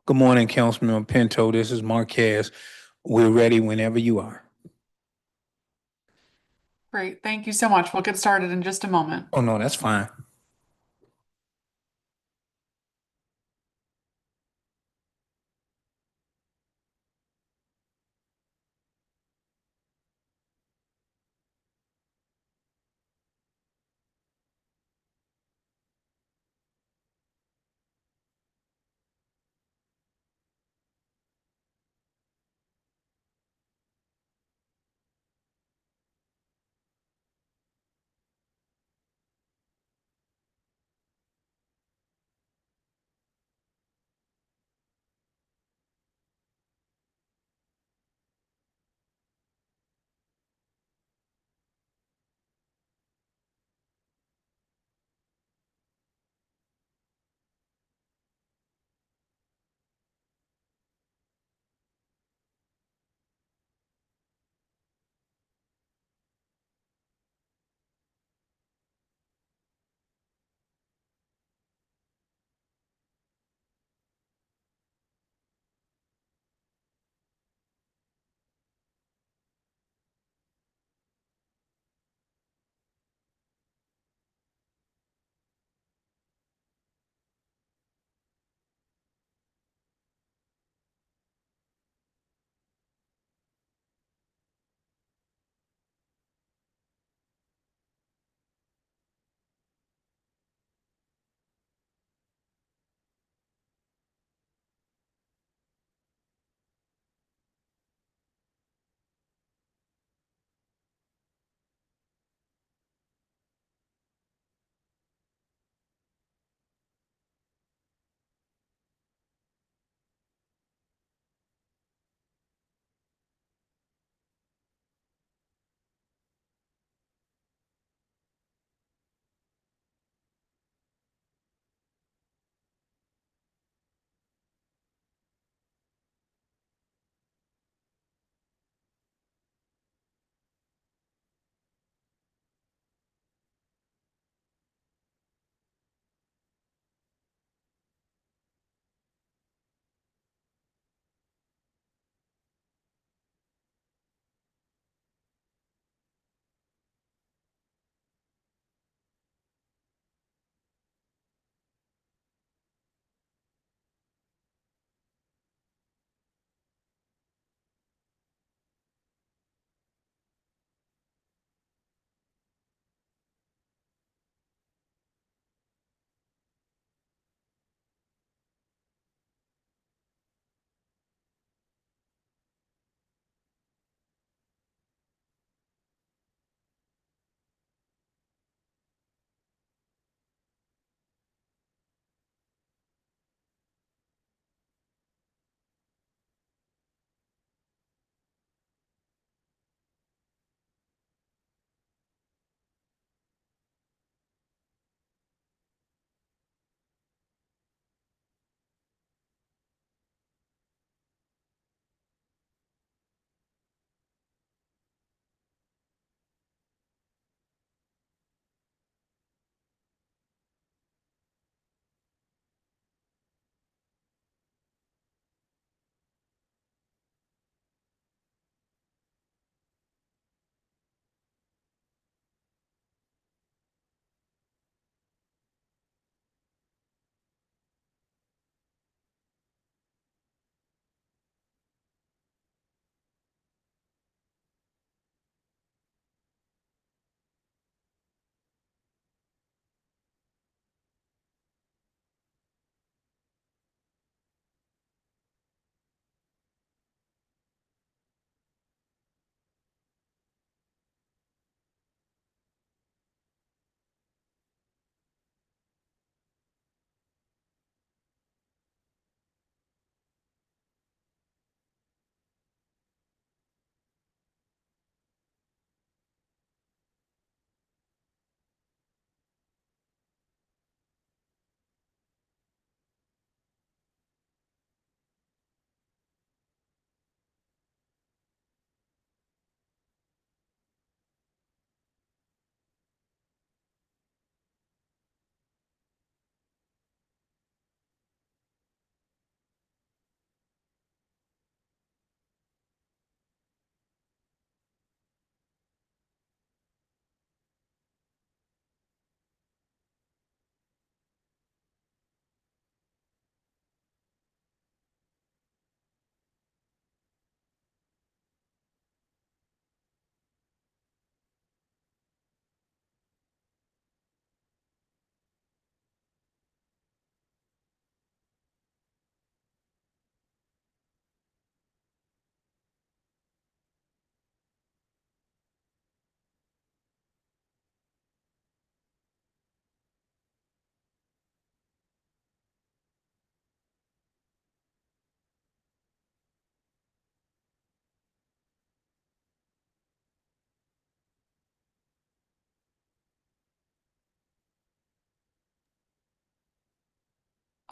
Good morning, Councilman Pinto. This is Marquez. We're ready whenever you are. Great, thank you so much. We'll get started in just a moment. Oh, no, that's fine.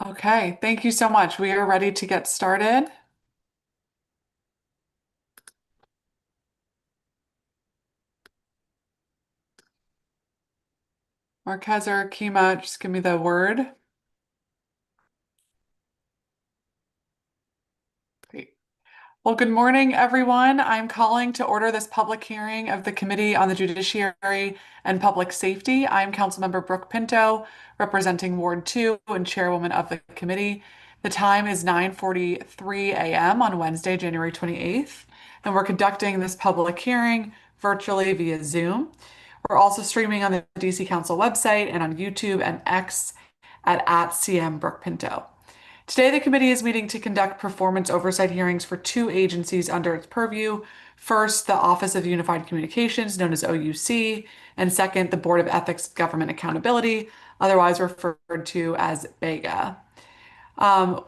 Okay, thank you so much. We are ready to get started. Marquez or Kima, just give me the word. Great. Well, good morning, everyone. I'm calling to order this public hearing of the Committee on the Judiciary and Public Safety. I'm Councilmember Brooke Pinto, representing Ward 2 and Chairwoman of the committee. The time is 9:43 a.m. on Wednesday, January 28th, and we're conducting this public hearing virtually via Zoom. We're also streaming on the DC Council website and on YouTube and X at CM Brooke Pinto. Today, the committee is meeting to conduct performance oversight hearings for two agencies under its purview. First, the Office of Unified Communications, known as OUC, and second, the Board of Ethics Government Accountability, otherwise referred to as Bega.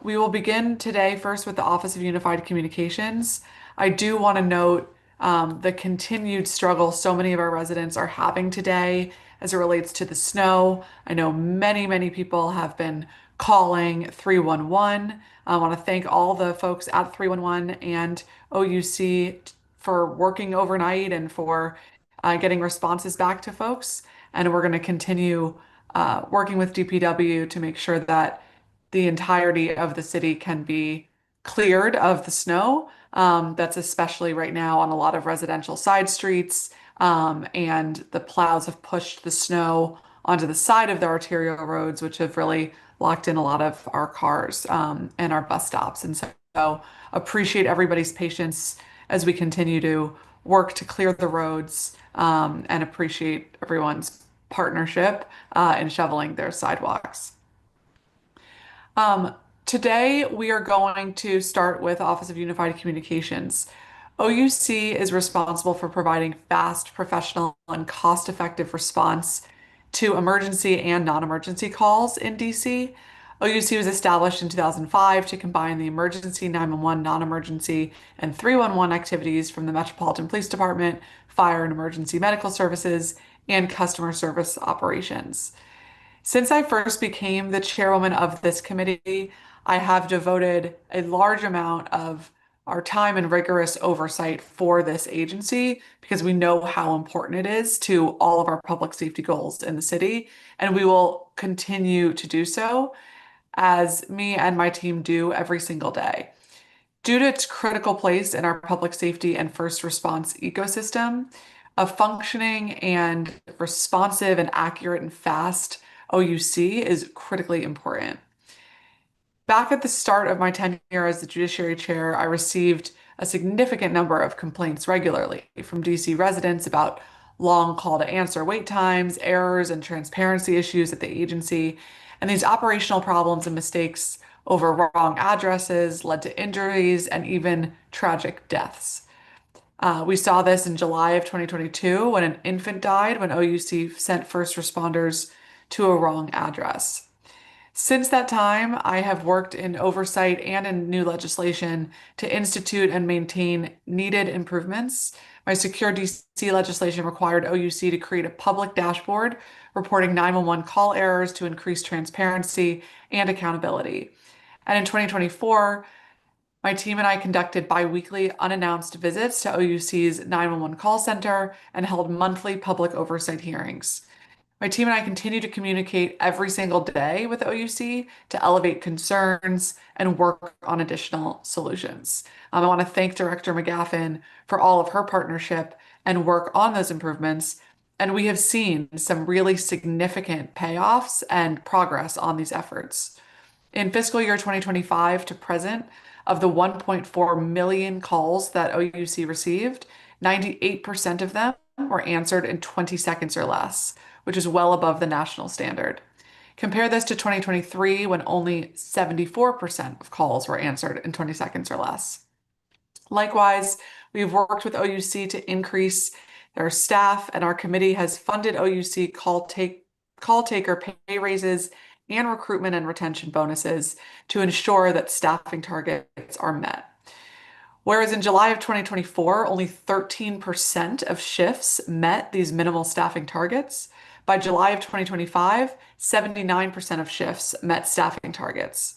We will begin today first with the Office of Unified Communications. I do want to note the continued struggle so many of our residents are having today as it relates to the snow. I know many people have been calling 311. I want to thank all the folks at 311 and OUC for working overnight and for getting responses back to folks. And we're going to continue working with DPW to make sure that the entirety of the city can be cleared of the snow. That's especially right now on a lot of residential side streets. And the plows have pushed the snow onto the side of the arterial roads, which have really locked in a lot of our cars and our bus stops. And so appreciate everybody's patience as we continue to work to clear the roads and appreciate everyone's partnership in shoveling their sidewalks. Um, Today, we are going to start with Office of Unified Communications. OUC is responsible for providing fast, professional, and cost-effective response to emergency and non-emergency calls in DC. OUC was established in 2005 to combine the emergency 911, non-emergency, and 311 activities from the Metropolitan Police Department, Fire and Emergency Medical Services, and customer service operations. Since I first became the chairwoman of this committee, I have devoted a large amount of our time and rigorous oversight for this agency because we know how important it is to all of our public safety goals in the city, and we will continue to do so as me and my team do every single day. Due to its critical place in our public safety and first response ecosystem, a functioning and responsive and accurate and fast OUC is critically important. Back at the start of my tenure as the Judiciary Chair, I received a significant number of complaints regularly from DC residents about long call to answer wait times, errors, and transparency issues at the agency. And these operational problems and mistakes over wrong addresses led to injuries and even tragic deaths. We saw this in July of 2022 when an infant died when OUC sent first responders to a wrong address. Since that time, I have worked in oversight and in new legislation to institute and maintain needed improvements. My Secure DC legislation required OUC to create a public dashboard reporting 911 call errors to increase transparency and accountability. And in 2024, my team and I conducted biweekly unannounced visits to OUC's 911 call center and held monthly public oversight hearings. My team and I continue to communicate every single day with OUC to elevate concerns and work on additional solutions. I want to thank Director McGaffin for all of her partnership and work on those improvements. And we have seen some really significant payoffs and progress on these efforts. In fiscal year 2025 to present, of the 1.4 million calls that OUC received, 98% of them were answered in 20 seconds or less, which is well above the national standard. Compare this to 2023 when only 74% of calls were answered in 20 seconds or less. Likewise, we've worked with OUC to increase their staff, and our committee has funded OUC call taker pay raises and recruitment and retention bonuses to ensure that staffing targets are met. Whereas in July of 2024, only 13% of shifts met these minimal staffing targets. By July of 2025, 79% of shifts met staffing targets.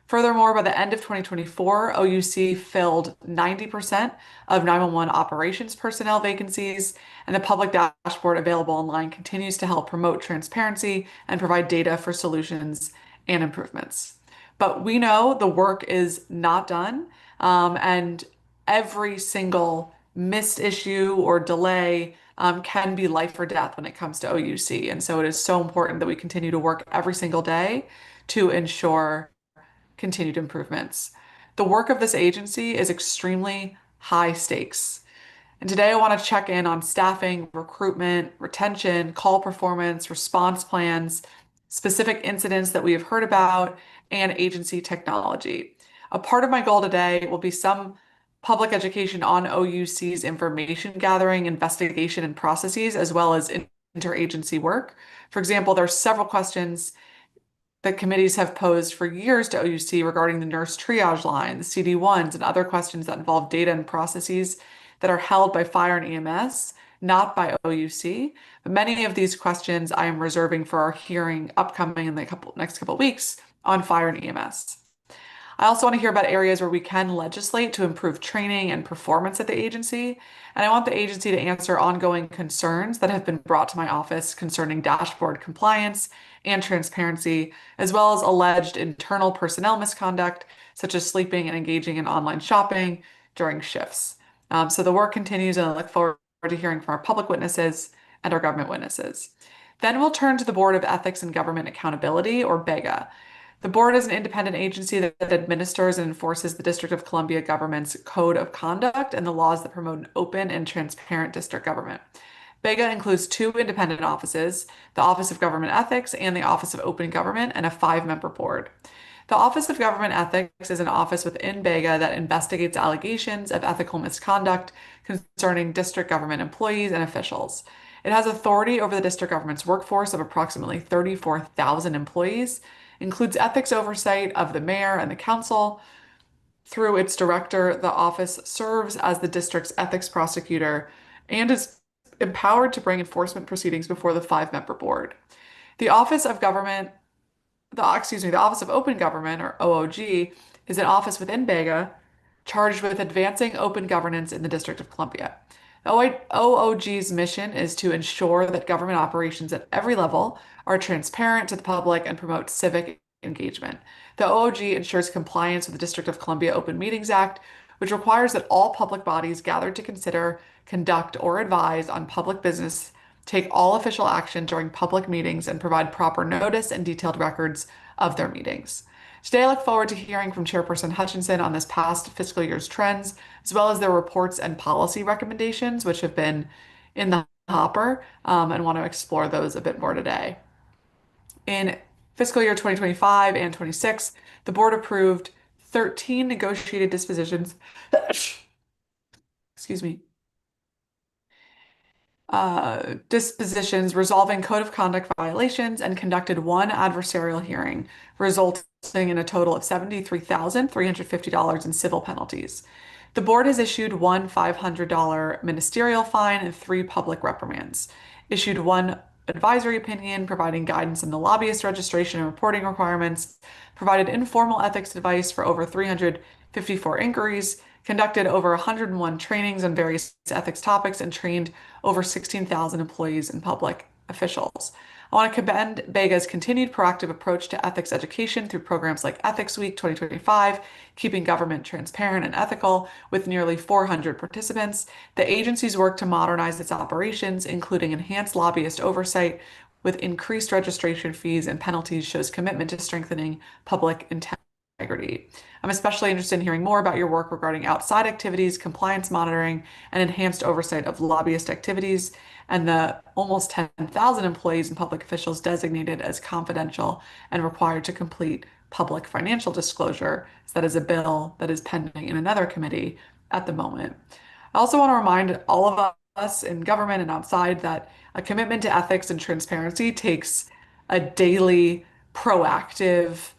Furthermore, by the end of 2024, OUC filled 90% of 911 operations personnel vacancies, and the public dashboard available online continues to help promote transparency and provide data for solutions and improvements. But we know the work is not done, and every single missed issue or delay can be life or death when it comes to OUC. And so it is so important that we continue to work every single day to ensure continued improvements. The work of this agency is extremely high stakes. And today I want to check in on staffing, recruitment, retention, call performance, response plans, specific incidents that we have heard about, and agency technology. A part of my goal today will be some public education on OUC's information gathering, investigation, and processes, as well as interagency work. For example, there are several questions that committees have posed for years to OUC regarding the nurse triage line, the CD1s, and other questions that involve data and processes that are held by fire and EMS, not by OUC. But many of these questions I am reserving for our hearing upcoming in the next couple of weeks on fire and EMS. I also want to hear about areas where we can legislate to improve training and performance at the agency. And I want the agency to answer ongoing concerns that have been brought to my office concerning dashboard compliance and transparency, as well as alleged internal personnel misconduct, such as sleeping and engaging in online shopping during shifts. So the work continues, and I look forward to hearing from our public witnesses and our government witnesses. Then we'll turn to the Board of Ethics and Government Accountability, or Bega. The board is an independent agency that administers and enforces the District of Columbia government's code of conduct and the laws that promote an open and transparent district government. Bega includes two independent offices, the Office of Government Ethics and the Office of Open Government, and a five-member board. The Office of Government Ethics is an office within Bega that investigates allegations of ethical misconduct concerning district government employees and officials. It has authority over the district government's workforce of approximately 34,000 employees, includes ethics oversight of the mayor and the council. Through its director, the office serves as the district's ethics prosecutor and is empowered to bring enforcement proceedings before the five-member board. The Office of Government, the Office of Open Government, or OOG, is an office within Bega charged with advancing open governance in the District of Columbia. OOG's mission is to ensure that government operations at every level are transparent to the public and promote civic engagement. The OOG ensures compliance with the District of Columbia Open Meetings Act, which requires that all public bodies gathered to consider, conduct, or advise on public business take all official action during public meetings and provide proper notice and detailed records of their meetings. Today, I look forward to hearing from Chairperson Hutchinson on this past fiscal year's trends, as well as their reports and policy recommendations, which have been in the hopper, and want to explore those a bit more today. In fiscal year 2025 and 26, the board approved 13 negotiated dispositions, excuse me, dispositions resolving code of conduct violations and conducted one adversarial hearing, resulting in a total of $73,350 in civil penalties. The board has issued one $500 ministerial fine and three public reprimands, issued one advisory opinion providing guidance on the lobbyist registration and reporting requirements, provided informal ethics advice for over 354 inquiries, conducted over 101 trainings on various ethics topics, and trained over 16,000 employees and public officials. I want to commend Bega's continued proactive approach to ethics education through programs like Ethics Week 2025, Keeping Government Transparent and Ethical, with nearly 400 participants. The agency's work to modernize its operations, including enhanced lobbyist oversight with increased registration fees and penalties, shows commitment to strengthening public integrity. I'm especially interested in hearing more about your work regarding outside activities, compliance monitoring, and enhanced oversight of lobbyist activities, and the almost 10,000 employees and public officials designated as confidential and required to complete public financial disclosure. So that is a bill that is pending in another committee at the moment. I also want to remind all of us in government and outside that a commitment to ethics and transparency takes a daily proactive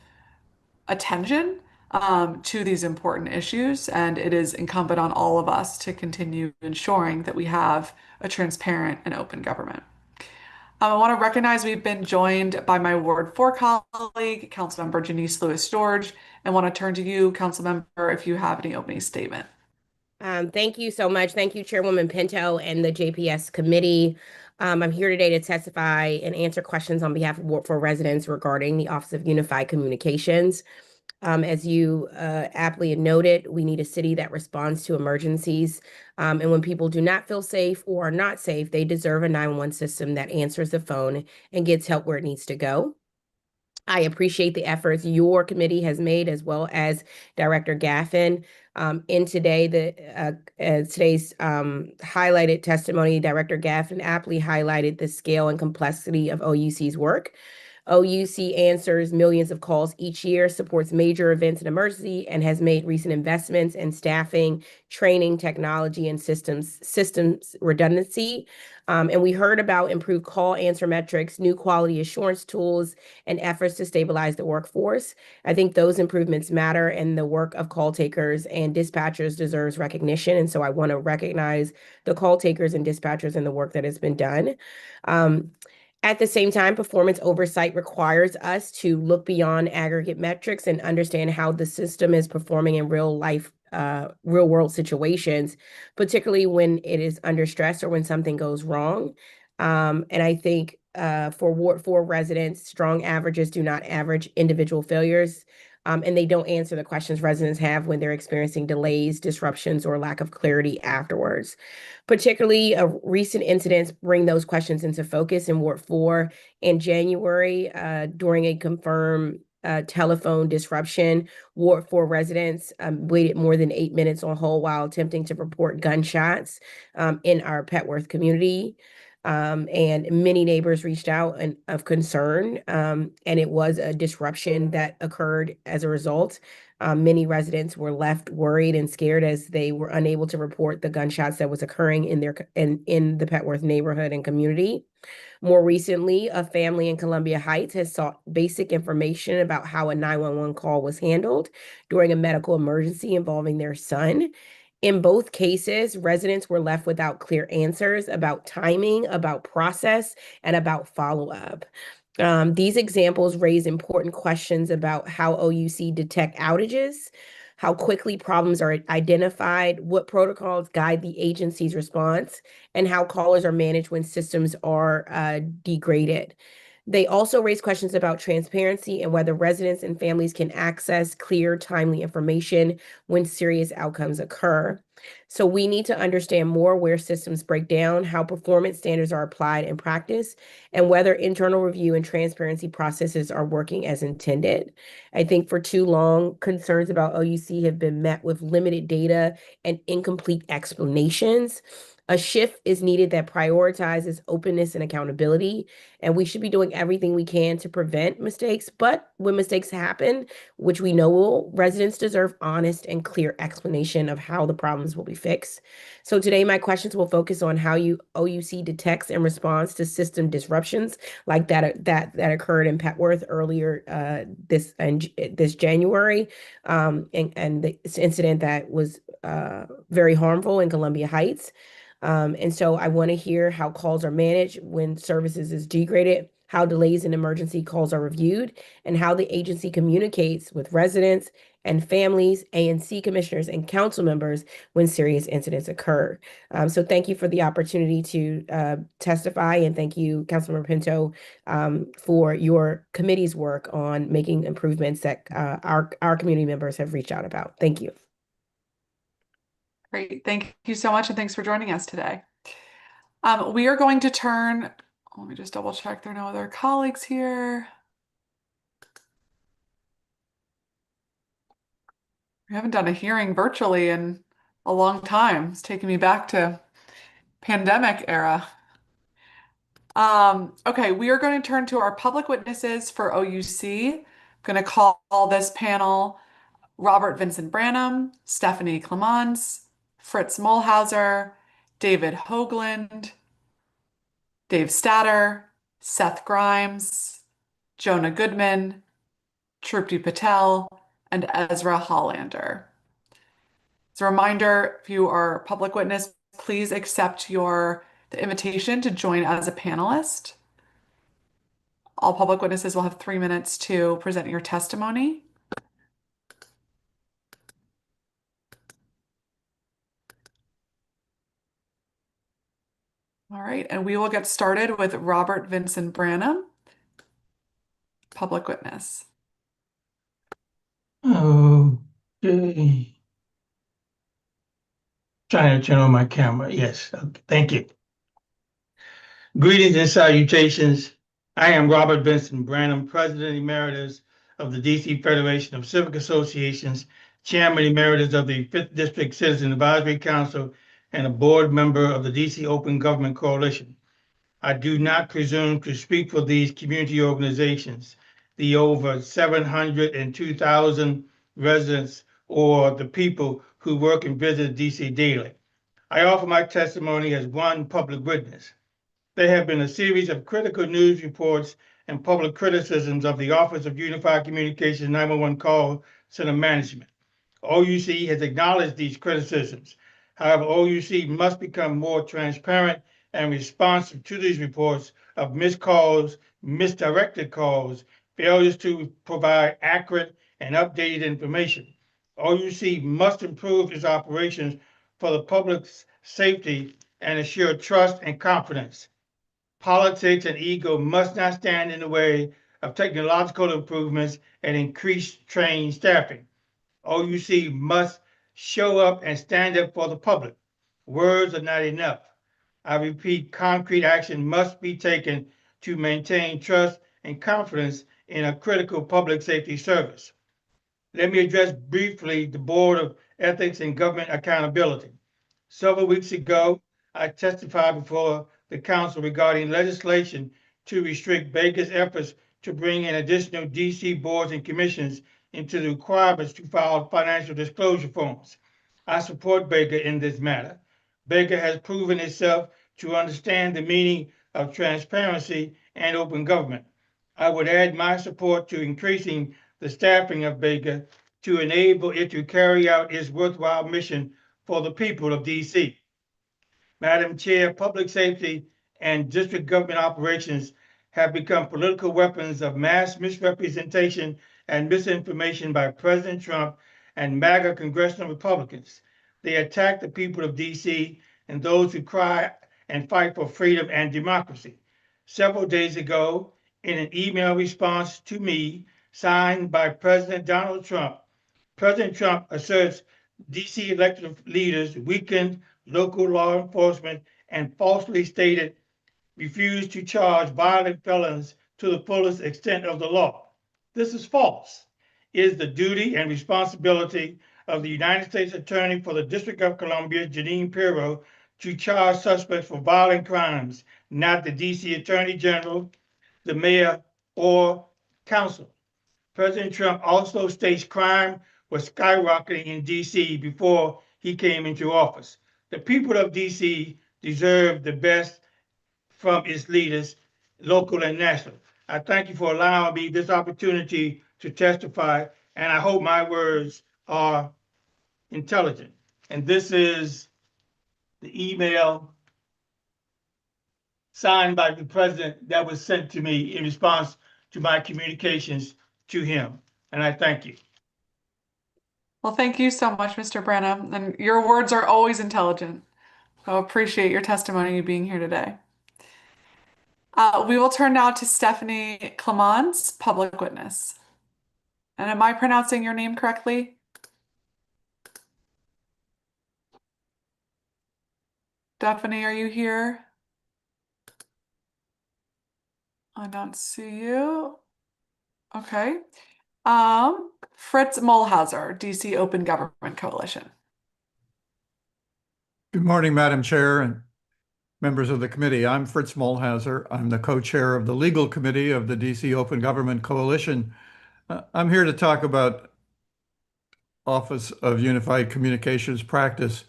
attention. to these important issues, and it is incumbent on all of us to continue ensuring that we have a transparent and open government. I want to recognize we've been joined by my Ward 4 colleague, Councilmember Janice Lewis George, and want to turn to you, Councilmember, if you have any opening statement. Thank you so much. Thank you, Chairwoman Pinto and the JPS committee. I'm here today to testify and answer questions on behalf of Ward 4 residents regarding the Office of Unified Communications. As you aptly noted, we need a city that responds to emergencies. And when people do not feel safe or are not safe, they deserve a 911 system that answers the phone and gets help where it needs to go. I appreciate the efforts your committee has made, as well as Director Gaffin. In today's highlighted testimony, Director Gaffin aptly highlighted the scale and complexity of OUC's work. OUC answers millions of calls each year, supports major events and emergency, and has made recent investments in staffing, training, technology, and systems redundancy. And we heard about improved call answer metrics, new quality assurance tools, and efforts to stabilize the workforce. I think those improvements matter, and the work of call takers and dispatchers deserves recognition. And so I want to recognize the call takers and dispatchers and the work that has been done. At the same time, performance oversight requires us to look beyond aggregate metrics and understand how the system is performing in real world situations, particularly when it is under stress or when something goes wrong. And I think for Ward 4 residents, strong averages do not average individual failures. And they don't answer the questions residents have when they're experiencing delays, disruptions, or lack of clarity afterwards. Particularly, recent incidents bring those questions into focus in Ward 4. In January, during a confirmed telephone disruption, Ward 4 residents waited more than 8 minutes on hold while attempting to report gunshots in our Petworth community. And many neighbors reached out of concern, and it was a disruption that occurred as a result. Many residents were left worried and scared as they were unable to report the gunshots that was occurring in the Petworth neighborhood and community. More recently, a family in Columbia Heights has sought basic information about how a 911 call was handled during a medical emergency involving their son. In both cases, residents were left without clear answers about timing, about process, and about follow-up. These examples raise important questions about how OUC detect outages, how quickly problems are identified, what protocols guide the agency's response, and how callers are managed when systems are degraded. They also raise questions about transparency and whether residents and families can access clear, timely information when serious outcomes occur. So we need to understand more where systems break down, how performance standards are applied in practice, and whether internal review and transparency processes are working as intended. I think for too long, concerns about OUC have been met with limited data and incomplete explanations. A shift is needed that prioritizes openness and accountability, and we should be doing everything we can to prevent mistakes. But when mistakes happen, which we know will, residents deserve honest and clear explanation of how the problems will be fixed. So today, my questions will focus on how OUC detects and responds to system disruptions like that occurred in Petworth earlier this January, and this incident that was very harmful in Columbia Heights. And so I want to hear how calls are managed when services is degraded, how delays in emergency calls are reviewed, and how the agency communicates with residents and families, ANC commissioners, and council members when serious incidents occur. So thank you for the opportunity to testify, and thank you, Councilmember Pinto, for your committee's work on making improvements that our community members have reached out about. Thank you. Great. Thank you so much, and thanks for joining us today. We are going to turn, let me just double check there are no other colleagues here. We haven't done a hearing virtually in a long time. It's taking me back to pandemic era. Okay, we are going to turn to our public witnesses for OUC. I'm going to call this panel Robert Vincent Branham, Stephanie Clemons, Fritz Mulhauser, David Hoagland, Dave Statter, Seth Grimes, Jonah Goodman, Trupti Patel, and Ezra Hollander. As a reminder, if you are a public witness, please accept the invitation to join as a panelist. All public witnesses will have 3 minutes to present your testimony. All right, and we will get started with Robert Vincent Branham, public witness. Okay. Trying to turn on my camera. Yes. Okay. Thank you. Greetings and salutations. I am Robert Vincent Branham, President Emeritus of the DC Federation of Civic Associations, Chairman Emeritus of the 5th District Citizen Advisory Council, and a board member of the DC Open Government Coalition. I do not presume to speak for these community organizations, the over 702,000 residents, or the people who work and visit DC daily. I offer my testimony as one public witness. There have been a series of critical news reports and public criticisms of the Office of Unified Communications 911 Call Center Management. OUC has acknowledged these criticisms. However, OUC must become more transparent and responsive to these reports of missed calls, misdirected calls, failures to provide accurate and updated information. OUC must improve its operations for the public's safety and assure trust and confidence. Politics and ego must not stand in the way of technological improvements and increased trained staffing. OUC must show up and stand up for the public. Words are not enough. I repeat, concrete action must be taken to maintain trust and confidence in a critical public safety service. Let me address briefly the Board of Ethics and Government Accountability. Several weeks ago, I testified before the council regarding legislation to restrict Bega's efforts to bring in additional DC boards and commissions into the requirements to file financial disclosure forms. I support Bega in this matter. Bega has proven itself to understand the meaning of transparency and open government. I would add my support to increasing the staffing of Bega to enable it to carry out its worthwhile mission for the people of DC. Madam Chair, public safety and district government operations have become political weapons of mass misrepresentation and misinformation by President Trump and MAGA congressional Republicans. They attack the people of DC and those who cry and fight for freedom and democracy. Several days ago, in an email response to me signed by President Donald Trump, President Trump asserts DC elected leaders weakened local law enforcement and falsely stated refused to charge violent felons to the fullest extent of the law. This is false. It is the duty and responsibility of the United States Attorney for the District of Columbia, Janine Pirro, to charge suspects for violent crimes, not the DC Attorney General, the mayor, or council. President Trump also states crime was skyrocketing in DC before he came into office. The people of DC deserve the best from its leaders, local and national. I thank you for allowing me this opportunity to testify, and I hope my words are intelligent. And this is the email signed by the president that was sent to me in response to my communications to him. And I thank you. Well, thank you so much, Mr. Branham, and your words are always intelligent. I appreciate your testimony being here today. We will turn now to Stephanie Clemons, public witness. And am I pronouncing your name correctly? Stephanie, are you here? I don't see you. Okay. Fritz Mulhauser, DC Open Government Coalition. Good morning, Madam Chair and members of the committee. I'm Fritz Mulhauser. I'm the co-chair of the legal committee of the DC Open Government Coalition. I'm here to talk about Office of Unified Communications practice,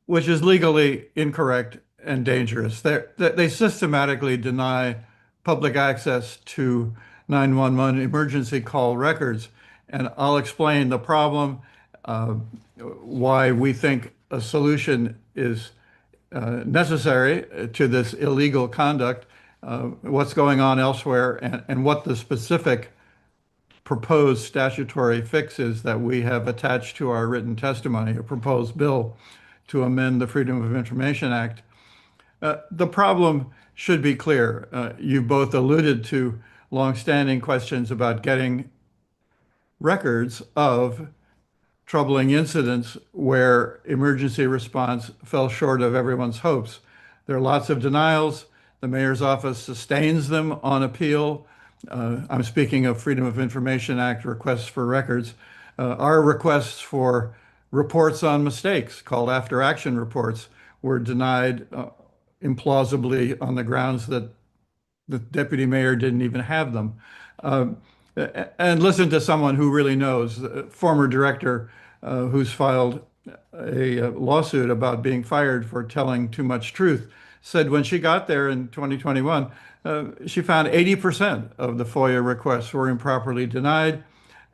which is legally incorrect and dangerous. They systematically deny public access to 911 emergency call records and I'll explain the problem, why we think a solution is necessary to this illegal conduct, what's going on elsewhere, and what the specific proposed statutory fixes that we have attached to our written testimony, a proposed bill to amend the Freedom of Information Act. The problem should be clear. You both alluded to longstanding questions about getting records of troubling incidents where emergency response fell short of everyone's hopes. There are lots of denials. The mayor's office sustains them on appeal. I'm speaking of Freedom of Information Act requests for records. Our requests for reports on mistakes, called after action reports, were denied implausibly on the grounds that the deputy mayor didn't even have them. And listen to someone who really knows, the former director who's filed a lawsuit about being fired for telling too much truth, said when she got there in 2021, she found 80% of the FOIA requests were improperly denied.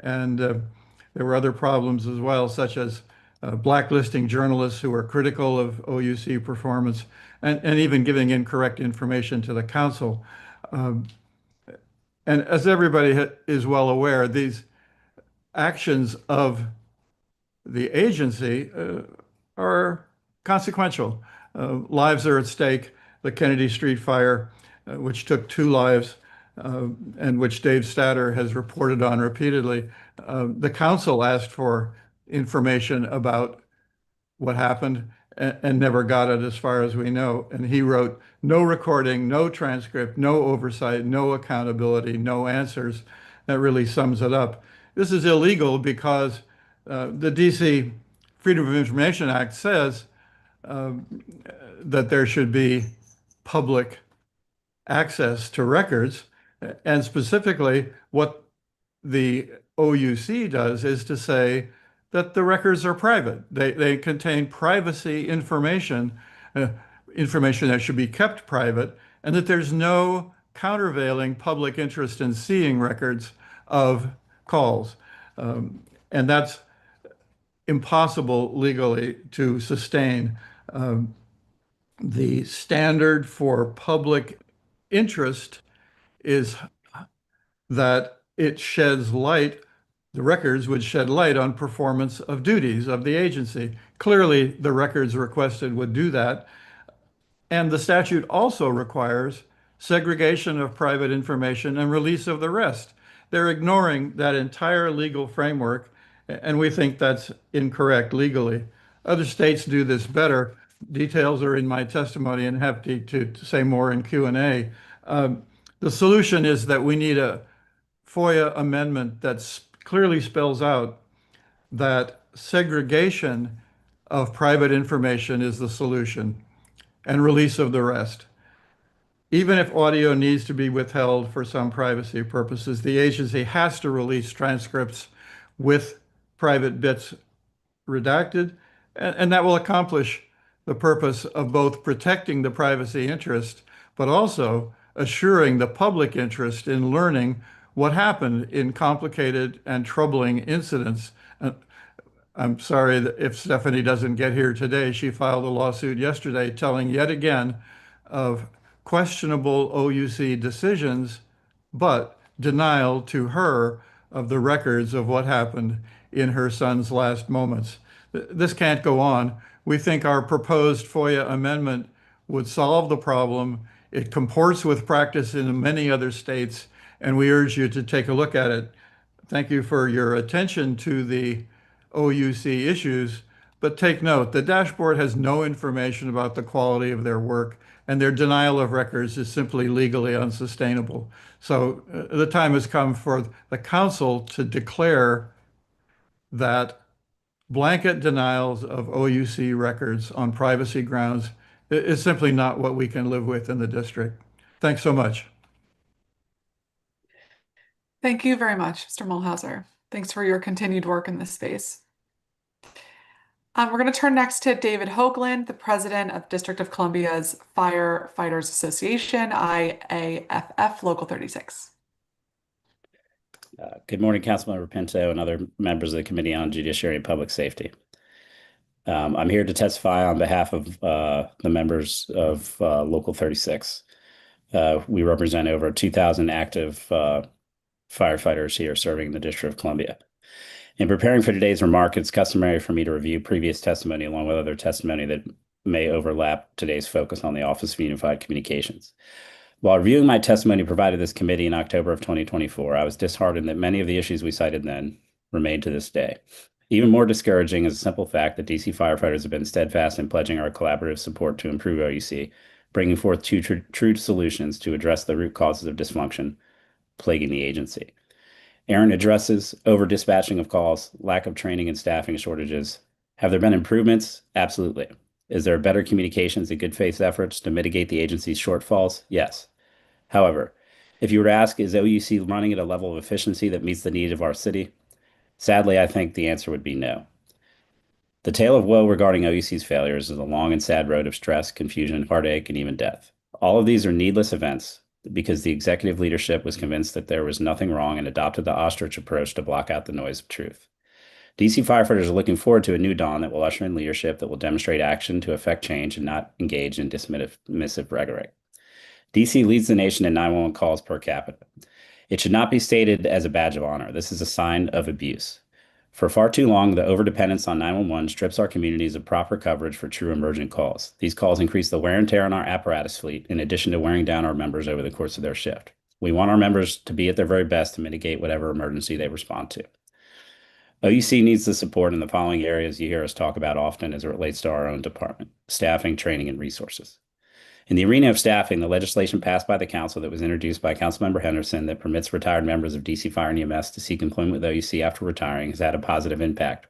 And there were other problems as well, such as blacklisting journalists who were critical of OUC performance, and even giving incorrect information to the council. And as everybody is well aware, these actions of the agency are consequential. Lives are at stake. The Kennedy Street fire, which took 2 lives, and which Dave Statter has reported on repeatedly. The council asked for information about what happened and never got it, as far as we know. And he wrote, no recording, no transcript, no oversight, no accountability, no answers. That really sums it up. This is illegal because the DC Freedom of Information Act says that there should be public access to records. And specifically, what the OUC does is to say that the records are private. They contain privacy information, information that should be kept private, and that there's no countervailing public interest in seeing records of calls. And that's impossible legally to sustain. The standard for public interest is that it sheds light, the records would shed light on performance of duties of the agency. Clearly, the records requested would do that. And the statute also requires segregation of private information and release of the rest. They're ignoring that entire legal framework, and we think that's incorrect legally. Other states do this better. Details are in my testimony, and happy to say more in Q&A. The solution is that we need a FOIA amendment that clearly spells out that segregation of private information is the solution and release of the rest. Even if audio needs to be withheld for some privacy purposes, the agency has to release transcripts with private bits redacted, and that will accomplish the purpose of both protecting the privacy interest, but also assuring the public interest in learning what happened in complicated and troubling incidents. I'm sorry if Stephanie doesn't get here today. She filed a lawsuit yesterday telling yet again of questionable OUC decisions, but denial to her of the records of what happened in her son's last moments. This can't go on. We think our proposed FOIA amendment would solve the problem. It comports with practice in many other states, and we urge you to take a look at it. Thank you for your attention to the OUC issues, but take note, the dashboard has no information about the quality of their work, and their denial of records is simply legally unsustainable. So the time has come for the council to declare that blanket denials of OUC records on privacy grounds is simply not what we can live with in the district. Thanks so much. Thank you very much, Mr. Mulhauser. Thanks for your continued work in this space. We're going to turn next to David Hoagland, the president of District of Columbia's Firefighters Association, IAFF Local 36. Good morning, Councilmember Pinto and other members of the Committee on Judiciary and Public Safety. I'm here to testify on behalf of the members of Local 36. We represent over 2,000 active firefighters here serving in the District of Columbia. In preparing for today's remark, it's customary for me to review previous testimony along with other testimony that may overlap today's focus on the Office of Unified Communications. While reviewing my testimony provided this committee in October of 2024, I was disheartened that many of the issues we cited then remain to this day. Even more discouraging is the simple fact that DC firefighters have been steadfast in pledging our collaborative support to improve OUC, bringing forth two true solutions to address the root causes of dysfunction plaguing the agency. Errant addresses, over-dispatching of calls, lack of training and staffing shortages. Have there been improvements? Absolutely. Is there better communications and good faith efforts to mitigate the agency's shortfalls? Yes. However, if you were to ask, is OUC running at a level of efficiency that meets the needs of our city? Sadly, I think the answer would be no. The tale of woe regarding OUC's failures is a long and sad road of stress, confusion, heartache, and even death. All of these are needless events because the executive leadership was convinced that there was nothing wrong and adopted the ostrich approach to block out the noise of truth. DC firefighters are looking forward to a new dawn that will usher in leadership that will demonstrate action to effect change and not engage in dismissive rhetoric. DC leads the nation in 911 calls per capita. It should not be stated as a badge of honor. This is a sign of abuse. For far too long, the overdependence on 911 strips our communities of proper coverage for true emergent calls. These calls increase the wear and tear on our apparatus fleet, in addition to wearing down our members over the course of their shift. We want our members to be at their very best to mitigate whatever emergency they respond to. OUC needs the support in the following areas you hear us talk about often as it relates to our own department: staffing, training, and resources. In the arena of staffing, the legislation passed by the council that was introduced by Councilmember Henderson that permits retired members of DC Fire and EMS to seek employment with OUC after retiring has had a positive impact,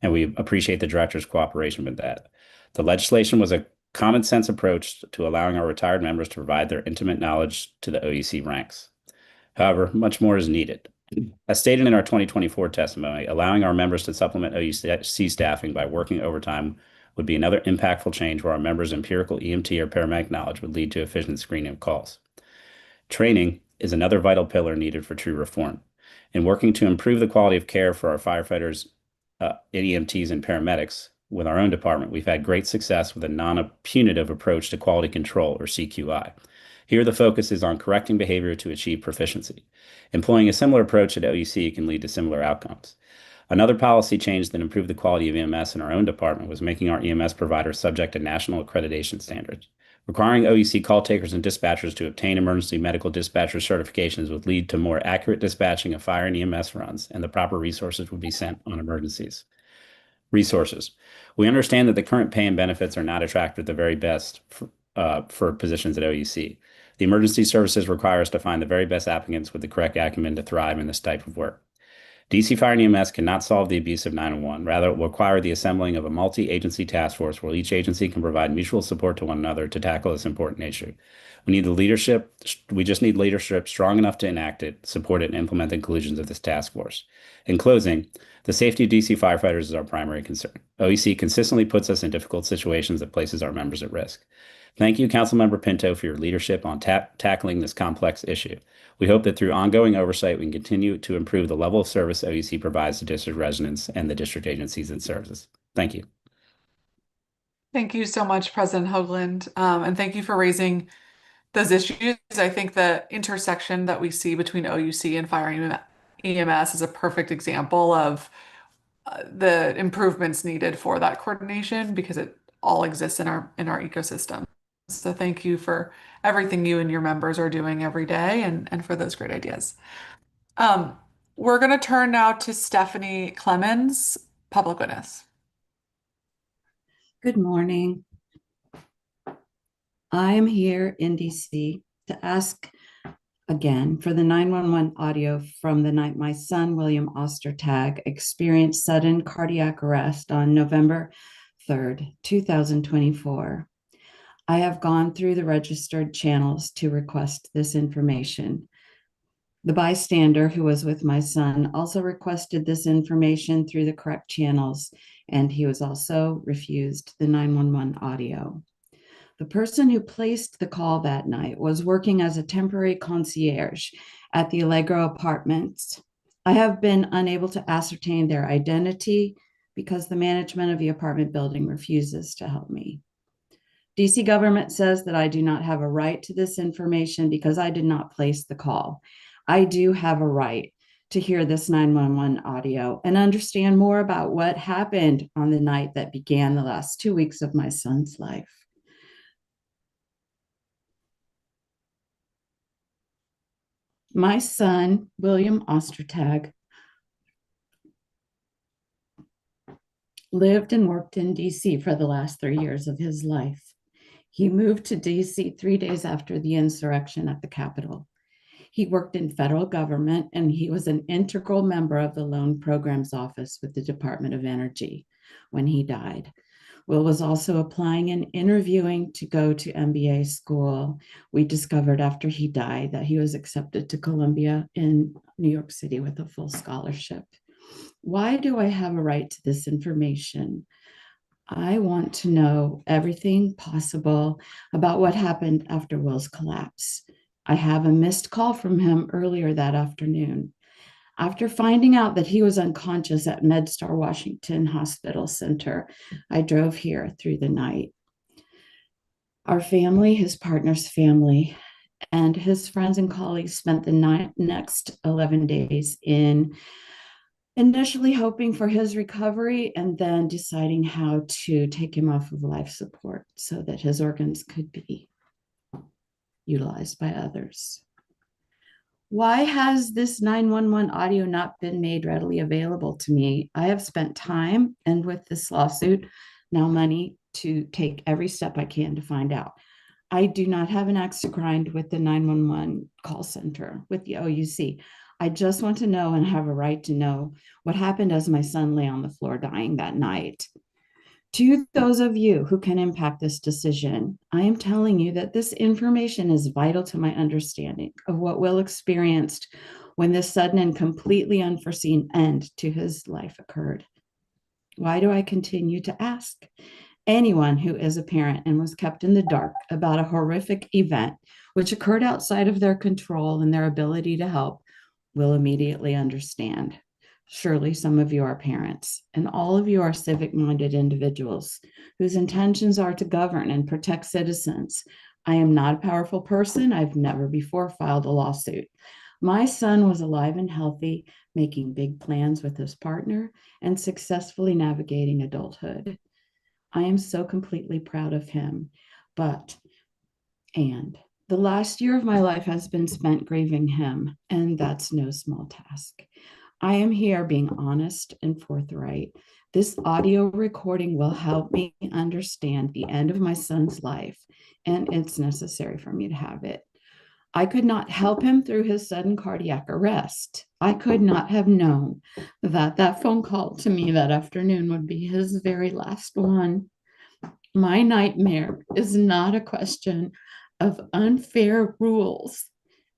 and we appreciate the director's cooperation with that. The legislation was a common sense approach to allowing our retired members to provide their intimate knowledge to the OUC ranks. However, much more is needed. As stated in our 2024 testimony, allowing our members to supplement OUC staffing by working overtime would be another impactful change where our members' empirical EMT or paramedic knowledge would lead to efficient screening of calls. Training is another vital pillar needed for true reform. In working to improve the quality of care for our firefighters, EMTs, and paramedics with our own department, we've had great success with a non-punitive approach to quality control, or CQI. Here, the focus is on correcting behavior to achieve proficiency. Employing a similar approach at OUC can lead to similar outcomes. Another policy change that improved the quality of EMS in our own department was making our EMS providers subject to national accreditation standards. Requiring OUC call takers and dispatchers to obtain emergency medical dispatcher certifications would lead to more accurate dispatching of fire and EMS runs, and the proper resources would be sent on emergencies. Resources. We understand that the current pay and benefits are not attractive at the very best for positions at OUC. The emergency services require us to find the very best applicants with the correct acumen to thrive in this type of work. DC Fire and EMS cannot solve the abuse of 911. Rather, it will require the assembling of a multi-agency task force where each agency can provide mutual support to one another to tackle this important issue. We just need leadership strong enough to enact it, support it, and implement the conclusions of this task force. In closing, the safety of DC firefighters is our primary concern. OEC consistently puts us in difficult situations that places our members at risk. Thank you, Councilmember Pinto, for your leadership on tackling this complex issue. We hope that through ongoing oversight, we can continue to improve the level of service OUC provides to district residents and the district agencies it serves. Thank you. Thank you so much, President Hoagland, and thank you for raising those issues. I think the intersection that we see between OUC and Fire EMS is a perfect example of the improvements needed for that coordination because it all exists in our ecosystem. So thank you for everything you and your members are doing every day and for those great ideas. We're going to turn now to Stephanie Clemens, Public Witness. Good morning. I am here in DC to ask again for the 911 audio from the night my son, William Ostertag, experienced sudden cardiac arrest on November 3rd, 2024. I have gone through the registered channels to request this information. The bystander who was with my son also requested this information through the correct channels, and he was also refused the 911 audio. The person who placed the call that night was working as a temporary concierge at the Allegro Apartments I have been unable to ascertain their identity because the management of the apartment building refuses to help me. DC government says that I do not have a right to this information because I did not place the call. I do have a right to hear this 911 audio and understand more about what happened on the night that began the last 2 weeks of my son's life. My son, William Ostertag, lived and worked in DC for the last 3 years of his life. He moved to DC 3 days after the insurrection at the Capitol. He worked in federal government and he was an integral member of the Loan Programs Office with the Department of Energy when he died. Will was also applying and interviewing to go to MBA school. We discovered after he died that he was accepted to Columbia in New York City with a full scholarship. Why do I have a right to this information? I want to know everything possible about what happened after Will's collapse. I have a missed call from him earlier that afternoon. After finding out that he was unconscious at MedStar Washington Hospital Center, I drove here through the night. Our family, his partner's family, and his friends and colleagues spent the next 11 days in initially hoping for his recovery and then deciding how to take him off of life support so that his organs could be utilized by others. Why has this 911 audio not been made readily available to me? I have spent time and with this lawsuit, now money, to take every step I can to find out. I do not have an axe to grind with the 911 call center, with the OUC. I just want to know and have a right to know what happened as my son lay on the floor dying that night. To those of you who can impact this decision, I am telling you that this information is vital to my understanding of what Will experienced when this sudden and completely unforeseen end to his life occurred. Why do I continue to ask? Anyone who is a parent and was kept in the dark about a horrific event which occurred outside of their control and their ability to help will immediately understand. Surely some of you are parents, and all of you are civic-minded individuals whose intentions are to govern and protect citizens. I am not a powerful person. I've never before filed a lawsuit. My son was alive and healthy, making big plans with his partner and successfully navigating adulthood. I am so completely proud of him, and the last year of my life has been spent grieving him, and that's no small task. I am here being honest and forthright. This audio recording will help me understand the end of my son's life, and it's necessary for me to have it. I could not help him through his sudden cardiac arrest. I could not have known that phone call to me that afternoon would be his very last one. My nightmare is not a question of unfair rules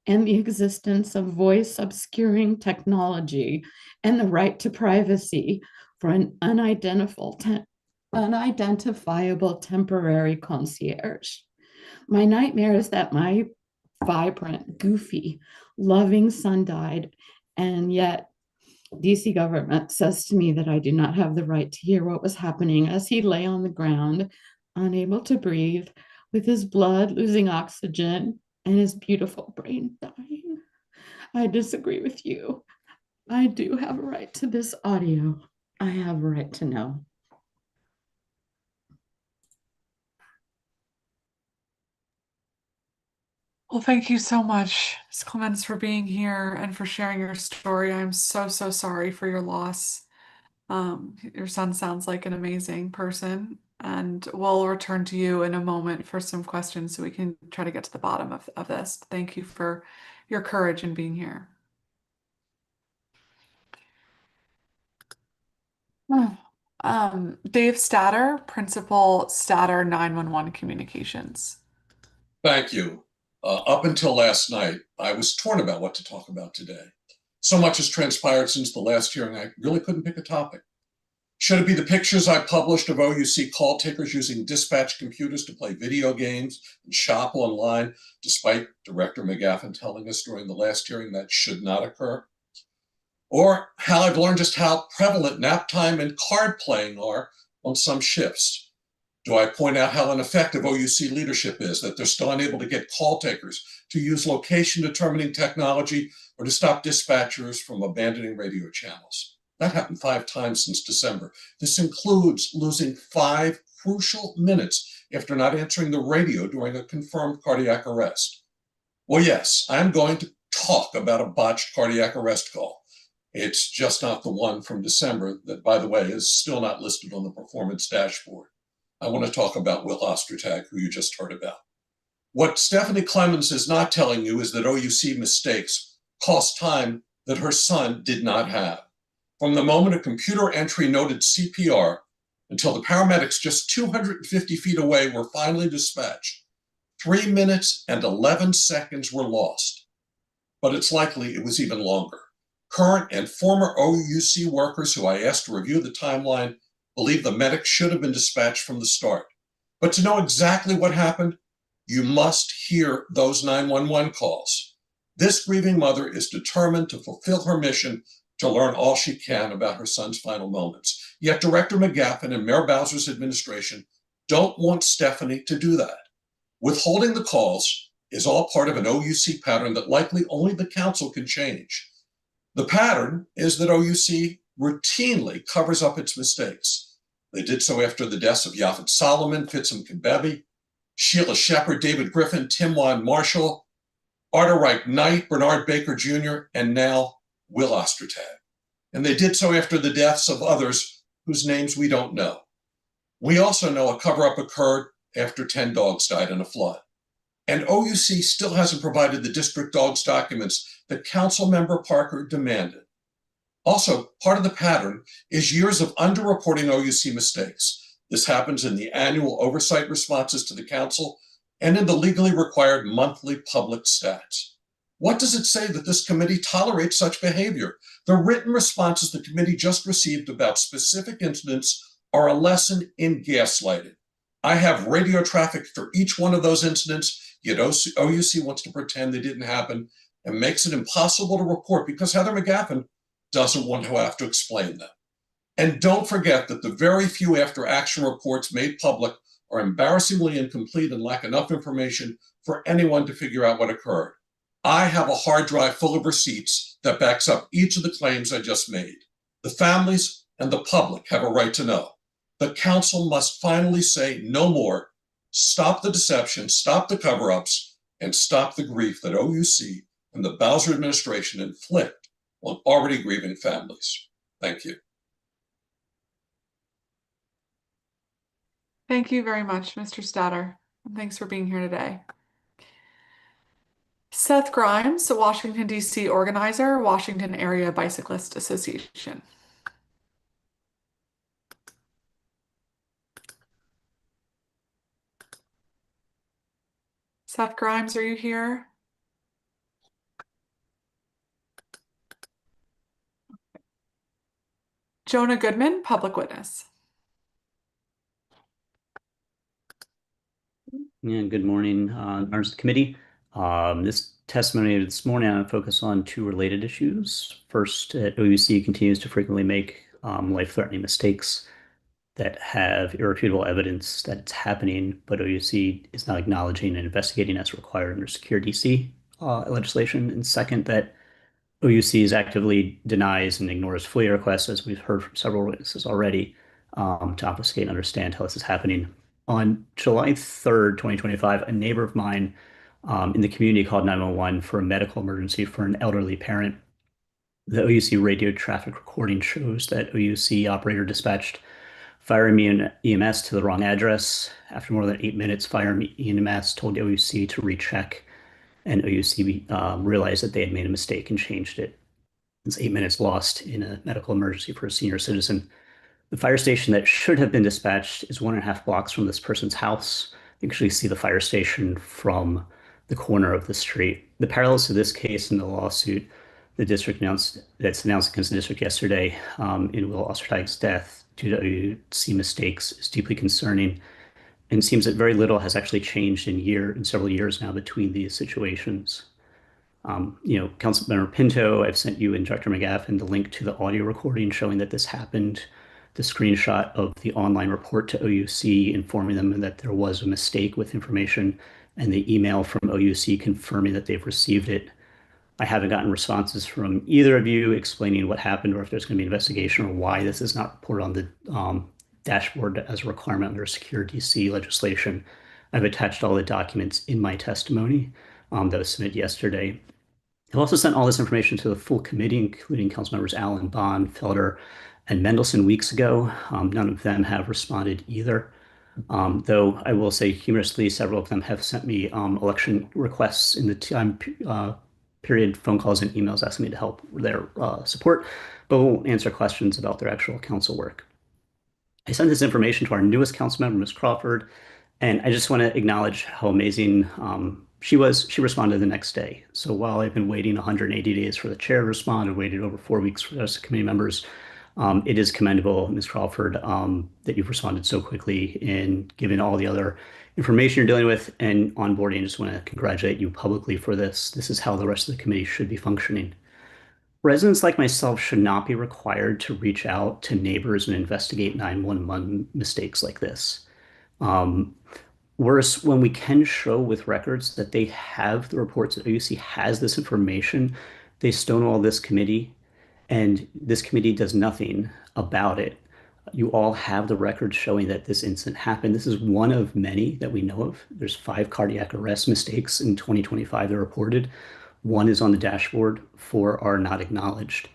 and the existence of voice obscuring technology and the right to privacy for an unidentifiable temporary concierge. My nightmare is that my vibrant, goofy, loving son died, and yet DC government says to me that I do not have the right to hear what was happening as he lay on the ground, unable to breathe, with his blood losing oxygen and his beautiful brain dying. I disagree with you. I do have a right to this audio. I have a right to know. Well, thank you so much, Ms. Clements, for being here and for sharing your story. I'm so, so sorry for your loss. Your son sounds like an amazing person, and we'll return to you in a moment for some questions so we can try to get to the bottom of this. Thank you for your courage in being here. Dave Statter, Principal, Statter 911 Communications. Thank you. Up until last night, I was torn about what to talk about today. So much has transpired since the last hearing, I really couldn't pick a topic. Should it be the pictures I published of OUC call takers using dispatch computers to play video games and shop online, despite Director McGaffin telling us during the last hearing that should not occur? or how I've learned just how prevalent nap time and card playing are on some shifts. Do I point out how ineffective OUC leadership is, that they're still unable to get call takers to use location determining technology or to stop dispatchers from abandoning radio channels? That happened 5 times since December. This includes losing 5 crucial minutes after not answering the radio during a confirmed cardiac arrest. Well, yes, I'm going to talk about a botched cardiac arrest call. It's just not the one from December that, by the way, is still not listed on the performance dashboard. I want to talk about Will Ostertag, who you just heard about. What Stephanie Clemens is not telling you is that OUC mistakes cost time that her son did not have. From the moment a computer entry noted CPR until the paramedics just 250 feet away were finally dispatched, 3 minutes and 11 seconds were lost. But it's likely it was even longer. Current and former OUC workers who I asked to review the timeline believe the medic should have been dispatched from the start. But to know exactly what happened, you must hear those 911 calls. This grieving mother is determined to fulfill her mission to learn all she can about her son's final moments. Yet Director McGaffin and Mayor Bowser's administration don't want Stephanie to do that. Withholding the calls is all part of an OUC pattern that likely only the council can change. The pattern is that OUC routinely covers up its mistakes. They did so after the deaths of Yaphet Solomon, Fitsum Kibebi, Sheila Shepard, David Griffin, Tim Juan Marshall, Arthur Reich Knight, Bernard Baker Jr., and now Will Ostertag. And they did so after the deaths of others whose names we don't know. We also know a cover-up occurred after 10 dogs died in a flood. And OUC still hasn't provided the district dogs documents that Councilmember Parker demanded. Also, part of the pattern is years of underreporting OUC mistakes. This happens in the annual oversight responses to the council and in the legally required monthly public stats. What does it say that this committee tolerates such behavior? The written responses the committee just received about specific incidents are a lesson in gaslighting. I have radio traffic for each one of those incidents, yet OUC wants to pretend they didn't happen and makes it impossible to report because Heather McGaffin doesn't want to have to explain them. And don't forget that the very few after action reports made public are embarrassingly incomplete and lack enough information for anyone to figure out what occurred. I have a hard drive full of receipts that backs up each of the claims I just made. The families and the public have a right to know. The council must finally say no more, stop the deception, stop the cover-ups, and stop the grief that OUC and the Bowser administration inflict on already grieving families. Thank you. Thank you very much, Mr. Statter. And thanks for being here today. Seth Grimes, Washington, D.C. organizer, Washington Area Bicyclist Association. Seth Grimes, are you here? Jonah Goodman, public witness. And good morning, members of the committee. This testimony this morning, I'm going to focus on 2 related issues. First, OUC continues to frequently make life-threatening mistakes that have irrefutable evidence that it's happening, but OUC is not acknowledging and investigating as required under secure DC legislation. And second, that OUC actively denies and ignores FOIA requests, as we've heard from several witnesses already, to obfuscate and understand how this is happening. On July 3rd, 2025, a neighbor of mine in the community called 911 for a medical emergency for an elderly parent. The OUC radio traffic recording shows that OUC operator dispatched fire and EMS to the wrong address. After more than 8 minutes, fire and EMS told OUC to recheck, and OUC realized that they had made a mistake and changed it. It's 8 minutes lost in a medical emergency for a senior citizen. The fire station that should have been dispatched is 1.5 blocks from this person's house. You can actually see the fire station from the corner of the street. The parallels to this case in the lawsuit the district announced against the district yesterday in Will Ostertag's death due to OUC mistakes is deeply concerning, and it seems that very little has actually changed in several years now between these situations. Councilmember Pinto, I've sent you and Director McGaffin the link to the audio recording showing that this happened, the screenshot of the online report to OUC informing them that there was a mistake with information, and the email from OUC confirming that they've received it. I haven't gotten responses from either of you explaining what happened or if there's going to be an investigation or why this is not reported on the dashboard as a requirement under Secure DC legislation. I've attached all the documents in my testimony that was submitted yesterday. I've also sent all this information to the full committee, including council members Allen, Bond, Felder, and Mendelson weeks ago. None of them have responded either. Though I will say humorously, several of them have sent me election requests in the time period, phone calls and emails asking me to help their support, but won't answer questions about their actual council work. I sent this information to our newest council member, Ms. Crawford, and I just want to acknowledge how amazing she was. She responded the next day. So while I've been waiting 180 days for the chair to respond and waited over 4 weeks for the rest of the committee members, it is commendable, Ms. Crawford, that you've responded so quickly and given all the other information you're dealing with and onboarding. I just want to congratulate you publicly for this. This is how the rest of the committee should be functioning. Residents like myself should not be required to reach out to neighbors and investigate 911 mistakes like this. Worse, when we can show with records that they have the reports, that OUC has this information, they stonewall this committee, and this committee does nothing about it. You all have the records showing that this incident happened. This is one of many that we know of. There's 5 cardiac arrest mistakes in 2025 that are reported. 1 is on the dashboard, 4 are not acknowledged.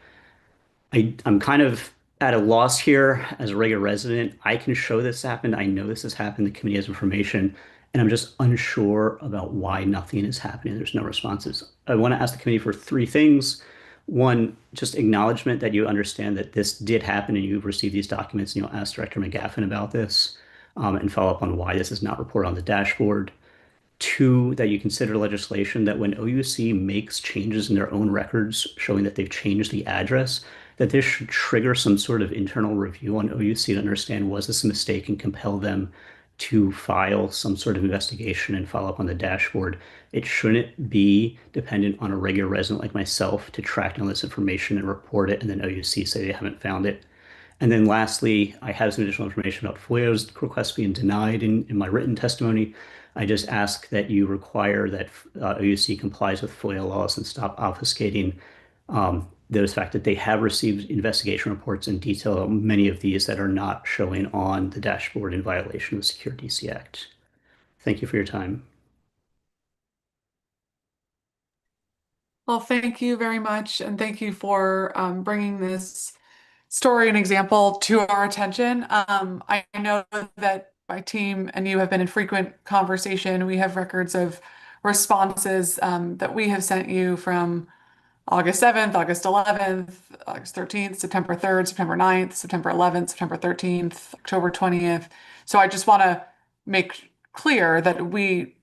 I'm kind of at a loss here as a regular resident. I can show this happened. I know this has happened. The committee has information, and I'm just unsure about why nothing is happening. There's no responses. I want to ask the committee for 3 things. 1, just acknowledgement that you understand that this did happen and you've received these documents, and you'll ask Director McGaffin about this and follow up on why this is not reported on the dashboard. 2, that you consider legislation that when OUC makes changes in their own records showing that they've changed the address, that this should trigger some sort of internal review on OUC to understand, was this a mistake, and compel them to file some sort of investigation and follow up on the dashboard. It shouldn't be dependent on a regular resident like myself to track down this information and report it, and then OUC say they haven't found it. And then lastly, I have some additional information about FOIA's requests being denied in my written testimony. I just ask that you require that OUC complies with FOIA laws and stop obfuscating the fact that they have received investigation reports in detail, many of these that are not showing on the dashboard in violation of the Secure DC Act. Thank you for your time. Well, thank you very much, and thank you for bringing this story and example to our attention. I know that my team and you have been in frequent conversation. We have records of responses that we have sent you from August 7th, August 11th, August 13th, September 3rd, September 9th, September 11th, September 13th, October 20th. So I just want to make clear that we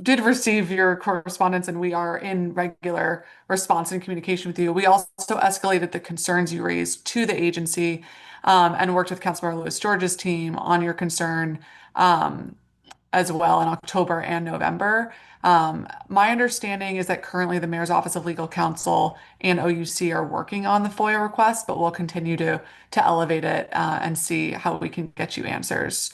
did receive your correspondence and we are in regular response and communication with you. We also escalated the concerns you raised to the agency and worked with Councilmember Louis George's team on your concern as well in October and November. My understanding is that currently the Mayor's Office of Legal Counsel and OUC are working on the FOIA request, but we'll continue to elevate it and see how we can get you answers.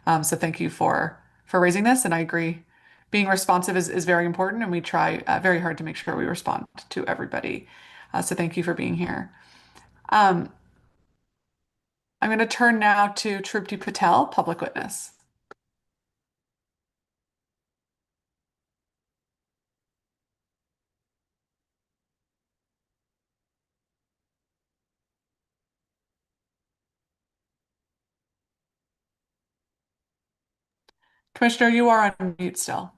So thank you for raising this, and I agree. Being responsive is very important, and we try very hard to make sure we respond to everybody. So thank you for being here. I'm going to turn now to Trupti Patel, public witness. Commissioner, you are on mute still.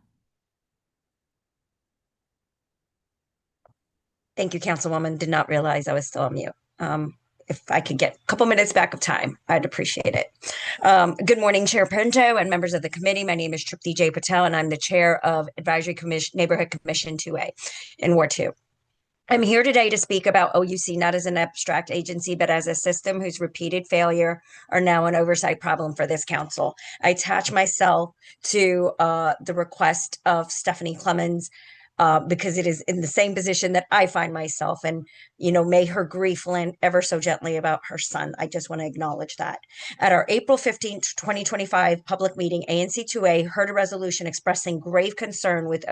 Thank you, Councilwoman. Did not realize I was still on mute. If I could get a couple minutes back of time, I'd appreciate it. Good morning, Chair Pinto and members of the committee. My name is Trupti J. Patel, and I'm the chair of Advisory Commission, Neighborhood Commission 2A in Ward 2. I'm here today to speak about OUC not as an abstract agency, but as a system whose repeated failure are now an oversight problem for this council. I attach myself to the request of Stephanie Clemens because it is in the same position that I find myself. And, may her grief land ever so gently about her son. I just want to acknowledge that. At our April 15th, 2025 public meeting, ANC2A heard a resolution expressing grave concern with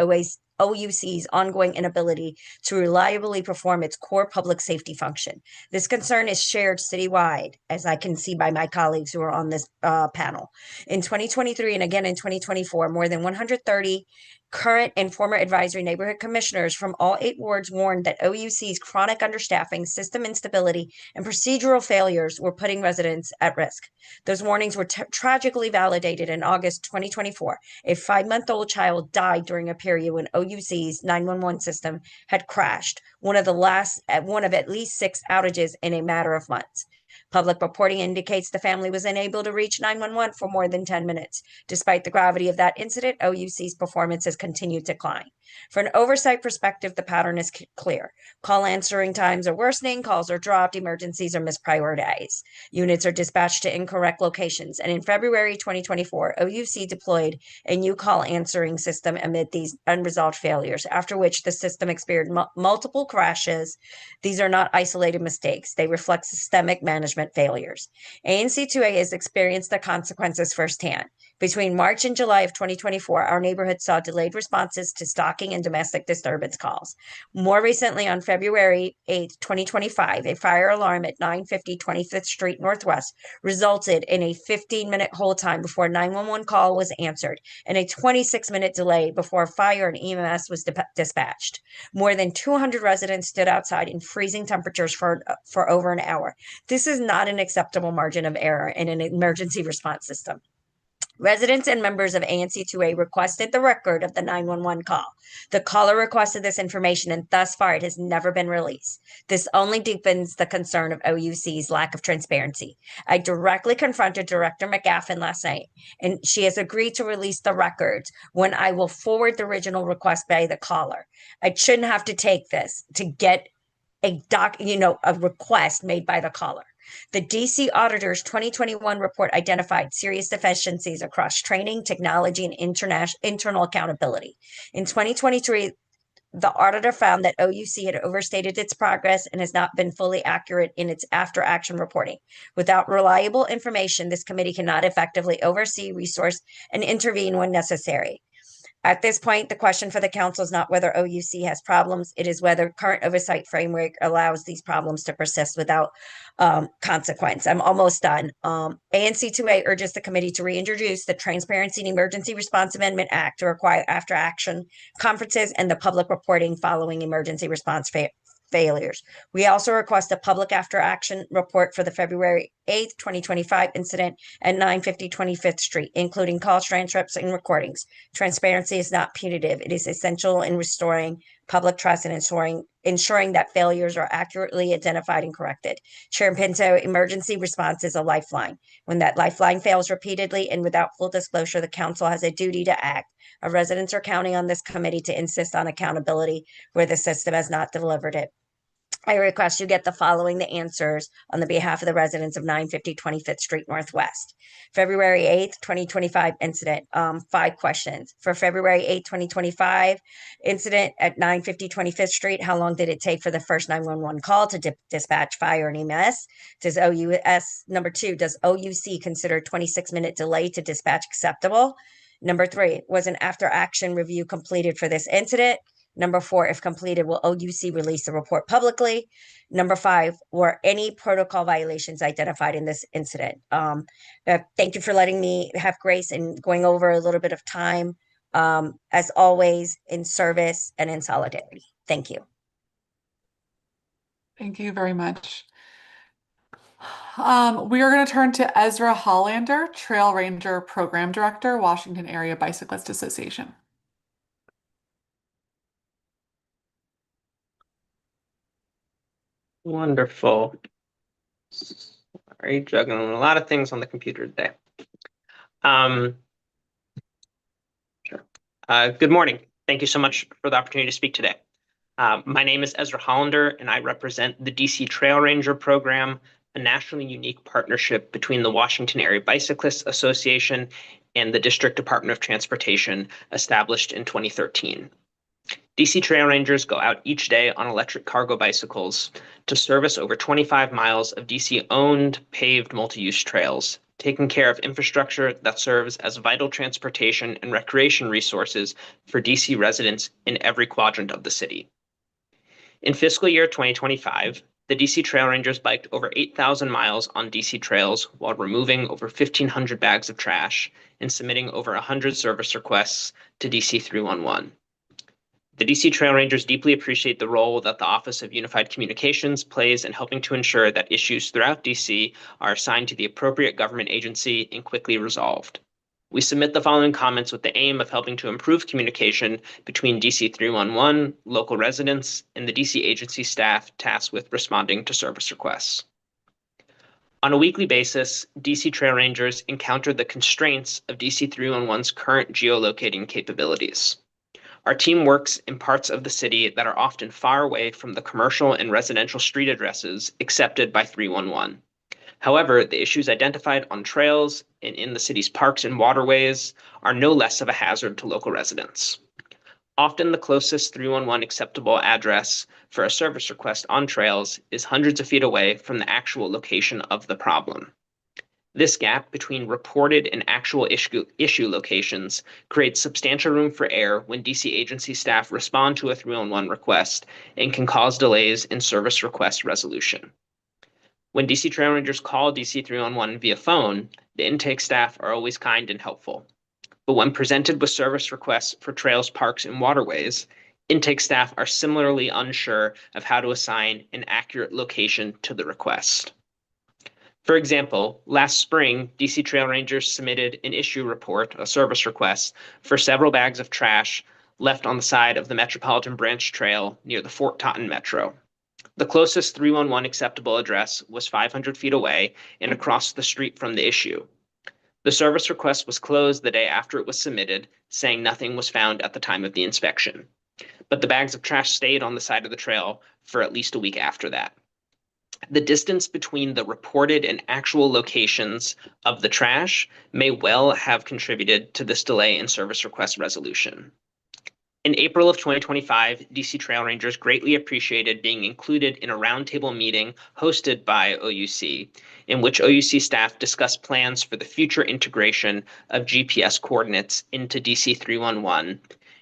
OUC's ongoing inability to reliably perform its core public safety function. This concern is shared citywide, as I can see by my colleagues who are on this panel. In 2023 and again in 2024, more than 130 current and former advisory neighborhood commissioners from all 8 wards warned that OUC's chronic understaffing, system instability, and procedural failures were putting residents at risk. Those warnings were tragically validated in August 2024. A 5-month-old child died during a period when OUC's 911 system had crashed, one of at least 6 outages in a matter of months. Public reporting indicates the family was unable to reach 911 for more than 10 minutes. Despite the gravity of that incident, OUC's performance has continued to decline. For an oversight perspective, the pattern is clear. Call answering times are worsening, calls are dropped, emergencies are misprioritized. Units are dispatched to incorrect locations. And in February 2024, OUC deployed a new call answering system amid these unresolved failures, after which the system experienced multiple crashes. These are not isolated mistakes. They reflect systemic management failures. ANC2A has experienced the consequences firsthand. Between March and July of 2024, our neighborhood saw delayed responses to stalking and domestic disturbance calls. More recently, on February 8, 2025, a fire alarm at 950 25th Street Northwest resulted in a 15-minute hold time before a 911 call was answered and a 26-minute delay before fire and EMS was dispatched. More than 200 residents stood outside in freezing temperatures for over an hour. This is not an acceptable margin of error in an emergency response system. Residents and members of ANC2A requested the record of the 911 call. The caller requested this information, and thus far it has never been released. This only deepens the concern of OUC's lack of transparency. I directly confronted Director McGaffin last night, and she has agreed to release the records when I will forward the original request by the caller. I shouldn't have to take this to get a request made by the caller. The DC Auditor's 2021 report identified serious deficiencies across training, technology, and internal accountability. In 2023, the auditor found that OUC had overstated its progress and has not been fully accurate in its after-action reporting. Without reliable information, this committee cannot effectively oversee, resource, and intervene when necessary. At this point, the question for the council is not whether OUC has problems. It is whether current oversight framework allows these problems to persist without consequence. I'm almost done. ANC2A urges the committee to reintroduce the Transparency and Emergency Response Amendment Act to require after-action conferences and the public reporting following emergency response failures. We also request a public after-action report for the February 8th, 2025 incident at 950 25th Street, including call transcripts and recordings. Transparency is not punitive. It is essential in restoring public trust and ensuring that failures are accurately identified and corrected. Chair Pinto, emergency response is a lifeline. When that lifeline fails repeatedly and without full disclosure, the council has a duty to act. Our residents are counting on this committee to insist on accountability where the system has not delivered it. I request you get the answers on the behalf of the residents of 950 25th Street Northwest. February 8th, 2025 incident, 5 questions. For February 8th, 2025 incident at 950 25th Street, how long did it take for the first 911 call to dispatch fire and EMS? Number 2, does OUC consider 26-minute delay to dispatch acceptable? Number 3, was an after-action review completed for this incident? Number 4, if completed, will OUC release the report publicly? Number 5, were any protocol violations identified in this incident? Thank you for letting me have grace and going over a little bit of time, as always, in service and in solidarity. Thank you. Thank you very much. We are going to turn to Ezra Hollander, Trail Ranger Program Director, Washington Area Bicyclist Association. Wonderful. Sorry, juggling a lot of things on the computer today. Sure. Good morning. Thank you so much for the opportunity to speak today. My name is Ezra Hollander, and I represent the DC Trail Ranger Program, a nationally unique partnership between the Washington Area Bicyclists Association and the District Department of Transportation, established in 2013. DC Trail Rangers go out each day on electric cargo bicycles to service over 25 miles of DC-owned paved multi-use trails, taking care of infrastructure that serves as vital transportation and recreation resources for DC residents in every quadrant of the city. In fiscal year 2025, the DC Trail Rangers biked over 8,000 miles on DC trails while removing over 1,500 bags of trash and submitting over 100 service requests to DC 311. The DC Trail Rangers deeply appreciate the role that the Office of Unified Communications plays in helping to ensure that issues throughout DC are assigned to the appropriate government agency and quickly resolved. We submit the following comments with the aim of helping to improve communication between DC 311, local residents, and the DC agency staff tasked with responding to service requests. On a weekly basis, DC Trail Rangers encounter the constraints of DC 311's current geolocating capabilities. Our team works in parts of the city that are often far away from the commercial and residential street addresses accepted by 311. However, the issues identified on trails and in the city's parks and waterways are no less of a hazard to local residents. Often the closest 311 acceptable address for a service request on trails is hundreds of feet away from the actual location of the problem. This gap between reported and actual issue locations creates substantial room for error when DC agency staff respond to a 311 request and can cause delays in service request resolution. When DC Trail Rangers call DC 311 via phone, the intake staff are always kind and helpful. But when presented with service requests for trails, parks, and waterways, intake staff are similarly unsure of how to assign an accurate location to the request. For example, last spring, DC Trail Rangers submitted an issue report, a service request, for several bags of trash left on the side of the Metropolitan Branch Trail near the Fort Totten Metro. The closest 311 acceptable address was 500 feet away and across the street from the issue. The service request was closed the day after it was submitted, saying nothing was found at the time of the inspection. But the bags of trash stayed on the side of the trail for at least a week after that. The distance between the reported and actual locations of the trash may well have contributed to this delay in service request resolution. In April of 2025, DC Trail Rangers greatly appreciated being included in a roundtable meeting hosted by OUC, in which OUC staff discussed plans for the future integration of GPS coordinates into DC 311,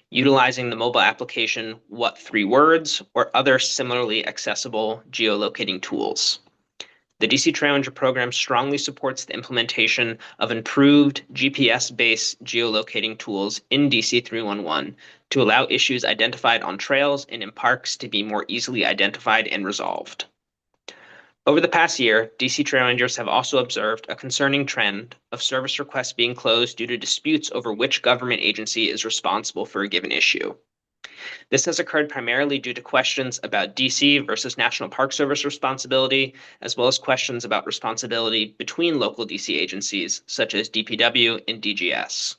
utilizing the mobile application What 3 Words or other similarly accessible geolocating tools. The DC Trail Ranger program strongly supports the implementation of improved GPS-based geolocating tools in DC 311 to allow issues identified on trails and in parks to be more easily identified and resolved. Over the past year, DC Trail Rangers have also observed a concerning trend of service requests being closed due to disputes over which government agency is responsible for a given issue. This has occurred primarily due to questions about DC versus National Park Service responsibility, as well as questions about responsibility between local DC agencies, such as DPW and DGS.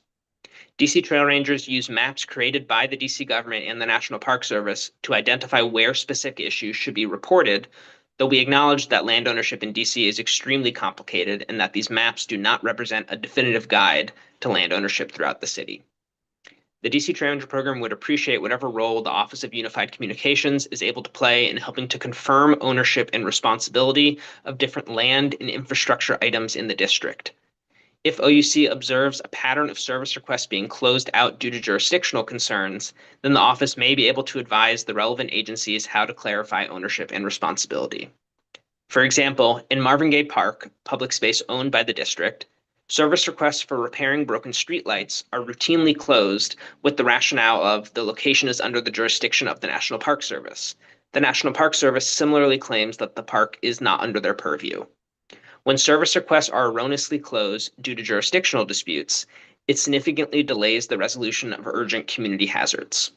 DC Trail Rangers use maps created by the DC government and the National Park Service to identify where specific issues should be reported, though we acknowledge that land ownership in DC is extremely complicated and that these maps do not represent a definitive guide to land ownership throughout the city. The DC Trail Ranger program would appreciate whatever role the Office of Unified Communications is able to play in helping to confirm ownership and responsibility of different land and infrastructure items in the district. If OUC observes a pattern of service requests being closed out due to jurisdictional concerns, then the office may be able to advise the relevant agencies how to clarify ownership and responsibility. For example, in Marvin Gaye Park, public space owned by the district, service requests for repairing broken streetlights are routinely closed with the rationale of the location is under the jurisdiction of the National Park Service. The National Park Service similarly claims that the park is not under their purview. When service requests are erroneously closed due to jurisdictional disputes, it significantly delays the resolution of urgent community hazards.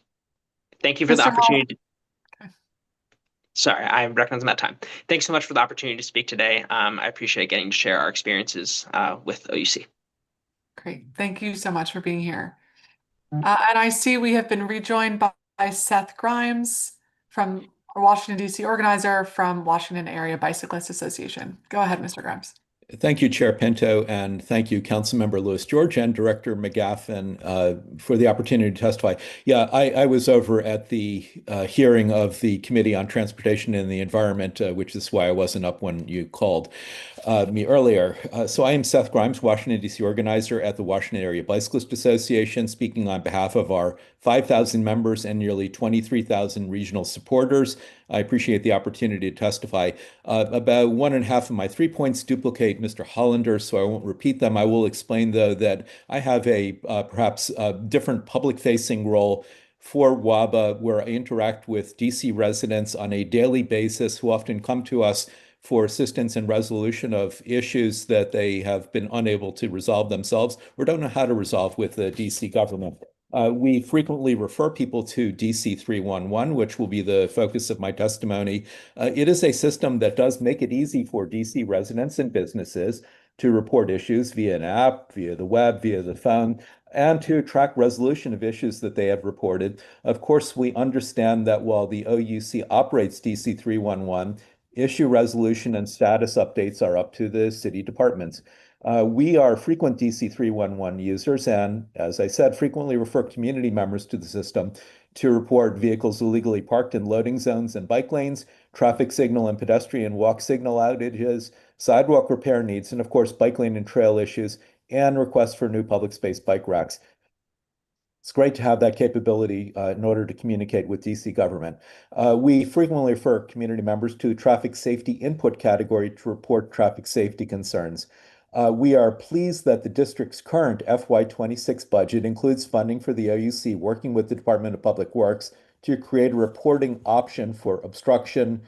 Thank you for the opportunity. Sorry, I recognize I'm out of time. Thanks so much for the opportunity to speak today. I appreciate getting to share our experiences with OUC. Great. Thank you so much for being here. And I see we have been rejoined by Seth Grimes from Washington, D.C. organizer from Washington Area Bicyclist Association. Go ahead, Mr. Grimes. Thank you, Chair Pinto, and thank you, Councilmember Lewis George and Director McGaffin, for the opportunity to testify. Yeah, I was over at the hearing of the Committee on Transportation and the Environment, which is why I wasn't up when you called me earlier. So I am Seth Grimes, Washington, D.C. organizer at the Washington Area Bicyclist Association, speaking on behalf of our 5,000 members and nearly 23,000 regional supporters. I appreciate the opportunity to testify. About 1.5 of my 3 points duplicate Mr. Hollander, so I won't repeat them. I will explain, though, that I have a perhaps different public-facing role for WABA, where I interact with DC residents on a daily basis who often come to us for assistance and resolution of issues that they have been unable to resolve themselves or don't know how to resolve with the DC government. We frequently refer people to DC 311, which will be the focus of my testimony. It is a system that does make it easy for DC residents and businesses to report issues via an app, via the web, via the phone, and to track resolution of issues that they have reported. Of course, we understand that while the OUC operates DC 311, issue resolution and status updates are up to the city departments. We are frequent DC 311 users and, as I said, frequently refer community members to the system to report vehicles illegally parked in loading zones and bike lanes, traffic signal and pedestrian walk signal outages, sidewalk repair needs, and of course, bike lane and trail issues, and requests for new public space bike racks. It's great to have that capability in order to communicate with DC government. We frequently refer community members to the traffic safety input category to report traffic safety concerns. We are pleased that the district's current FY26 budget includes funding for the OUC working with the Department of Public Works to create a reporting option for obstruction,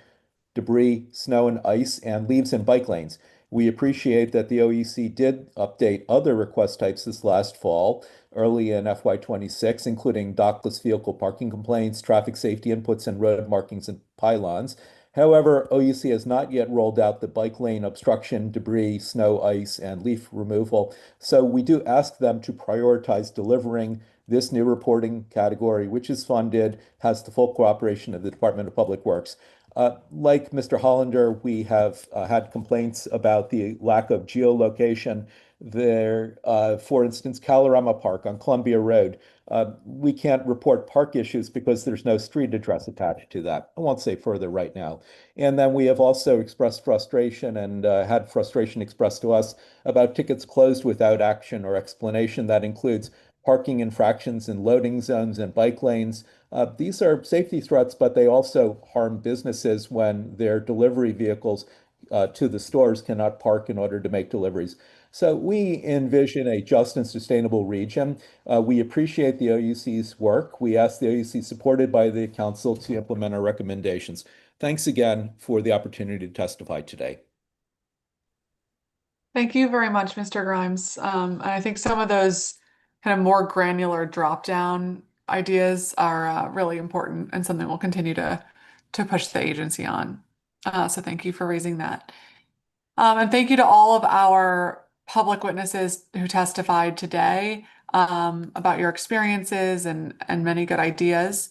debris, snow and ice, and leaves and bike lanes. We appreciate that the OEC did update other request types this last fall, early in FY26, including dockless vehicle parking complaints, traffic safety inputs, and road markings and pylons. However, OUC has not yet rolled out the bike lane obstruction, debris, snow, ice, and leaf removal. So we do ask them to prioritize delivering this new reporting category, which is funded, has the full cooperation of the Department of Public Works. Like Mr. Hollander, we have had complaints about the lack of geolocation there. For instance, Kalorama Park on Columbia Road. We can't report park issues because there's no street address attached to that. I won't say further right now. And then we have also expressed frustration and had frustration expressed to us about tickets closed without action or explanation. That includes parking infractions in loading zones and bike lanes. These are safety threats, but they also harm businesses when their delivery vehicles to the stores cannot park in order to make deliveries. So we envision a just and sustainable region. We appreciate the OUC's work. We ask the OUC, supported by the council, to implement our recommendations. Thanks again for the opportunity to testify today. Thank you very much, Mr. Grimes. And I think some of those kind of more granular drop-down ideas are really important and something we'll continue to push the agency on. So thank you for raising that. And thank you to all of our public witnesses who testified today about your experiences and many good ideas.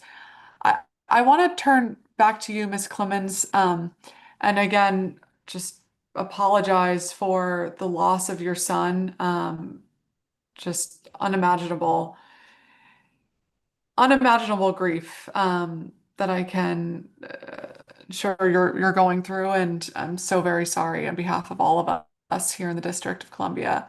I want to turn back to you, Ms. Clemens, and again, just apologize for the loss of your son. Just unimaginable grief that I can sure you're going through, and I'm so very sorry on behalf of all of us here in the District of Columbia.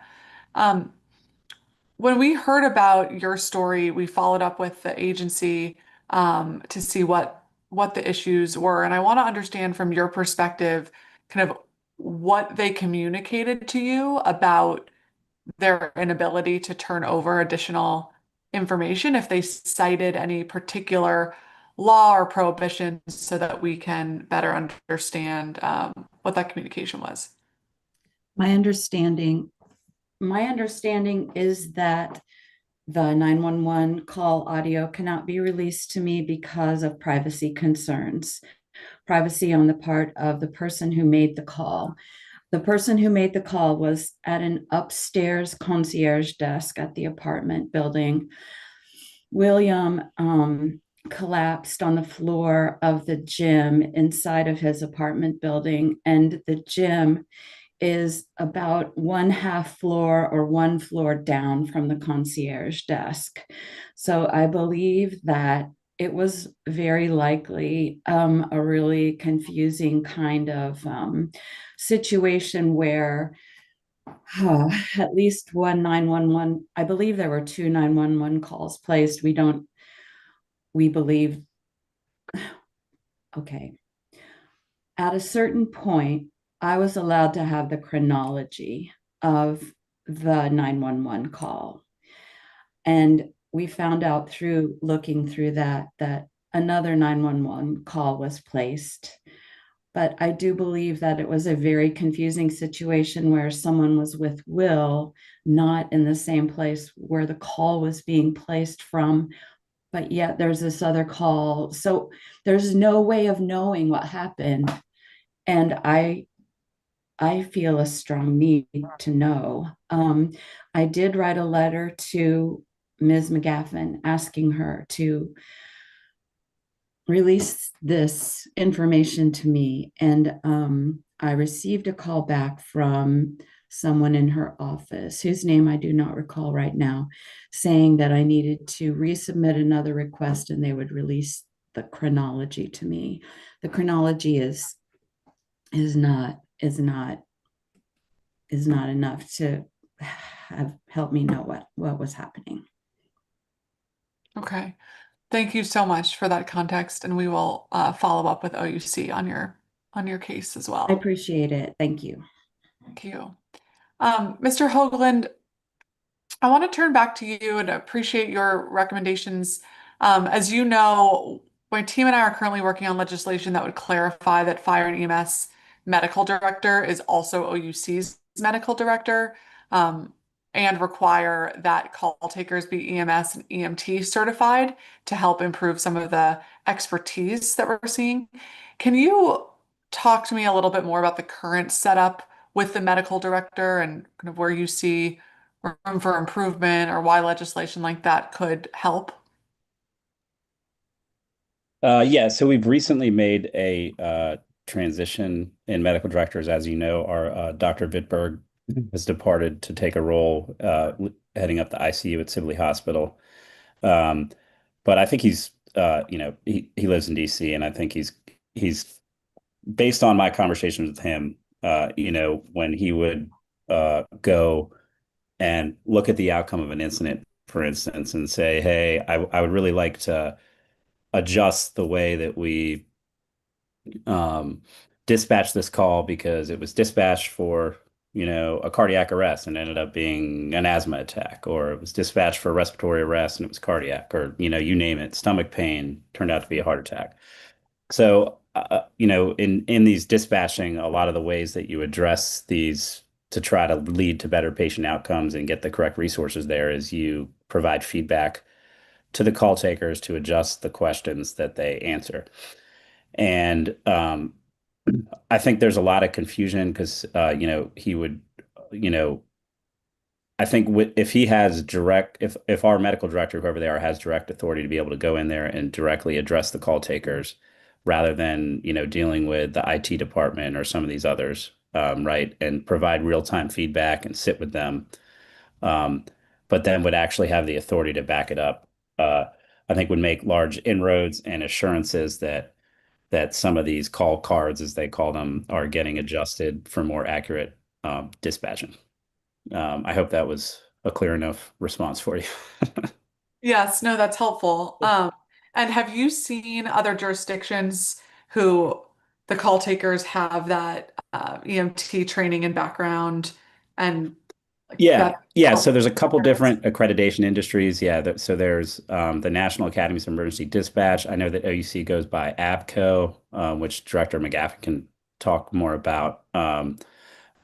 When we heard about your story, we followed up with the agency to see what the issues were, and I want to understand from your perspective kind of what they communicated to you about their inability to turn over additional information, if they cited any particular law or prohibitions so that we can better understand what that communication was. My understanding is that the 911 call audio cannot be released to me because of privacy concerns, privacy on the part of the person who made the call. The person who made the call was at an upstairs concierge desk at the apartment building. William collapsed on the floor of the gym inside of his apartment building, and the gym is about 1/2 floor or 1 floor down from the concierge desk. So I believe that it was very likely a really confusing kind of situation where at least one 911, I believe there were 2 911 calls placed. We believe, okay. At a certain point, I was allowed to have the chronology of the 911 call. And we found out through looking through that another 911 call was placed. But I do believe that it was a very confusing situation where someone was with Will, not in the same place where the call was being placed from, but yet there's this other call. So there's no way of knowing what happened. And I feel a strong need to know. I did write a letter to Ms. McGaffin asking her to release this information to me. And I received a call back from someone in her office, whose name I do not recall right now, saying that I needed to resubmit another request and they would release the chronology to me. The chronology is not enough to have helped me know what was happening. Okay. Thank you so much for that context, and we will follow up with OUC on your case as well. I appreciate it. Thank you. Thank you. Mr. Hoagland, I want to turn back to you and appreciate your recommendations. As you know, my team and I are currently working on legislation that would clarify that Fire and EMS medical director is also OUC's medical director, and require that call takers be EMS and EMT certified to help improve some of the expertise that we're seeing. Can you talk to me a little bit more about the current setup with the medical director and kind of where you see room for improvement or why legislation like that could help? Yeah, so we've recently made a transition in medical directors. As you know, our Dr. Wittberg has departed to take a role heading up the ICU at Sibley Hospital. But I think he's, he lives in DC, and I think he's based on my conversations with him, when he would go and look at the outcome of an incident, for instance, and say, hey, I would really like to adjust the way that we dispatch this call because it was dispatched for, a cardiac arrest and ended up being an asthma attack, or it was dispatched for respiratory arrest and it was cardiac, or, you name it, stomach pain turned out to be a heart attack. So, in these dispatching, a lot of the ways that you address these to try to lead to better patient outcomes and get the correct resources there is you provide feedback to the call takers to adjust the questions that they answer. And I think there's a lot of confusion because, he would, I think if he has if our medical director, whoever they are, has direct authority to be able to go in there and directly address the call takers rather than, dealing with the IT department or some of these others, right, and provide real-time feedback and sit with them, but then would actually have the authority to back it up, I think would make large inroads and assurances that some of these call cards, as they call them, are getting adjusted for more accurate dispatching. I hope that was a clear enough response for you. Yes, no, that's helpful. And have you seen other jurisdictions who the call takers have that EMT training and background and Yeah. So there's a couple different accreditation industries. Yeah. So there's the National Academies of Emergency Dispatch. I know that OUC goes by ABCO, which Director McGaffin can talk more about.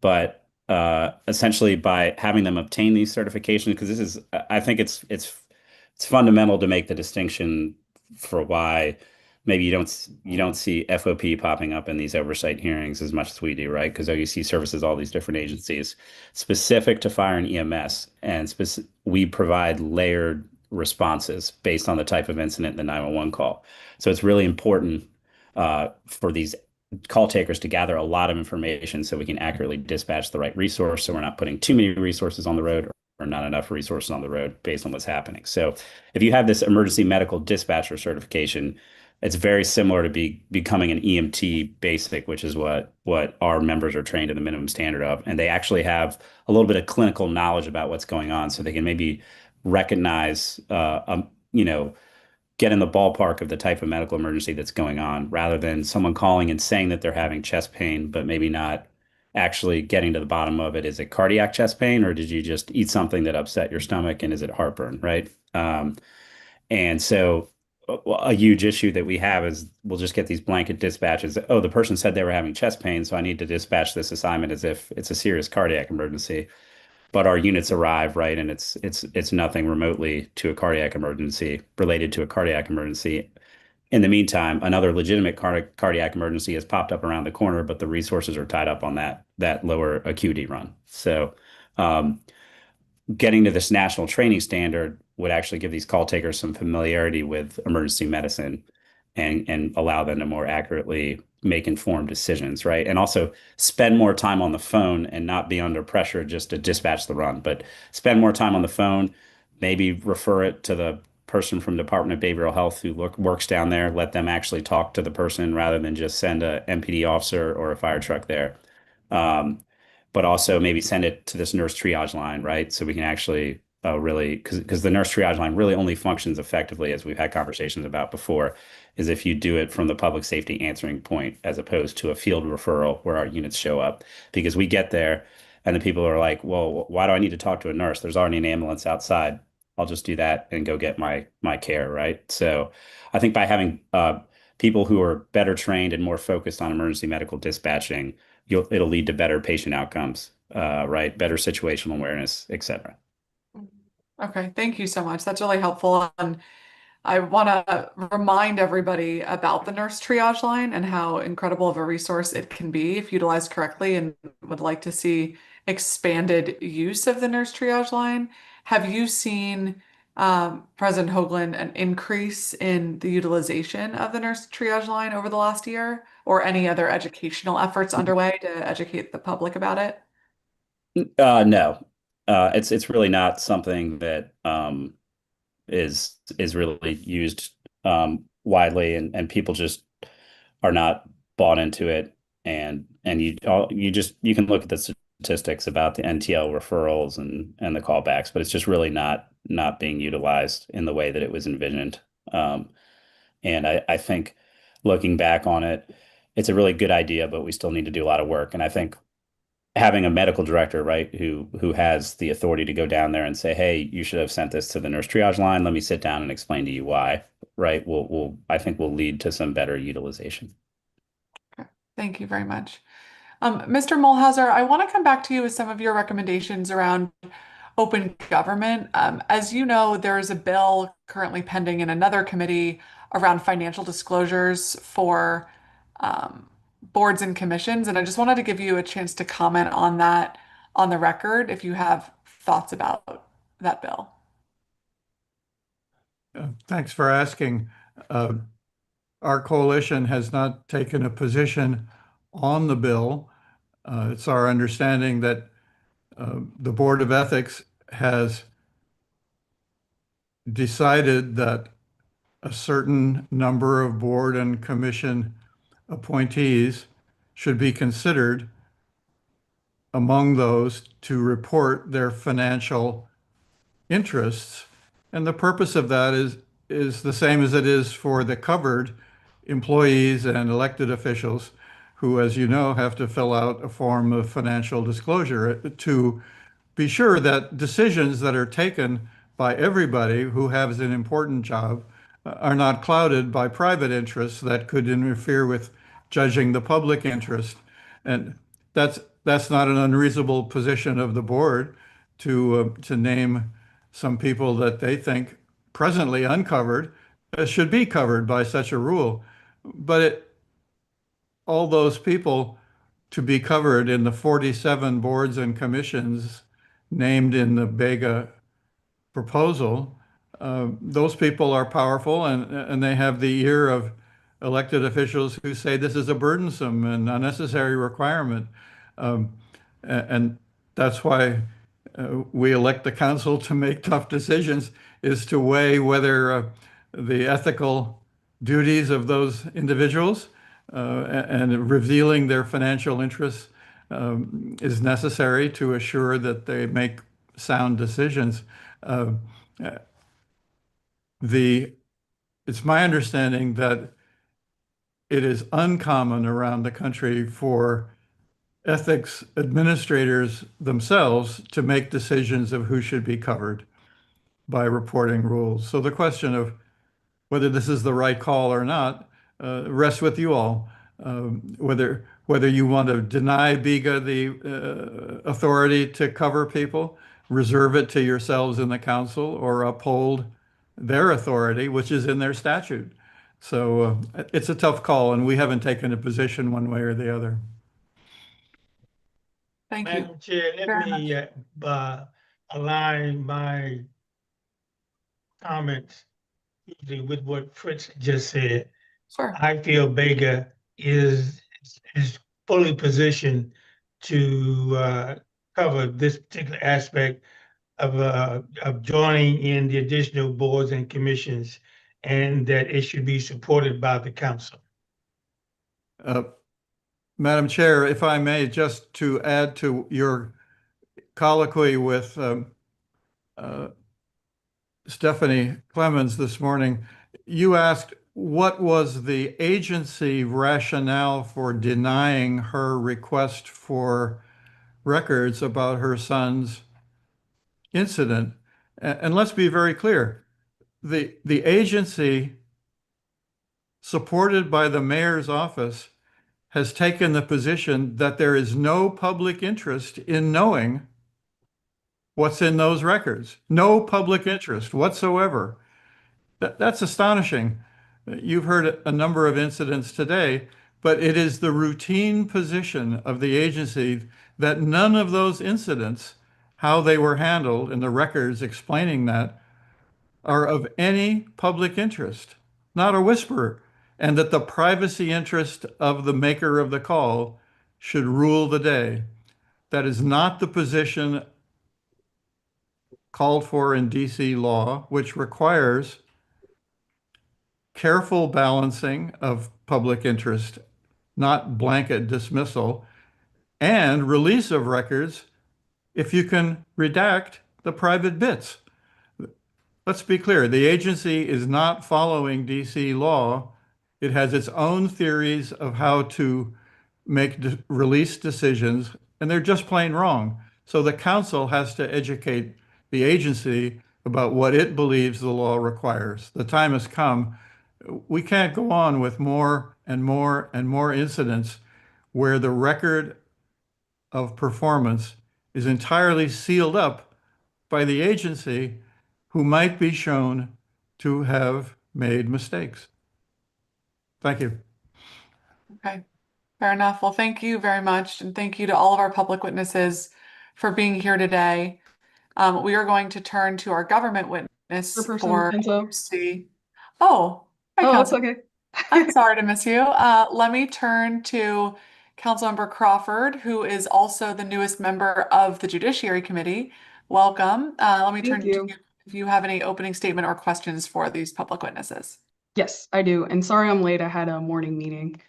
But essentially, by having them obtain these certifications, because I think it's fundamental to make the distinction for why maybe you don't see FOP popping up in these oversight hearings as much as we do, right? Because OUC services all these different agencies specific to fire and EMS, and we provide layered responses based on the type of incident in the 911 call. So it's really important for these call takers to gather a lot of information so we can accurately dispatch the right resource. So we're not putting too many resources on the road or not enough resources on the road based on what's happening. So if you have this emergency medical dispatcher certification, it's very similar to becoming an EMT basic, which is what our members are trained in the minimum standard of. And they actually have a little bit of clinical knowledge about what's going on. So they can maybe recognize, get in the ballpark of the type of medical emergency that's going on rather than someone calling and saying that they're having chest pain, but maybe not actually getting to the bottom of it. Is it cardiac chest pain, or did you just eat something that upset your stomach, and is it heartburn, right? And so a huge issue that we have is we'll just get these blanket dispatches. Oh, the person said they were having chest pain, so I need to dispatch this assignment as if it's a serious cardiac emergency. But our units arrive, right, and it's nothing remotely to a cardiac emergency related to a cardiac emergency. In the meantime, another legitimate cardiac emergency has popped up around the corner, but the resources are tied up on that lower acuity run. So getting to this national training standard would actually give these call takers some familiarity with emergency medicine and allow them to more accurately make informed decisions, right? And also spend more time on the phone and not be under pressure just to dispatch the run, but spend more time on the phone, maybe refer it to the person from Department of Behavioral Health who works down there, let them actually talk to the person rather than just send a MPD officer or a fire truck there. But also maybe send it to this nurse triage line, right? So we can actually really, because the nurse triage line really only functions effectively, as we've had conversations about before, is if you do it from the public safety answering point as opposed to a field referral where our units show up. Because we get there and the people are like, well, why do I need to talk to a nurse? There's already an ambulance outside. I'll just do that and go get my care, right? So I think by having people who are better trained and more focused on emergency medical dispatching, it'll lead to better patient outcomes, right? Better situational awareness, et cetera. Okay, thank you so much. That's really helpful. And I want to remind everybody about the nurse triage line and how incredible of a resource it can be if utilized correctly, and would like to see expanded use of the nurse triage line. Have you seen, President Hoagland, an increase in the utilization of the nurse triage line over the last year, or any other educational efforts underway to educate the public about it? No, it's really not something that is really used widely, and people just are not bought into it. And you can look at the statistics about the NTL referrals and the callbacks, but it's just really not being utilized in the way that it was envisioned. And I think looking back on it, it's a really good idea, but we still need to do a lot of work. And I think having a medical director, right, who has the authority to go down there and say, hey, you should have sent this to the nurse triage line. Let me sit down and explain to you why, right? I think will lead to some better utilization. Okay, thank you very much. Mr. Mulhauser, I want to come back to you with some of your recommendations around open government. As you know, there is a bill currently pending in another committee around financial disclosures for boards and commissions. And I just wanted to give you a chance to comment on that on the record if you have thoughts about that bill. Thanks for asking. Our coalition has not taken a position on the bill. It's our understanding that the Board of Ethics has decided that a certain number of board and commission appointees should be considered among those to report their financial interests. And the purpose of that is the same as it is for the covered employees and elected officials who, as you know, have to fill out a form of financial disclosure to be sure that decisions that are taken by everybody who has an important job are not clouded by private interests that could interfere with judging the public interest. And that's not an unreasonable position of the board to name some people that they think presently uncovered should be covered by such a rule. But all those people to be covered in the 47 boards and commissions named in the Bega proposal, those people are powerful and they have the ear elected officials who say this is a burdensome and unnecessary requirement. And that's why we elect the council to make tough decisions, is to weigh whether the ethical duties of those individuals and revealing their financial interests is necessary to assure that they make sound decisions. It's my understanding that it is uncommon around the country for ethics administrators themselves to make decisions of who should be covered by reporting rules. So the question of whether this is the right call or not rests with you all. Whether you want to deny Bega the authority to cover people, reserve it to yourselves in the council, or uphold their authority, which is in their statute. So it's a tough call, and we haven't taken a position one way or the other. Thank you. Madam Chair, let me align my comments with what Fritz just said. Sure. I feel Bega is fully positioned to cover this particular aspect of joining in the additional boards and commissions, and that it should be supported by the council. Madam Chair, if I may, just to add to your colloquy with Stephanie Clemens this morning, you asked what was the agency rationale for denying her request for records about her son's incident. And let's be very clear, the agency, supported by the mayor's office, has taken the position that there is no public interest in knowing what's in those records. No public interest whatsoever. That's astonishing. You've heard a number of incidents today, but it is the routine position of the agency that none of those incidents, how they were handled, and the records explaining that, are of any public interest, not a whisper, and that the privacy interest of the maker of the call should rule the day. That is not the position called for in DC law, which requires careful balancing of public interest, not blanket dismissal, and release of records if you can redact the private bits. Let's be clear, the agency is not following DC law. It has its own theories of how to make release decisions, and they're just plain wrong. So the council has to educate the agency about what it believes the law requires. The time has come. We can't go on with more and more and more incidents where the record of performance is entirely sealed up by the agency, who might be shown to have made mistakes. Thank you. Okay, fair enough. Well, thank you very much. And thank you to all of our public witnesses for being here today. We are going to turn to our government witness for OC. Oh, hi, it's okay. I'm sorry to miss you. Let me turn to Councilmember Crawford, who is also the newest member of the Judiciary Committee. Welcome. Let me turn to you if you have any opening statement or questions for these public witnesses. Yes, I do. And sorry I'm late. I had a morning meeting.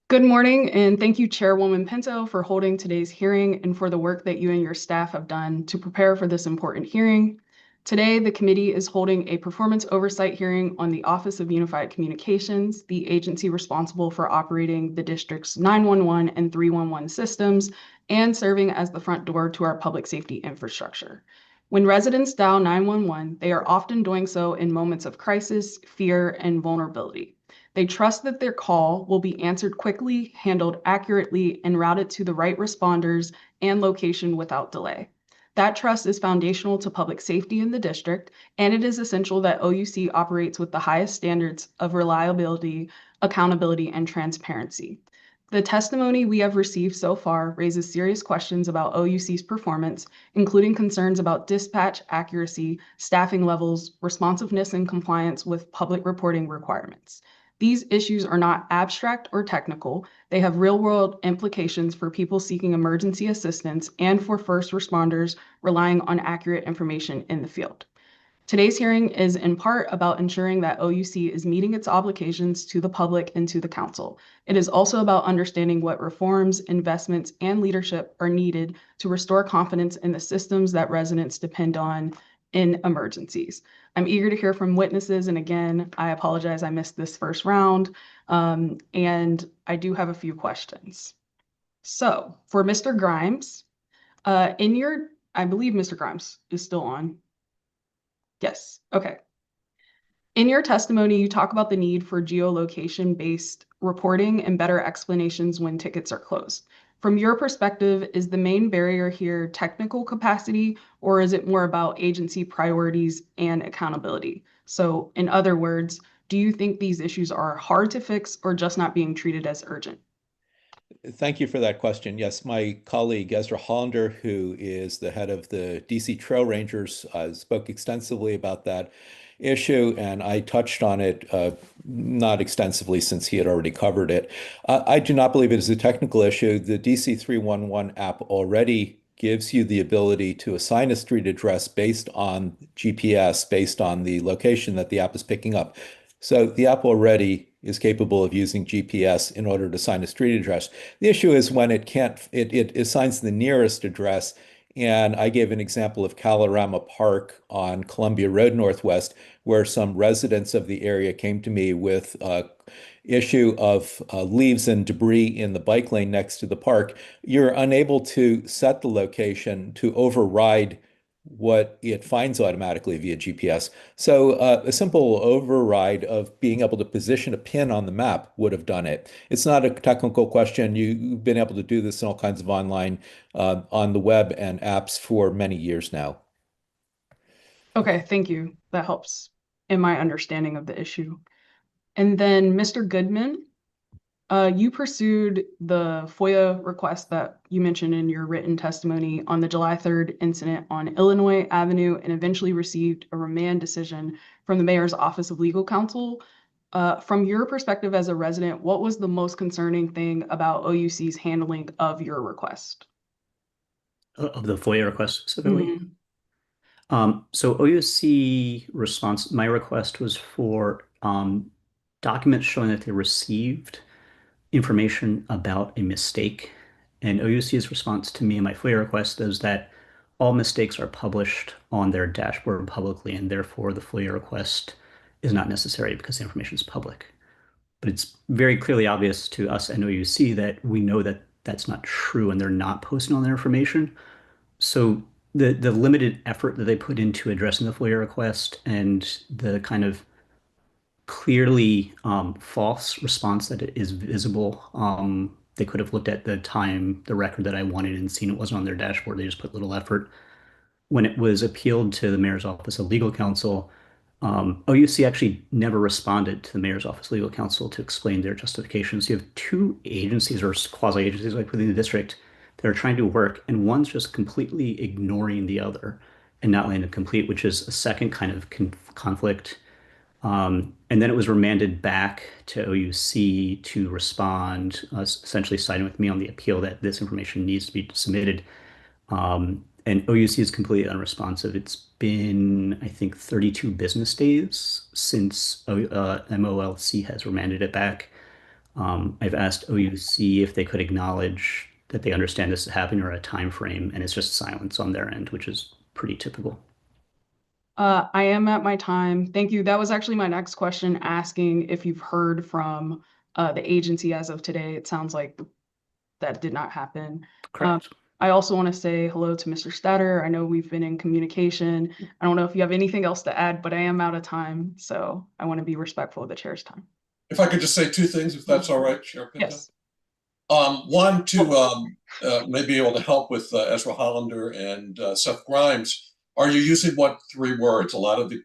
Good morning, and thank you, Chairwoman Pinto, for holding today's hearing and for the work that you and your staff have done to prepare for this important hearing. Today, the committee is holding a performance oversight hearing on the Office of Unified Communications, the agency responsible for operating the district's 911 and 311 systems and serving as the front door to our public safety infrastructure. When residents dial 911, they are often doing so in moments of crisis, fear, and vulnerability. They trust that their call will be answered quickly, handled accurately, and routed to the right responders and location without delay. That trust is foundational to public safety in the district, and it is essential that OUC operates with the highest standards of reliability, accountability, and transparency. The testimony we have received so far raises serious questions about OUC's performance, including concerns about dispatch accuracy, staffing levels, responsiveness, and compliance with public reporting requirements. These issues are not abstract or technical. They have real-world implications for people seeking emergency assistance and for first responders relying on accurate information in the field. Today's hearing is in part about ensuring that OUC is meeting its obligations to the public and to the council. It is also about understanding what reforms, investments, and leadership are needed to restore confidence in the systems that residents depend on in emergencies. I'm eager to hear from witnesses, and again, I apologize I missed this first round, and I do have a few questions. So for Mr. Grimes, I believe Mr. Grimes is still on. Yes, okay. In your testimony, you talk about the need for geolocation-based reporting and better explanations when tickets are closed. From your perspective, is the main barrier here technical capacity, or is it more about agency priorities and accountability? So in other words, do you think these issues are hard to fix or just not being treated as urgent? Thank you for that question. Yes, my colleague Ezra Hollander, who is the head of the DC Trail Rangers, spoke extensively about that issue, and I touched on it not extensively since he had already covered it. I do not believe it is a technical issue. The DC 311 app already gives you the ability to assign a street address based on GPS, based on the location that the app is picking up. So the app already is capable of using GPS in order to assign a street address. The issue is when it can't, it assigns the nearest address. And I gave an example of Kalorama Park on Columbia Road Northwest, where some residents of the area came to me with issue of leaves and debris in the bike lane next to the park. You're unable to set the location to override what it finds automatically via GPS. So a simple override of being able to position a pin on the map would have done it. It's not a technical question. You've been able to do this in all kinds of online on the web and apps for many years now. Okay, thank you. That helps in my understanding of the issue. And then Mr. Goodman, you pursued the FOIA request that you mentioned in your written testimony on the July 3rd incident on Illinois Avenue and eventually received a remand decision from the Mayor's Office of Legal Counsel. From your perspective as a resident, what was the most concerning thing about OUC's handling of your request? Of the FOIA request specifically? So OUC response, my request was for documents showing that they received information about a mistake. And OUC's response to me and my FOIA request is that all mistakes are published on their dashboard publicly, and therefore the FOIA request is not necessary because the information is public. But it's very clearly obvious to us and OUC that we know that that's not true and they're not posting all their information. So the limited effort that they put into addressing the FOIA request and the kind of clearly false response that it is visible. They could have looked at the record that I wanted and seen it wasn't on their dashboard. They just put little effort. When it was appealed to the Mayor's Office of Legal Counsel, OUC actually never responded to the Mayor's Office of Legal Counsel to explain their justifications. You have two agencies or quasi-agencies like within the district that are trying to work, and one's just completely ignoring the other and not letting it complete, which is a second kind of conflict. And then it was remanded back to OUC to respond, essentially siding with me on the appeal that this information needs to be submitted. And OUC is completely unresponsive. It's been, I think, 32 business days since MOLC has remanded it back. I've asked OUC if they could acknowledge that they understand this is happening or a time frame, and it's just silence on their end, which is pretty typical. I am at my time. Thank you. That was actually my next question, asking if you've heard from the agency as of today. It sounds like that did not happen. Correct. I also want to say hello to Mr. Statter. I know we've been in communication. I don't know if you have anything else to add, but I am out of time, so I want to be respectful of the chair's time. If I could just say two things, if that's all right, Chair Pinto. Yes. One, to maybe able to help with Ezra Hollander and Seth Grimes. Are you using what three words? A lot of the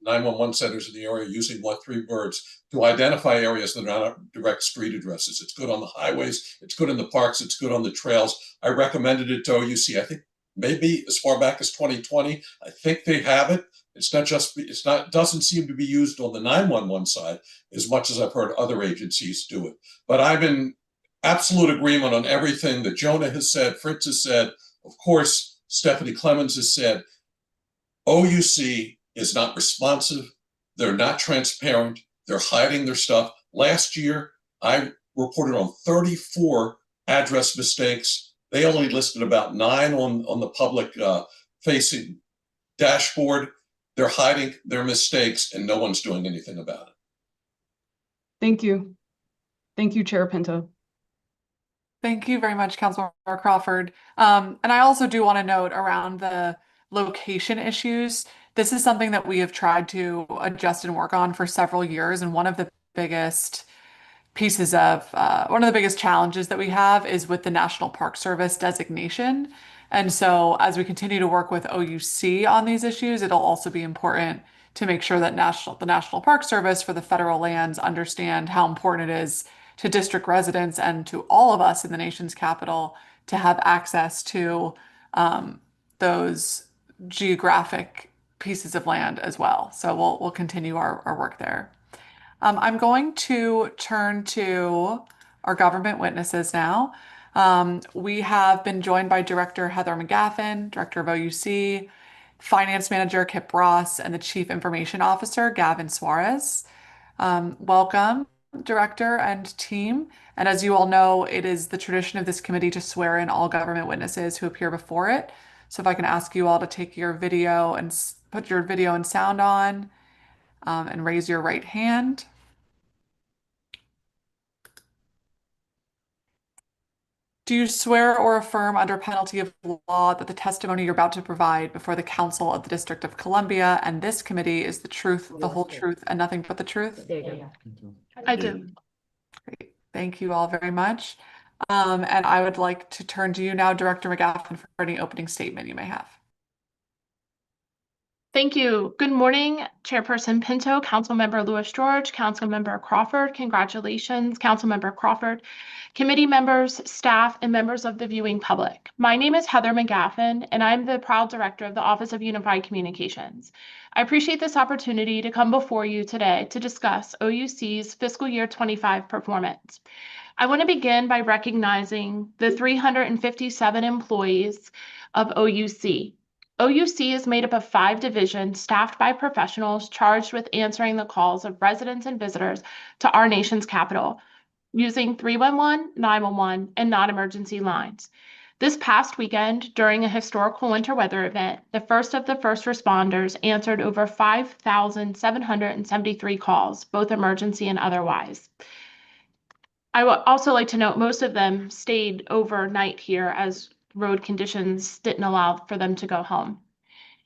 911 centers in the area are using what three words to identify areas that are not direct street addresses. It's good on the highways, it's good in the parks, it's good on the trails. I recommended it to OUC, I think maybe as far back as 2020. I think they have it. Doesn't seem to be used on the 911 side as much as I've heard other agencies do it. But I'm in absolute agreement on everything that Jonah has said, Fritz has said, of course, Stephanie Clemens has said. OUC is not responsive. They're not transparent. They're hiding their stuff. Last year, I reported on 34 address mistakes. They only listed about 9 on the public facing dashboard. They're hiding their mistakes and no one's doing anything about it. Thank you. Thank you, Chair Pinto. Thank you very much, Councilmember Crawford. And I also do want to note around the location issues. This is something that we have tried to adjust and work on for several years. And one of the biggest challenges that we have is with the National Park Service designation. And so as we continue to work with OUC on these issues, it'll also be important to make sure that the National Park Service for the federal lands understand how important it is to district residents and to all of us in the nation's capital to have access to those geographic pieces of land as well. So we'll continue our work there. I'm going to turn to our government witnesses now. We have been joined by Director Heather McGaffin, Director of OUC, Finance Manager Kip Ross, and the Chief Information Officer Gavin Suarez. Welcome, Director and team. And as you all know, it is the tradition of this committee to swear in all government witnesses who appear before it. So if I can ask you all to take your video and put your video and sound on, and raise your right hand. Do you swear or affirm under penalty of law that the testimony you're about to provide before the Council of the District of Columbia and this committee is the truth, the whole truth, and nothing but the truth? There you go. I do. Great. Thank you all very much. And I would like to turn to you now, Director McGaffin, for any opening statement you may have. Thank you. Good morning, Chairperson Pinto, Councilmember Lewis George, Councilmember Crawford. Congratulations, Councilmember Crawford, committee members, staff, and members of the viewing public. My name is Heather McGaffin, and I'm the proud director of the Office of Unified Communications. I appreciate this opportunity to come before you today to discuss OUC's fiscal year 25 performance. I want to begin by recognizing the 357 employees of OUC. OUC is made up of 5 divisions staffed by professionals charged with answering the calls of residents and visitors to our nation's capital using 311, 911, and non-emergency lines. This past weekend, during a historical winter weather event, the first of the first responders answered over 5,773 calls, both emergency and otherwise. I would also like to note most of them stayed overnight here as road conditions didn't allow for them to go home.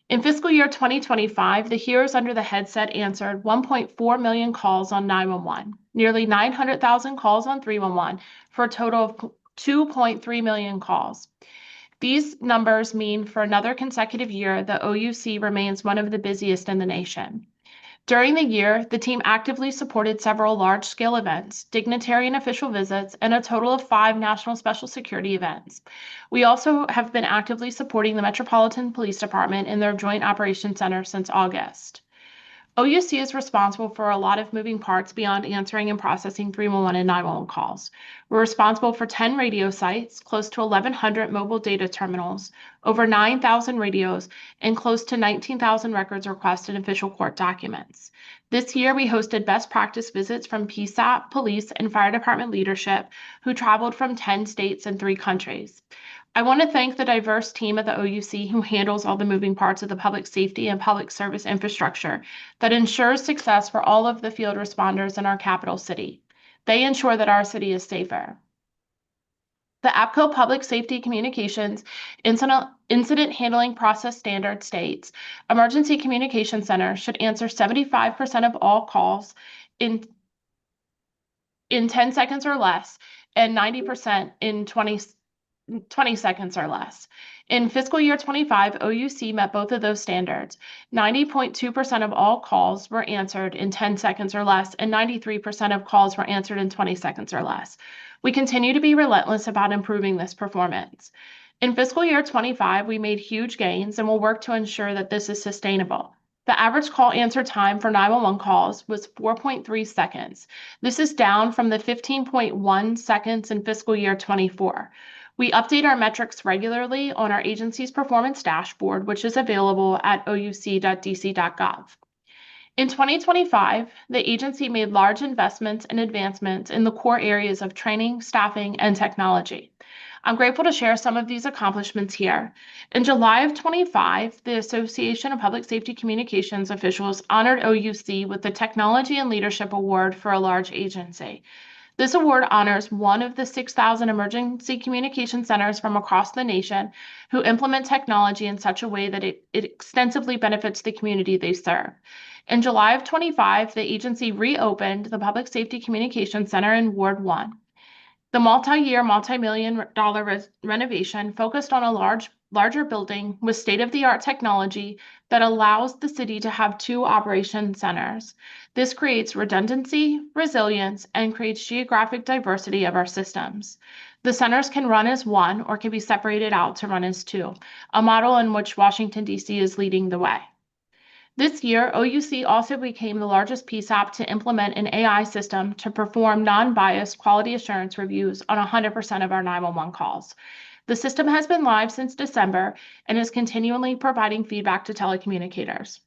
In fiscal year 2025, the heroes under the headset answered 1.4 million calls on 911, nearly 900,000 calls on 311, for a total of 2.3 million calls. These numbers mean for another consecutive year, the OUC remains one of the busiest in the nation. During the year, the team actively supported several large-scale events, dignitary and official visits, and a total of 5 national special security events. We also have been actively supporting the Metropolitan Police Department in their Joint Operations Center since August. OUC is responsible for a lot of moving parts beyond answering and processing 311 and 911 calls. We're responsible for 10 radio sites, close to 1,100 mobile data terminals, over 9,000 radios, and close to 19,000 records requests and official court documents. This year, we hosted best practice visits from PSAP, police, and fire department leadership who traveled from 10 states and 3 countries. I want to thank the diverse team at the OUC who handles all the moving parts of the public safety and public service infrastructure that ensures success for all of the field responders in our capital city. They ensure that our city is safer. The APCO Public Safety Communications Incident Handling Process Standard states Emergency Communication Center should answer 75% of all calls in 10 seconds or less and 90% in 20 seconds or less. In fiscal year 25, OUC met both of those standards. 90.2% of all calls were answered in 10 seconds or less, and 93% of calls were answered in 20 seconds or less. We continue to be relentless about improving this performance. In fiscal year 25, we made huge gains and will work to ensure that this is sustainable. The average call answer time for 911 calls was 4.3 seconds. This is down from the 15.1 seconds in fiscal year 24. We update our metrics regularly on our agency's performance dashboard, which is available at ouc.dc.gov. In 2025, the agency made large investments and advancements in the core areas of training, staffing, and technology. I'm grateful to share some of these accomplishments here. In July of 25, the Association of Public Safety Communications officials honored OUC with the Technology and Leadership Award for a large agency. This award honors one of the 6,000 emergency communication centers from across the nation who implement technology in such a way that it extensively benefits the community they serve. In July of 25, the agency reopened the Public Safety Communications Center in Ward 1. The multi-year, multi-million-dollar renovation focused on a larger building with state-of-the-art technology that allows the city to have 2 operation centers. This creates redundancy, resilience, and creates geographic diversity of our systems. The centers can run as one or can be separated out to run as 2, a model in which Washington, D.C. is leading the way. This year, OUC also became the largest PSAP to implement an AI system to perform non-biased quality assurance reviews on 100% of our 911 calls. The system has been live since December and is continually providing feedback to telecommunicators.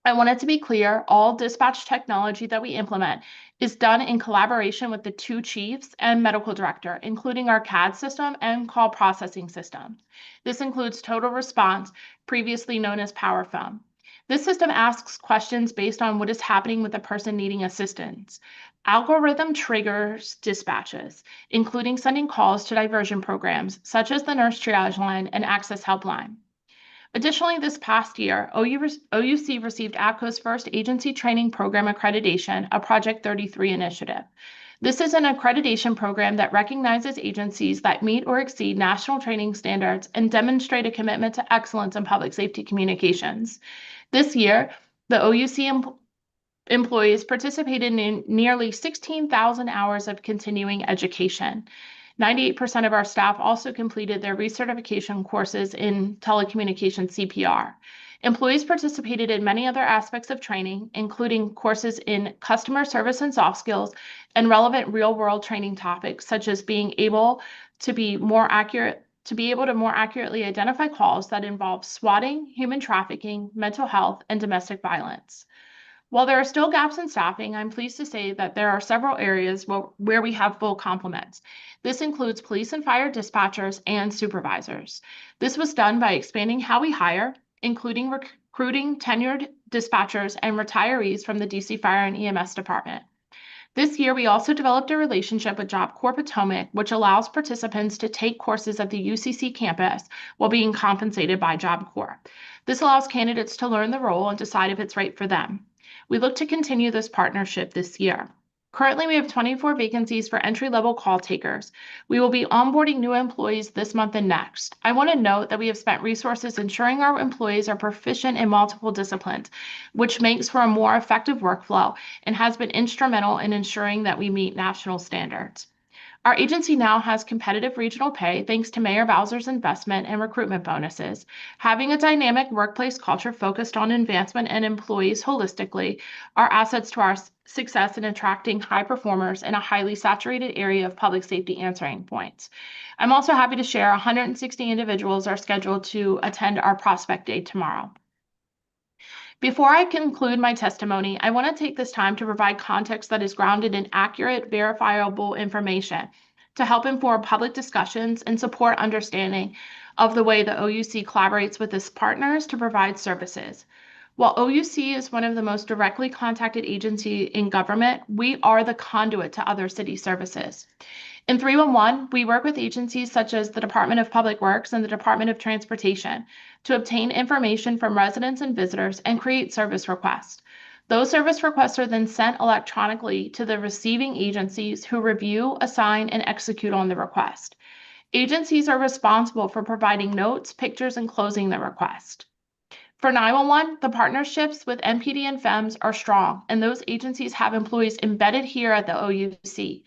I want it to be clear, all dispatch technology that we implement is done in collaboration with the 2 chiefs and medical director, including our CAD system and call processing system. This includes total response, previously known as PowerPhone. This system asks questions based on what is happening with the person needing assistance. Algorithm triggers dispatches, including sending calls to diversion programs, such as the nurse triage line and access helpline. Additionally, this past year, OUC received APCO's first agency training program accreditation, a Project 33 initiative. This is an accreditation program that recognizes agencies that meet or exceed national training standards and demonstrate a commitment to excellence in public safety communications. This year, the OUC employees participated in nearly 16,000 hours of continuing education. 98% of our staff also completed their recertification courses in telecommunication CPR. Employees participated in many other aspects of training, including courses in customer service and soft skills and relevant real-world training topics, such as being able to more accurately identify calls that involve swatting, human trafficking, mental health, and domestic violence. While there are still gaps in staffing, I'm pleased to say that there are several areas where we have full complements. This includes police and fire dispatchers and supervisors. This was done by expanding how we hire, including recruiting tenured dispatchers and retirees from the DC Fire and EMS department. This year, we also developed a relationship with Job Corps Potomac, which allows participants to take courses at the UCC campus while being compensated by Job Corps. This allows candidates to learn the role and decide if it's right for them. We look to continue this partnership this year. Currently, we have 24 vacancies for entry-level call takers. We will be onboarding new employees this month and next. I want to note that we have spent resources ensuring our employees are proficient in multiple disciplines, which makes for a more effective workflow and has been instrumental in ensuring that we meet national standards. Our agency now has competitive regional pay thanks to Mayor Bowser's investment and recruitment bonuses. Having a dynamic workplace culture focused on advancement and employees holistically are assets to our success in attracting high performers in a highly saturated area of public safety answering points. I'm also happy to share 160 individuals are scheduled to attend our Prospect Day tomorrow. Before I conclude my testimony, I want to take this time to provide context that is grounded in accurate, verifiable information to help inform public discussions and support understanding of the way the OUC collaborates with its partners to provide services. While OUC is one of the most directly contacted agencies in government, we are the conduit to other city services. In 311, we work with agencies such as the Department of Public Works and the Department of Transportation to obtain information from residents and visitors and create service requests. Those service requests are then sent electronically to the receiving agencies who review, assign, and execute on the request. Agencies are responsible for providing notes, pictures, and closing the request. For 911, the partnerships with MPD and FEMS are strong, and those agencies have employees embedded here at the OUC.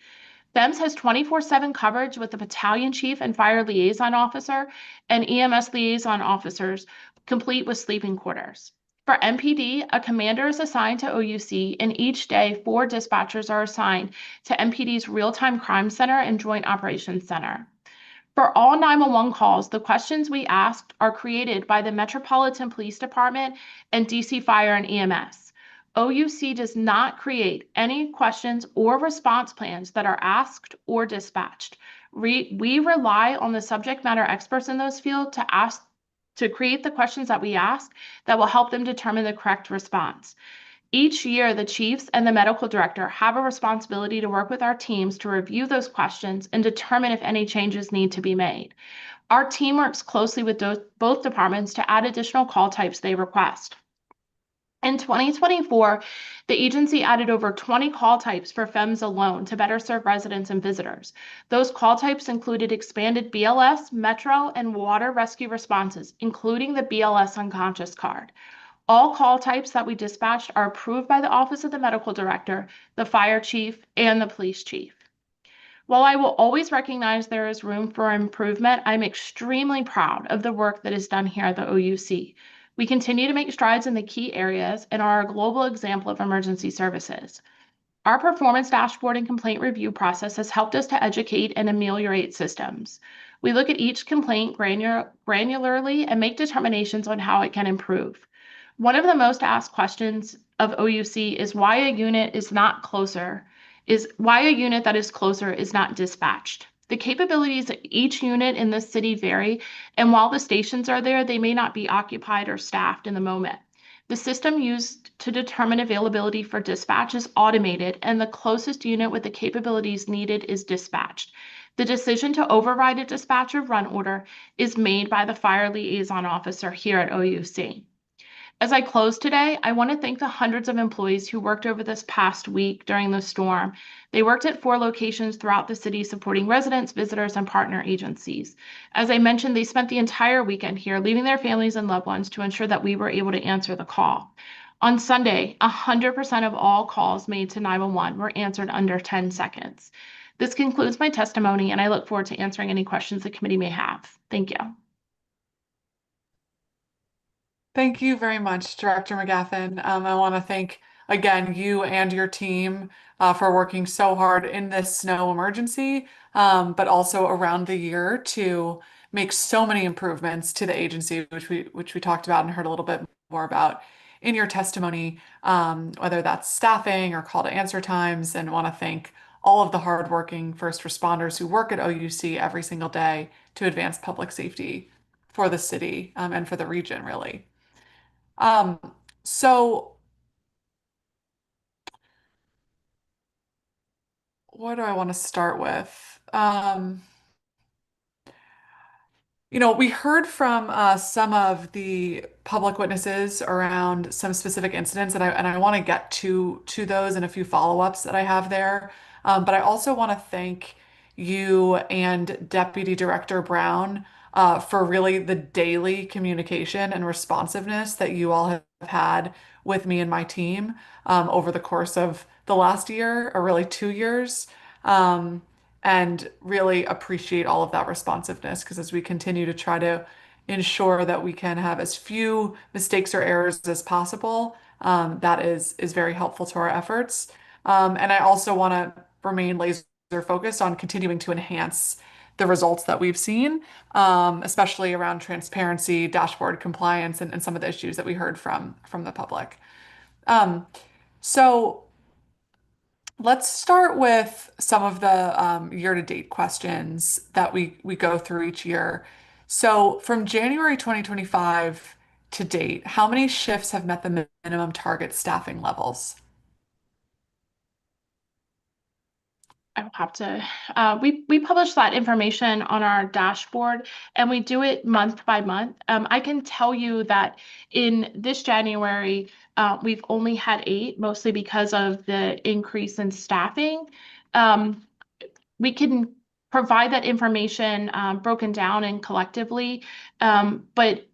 FEMS has 24/7 coverage with the battalion chief and fire liaison officer and EMS liaison officers, complete with sleeping quarters. For MPD, a commander is assigned to OUC, and each day 4 dispatchers are assigned to MPD's Real-Time Crime Center and Joint Operations Center. For all 911 calls, the questions we asked are created by the Metropolitan Police Department and DC Fire and EMS. OUC does not create any questions or response plans that are asked or dispatched. We rely on the subject matter experts in those fields to create the questions that we ask that will help them determine the correct response. Each year, the chiefs and the medical director have a responsibility to work with our teams to review those questions and determine if any changes need to be made. Our team works closely with both departments to add additional call types they request. In 2024, the agency added over 20 call types for FEMS alone to better serve residents and visitors. Those call types included expanded BLS, Metro, and water rescue responses, including the BLS unconscious card. All call types that we dispatched are approved by the Office of the Medical Director, the Fire Chief, and the Police Chief. While I will always recognize there is room for improvement, I'm extremely proud of the work that is done here at the OUC. We continue to make strides in the key areas and are a global example of emergency services. Our performance dashboard and complaint review process has helped us to educate and ameliorate systems. We look at each complaint granularly and make determinations on how it can improve. One of the most asked questions of OUC is why a unit that is closer is not dispatched. The capabilities of each unit in this city vary, and while the stations are there, they may not be occupied or staffed in the moment. The system used to determine availability for dispatch is automated, and the closest unit with the capabilities needed is dispatched. The decision to override a dispatcher run order is made by the fire liaison officer here at OUC. As I close today, I want to thank the hundreds of employees who worked over this past week during the storm. They worked at 4 locations throughout the city supporting residents, visitors, and partner agencies. As I mentioned, they spent the entire weekend here, leaving their families and loved ones to ensure that we were able to answer the call. On Sunday, 100% of all calls made to 911 were answered under 10 seconds. This concludes my testimony, and I look forward to answering any questions the committee may have. Thank you. Thank you very much, Director McGaffin. I want to thank again you and your team for working so hard in this snow emergency, but also around the year to make so many improvements to the agency, which we talked about and heard a little bit more about in your testimony, whether that's staffing or call to answer times, and want to thank all of the hardworking first responders who work at OUC every single day to advance public safety for the city and for the region, really. So what do I want to start with? We heard from some of the public witnesses around some specific incidents, and I want to get to those and a few follow-ups that I have there. But I also want to thank you and Deputy Director Brown for really the daily communication and responsiveness that you all have had with me and my team over the course of the last year, or really 2 years. And really appreciate all of that responsiveness, because as we continue to try to ensure that we can have as few mistakes or errors as possible, that is very helpful to our efforts. And I also want to remain laser focused on continuing to enhance the results that we've seen, especially around transparency, dashboard compliance, and some of the issues that we heard from the public. So let's start with some of the year-to-date questions that we go through each year. So from January 2025 to date, how many shifts have met the minimum target staffing levels? I will have to, we publish that information on our dashboard, and we do it month by month. I can tell you that in this January, we've only had 8, mostly because of the increase in staffing. We can provide that information broken down and collectively, but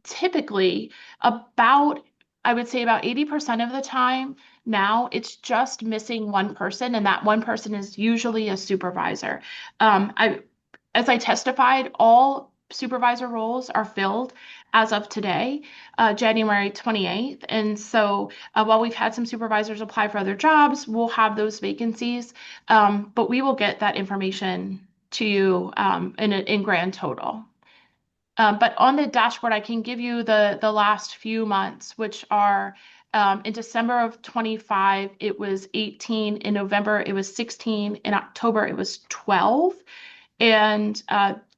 typically I would say about 80% of the time now it's just missing one person, and that one person is usually a supervisor. As I testified, all supervisor roles are filled as of today, January 28th. And so while we've had some supervisors apply for other jobs, we'll have those vacancies, but we will get that information to you in grand total. But on the dashboard, I can give you the last few months, which are in December of 25, it was 18. In November, it was 16. In October, it was 12. And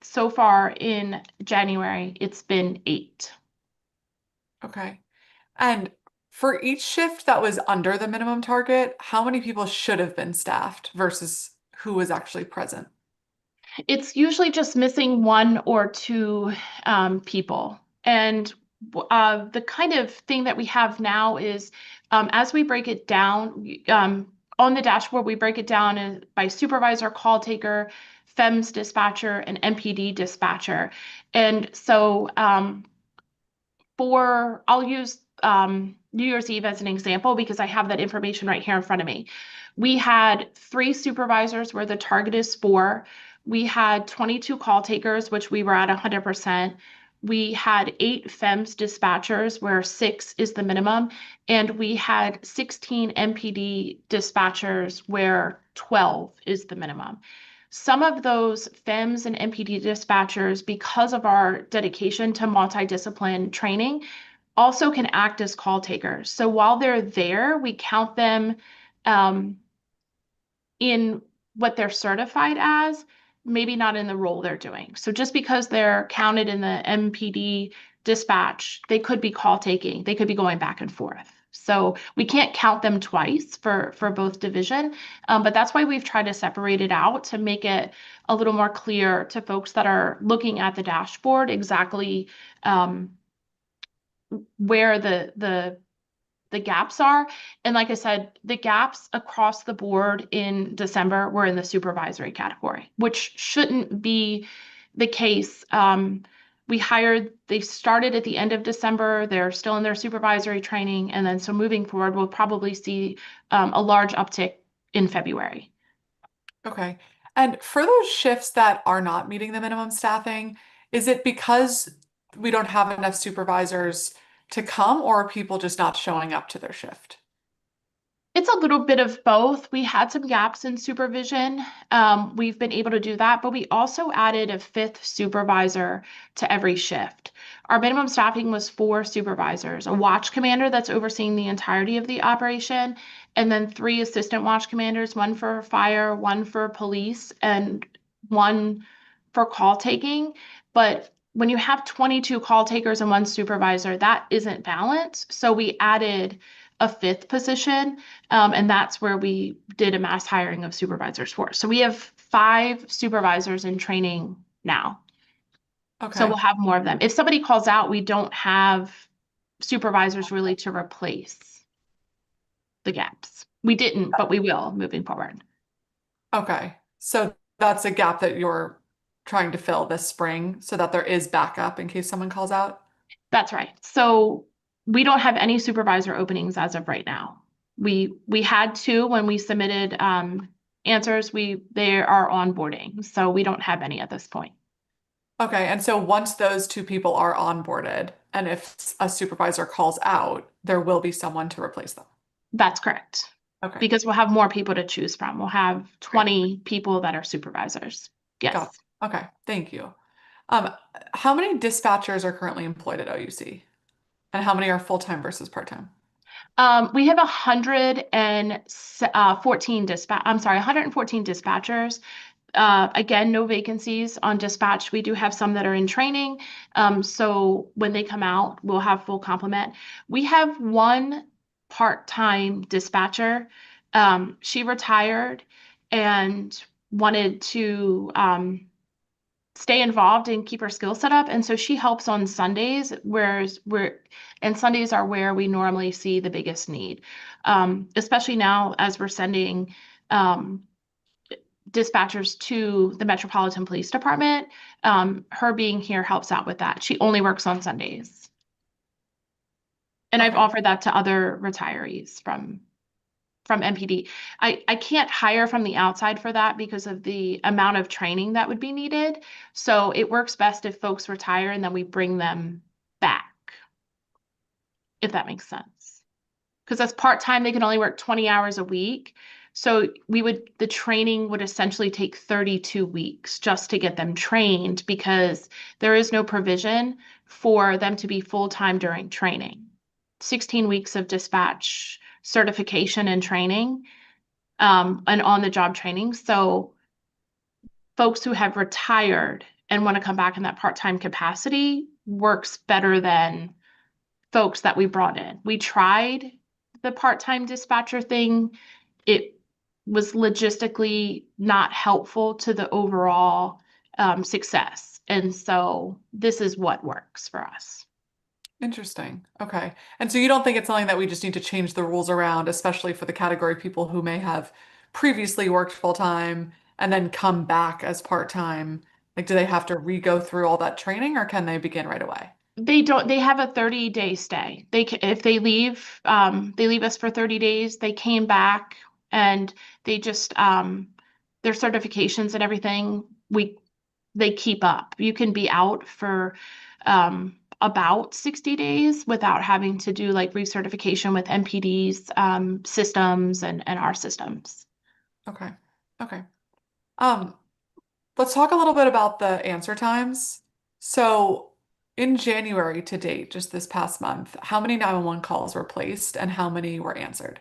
so far in January, it's been 8. Okay. And for each shift that was under the minimum target, how many people should have been staffed versus who was actually present? It's usually just missing 1 or 2 people. And the kind of thing that we have now is as we break it down, on the dashboard, we break it down by supervisor, call taker, FEMS dispatcher, and MPD dispatcher. And so I'll use New Year's Eve as an example because I have that information right here in front of me. We had 3 supervisors where the target is 4. We had 22 call takers, which we were at 100%. We had 8 FEMS dispatchers where 6 is the minimum. And we had 16 MPD dispatchers where 12 is the minimum. Some of those FEMS and MPD dispatchers, because of our dedication to multidiscipline training, also can act as call takers. So while they're there, we count them in what they're certified as, maybe not in the role they're doing. So just because they're counted in the MPD dispatch, they could be call taking, they could be going back and forth. So we can't count them twice for both division, but that's why we've tried to separate it out to make it a little more clear to folks that are looking at the dashboard exactly where the gaps are. And like I said, the gaps across the board in December were in the supervisory category, which shouldn't be the case. They started at the end of December, they're still in their supervisory training. And then so moving forward, we'll probably see a large uptick in February. Okay. And for those shifts that are not meeting the minimum staffing, is it because we don't have enough supervisors to come, or are people just not showing up to their shift? It's a little bit of both. We had some gaps in supervision. We've been able to do that, but we also added a 5th supervisor to every shift. Our minimum staffing was 4 supervisors, a watch commander that's overseeing the entirety of the operation, and then 3 assistant watch commanders, 1 for fire, 1 for police, and 1 for call taking. But when you have 22 call takers and 1 supervisor, that isn't balanced. So we added a 5th position, and that's where we did a mass hiring of supervisors for. So we have 5 supervisors in training now. Okay. So we'll have more of them. If somebody calls out, we don't have supervisors really to replace the gaps. We didn't, but we will moving forward. Okay. So that's a gap that you're trying to fill this spring so that there is backup in case someone calls out? That's right. So we don't have any supervisor openings as of right now. We had 2 when we submitted answers. They are onboarding, so we don't have any at this point. Okay, and so once those 2 people are onboarded, and if a supervisor calls out, there will be someone to replace them. That's correct. Okay. Because we'll have more people to choose from. We'll have 20 people that are supervisors. Yes. Got it. Okay, thank you. How many dispatchers are currently employed at OUC? And how many are full-time versus part-time? We have 114 dispatchers. Again, no vacancies on dispatch. We do have some that are in training. So when they come out, we'll have full complement. We have 1 part-time dispatcher. She retired and wanted to stay involved and keep her skill set up. And so she helps on Sundays, and Sundays are where we normally see the biggest need. Especially now as we're sending dispatchers to the Metropolitan Police Department. Her being here helps out with that. She only works on Sundays. And I've offered that to other retirees from from MPD. I can't hire from the outside for that because of the amount of training that would be needed. So it works best if folks retire and then we bring them back, if that makes sense. Because as part-time, they can only work 20 hours a week. So the training would essentially take 32 weeks just to get them trained because there is no provision for them to be full-time during training. 16 weeks of dispatch certification and training, and on-the-job training. So folks who have retired and want to come back in that part-time capacity works better than folks that we brought in. We tried the part-time dispatcher thing. It was logistically not helpful to the overall success. And so this is what works for us. Interesting. Okay. And so you don't think it's something that we just need to change the rules around, especially for the category of people who may have previously worked full-time and then come back as part-time? Like, do they have to re-go through all that training or can they begin right away? They don't, they have a 30-day stay. If they leave us for 30 days, they came back and they just, their certifications and everything, they keep up. You can be out for, about 60 days without having to do like recertification with MPD's, systems and our systems. Okay. Okay. Let's talk a little bit about the answer times. So in January to date, just this past month, how many 911 calls were placed and how many were answered?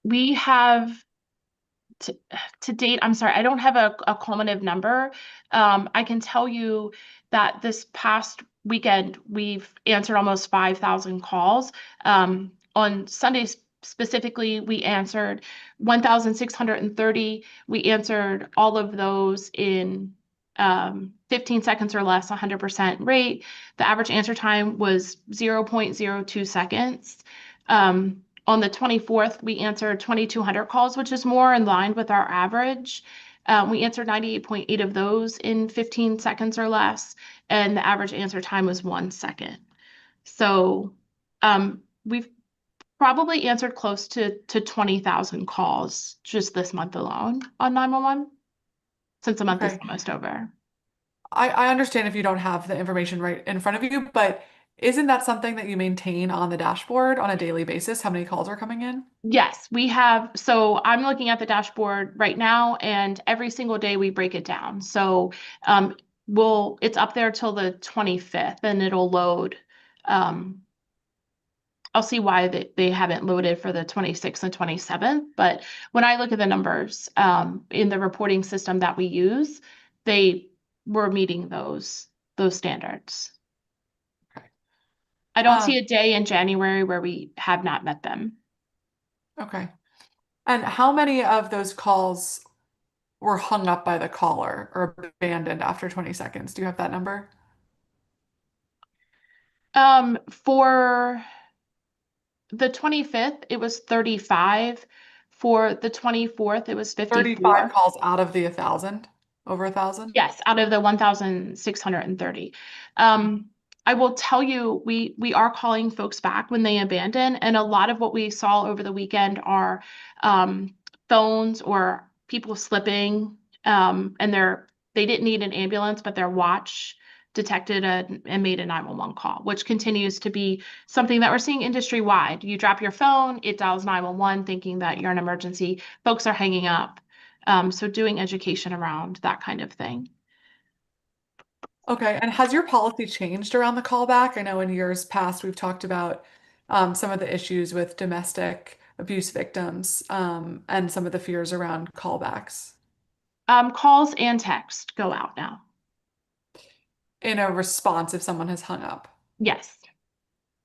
We have to date, I'm sorry, I don't have a cumulative number. I can tell you that this past weekend, we've answered almost 5,000 calls. On Sundays specifically, we answered 1,630. We answered all of those in 15 seconds or less, 100% rate. The average answer time was 0.02 seconds. On the 24th, we answered 2,200 calls, which is more in line with our average. We answered 98.8 of those in 15 seconds or less, and the average answer time was 1 second. So we've probably answered close to 20,000 calls just this month alone on 911, since the month is almost over. I understand if you don't have the information right in front of you, but isn't that something that you maintain on the dashboard on a daily basis? How many calls are coming in? Yes, we have. So I'm looking at the dashboard right now, and every single day we break it down. So it's up there till the 25th, and it'll load. I'll see why they haven't loaded for the 26th and 27th. But when I look at the numbers in the reporting system that we use, they were meeting those standards. I don't see a day in January where we have not met them. Okay. And how many of those calls were hung up by the caller or abandoned after 20 seconds? Do you have that number? For the 25th, it was 35. For the 24th, it was 54. 35 calls out of the 1,000? Over 1,000? Yes, out of the 1,630. I will tell you, we are calling folks back when they abandon, and a lot of what we saw over the weekend are phones or people slipping, and they didn't need an ambulance, but their watch detected and made a 911 call, which continues to be something that we're seeing industry-wide. You drop your phone, it dials 911 thinking that you're an emergency. Folks are hanging up. So doing education around that kind of thing. Okay, and has your policy changed around the callback? I know in years past we've talked about some of the issues with domestic abuse victims and some of the fears around callbacks. Calls and text go out now. In a response if someone has hung up. Yes.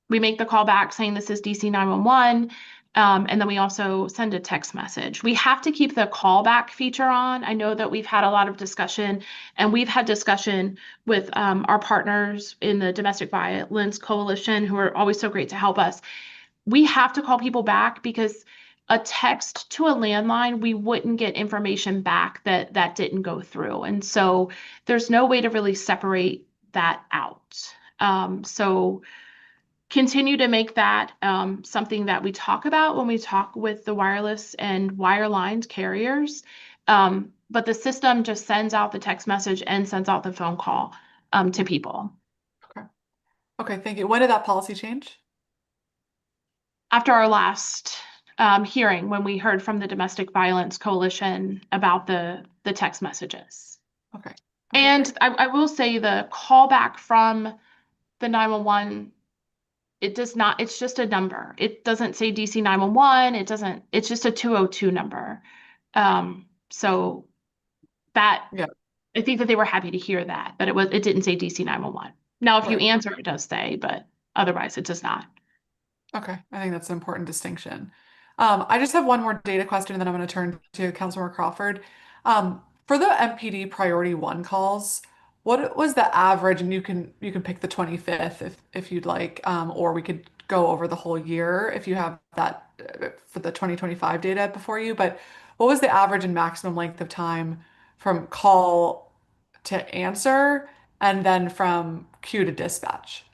We make the call back saying this is DC 911. And then we also send a text message. We have to keep the callback feature on. I know that we've had a lot of discussion, and we've had discussion with our partners in the Domestic Violence Coalition, who are always so great to help us. We have to call people back because a text to a landline, we wouldn't get information back that didn't go through. And so there's no way to really separate that out. So continue to make that something that we talk about when we talk with the wireless and wireline carriers. But the system just sends out the text message and sends out the phone call to people. Okay, thank you. When did that policy change? After our last hearing, when we heard from the Domestic Violence Coalition about the text messages. Okay. And I will say the callback from the 911, it does not, it's just a number. It doesn't say DC 911. It doesn't, it's just a 202 number. So that, Yeah. I think that they were happy to hear that, but it didn't say DC 911. Now, if you answer, it does say, but otherwise it does not. Okay, I think that's an important distinction. I just have one more data question, and then I'm going to turn to Councilmember Crawford. For the MPD priority 1 calls, what was the average? And you can pick the 25th if you'd like, or we could go over the whole year if you have that for the 2025 data before you. But what was the average and maximum length of time from call to answer, and then from queue to dispatch?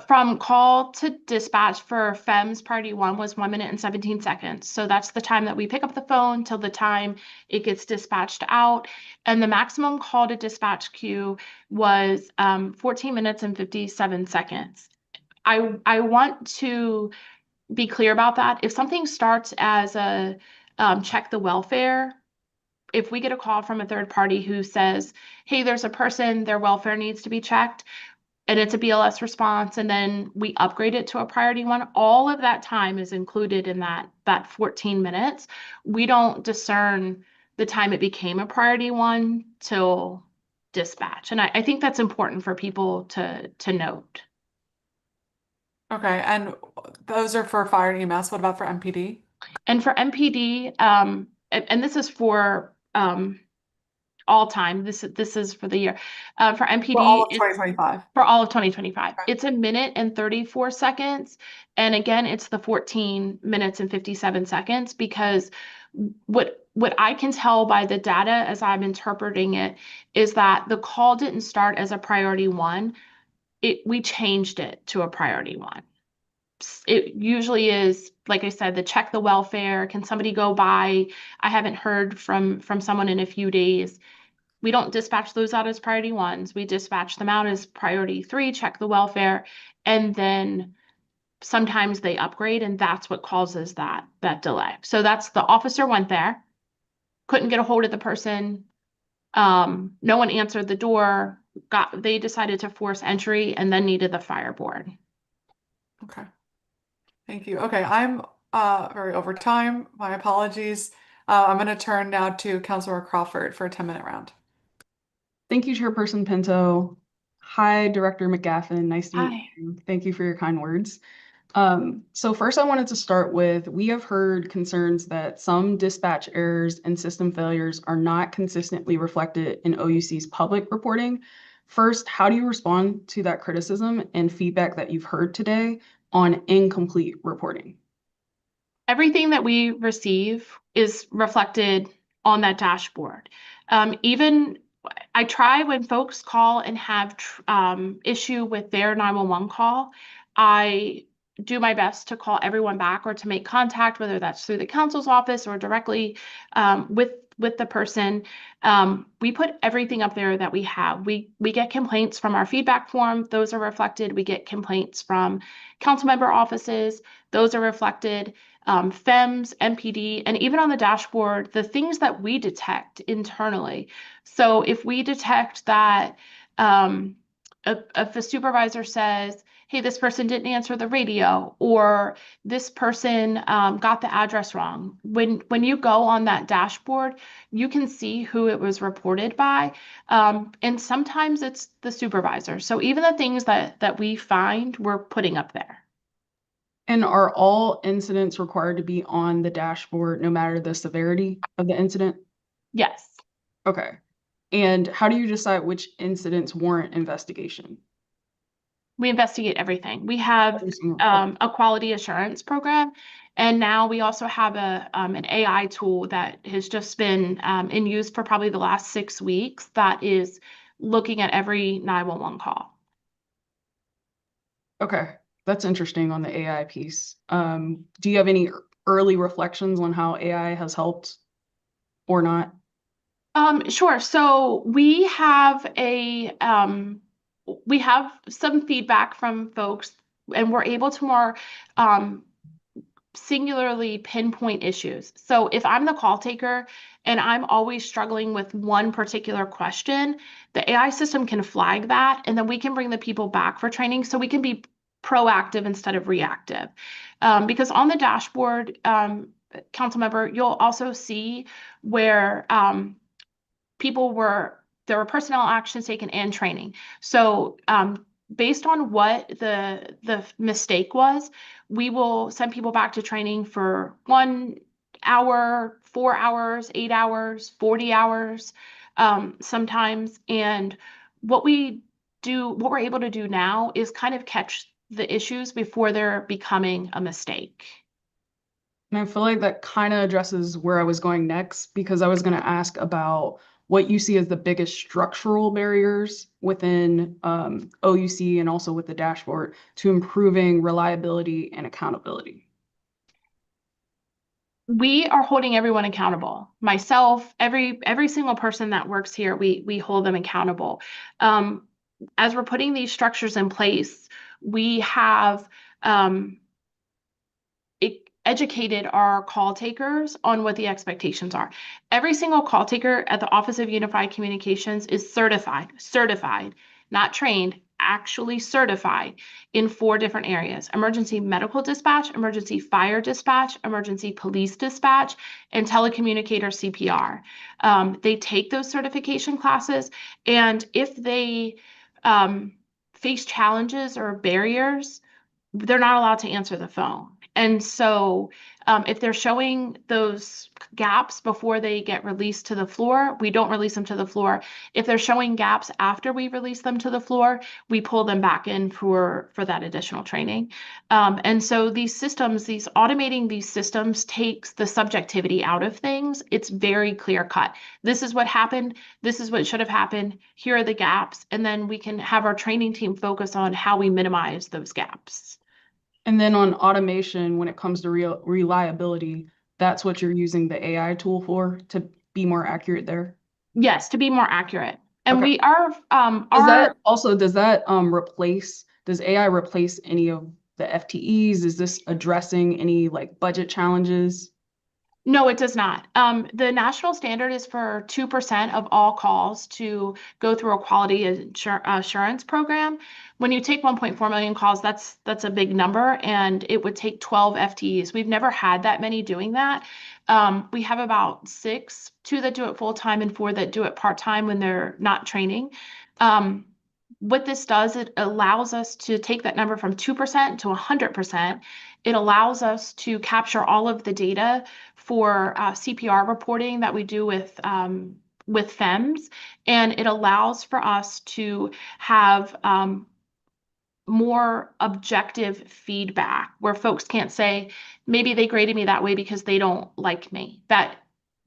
From call to dispatch for FEMS priority 1 was 1 minute and 17 seconds. So that's the time that we pick up the phone till the time it gets dispatched out. And the maximum call to dispatch queue was 14 minutes and 57 seconds. I want to be clear about that. If something starts as a check the welfare, if we get a call from a third party who says, hey, there's a person, their welfare needs to be checked, and it's a BLS response, and then we upgrade it to a priority 1, all of that time is included in that 14 minutes. We don't discern the time it became a priority 1 till dispatch. And I think that's important for people to note. Okay, and those are for fire and EMS. What about for MPD? And for MPD, and this is for all time. This is for the year. For MPD, for all of 2025. For all of 2025. Okay. It's 1 minute and 34 seconds. And again, it's the 14 minutes and 57 seconds because what I can tell by the data as I'm interpreting it is that the call didn't start as a priority 1. We changed it to a priority 1. It usually is, like I said, the check the welfare. Can somebody go by? I haven't heard from someone in a few days. We don't dispatch those out as priority 1s. We dispatch them out as priority 3, check the welfare, and then sometimes they upgrade, and that's what causes that delay. So that's the officer went there, couldn't get a hold of the person. No one answered the door. They decided to force entry and then needed the fire board. Okay. Thank you. Okay, I'm very over time. My apologies. I'm going to turn now to Councilor Crawford for a 10-minute round. Thank you, Chairperson Pinto. Hi, Director McGaffin. Nice to meet you. Thank you for your kind words. So first I wanted to start with, we have heard concerns that some dispatch errors and system failures are not consistently reflected in OUC's public reporting. First, how do you respond to that criticism and feedback that you've heard today on incomplete reporting? Everything that we receive is reflected on that dashboard. Even I try when folks call and have issue with their 911 call, I do my best to call everyone back or to make contact, whether that's through the council's office or directly with the person. We put everything up there that we have. We get complaints from our feedback form. Those are reflected. We get complaints from council member offices. Those are reflected. FEMS, MPD, and even on the dashboard, the things that we detect internally. So if we detect that if a supervisor says, hey, this person didn't answer the radio, or this person got the address wrong, when you go on that dashboard, you can see who it was reported by. And sometimes it's the supervisor. So even the things that we find, we're putting up there. And are all incidents required to be on the dashboard no matter the severity of the incident? Yes. Okay. And how do you decide which incidents warrant investigation? We investigate everything. We have a quality assurance program, and now we also have an AI tool that has just been in use for probably the last 6 weeks that is looking at every 911 call. Okay. That's interesting on the AI piece. Do you have any early reflections on how AI has helped or not? Sure. So we have some feedback from folks, and we're able to more singularly pinpoint issues. So if I'm the call taker and I'm always struggling with one particular question, the AI system can flag that, and then we can bring the people back for training so we can be proactive instead of reactive. Because on the dashboard, council member, you'll also see where there were personnel actions taken and training. So based on what the mistake was, we will send people back to training for 1 hour, 4 hours, 8 hours, 40 hours sometimes. And what we're able to do now is kind of catch the issues before they're becoming a mistake. And I feel like that kind of addresses where I was going next, because I was going to ask about what you see as the biggest structural barriers within OUC and also with the dashboard to improving reliability and accountability. We are holding everyone accountable. Myself, every single person that works here, we hold them accountable. As we're putting these structures in place, we have educated our call takers on what the expectations are. Every single call taker at the Office of Unified Communications is certified, not trained, actually certified in 4 different areas: emergency medical dispatch, emergency fire dispatch, emergency police dispatch, and telecommunicator CPR. They take those certification classes, and if they face challenges or barriers, they're not allowed to answer the phone. And so if they're showing those gaps before they get released to the floor, we don't release them to the floor. If they're showing gaps after we release them to the floor, we pull them back in for that additional training. And so automating these systems takes the subjectivity out of things. It's very clear cut. This is what happened. This is what should have happened. Here are the gaps. And then we can have our training team focus on how we minimize those gaps. And then on automation, when it comes to reliability, that's what you're using the AI tool for, to be more accurate there? Yes, to be more accurate. And Okay. we are does AI replace any of the FTEs? Is this addressing any like budget challenges? No, it does not. The national standard is for 2% of all calls to go through a quality assurance program. When you take 1.4 million calls, that's a big number, and it would take 12 FTEs. We've never had that many doing that. We have about 6, 2 that do it full time and 4 that do it part time when they're not training. What this does, it allows us to take that number from 2% to 100%. It allows us to capture all of the data for CPR reporting that we do with FEMS, and it allows for us to have more objective feedback where folks can't say, maybe they graded me that way because they don't like me. That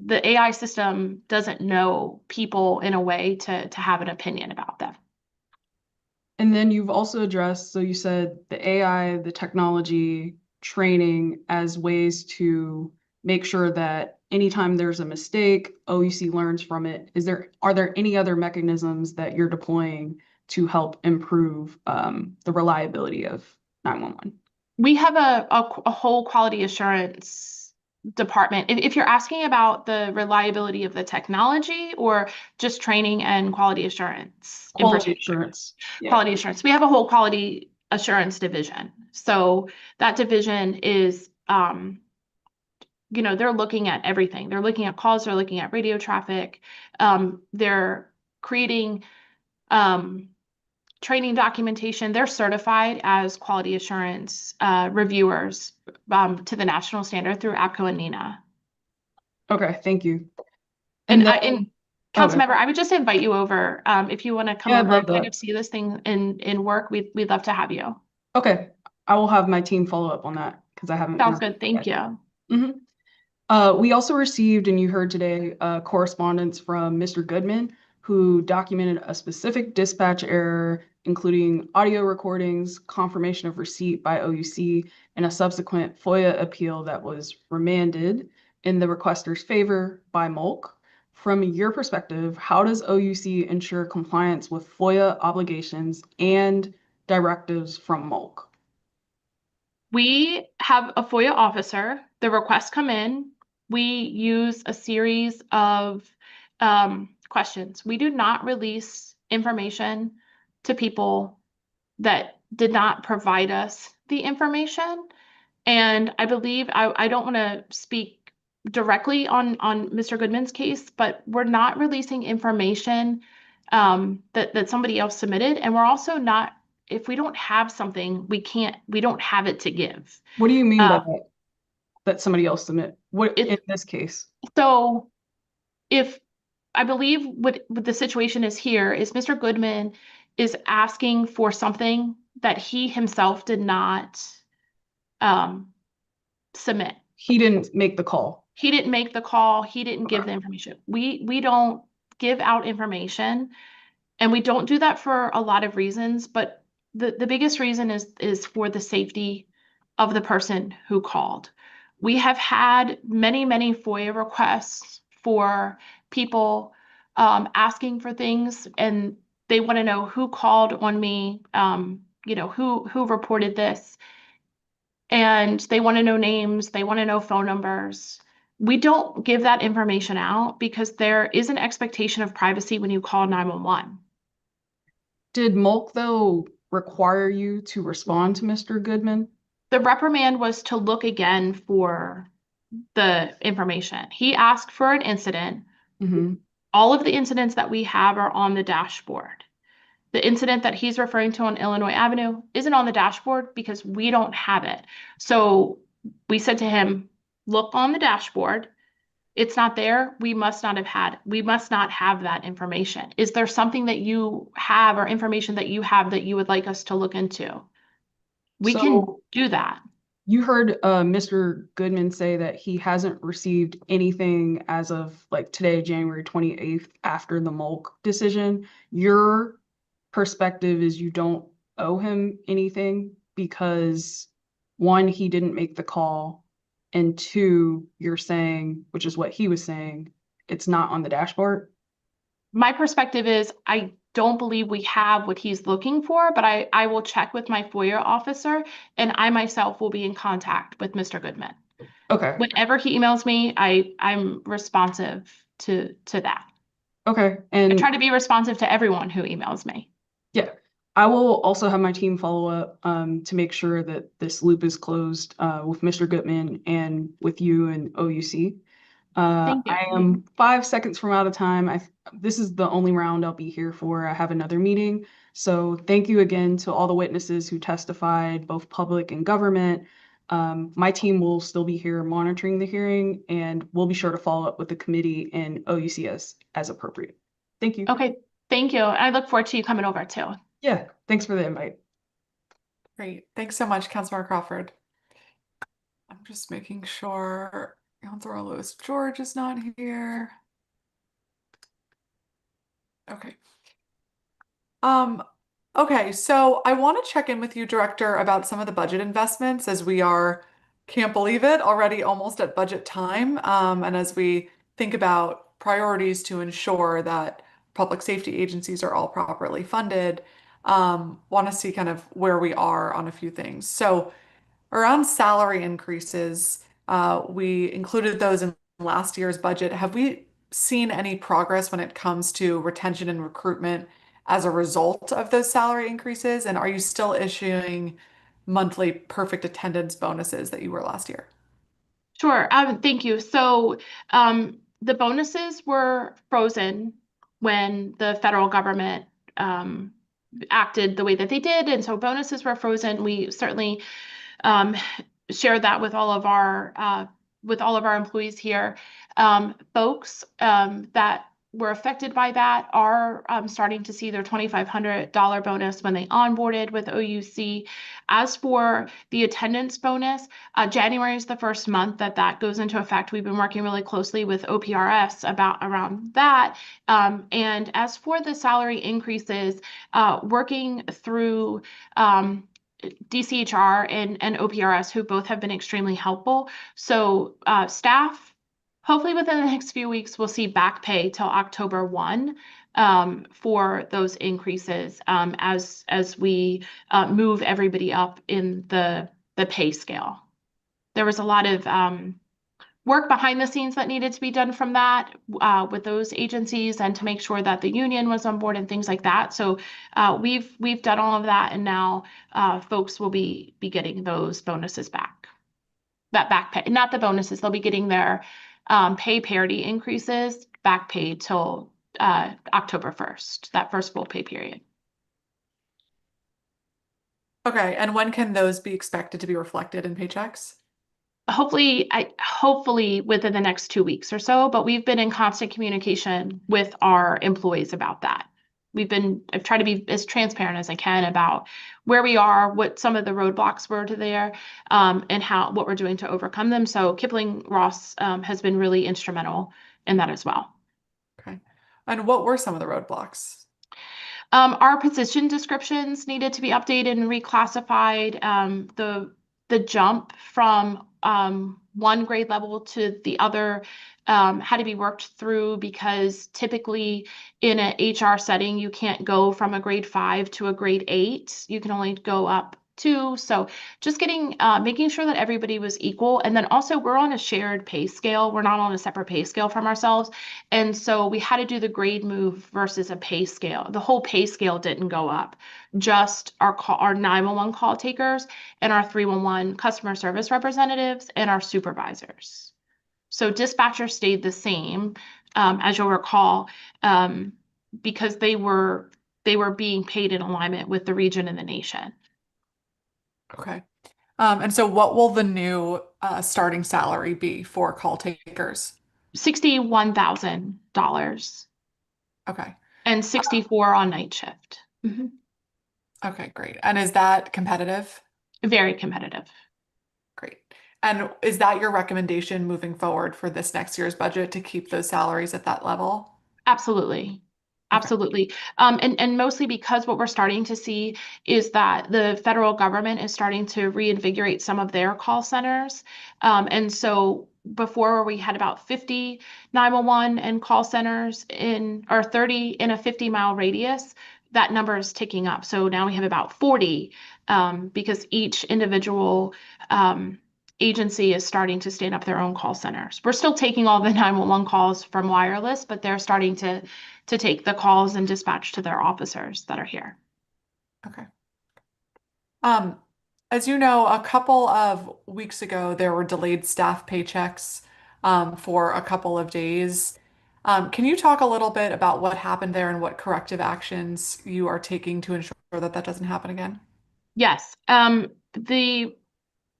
the AI system doesn't know people in a way to have an opinion about them. And then you've also addressed, so you said the AI, the technology, training as ways to make sure that anytime there's a mistake, OUC learns from it. Are there any other mechanisms that you're deploying to help improve the reliability of 911? We have a whole quality assurance department. If you're asking about the reliability of the technology or just training and quality assurance. Quality assurance. Yeah. Quality assurance. We have a whole quality assurance division. So that division is, they're looking at everything. They're looking at calls, they're looking at radio traffic. They're creating training documentation. They're certified as quality assurance reviewers to the national standard through APCO and NINA. Okay, thank you. And Councilmember, I would just invite you over if you want to come over and kind of see this thing in work. We'd love to have you. Okay, I will have my team follow up on that because I haven't. Sounds good. Thank you. We also received, and you heard today, correspondence from Mr. Goodman, who documented a specific dispatch error, including audio recordings, confirmation of receipt by OUC, and a subsequent FOIA appeal that was remanded in the requester's favor by MOLC. From your perspective, how does OUC ensure compliance with FOIA obligations and directives from MOLC? We have a FOIA officer. The requests come in. We use a series of questions. We do not release information to people that did not provide us the information. And I believe, I don't want to speak directly on Mr. Goodman's case, but we're not releasing information that somebody else submitted. And we're also not, if we don't have something, we don't have it to give. What do you mean by that somebody else submit? What in this case? So if I believe what the situation is here is Mr. Goodman is asking for something that he himself did not submit. He didn't make the call. He didn't make the call. He didn't give the information. We don't give out information, and we don't do that for a lot of reasons, but the biggest reason is for the safety of the person who called. We have had many FOIA requests for people asking for things, and they want to know who called on me, who reported this, and they want to know names, they want to know phone numbers. We don't give that information out because there is an expectation of privacy when you call 911. Did MOLC, though, require you to respond to Mr. Goodman? The reprimand was to look again for the information. He asked for an incident. Mm-hmm. All of the incidents that we have are on the dashboard. The incident that he's referring to on Illinois Avenue isn't on the dashboard because we don't have it. So we said to him, look on the dashboard. It's not there. We must not have that information. Is there something that you have or information that you have that you would like us to look into? We can do that. You heard Mr. Goodman say that he hasn't received anything as of like today, January 28th, after the MOLC decision. Your perspective is you don't owe him anything because, one, he didn't make the call, and two, you're saying, which is what he was saying, it's not on the dashboard. My perspective is I don't believe we have what he's looking for, but I will check with my FOIA officer, and I myself will be in contact with Mr. Goodman. Okay. Whenever he emails me, I'm responsive to that. Okay. And I try to be responsive to everyone who emails me. Yeah. I will also have my team follow up to make sure that this loop is closed with Mr. Goodman and with you and OUC. Thank you. I am 5 seconds from out of time. This is the only round I'll be here for. I have another meeting. So thank you again to all the witnesses who testified, both public and government. My team will still be here monitoring the hearing, and we'll be sure to follow up with the committee and OUC as appropriate. Thank you. Okay, thank you. I look forward to you coming over too. Yeah, thanks for the invite. Great. Thanks so much, Councilmember Crawford. I'm just making sure Councilor Lewis George is not here. Okay. Okay, so I want to check in with you, Director, about some of the budget investments as we are, can't believe it, already almost at budget time. And as we think about priorities to ensure that public safety agencies are all properly funded, want to see kind of where we are on a few things. So around salary increases, we included those in last year's budget. Have we seen any progress when it comes to retention and recruitment as a result of those salary increases? And are you still issuing monthly perfect attendance bonuses that you were last year? Sure. Thank you. So the bonuses were frozen when the federal government acted the way that they did. And so bonuses were frozen. We certainly shared that with all of our employees here. Folks that were affected by that are starting to see their $2,500 bonus when they onboarded with OUC. As for the attendance bonus, January is the first month that goes into effect. We've been working really closely with OPRS around that. And as for the salary increases, working through DCHR and OPRS, who both have been extremely helpful. So staff, hopefully within the next few weeks, we'll see back pay till October 1 for those increases as we move everybody up in the pay scale. There was a lot of work behind the scenes that needed to be done from that with those agencies, and to make sure that the union was on board and things like that. So we've done all of that, and now folks will be getting those bonuses back. That back pay, not the bonuses, they'll be getting their pay parity increases back paid till October 1st, that first full pay period. Okay, and when can those be expected to be reflected in paychecks? Hopefully within the next 2 weeks or so, but we've been in constant communication with our employees about that. I've tried to be as transparent as I can about where we are, what some of the roadblocks were to there, and what we're doing to overcome them. So Kipling Ross has been really instrumental in that as well. Okay. And what were some of the roadblocks? Our position descriptions needed to be updated and reclassified. The jump from one grade level to the other had to be worked through, because typically in an HR setting, you can't go from a grade 5 to a grade 8. You can only go up 2. So just making sure that everybody was equal. And then also, we're on a shared pay scale. We're not on a separate pay scale from ourselves. And so we had to do the grade move versus a pay scale. The whole pay scale didn't go up, just our 911 call takers and our 311 customer service representatives and our supervisors. So dispatchers stayed the same, as you'll recall, because they were being paid in alignment with the region and the nation. Okay. And so what will the new starting salary be for call takers? $61,000. Okay. And 64 on night shift. Mm-hmm. Okay, great. And is that competitive? Very competitive. Great. And is that your recommendation moving forward for this next year's budget, to keep those salaries at that level? Absolutely. Absolutely. And mostly because what we're starting to see is that the federal government is starting to reinvigorate some of their call centers. And so before, we had about 50 911 and call centers or 30 in a 50-mile radius. That number is ticking up. So now we have about 40, because each individual agency is starting to stand up their own call centers. We're still taking all the 911 calls from wireless, but they're starting to take the calls and dispatch to their officers that are here. Okay. As you know, a couple of weeks ago, there were delayed staff paychecks for a couple of days. Can you talk a little bit about what happened there and what corrective actions you are taking to ensure that that doesn't happen again? Yes. The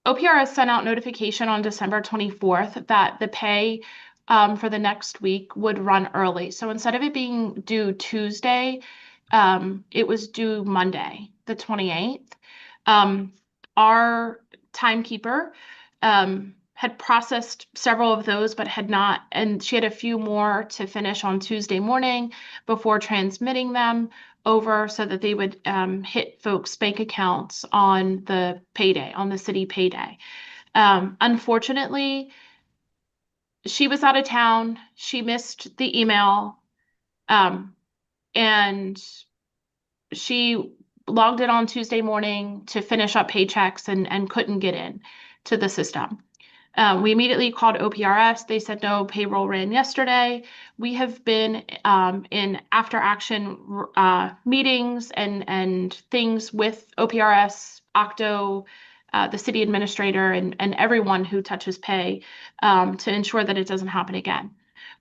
OPRS sent out notification on December 24th that the pay for the next week would run early. So instead of it being due Tuesday, it was due Monday, the 28th. Our timekeeper had processed several of those, but had not, and she had a few more to finish on Tuesday morning before transmitting them over so that they would hit folks' bank accounts on the payday, on the city payday. Unfortunately, she was out of town. She missed the email, and she logged in on Tuesday morning to finish up paychecks and couldn't get in to the system. We immediately called OPRS. They said no, payroll ran yesterday. We have been in after action meetings and things with OPRS, Octo, the city administrator, and everyone who touches pay to ensure that it doesn't happen again.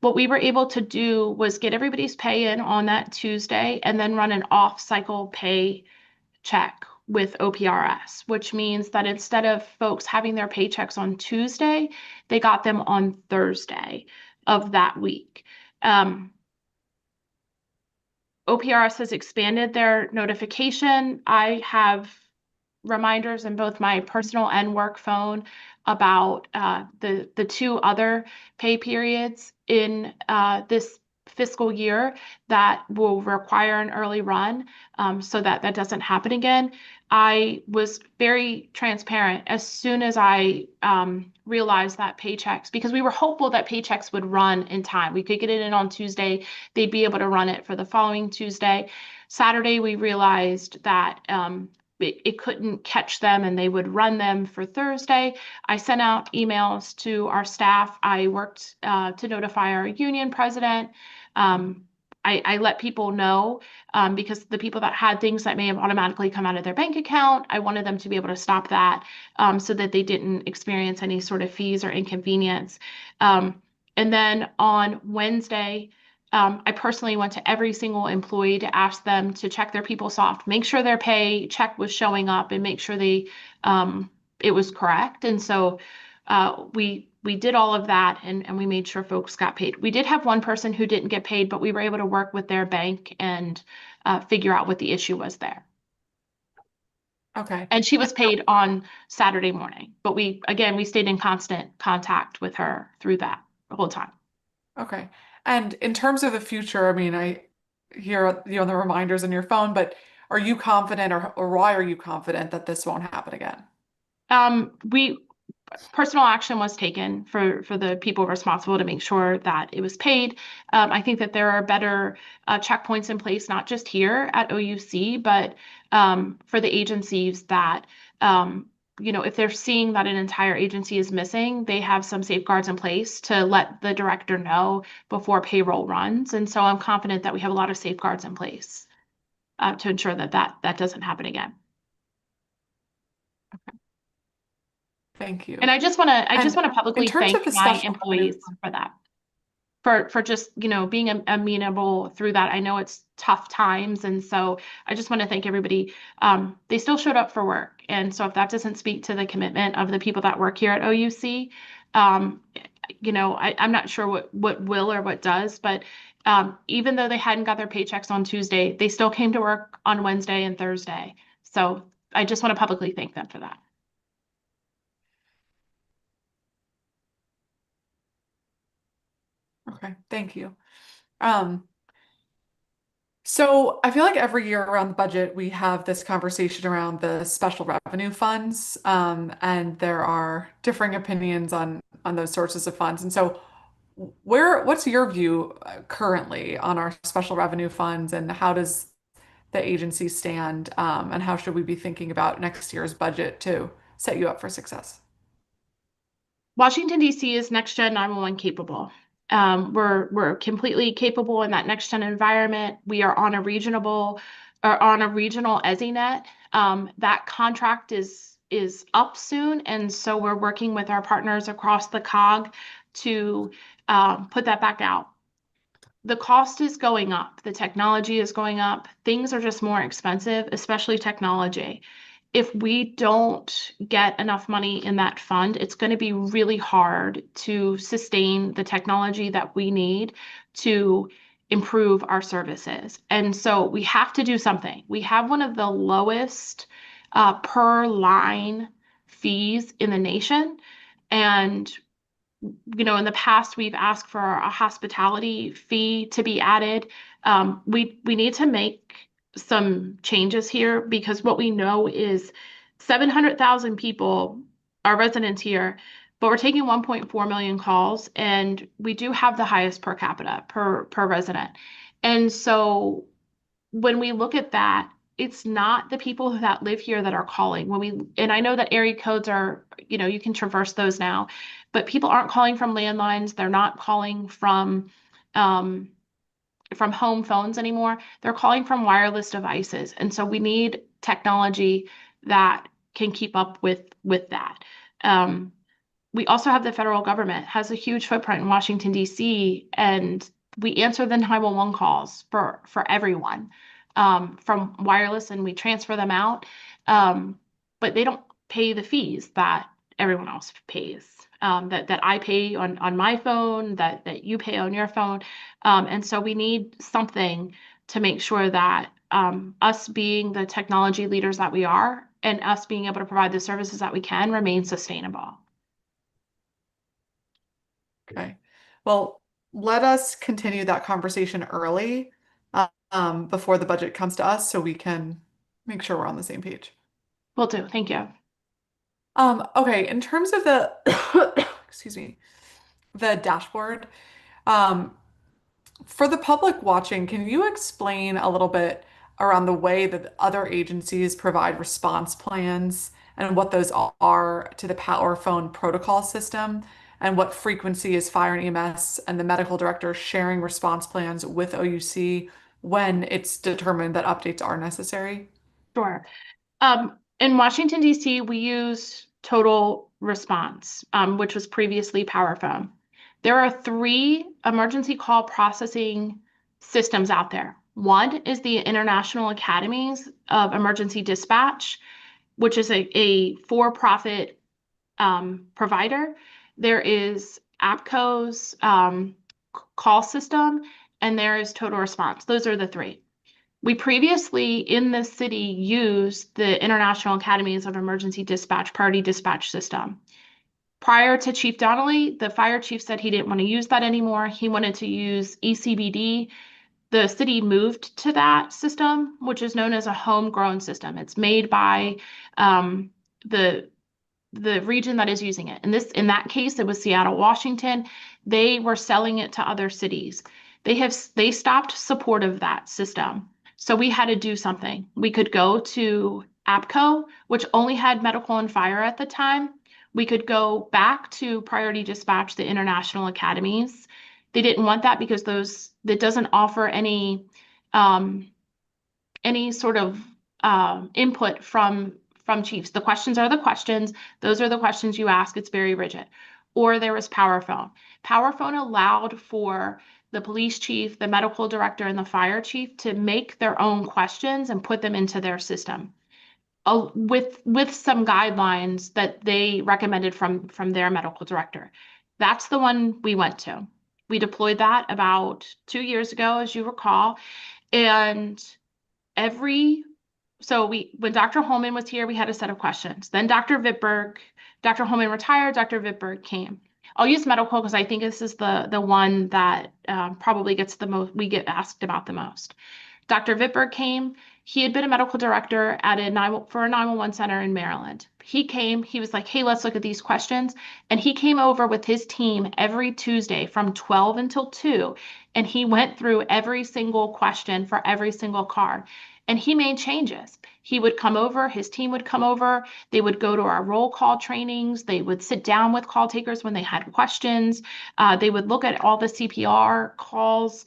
What we were able to do was get everybody's pay in on that Tuesday and then run an off-cycle pay check with OPRS, which means that instead of folks having their paychecks on Tuesday, they got them on Thursday of that week. OPRS has expanded their notification. I have reminders in both my personal and work phone about the two other pay periods in this fiscal year that will require an early run, so that that doesn't happen again. I was very transparent as soon as I realized that paychecks, because we were hopeful that paychecks would run in time. We could get it in on Tuesday. They'd be able to run it for the following Tuesday. Saturday, we realized that it couldn't catch them and they would run them for Thursday. I sent out emails to our staff. I worked to notify our union president. I let people know because the people that had things that may have automatically come out of their bank account, I wanted them to be able to stop that so that they didn't experience any sort of fees or inconvenience. And then on Wednesday, I personally went to every single employee to ask them to check their PeopleSoft, make sure their pay check was showing up, and make sure it was correct. And so we did all of that, and we made sure folks got paid. We did have one person who didn't get paid, but we were able to work with their bank and figure out what the issue was there. Okay. And she was paid on Saturday morning, but we stayed in constant contact with her through that the whole time. Okay. And in terms of the future, I mean, I hear the reminders on your phone, but are you confident, or why are you confident that this won't happen again? Personal action was taken for the people responsible to make sure that it was paid. I think that there are better checkpoints in place, not just here at OUC, but for the agencies that, if they're seeing that an entire agency is missing, they have some safeguards in place to let the director know before payroll runs. And so I'm confident that we have a lot of safeguards in place to ensure that doesn't happen again. Thank you. And I just want to publicly thank my employees for that, for just, being amenable through that. I know it's tough times. And so I just want to thank everybody. They still showed up for work. And so if that doesn't speak to the commitment of the people that work here at OUC, I'm not sure what will or what does, but even though they hadn't got their paychecks on Tuesday, they still came to work on Wednesday and Thursday. So I just want to publicly thank them for that. Okay, thank you. So I feel like every year around the budget, we have this conversation around the special revenue funds, and there are differing opinions on those sources of funds. And so, what's your view currently on our special revenue funds, and how does the agency stand, and how should we be thinking about next year's budget to set you up for success? Washington, D.C. is next gen 911 capable. We're completely capable in that next gen environment. We are on a regional EZNet. That contract is up soon, and so we're working with our partners across the COG to put that back out. The cost is going up. The technology is going up. Things are just more expensive, especially technology. If we don't get enough money in that fund, it's going to be really hard to sustain the technology that we need to improve our services. And so we have to do something. We have one of the lowest per line fees in the nation. And in the past, we've asked for a hospitality fee to be added. We need to make some changes here, because what we know is 700,000 people are residents here, but we're taking 1.4 million calls, and we do have the highest per capita per resident. And so when we look at that, it's not the people that live here that are calling. And I know that area codes are, you can traverse those now, but people aren't calling from landlines. They're not calling from home phones anymore. They're calling from wireless devices. And so we need technology that can keep up with that. We also have the federal government has a huge footprint in Washington, D.C., and we answer the 911 calls for everyone from wireless, and we transfer them out. But they don't pay the fees that everyone else pays, that I pay on my phone, that you pay on your phone. And so we need something to make sure that us being the technology leaders that we are and us being able to provide the services that we can remain sustainable. Okay. Well, let us continue that conversation early, before the budget comes to us so we can make sure we're on the same page. Will do. Thank you. Okay, in terms of the, excuse me, the dashboard, for the public watching, can you explain a little bit around the way that other agencies provide response plans and what those are to the Power Phone protocol system, and what frequency is fire and EMS and the medical director sharing response plans with OUC when it's determined that updates are necessary? Sure. In Washington, D.C., we use Total Response, which was previously PowerPhone. There are 3 emergency call processing systems out there. One is the International Academies of Emergency Dispatch, which is a for-profit provider. There is APCO's call system, and there is Total Response. Those are the 3. We previously in the city used the International Academies of Emergency Dispatch Priority Dispatch System. Prior to Chief Donnelly, the fire chief said he didn't want to use that anymore. He wanted to use ECBD. The city moved to that system, which is known as a homegrown system. It's made by the region that is using it. In that case, it was Seattle, Washington. They were selling it to other cities. They stopped support of that system. So we had to do something. We could go to APCO, which only had medical and fire at the time. We could go back to Priority Dispatch, the International Academies. They didn't want that because that doesn't offer any sort of input from chiefs. The questions are the questions. Those are the questions you ask. It's very rigid. Or there was PowerPhone. PowerPhone allowed for the police chief, the medical director, and the fire chief to make their own questions and put them into their system with some guidelines that they recommended from their medical director. That's the one we went to. We deployed that about 2 years ago, as you recall. And when Dr. Holman was here, we had a set of questions. Then Dr. Holman retired, Dr. Vitberg came. I'll use medical because I think this is the one that probably gets the most, we get asked about the most. Dr. Vitberg came. He had been a medical director for a 911 center in Maryland. He came, he was like, hey, let's look at these questions. And he came over with his team every Tuesday from 12 until 2. And he went through every single question for every single card. And he made changes. He would come over, his team would come over, they would go to our roll call trainings, they would sit down with call takers when they had questions, they would look at all the CPR calls.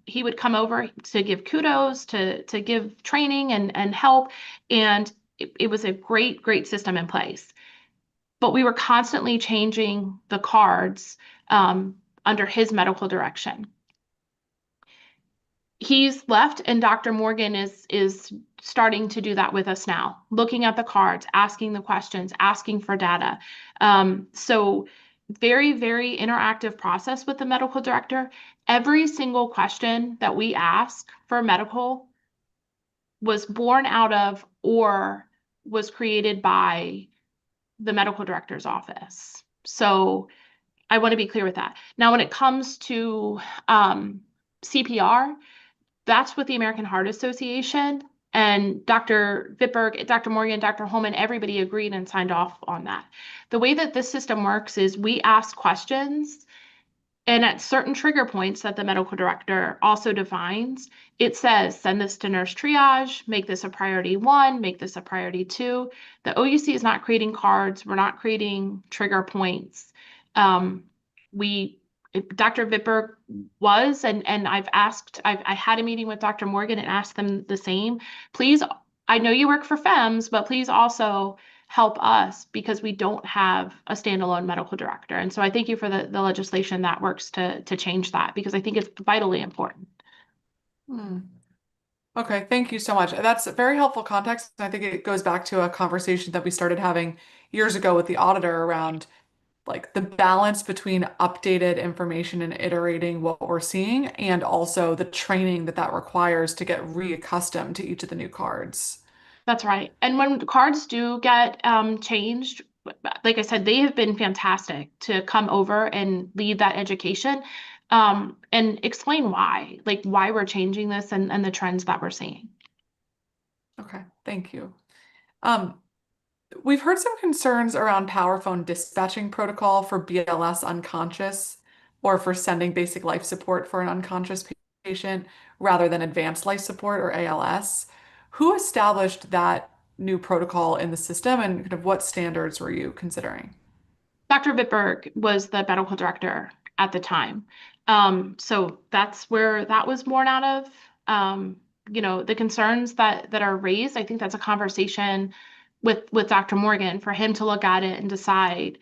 He would come over to give kudos, to give training and help. And it was a great, great system in place. But we were constantly changing the cards under his medical direction. He's left, and Dr. Morgan is starting to do that with us now, looking at the cards, asking the questions, asking for data. So very, very interactive process with the medical director. Every single question that we ask for medical was born out of or was created by the medical director's office. So I want to be clear with that. Now, when it comes to CPR, that's with the American Heart Association, and Dr. Vitberg, Dr. Morgan, Dr. Holman, everybody agreed and signed off on that. The way that this system works is we ask questions, and at certain trigger points that the medical director also defines, it says, send this to nurse triage, make this a priority 1, make this a priority 2. The OUC is not creating cards. We're not creating trigger points. Dr. Vitberg was, and I had a meeting with Dr. Morgan and asked them the same. Please, I know you work for FEMS, but please also help us because we don't have a standalone medical director. And so I thank you for the legislation that works to change that, because I think it's vitally important. Okay, thank you so much. That's very helpful context. I think it goes back to a conversation that we started having years ago with the auditor around like the balance between updated information and iterating what we're seeing, and also the training that requires to get reaccustomed to each of the new cards. That's right. And when cards do get changed, like I said, they have been fantastic to come over and lead that education and explain why, like why we're changing this and the trends that we're seeing. Okay, thank you. We've heard some concerns around power phone dispatching protocol for BLS unconscious or for sending basic life support for an unconscious patient rather than advanced life support or ALS. Who established that new protocol in the system and kind of what standards were you considering? Dr. Bitberg was the medical director at the time. So that's where that was born out of. The concerns that are raised, I think that's a conversation with Dr. Morgan for him to look at it and decide,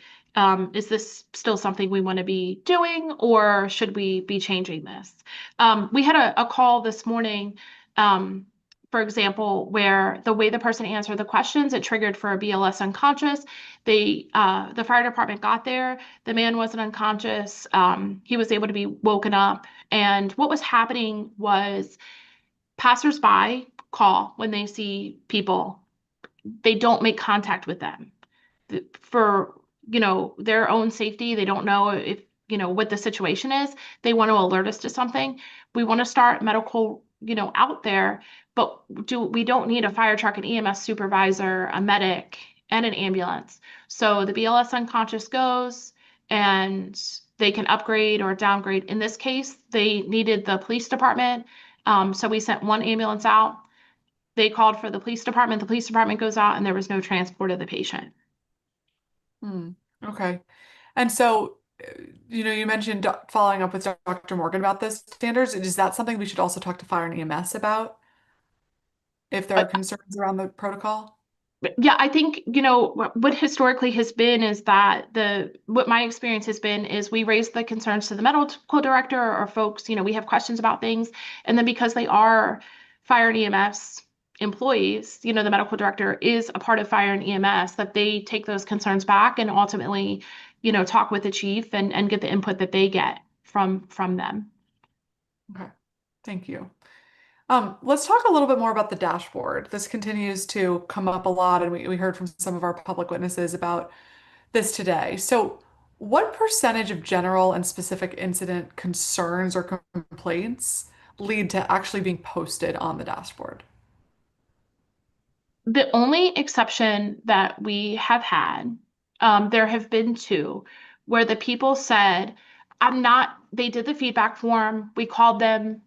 is this still something we want to be doing or should we be changing this? We had a call this morning, for example, where the way the person answered the questions, it triggered for a BLS unconscious. The fire department got there. The man wasn't unconscious. He was able to be woken up. And what was happening was passersby call when they see people. They don't make contact with them for, their own safety. They don't know if, what the situation is. They want to alert us to something. We want to start medical, out there, but we don't need a fire truck, an EMS supervisor, a medic, and an ambulance. So the BLS unconscious goes and they can upgrade or downgrade. In this case, they needed the police department. So we sent one ambulance out. They called for the police department. The police department goes out and there was no transport of the patient. Okay. And so, you mentioned following up with Dr. Morgan about the standards. Is that something we should also talk to fire and EMS about if there are concerns around the protocol? Yeah, I think, what historically has been is that what my experience has been is we raise the concerns to the medical director or folks, we have questions about things. And then because they are fire and EMS employees, the medical director is a part of fire and EMS, that they take those concerns back and ultimately, talk with the chief and get the input that they get from them. Okay, thank you. Let's talk a little bit more about the dashboard. This continues to come up a lot, and we heard from some of our public witnesses about this today. So, what percentage of general and specific incident concerns or complaints lead to actually being posted on the dashboard? The only exception that we have had, there have been two, where the people said, they did the feedback form, we called them,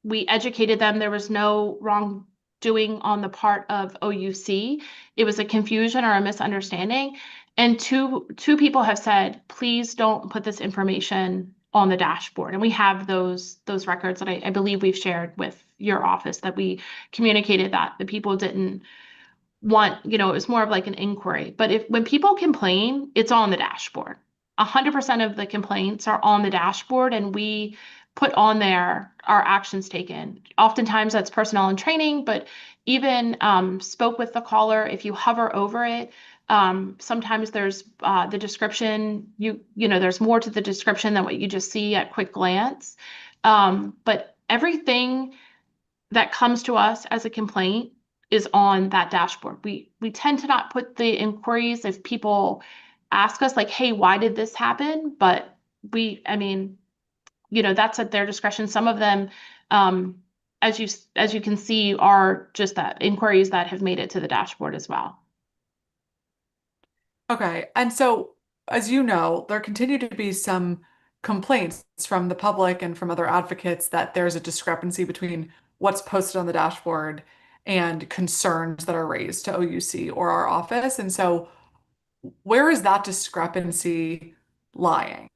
we educated them, there was no wrongdoing on the part of OUC. It was a confusion or a misunderstanding. And two people have said, please don't put this information on the dashboard. And we have those records that I believe we've shared with your office, that we communicated that the people didn't want, it was more of like an inquiry. But when people complain, it's on the dashboard. 100% of the complaints are on the dashboard, and we put on there our actions taken. Oftentimes that's personnel and training, but even spoke with the caller. If you hover over it, sometimes there's the description, there's more to the description than what you just see at quick glance. But everything that comes to us as a complaint is on that dashboard. We tend to not put the inquiries if people ask us like, hey, why did this happen? But that's at their discretion. Some of them, as you can see, are just that inquiries that have made it to the dashboard as well. Okay. And so, as you know, there continue to be some complaints from the public and from other advocates that there's a discrepancy between what's posted on the dashboard and concerns that are raised to OUC or our office. And so, where is that discrepancy lying?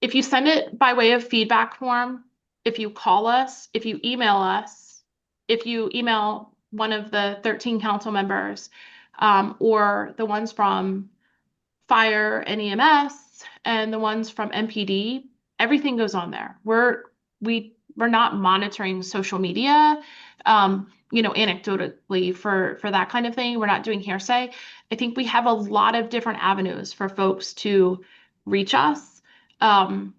If you send it by way of feedback form, if you call us, if you email us, if you email one of the 13 council members, or the ones from fire and EMS and the ones from MPD, everything goes on there. We're not monitoring social media. anecdotally for that kind of thing. We're not doing hearsay. I think we have a lot of different avenues for folks to reach us. And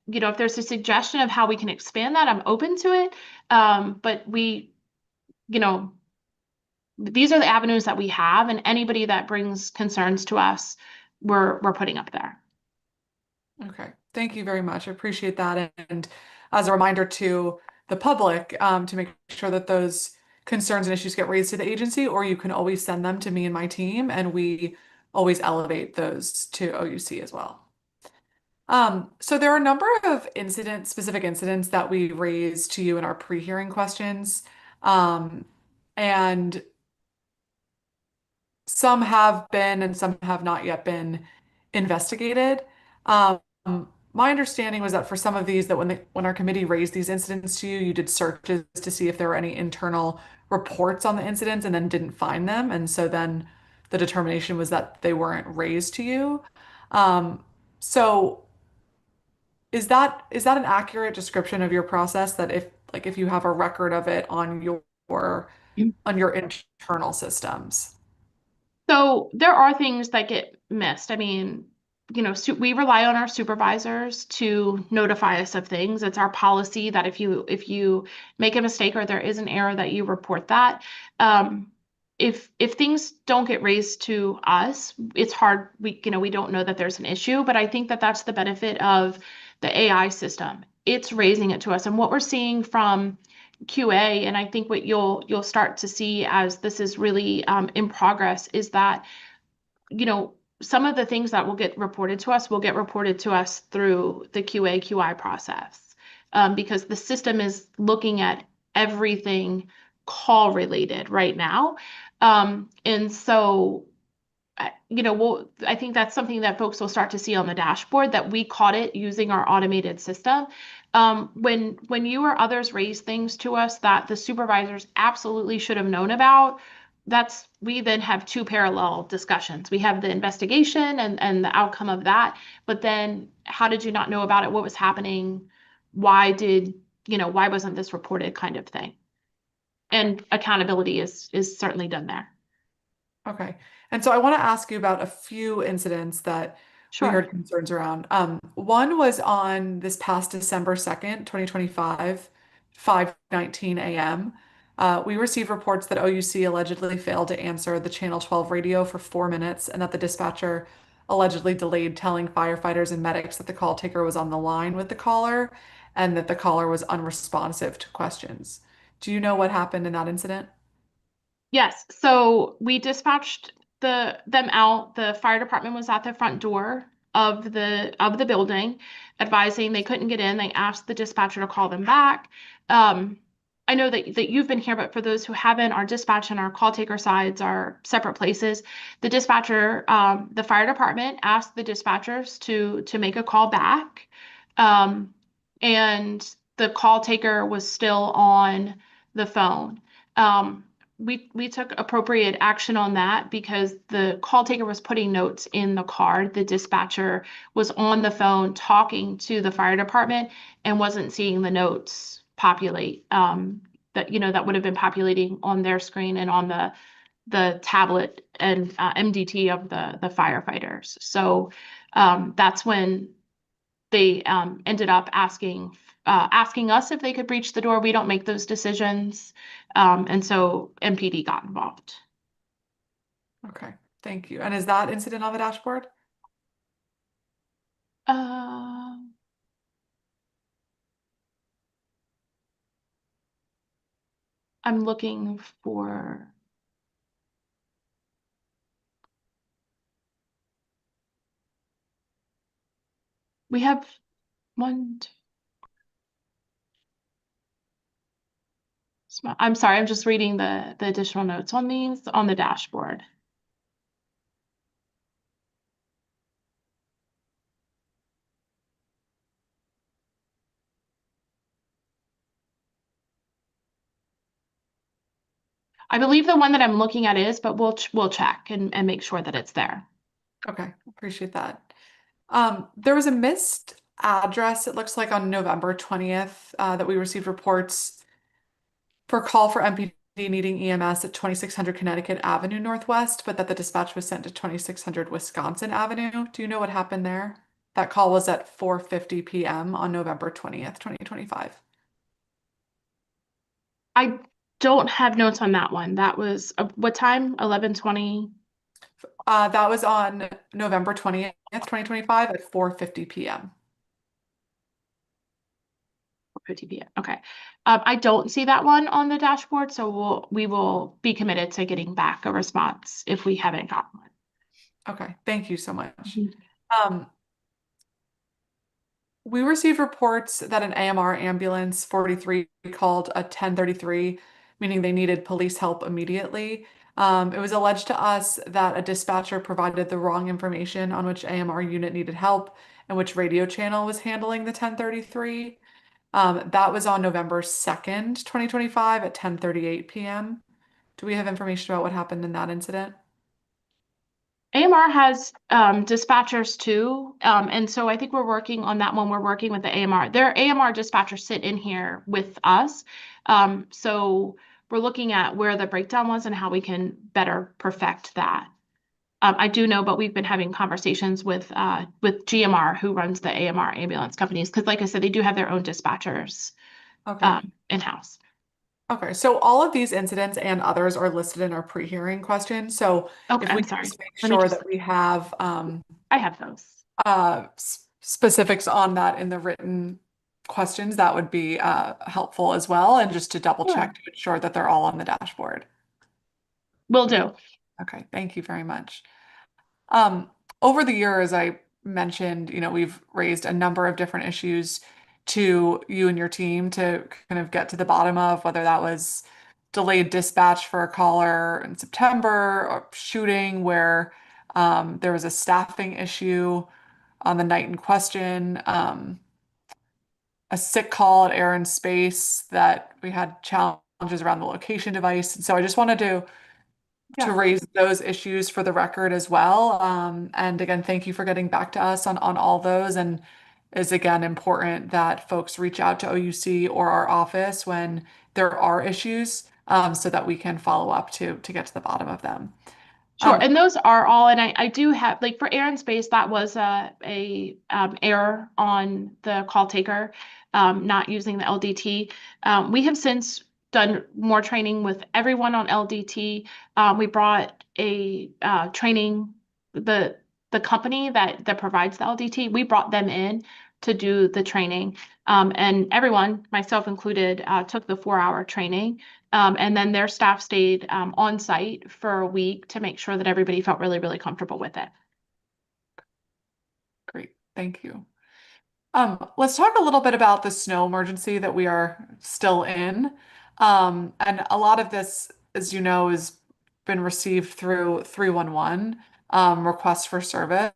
if there's a suggestion of how we can expand that, I'm open to it. But these are the avenues that we have, and anybody that brings concerns to us, we're putting up there. Okay, thank you very much. I appreciate that. And as a reminder to the public, to make sure that those concerns and issues get raised to the agency, or you can always send them to me and my team, and we always elevate those to OUC as well. So there are a number of specific incidents that we raised to you in our pre-hearing questions. And some have been and some have not yet been investigated. Um, my understanding was that for some of these, that when our committee raised these incidents to you, you did searches to see if there were any internal reports on the incidents and then didn't find them. And so then the determination was that they weren't raised to you. So is that an accurate description of your process, that if you have a record of it on your internal systems? So there are things that get missed. I mean, we rely on our supervisors to notify us of things. It's our policy that if you make a mistake or there is an error, that you report that. If things don't get raised to us, it's hard. We don't know that there's an issue, but I think that that's the benefit of the AI system. It's raising it to us, and what we're seeing from QA, and I think what you'll start to see as this is really in progress, is that some of the things that will get reported to us through the QA QI process, because the system is looking at everything call related right now, and so I think that's something that folks will start to see on the dashboard, that we caught it using our automated system. When you or others raise things to us that the supervisors absolutely should have known about, we then have two parallel discussions. We have the investigation and the outcome of that, but then how did you not know about it? What was happening? Why wasn't this reported, kind of thing? And accountability is certainly done there. Okay. And so I want to ask you about a few incidents that we heard concerns around. One was on this past December 2nd, 2025, 5:19 a.m. We received reports that OUC allegedly failed to answer the Channel 12 radio for 4 minutes, and that the dispatcher allegedly delayed telling firefighters and medics that the call taker was on the line with the caller and that the caller was unresponsive to questions. Do you know what happened in that incident? Yes, so we dispatched them out. The fire department was at the front door of the building, advising they couldn't get in. They asked the dispatcher to call them back. I know that you've been here, but for those who haven't, our dispatch and our call taker sides are separate places. The dispatcher, the fire department asked the dispatchers to make a call back, and the call taker was still on the phone. We took appropriate action on that because the call taker was putting notes in the card. The dispatcher was on the phone talking to the fire department and wasn't seeing the notes populate, that would have been populating on their screen and on the tablet and MDT of the firefighters. So that's when they ended up asking us if they could breach the door. We don't make those decisions. And so MPD got involved. Okay, thank you. And is that incident on the dashboard? I'm looking for. We have one. I'm sorry, I'm just reading the additional notes on these on the dashboard. I believe the one that I'm looking at is, but we'll check and make sure that it's there. Okay, appreciate that. There was a missed address, it looks like, on November 20th, that we received reports for call for MPD needing EMS at 2600 Connecticut Avenue Northwest, but that the dispatch was sent to 2600 Wisconsin Avenue. Do you know what happened there? That call was at 4:50 p.m. on November 20th, 2025. I don't have notes on that one. That was what time? 11:20. That was on November 20th, 2025 at 4:50 p.m. 50 p.m. Okay. I don't see that one on the dashboard, so we will be committed to getting back a response if we haven't gotten one. Okay, thank you so much. Mm-hmm. We received reports that an AMR ambulance 43 called a 1033, meaning they needed police help immediately. It was alleged to us that a dispatcher provided the wrong information on which AMR unit needed help and which radio channel was handling the 1033. That was on November 2nd, 2025 at 10:38 p.m. Do we have information about what happened in that incident? AMR has dispatchers too, and so I think we're working on that one. We're working with the AMR. Their AMR dispatchers sit in here with us, so we're looking at where the breakdown was and how we can better perfect that. I do know, but we've been having conversations with GMR, who runs the AMR ambulance companies, because like I said, they do have their own dispatchers Okay. in-house. Okay, so all of these incidents and others are listed in our pre-hearing questions. So Okay, if we I'm can sorry. just make Let me sure just- that we have I have those. specifics on that in the written questions, that would be helpful as well. And just to double check to ensure that they're all on the dashboard. Will do. Okay, thank you very much. Over the years, I mentioned, we've raised a number of different issues to you and your team to kind of get to the bottom of, whether that was delayed dispatch for a caller in September or shooting where there was a staffing issue on the night in question, a sick call at Air and Space that we had challenges around the location device. And so I just wanted to raise those issues for the record as well. And again, thank you for getting back to us on all those. And is again important that folks reach out to OUC or our office when there are issues, so that we can follow up to get to the bottom of them. Sure, and those are all, and I do have, like for Air and Space, that was a error on the call taker, not using the LDT. We have since done more training with everyone on LDT. We brought a training, the company that provides the LDT, we brought them in to do the training. And everyone, myself included, took the 4-hour training. And then their staff stayed on site for a week to make sure that everybody felt really, really comfortable with it. Great, thank you. Let's talk a little bit about the snow emergency that we are still in. And a lot of this, as you know, has been received through 311 requests for service.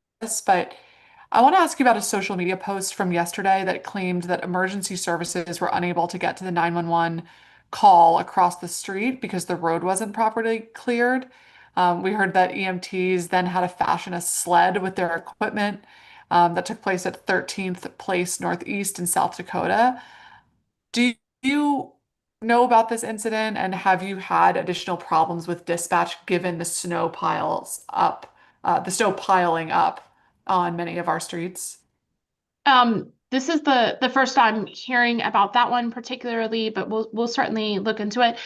But I want to ask you about a social media post from yesterday that claimed that emergency services were unable to get to the 911 call across the street because the road wasn't properly cleared. We heard that EMTs then had to fashion a sled with their equipment. That took place at 13th Place Northeast in South Dakota. Do you know about this incident, and have you had additional problems with dispatch given the snow piling up on many of our streets? This is the first time hearing about that one particularly, but we'll certainly look into it.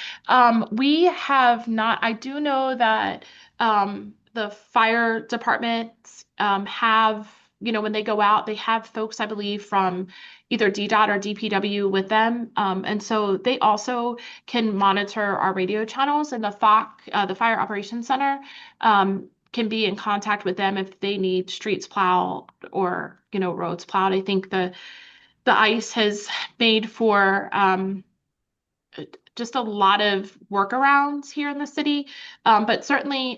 We have not. I do know that the fire departments have, when they go out, they have folks, I believe, from either DDOT or DPW with them, and so they also can monitor our radio channels, and the FOC, the Fire Operations Center, can be in contact with them if they need streets plowed or roads plowed. I think the ice has made for just a lot of workarounds here in the city. But certainly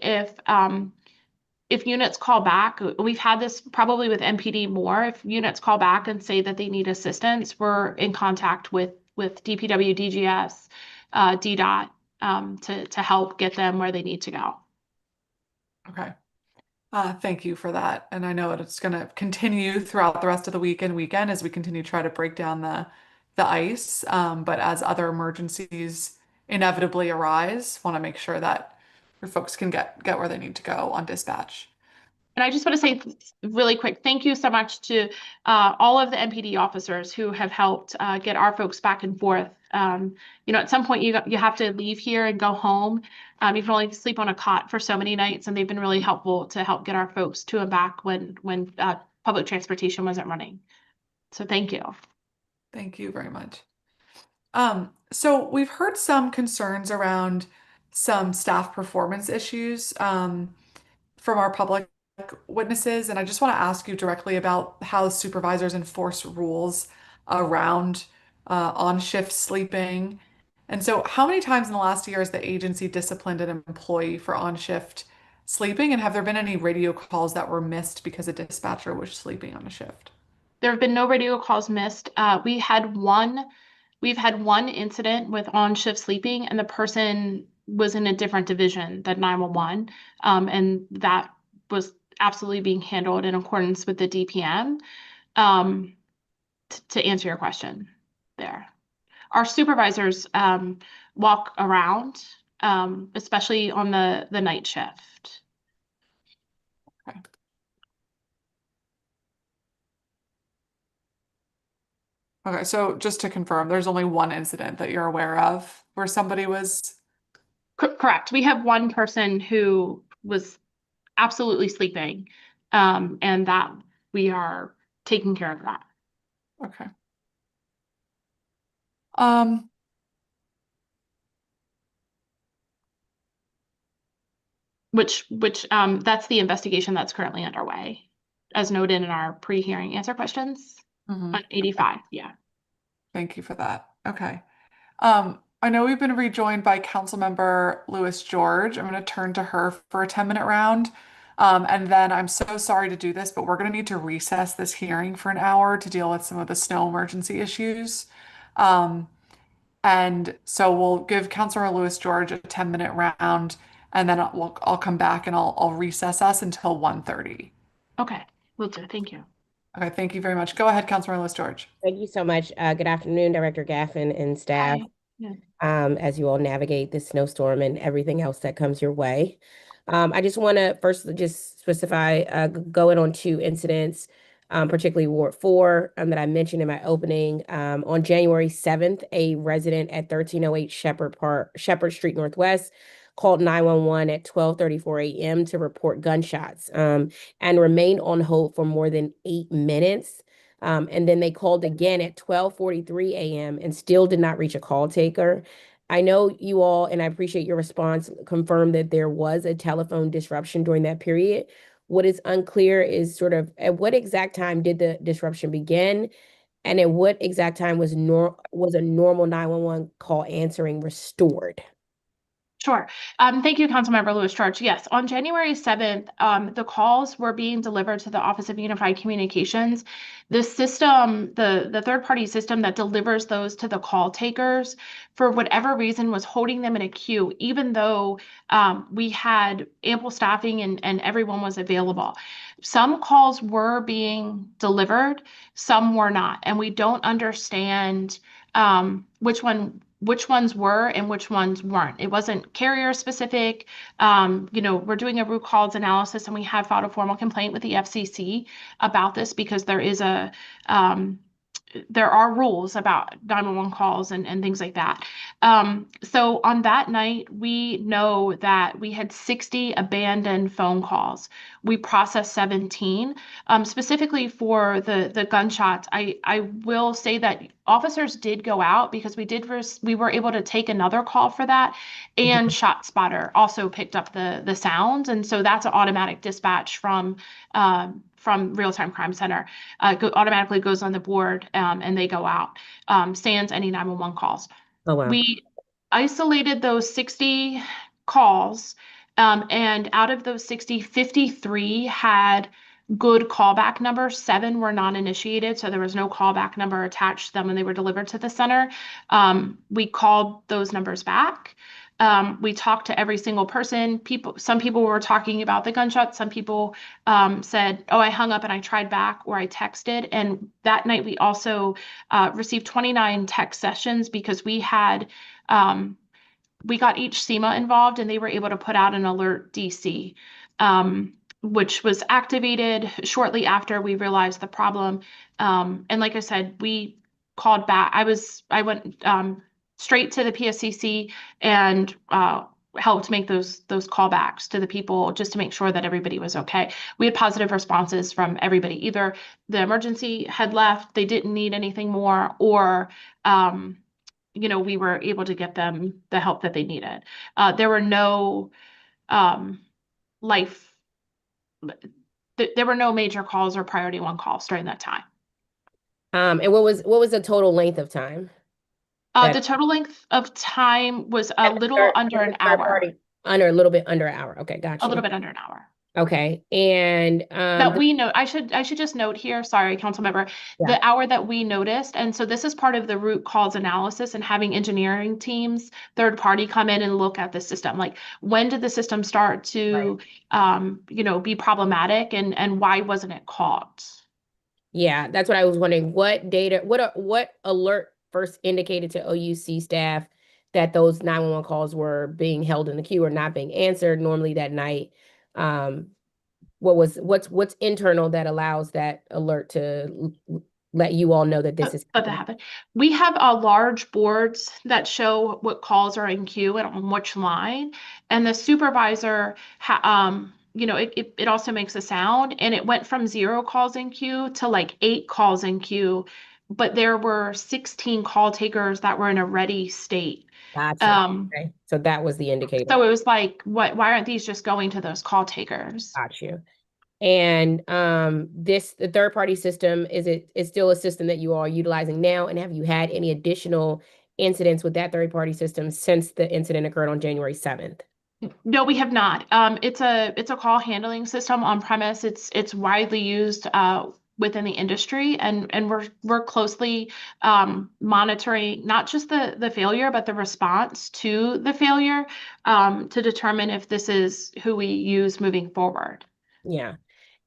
if units call back, we've had this probably with MPD more. If units call back and say that they need assistance, we're in contact with DPW, DGS, DDOT to help get them where they need to go. Okay. Thank you for that. And I know it's going to continue throughout the rest of the week and weekend as we continue to try to break down the ice. But as other emergencies inevitably arise. Want to make sure that your folks can get where they need to go on dispatch. And I just want to say really quick, thank you so much to all of the MPD officers who have helped get our folks back and forth. At some point you have to leave here and go home. You can only sleep on a cot for so many nights, and they've been really helpful to help get our folks to and back when public transportation wasn't running. So thank you. Thank you very much. So we've heard some concerns around some staff performance issues from our public witnesses, and I just want to ask you directly about how supervisors enforce rules around on-shift sleeping. And so, how many times in the last year has the agency disciplined an employee for on-shift sleeping, and have there been any radio calls that were missed because a dispatcher was sleeping on a shift? There have been no radio calls missed. We've had one incident with on-shift sleeping, and the person was in a different division than 911, and that was absolutely being handled in accordance with the DPM. To answer your question there. Our supervisors walk around, especially on the night shift. Okay. Okay, so just to confirm, there's only one incident that you're aware of where somebody was. Correct. We have one person who was absolutely sleeping, and that we are taking care of that. Okay. Which that's the investigation that's currently underway, as noted in our pre-hearing answer questions on 85. Yeah. Thank you for that. Okay. I know we've been rejoined by Councilmember Lewis George. I'm going to turn to her for a 10-minute round. And then I'm so sorry to do this, but we're going to need to recess this hearing for an hour to deal with some of the snow emergency issues. And so we'll give Councilor Lewis George a 10-minute round, and then I'll come back and I'll recess us until 1:30. Okay, will do. Thank you. Okay, thank you very much. Go ahead, Councilor Lewis George. Thank you so much. Good afternoon, Director Gaffin and staff. Hi. Yeah. As you all navigate this snowstorm and everything else that comes your way. I just want to first just specify, going on two incidents, particularly Ward 4, that I mentioned in my opening. On January 7th, a resident at 1308 Shepherd Street Northwest called 911 at 12:34 a.m. to report gunshots, and remained on hold for more than 8 minutes. And then they called again at 12:43 a.m. and still did not reach a call taker. I know you all, and I appreciate your response, confirmed that there was a telephone disruption during that period. What is unclear is sort of at what exact time did the disruption begin, and at what exact time was a normal 911 call answering restored? Sure. Thank you, Councilmember Lewis George. Yes, on January 7th, the calls were being delivered to the Office of Unified Communications. The system, the third-party system that delivers those to the call takers, for whatever reason, was holding them in a queue, even though we had ample staffing and everyone was available. Some calls were being delivered, some were not, and we don't understand which ones were and which ones weren't. It wasn't carrier specific. We're doing a root cause analysis, and we have filed a formal complaint with the FCC about this because there are rules about 911 calls and things like that. So on that night, we know that we had 60 abandoned phone calls. We processed 17. Specifically for the gunshots, I will say that officers did go out because we were able to take another call for that, and ShotSpotter also picked up the sounds, and so that's an automatic dispatch from Real-Time Crime Center. Automatically goes on the board, and they go out, sans any 911 calls. Oh, wow. We isolated those 60 calls, and out of those 60, 53 had good callback numbers. 7 were non-initiated, so there was no callback number attached to them when they were delivered to the center. We called those numbers back. We talked to every single person. Some people were talking about the gunshots. Some people said, "Oh, I hung up and I tried back," or I texted. And that night we also received 29 text sessions because we had we got each SEMA involved, and they were able to put out an alert DC, which was activated shortly after we realized the problem. And like I said, we called back. I went straight to the PSCC and helped make those callbacks to the people just to make sure that everybody was okay. We had positive responses from everybody. Either the emergency had left, they didn't need anything more, or we were able to get them the help that they needed. There were no life. There were no major calls or priority 1 calls during that time. And what was the total length of time? The total length of time was a little under an hour. A little bit under an hour. Okay, gotcha. A little bit under an hour. Okay, and that we know, I should just note here, sorry, council member, the hour that we noticed, and so this is part of the root cause analysis and having engineering teams, third party, come in and look at the system. Like, when did the system start to, be problematic, and why wasn't it caught? Yeah, that's what I was wondering. What data, what alert first indicated to OUC staff that those 911 calls were being held in the queue or not being answered normally that night? What's internal that allows that alert to let you all know that this is that happened? We have large boards that show what calls are in queue and on which line, and the supervisor it also makes a sound, and it went from 0 calls in queue to like 8 calls in queue, but there were 16 call takers that were in a ready state. Gotcha. Okay. So that was the indicator. So it was like, why aren't these just going to those call takers? Got you. And the third party system, is still a system that you are utilizing now? And have you had any additional incidents with that third party system since the incident occurred on January 7th? No, we have not. It's a call handling system on premise. It's widely used within the industry, and we're closely monitoring not just the failure, but the response to the failure, to determine if this is who we use moving forward. Yeah.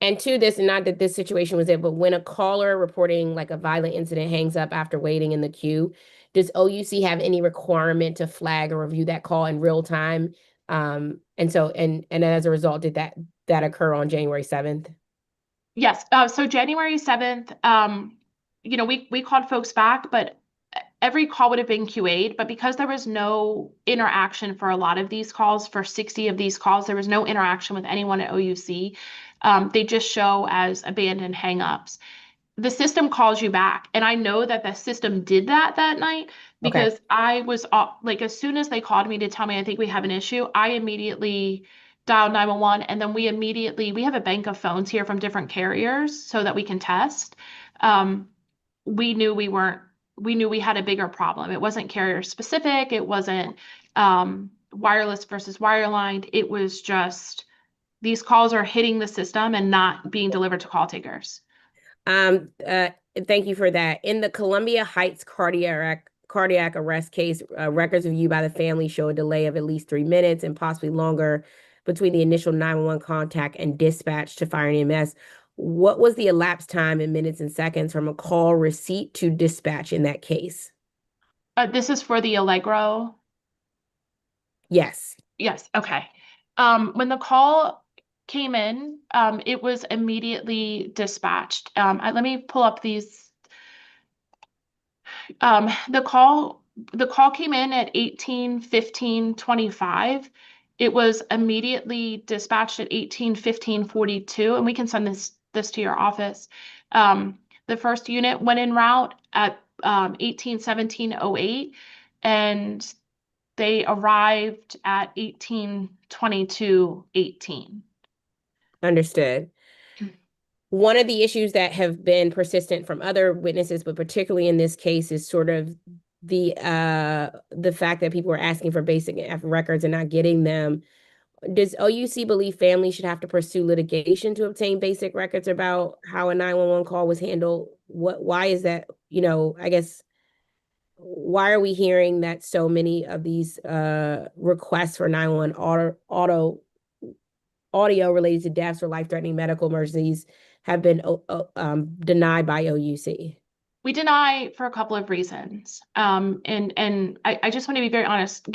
And to this, not that this situation was it, but when a caller reporting like a violent incident hangs up after waiting in the queue, does OUC have any requirement to flag or review that call in real time? And as a result, did that occur on January 7th? Yes. So January 7th, we called folks back, but every call would have been QA'd, but because there was no interaction for a lot of these calls, for 60 of these calls, there was no interaction with anyone at OUC. They just show as abandoned hangups. The system calls you back, and I know that the system did that night because I was like, as soon as they called me to tell me, I think we have an issue, I immediately dialed 911, and then we have a bank of phones here from different carriers so that we can test. We knew we had a bigger problem. It wasn't carrier specific. It wasn't wireless versus wireline. It was just these calls are hitting the system and not being delivered to call takers. Thank you for that. In the Columbia Heights cardiac arrest case, records reviewed by the family show a delay of at least 3 minutes and possibly longer between the initial 911 contact and dispatch to fire and EMS. What was the elapsed time in minutes and seconds from a call receipt to dispatch in that case? This is for the Allegro. Yes. Yes. Okay. When the call came in, it was immediately dispatched. Let me pull up these. The call came in at 18:15:25. It was immediately dispatched at 18:15:42, and we can send this to your office. The first unit went en route at 18:17:08, and they arrived at 18:22:18. Understood. One of the issues that have been persistent from other witnesses, but particularly in this case, is sort of the fact that people are asking for basic records and not getting them. Does OUC believe families should have to pursue litigation to obtain basic records about how a 911 call was handled? Why is that? I guess, why are we hearing that so many of these requests for 911 audio related to deaths or life-threatening medical emergencies have been denied by OUC? We deny for a couple of reasons. And I just want to be very honest.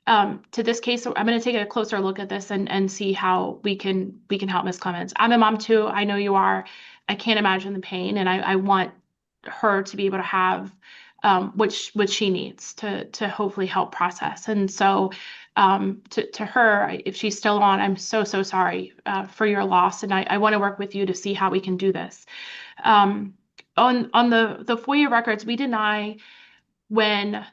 To this case, I'm going to take a closer look at this and see how we can help Ms. Clemens. I'm a mom too. I know you are. I can't imagine the pain, and I want her to be able to have what she needs to hopefully help process. And so to her, if she's still on, I'm so sorry for your loss, and I want to work with you to see how we can do this. On the FOIA records, we deny when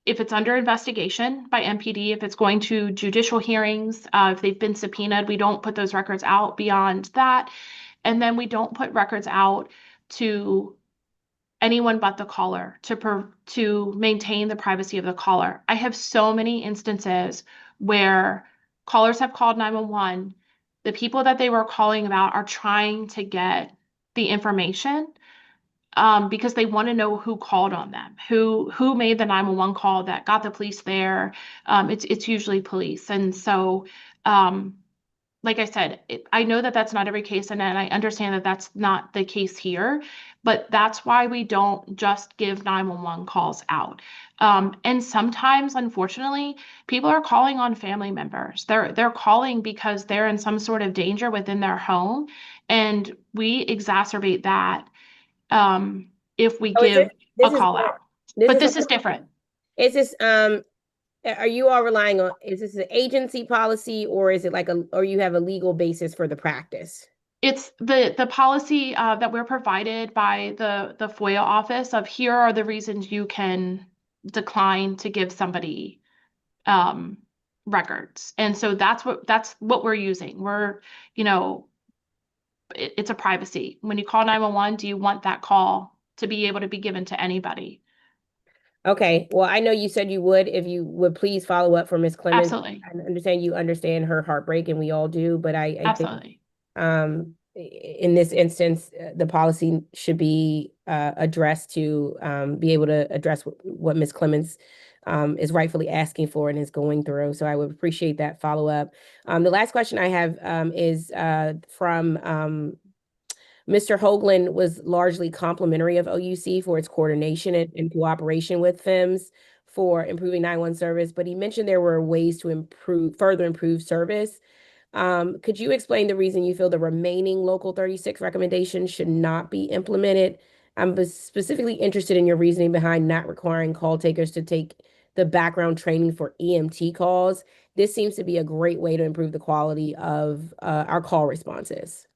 if it's under investigation by MPD, if it's going to judicial hearings, if they've been subpoenaed, we don't put those records out beyond that. And then we don't put records out to anyone but the caller to maintain the privacy of the caller. I have so many instances where callers have called 911. The people that they were calling about are trying to get the information because they want to know who called on them, who made the 911 call that got the police there. It's usually police. And so like I said, I know that that's not every case, and I understand that that's not the case here, but that's why we don't just give 911 calls out. And sometimes, unfortunately, people are calling on family members. They're calling because they're in some sort of danger within their home, and we exacerbate that if we give a call out. But this is different. Is this are you all relying on, is this an agency policy, or is it like or you have a legal basis for the practice? It's the policy that we're provided by the FOIA office of here are the reasons you can decline to give somebody records. And so that's what we're using. We're, it's a privacy. When you call 911, do you want that call to be able to be given to anybody? Okay. Well, I know you said you would, if you would please follow up for Ms. Clemens. Absolutely. I understand you understand her heartbreak, and we all do, but I Absolutely. think in this instance, the policy should be addressed to be able to address what Ms. Clemens is rightfully asking for and is going through. So I would appreciate that follow up. The last question I have is from Mr. Hoagland was largely complimentary of OUC for its coordination and cooperation with FIMS for improving 911 service, but he mentioned there were ways to further improve service. Could you explain the reason you feel the remaining Local 36 recommendations should not be implemented? I'm specifically interested in your reasoning behind not requiring call takers to take the background training for EMT calls. This seems to be a great way to improve the quality of our call responses.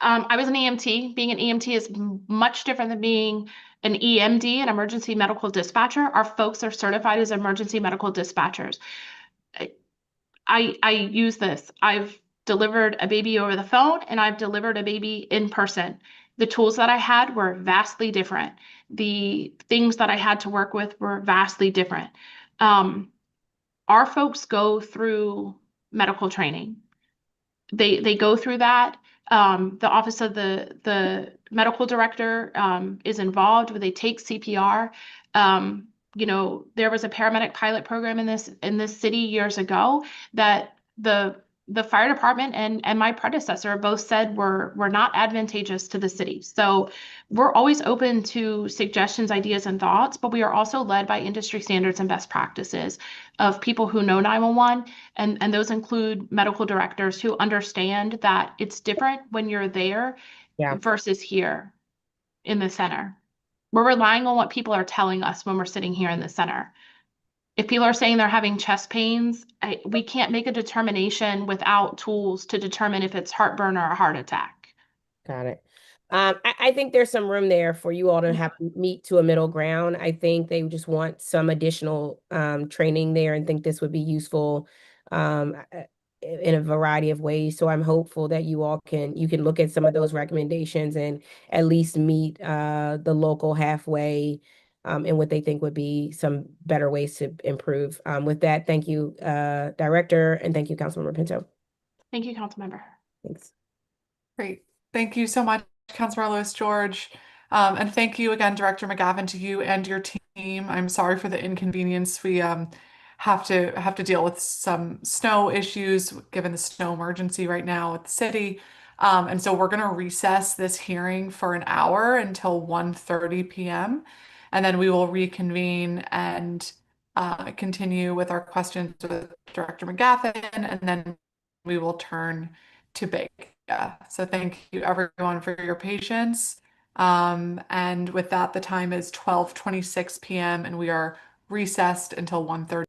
I was an EMT. Being an EMT is much different than being an EMD, an emergency medical dispatcher. Our folks are certified as emergency medical dispatchers. I use this. I've delivered a baby over the phone, and I've delivered a baby in person. The tools that I had were vastly different. The things that I had to work with were vastly different. Our folks go through medical training. They go through that. The office of the medical director is involved where they take CPR. There was a paramedic pilot program in this city years ago that the fire department and my predecessor both said were not advantageous to the city. So we're always open to suggestions, ideas, and thoughts, but we are also led by industry standards and best practices of people who know 911, and those include medical directors who understand that it's different when you're there versus here in the center. We're relying on what people are telling us when we're sitting here in the center. If people are saying they're having chest pains, we can't make a determination without tools to determine if it's heartburn or a heart attack. Got it. I think there's some room there for you all to have to meet to a middle ground. I think they just want some additional training there and think this would be useful in a variety of ways. So I'm hopeful that you can look at some of those recommendations and at least meet the local halfway in what they think would be some better ways to improve. With that, thank you, Director, and thank you, Councilmember Pinto. Thank you, Councilmember. Thanks. Great. Thank you so much, Councilmember Lewis George. And thank you again, Director McGavin, to you and your team. I'm sorry for the inconvenience. We have to deal with some snow issues given the snow emergency right now at the city. And so we're going to recess this hearing for an hour until 1:30 p.m. and then we will reconvene and continue with our questions with Director McGaffin, and then we will turn to Bega. So thank you everyone for your patience. And with that, the time is 12:26 p.m. and we are recessed until 1:30.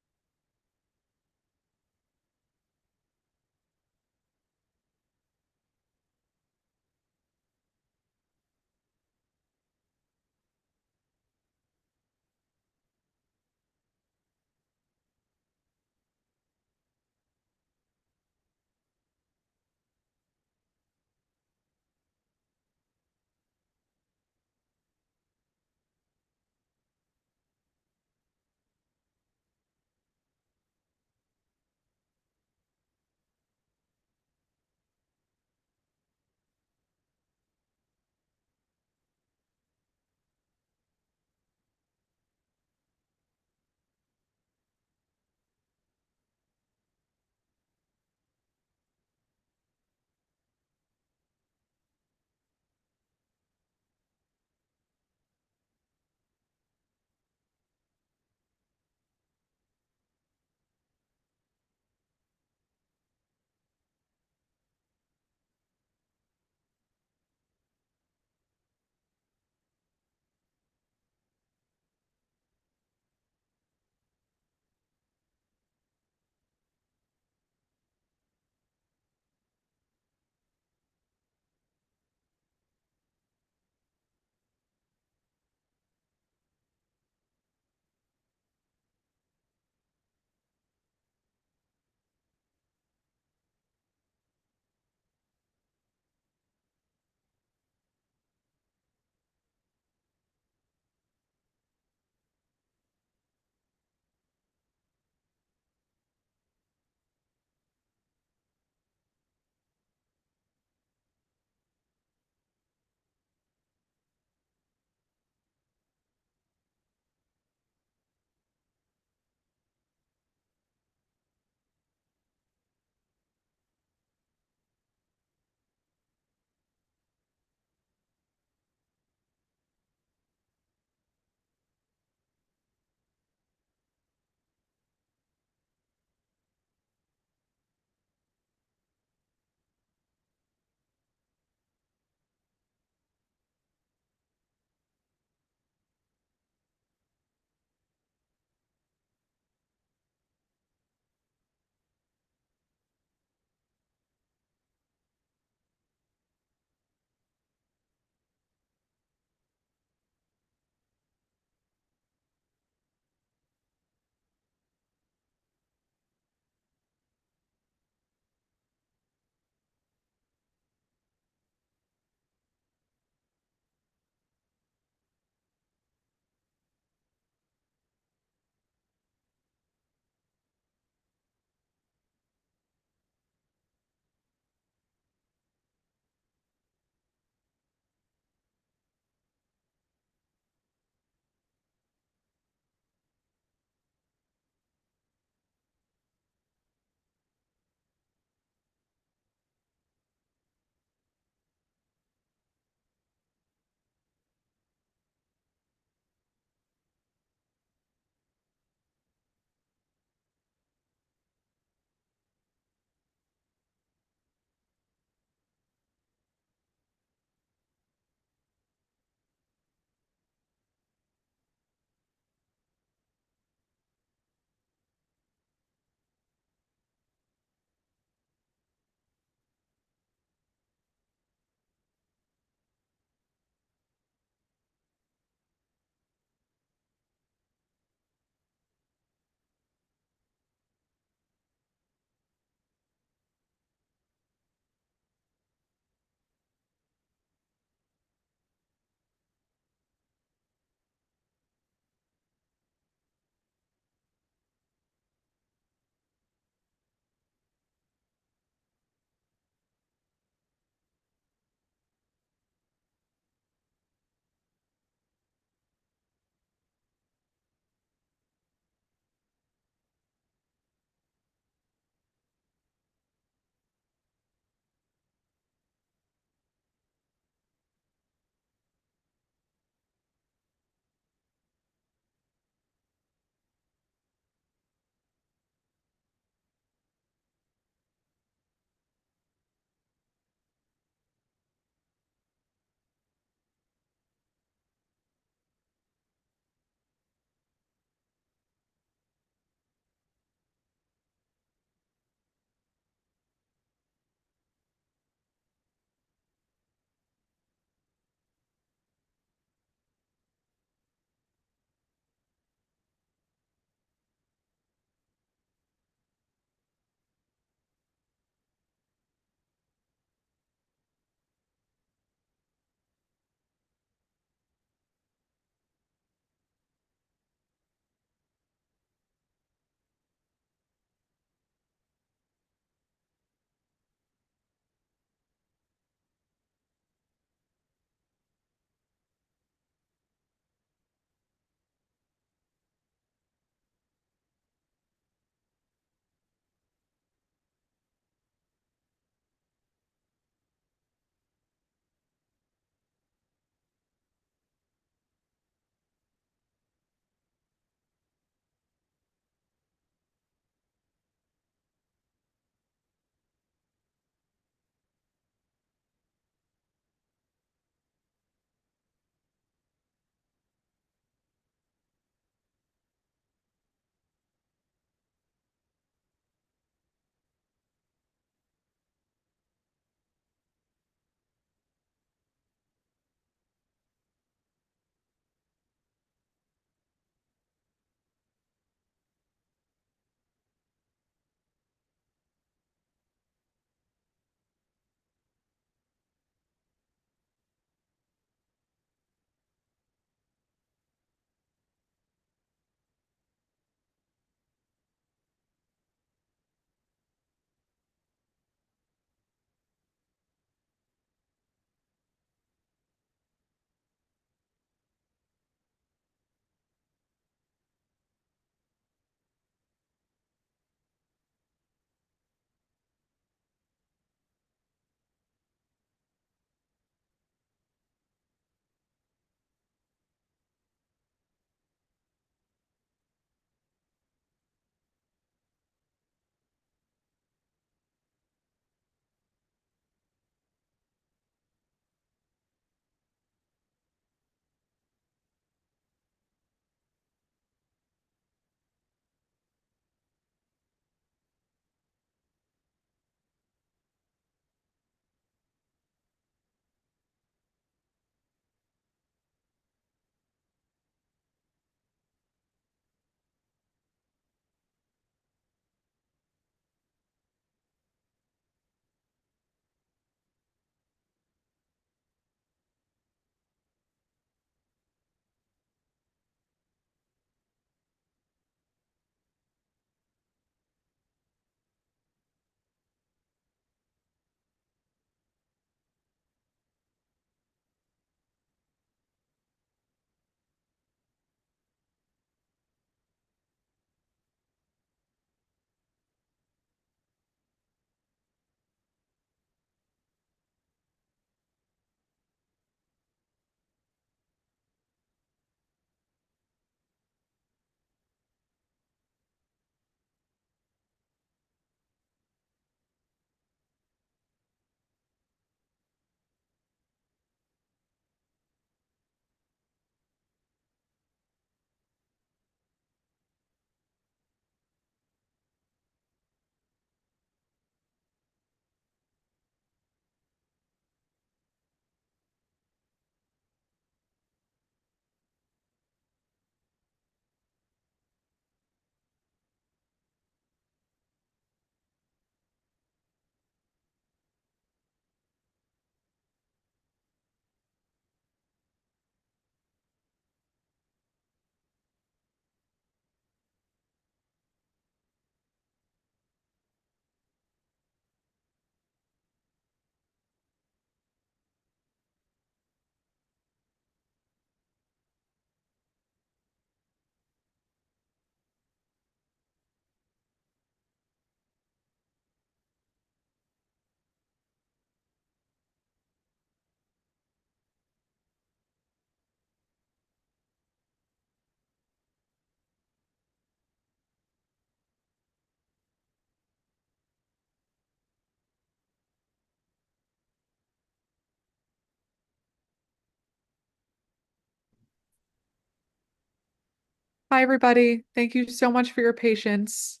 Hi, everybody. Thank you so much for your patience.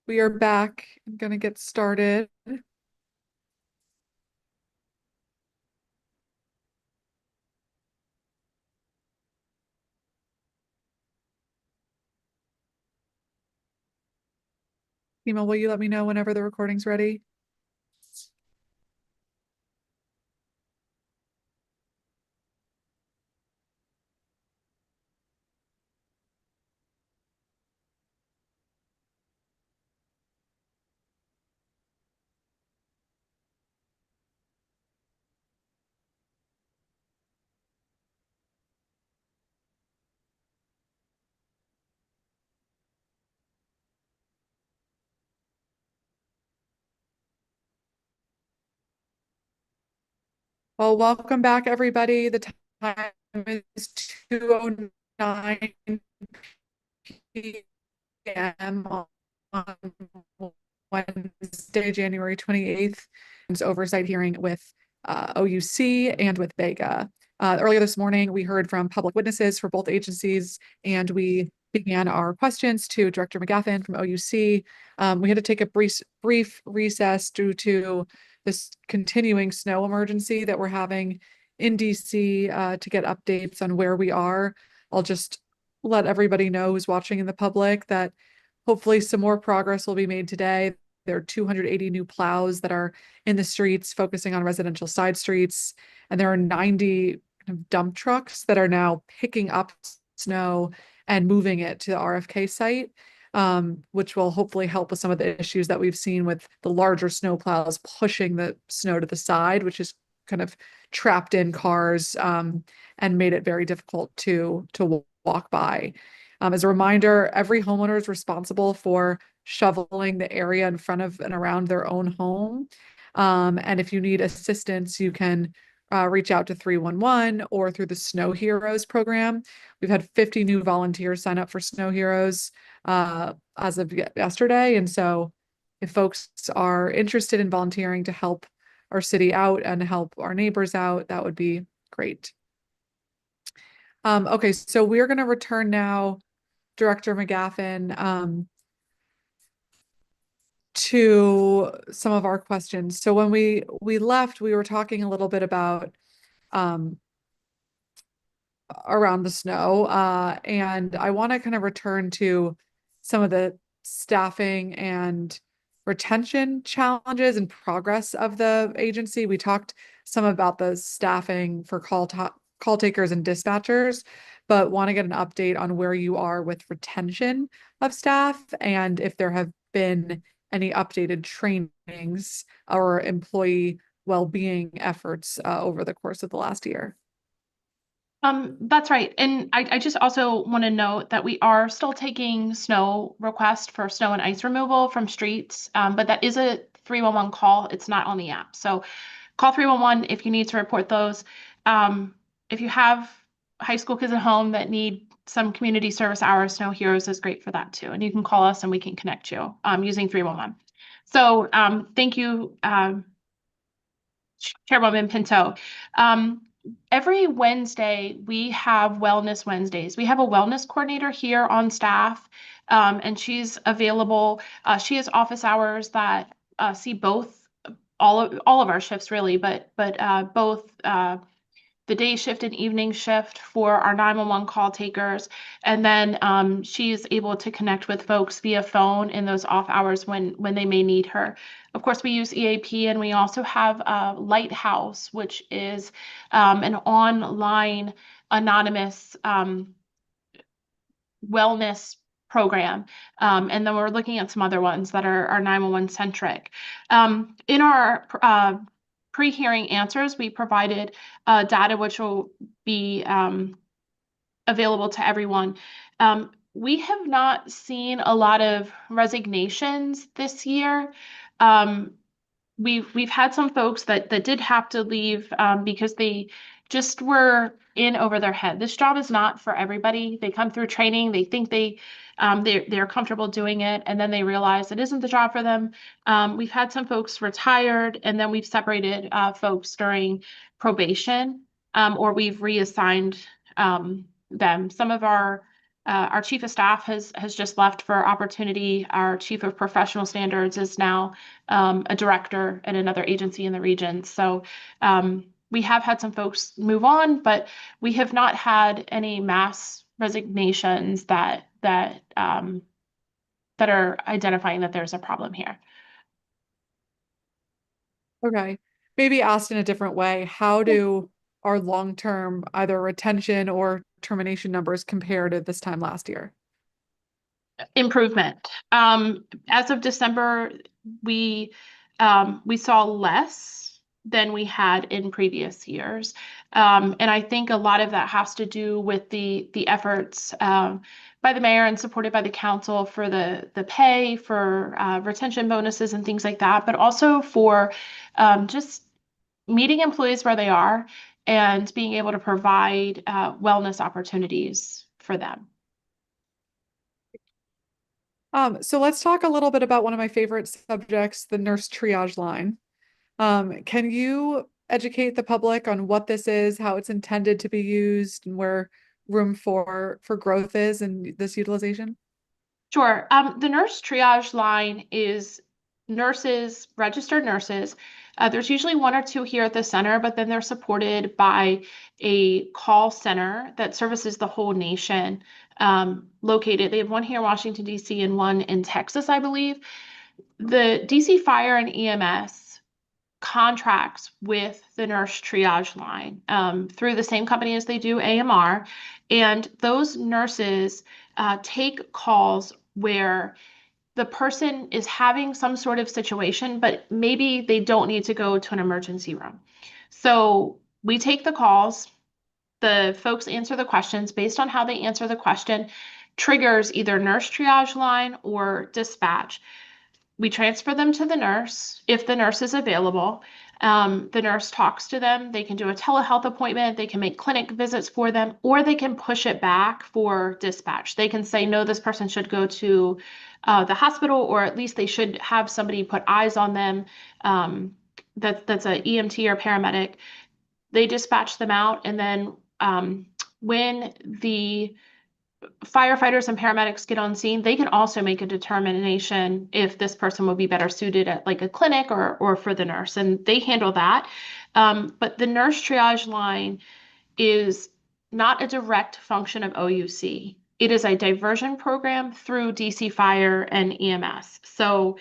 We are back. I'm going to get started. Ema, will you let me know whenever the recording's ready? Well, welcome back, everybody. The time is 2:09 p.m. on Wednesday, January 28th. It's oversight hearing with OUC and with Bega. Earlier this morning, we heard from public witnesses for both agencies, and we began our questions to Director McGaffin from OUC. We had to take a brief recess due to this continuing snow emergency that we're having in DC to get updates on where we are. I'll just let everybody know who's watching in the public that hopefully some more progress will be made today. There are 280 new plows that are in the streets focusing on residential side streets, and there are 90 dump trucks that are now picking up snow and moving it to the RFK site, which will hopefully help with some of the issues that we've seen with the larger snow plows pushing the snow to the side, which is kind of trapped in cars and made it very difficult to walk by. As a reminder, every homeowner is responsible for shoveling the area in front of and around their own home. And if you need assistance, you can reach out to 311 or through the Snow Heroes program. We've had 50 new volunteers sign up for Snow Heroes as of yesterday. And so if folks are interested in volunteering to help our city out and help our neighbors out, that would be great. Okay, so we're going to return now, Director McGaffin, to some of our questions. So when we left, we were talking a little bit about around the snow, and I want to kind of return to some of the staffing and retention challenges and progress of the agency. We talked some about the staffing for call takers and dispatchers, but want to get an update on where you are with retention of staff and if there have been any updated trainings or employee well-being efforts over the course of the last year. That's right. And I just also want to note that we are still taking snow requests for snow and ice removal from streets, but that is a 311 call. It's not on the app. So call 311 if you need to report those. If you have high school kids at home that need some community service hours, Snow Heroes is great for that too. And you can call us and we can connect you using 311. So thank you, Chairwoman Pinto. Every Wednesday, we have Wellness Wednesdays. We have a wellness coordinator here on staff, and she's available. She has office hours that see both all of our shifts really, but both the day shift and evening shift for our 911 call takers. And then she's able to connect with folks via phone in those off hours when they may need her. Of course, we use EAP, and we also have Lighthouse, which is an online anonymous wellness program. And then we're looking at some other ones that are 911 centric. In our pre-hearing answers, we provided data which will be available to everyone. We have not seen a lot of resignations this year. We've had some folks that did have to leave because they just were in over their head. This job is not for everybody. They come through training, they think they're comfortable doing it, and then they realize it isn't the job for them. We've had some folks retired, and then we've separated folks during probation, or we've reassigned them. Some of our Our chief of staff has just left for opportunity. Our chief of professional standards is now a director at another agency in the region. So we have had some folks move on, but we have not had any mass resignations that are identifying that there's a problem here. Okay. Maybe asked in a different way, how do our long-term either retention or termination numbers compare to this time last year? Improvement. As of December, we saw less than we had in previous years. And I think a lot of that has to do with the efforts by the mayor and supported by the council for the pay, for retention bonuses and things like that, but also for just meeting employees where they are and being able to provide wellness opportunities for them. So let's talk a little bit about one of my favorite subjects, the nurse triage line. Can you educate the public on what this is, how it's intended to be used, and where room for growth is in this utilization? Sure. The nurse triage line is nurses, registered nurses. There's usually one or two here at the center, but then they're supported by a call center that services the whole nation. Located, they have one here in Washington, D.C. and one in Texas, I believe. The DC Fire and EMS contracts with the nurse triage line through the same company as they do AMR. And those nurses take calls where the person is having some sort of situation, but maybe they don't need to go to an emergency room. So we take the calls, the folks answer the questions. Based on how they answer the question, triggers either nurse triage line or dispatch. We transfer them to the nurse if the nurse is available. The nurse talks to them. They can do a telehealth appointment. They can make clinic visits for them, or they can push it back for dispatch. They can say, no, this person should go to the hospital, or at least they should have somebody put eyes on them. That's an EMT or paramedic. They dispatch them out, and then when the firefighters and paramedics get on scene, they can also make a determination if this person would be better suited at like a clinic or for the nurse, and they handle that. But the nurse triage line is not a direct function of OUC. It is a diversion program through DC Fire and EMS. So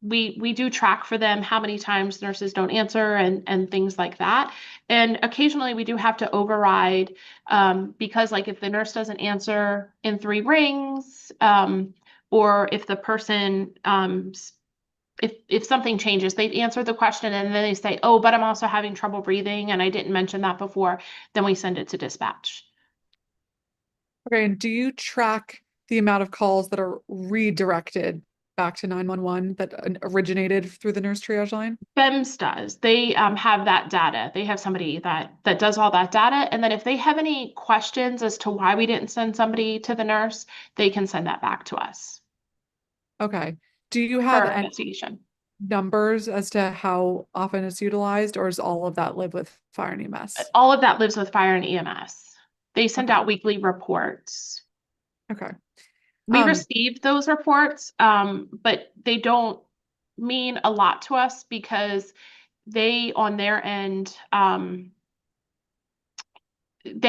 we do track for them how many times nurses don't answer and things like that. And occasionally we do have to override because like if the nurse doesn't answer in 3 rings, or if the person if something changes, they've answered the question and then they say, oh, but I'm also having trouble breathing and I didn't mention that before, then we send it to dispatch. Okay, and do you track the amount of calls that are redirected back to 911 that originated through the nurse triage line? BEMS does. They have that data. They have somebody that does all that data. And then if they have any questions as to why we didn't send somebody to the nurse, they can send that back to us. Okay. Do you have For any investigation numbers as to how often it's utilized, or does all of that live with Fire and EMS? All of that lives with Fire and EMS. They send Okay. out weekly reports. Okay. We receive those reports, but they don't mean a lot to us because they on their end do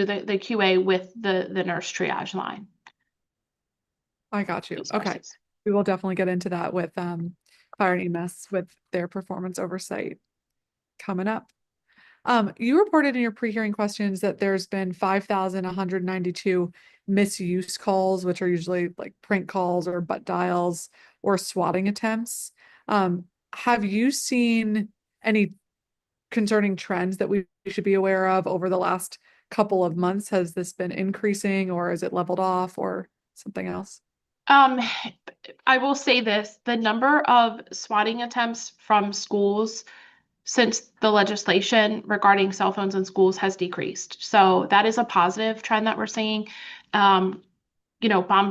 the QA with the nurse triage line. I got you. Okay. We will definitely get into that with Fire and EMS with their performance oversight coming up. You reported in your pre-hearing questions that there's been 5,192 misuse calls, which are usually like prank calls or butt dials or swatting attempts. Have you seen any concerning trends that we should be aware of over the last couple of months? Has this been increasing, or is it leveled off, or something else? I will say this, the number of swatting attempts from schools since the legislation regarding cell phones in schools has decreased. So that is a positive trend that we're seeing. Bomb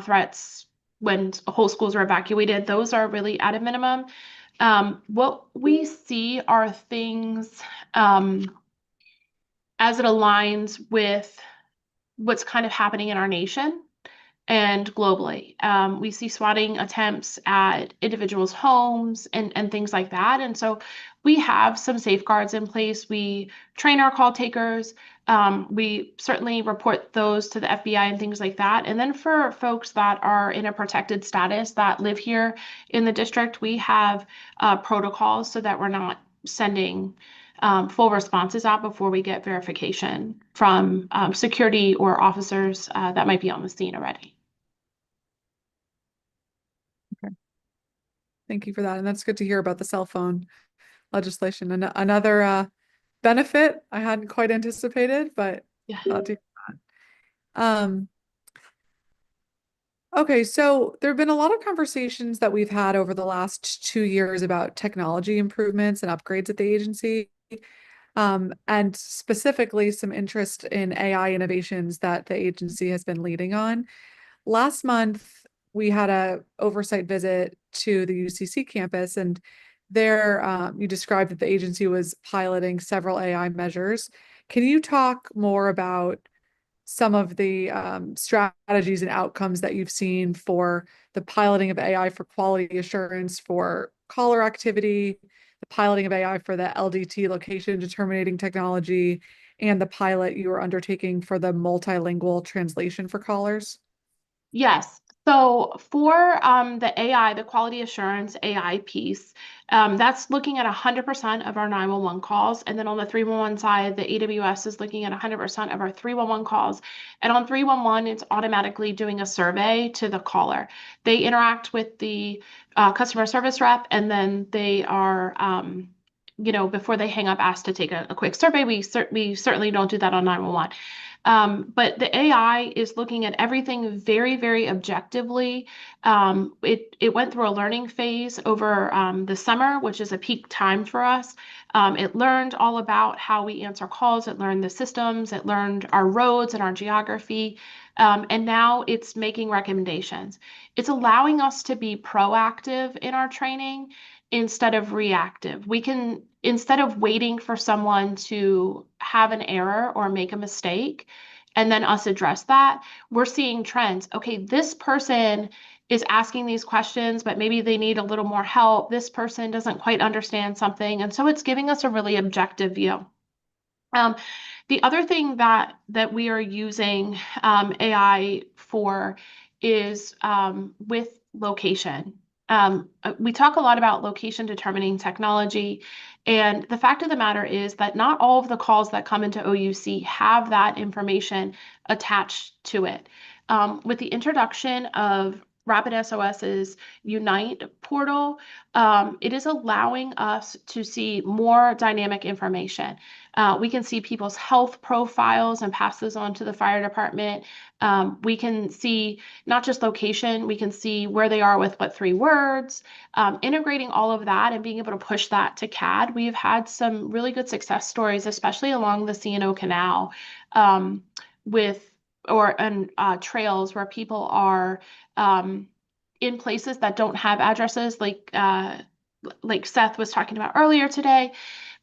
threats when whole schools are evacuated, those are really at a minimum. What we see are things as it aligns with what's kind of happening in our nation and globally. We see swatting attempts at individuals' homes and things like that. And so we have some safeguards in place. We train our call takers. We certainly report those to the FBI and things like that. And then for folks that are in a protected status that live here in the district, we have protocols so that we're not sending full responses out before we get verification from security or officers that might be on the scene already. Thank you for that. And that's good to hear about the cell phone legislation. And another benefit I hadn't quite anticipated, but Yeah. glad to hear that. Okay, so there have been a lot of conversations that we've had over the last 2 years about technology improvements and upgrades at the agency, and specifically some interest in AI innovations that the agency has been leading on. Last month, we had a oversight visit to the UCC campus, and there you described that the agency was piloting several AI measures. Can you talk more about some of the strategies and outcomes that you've seen for the piloting of AI for quality assurance for caller activity, the piloting of AI for the LDT location determining technology, and the pilot you are undertaking for the multilingual translation for callers? Yes. So for the AI, the quality assurance AI piece, that's looking at 100% of our 911 calls. And then on the 311 side, the AWS is looking at 100% of our 311 calls. And on 311, it's automatically doing a survey to the caller. They interact with the customer service rep, and then they are, before they hang up, asked to take a quick survey. We certainly don't do that on 911. But the AI is looking at everything very, very objectively. It went through a learning phase over the summer, which is a peak time for us. It learned all about how we answer calls. It learned the systems. It learned our roads and our geography. And now it's making recommendations. It's allowing us to be proactive in our training instead of reactive. We can, instead of waiting for someone to have an error or make a mistake and then us address that, we're seeing trends. Okay, this person is asking these questions, but maybe they need a little more help. This person doesn't quite understand something. And so it's giving us a really objective view. The other thing that we are using AI for is with location. We talk a lot about location determining technology, and the fact of the matter is that not all of the calls that come into OUC have that information attached to it. With the introduction of Rapid SOS's Unite portal, it is allowing us to see more dynamic information. We can see people's health profiles and pass those on to the fire department. We can see not just location, we can see where they are with what 3 words, integrating all of that and being able to push that to CAD. We've had some really good success stories, especially along the C&O Canal, trails where people are in places that don't have addresses, like Seth was talking about earlier today.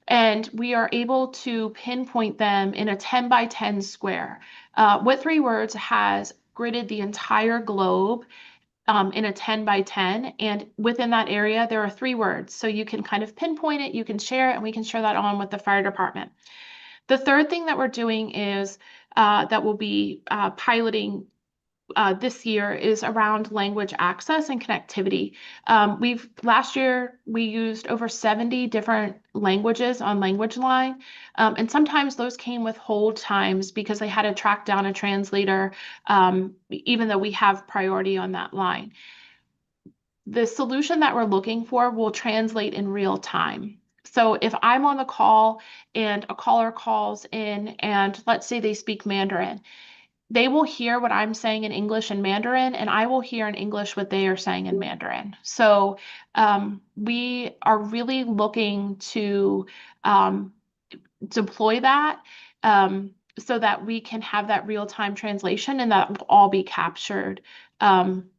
And we are able to pinpoint them in a 10 by 10 square. What 3 words has gridded the entire globe in a 10 by 10. And within that area, there are 3 words. So you can kind of pinpoint it, you can share it, and we can share that on with the fire department. The third thing that we're doing is that we'll be piloting this year is around language access and connectivity. Last year we used over 70 different languages on Language Line, and sometimes those came with hold times because they had to track down a translator, even though we have priority on that line. The solution that we're looking for will translate in real time. So if I'm on the call and a caller calls in and let's say they speak Mandarin, they will hear what I'm saying in English and Mandarin, and I will hear in English what they are saying in Mandarin. So we are really looking to deploy that so that we can have that real-time translation, and that will all be captured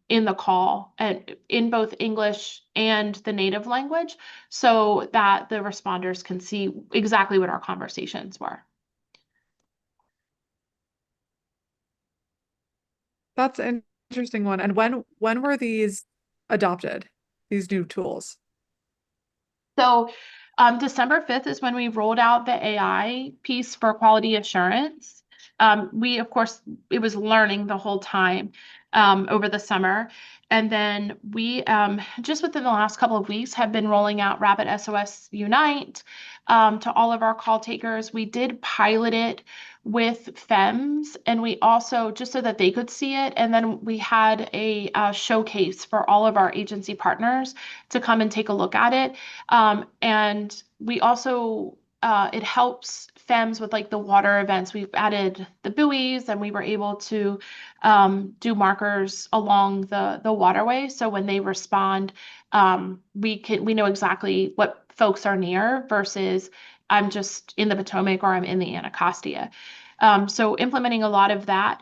in the call and in both English and the native language so that the responders can see exactly what our conversations were. That's an interesting one. And when were these adopted, these new tools? So December 5th is when we rolled out the AI piece for quality assurance. We, of course, it was learning the whole time over the summer. And then we, just within the last couple of weeks, have been rolling out Rapid SOS Unite to all of our call takers. We did pilot it with FEMS, and we also, just so that they could see it, and then we had a showcase for all of our agency partners to come and take a look at it. And we also, it helps FEMS with like the water events. We've added the buoys, and we were able to do markers along the waterway. So when they respond, we know exactly what folks are near versus I'm just in the Potomac or I'm in the Anacostia. So implementing a lot of that.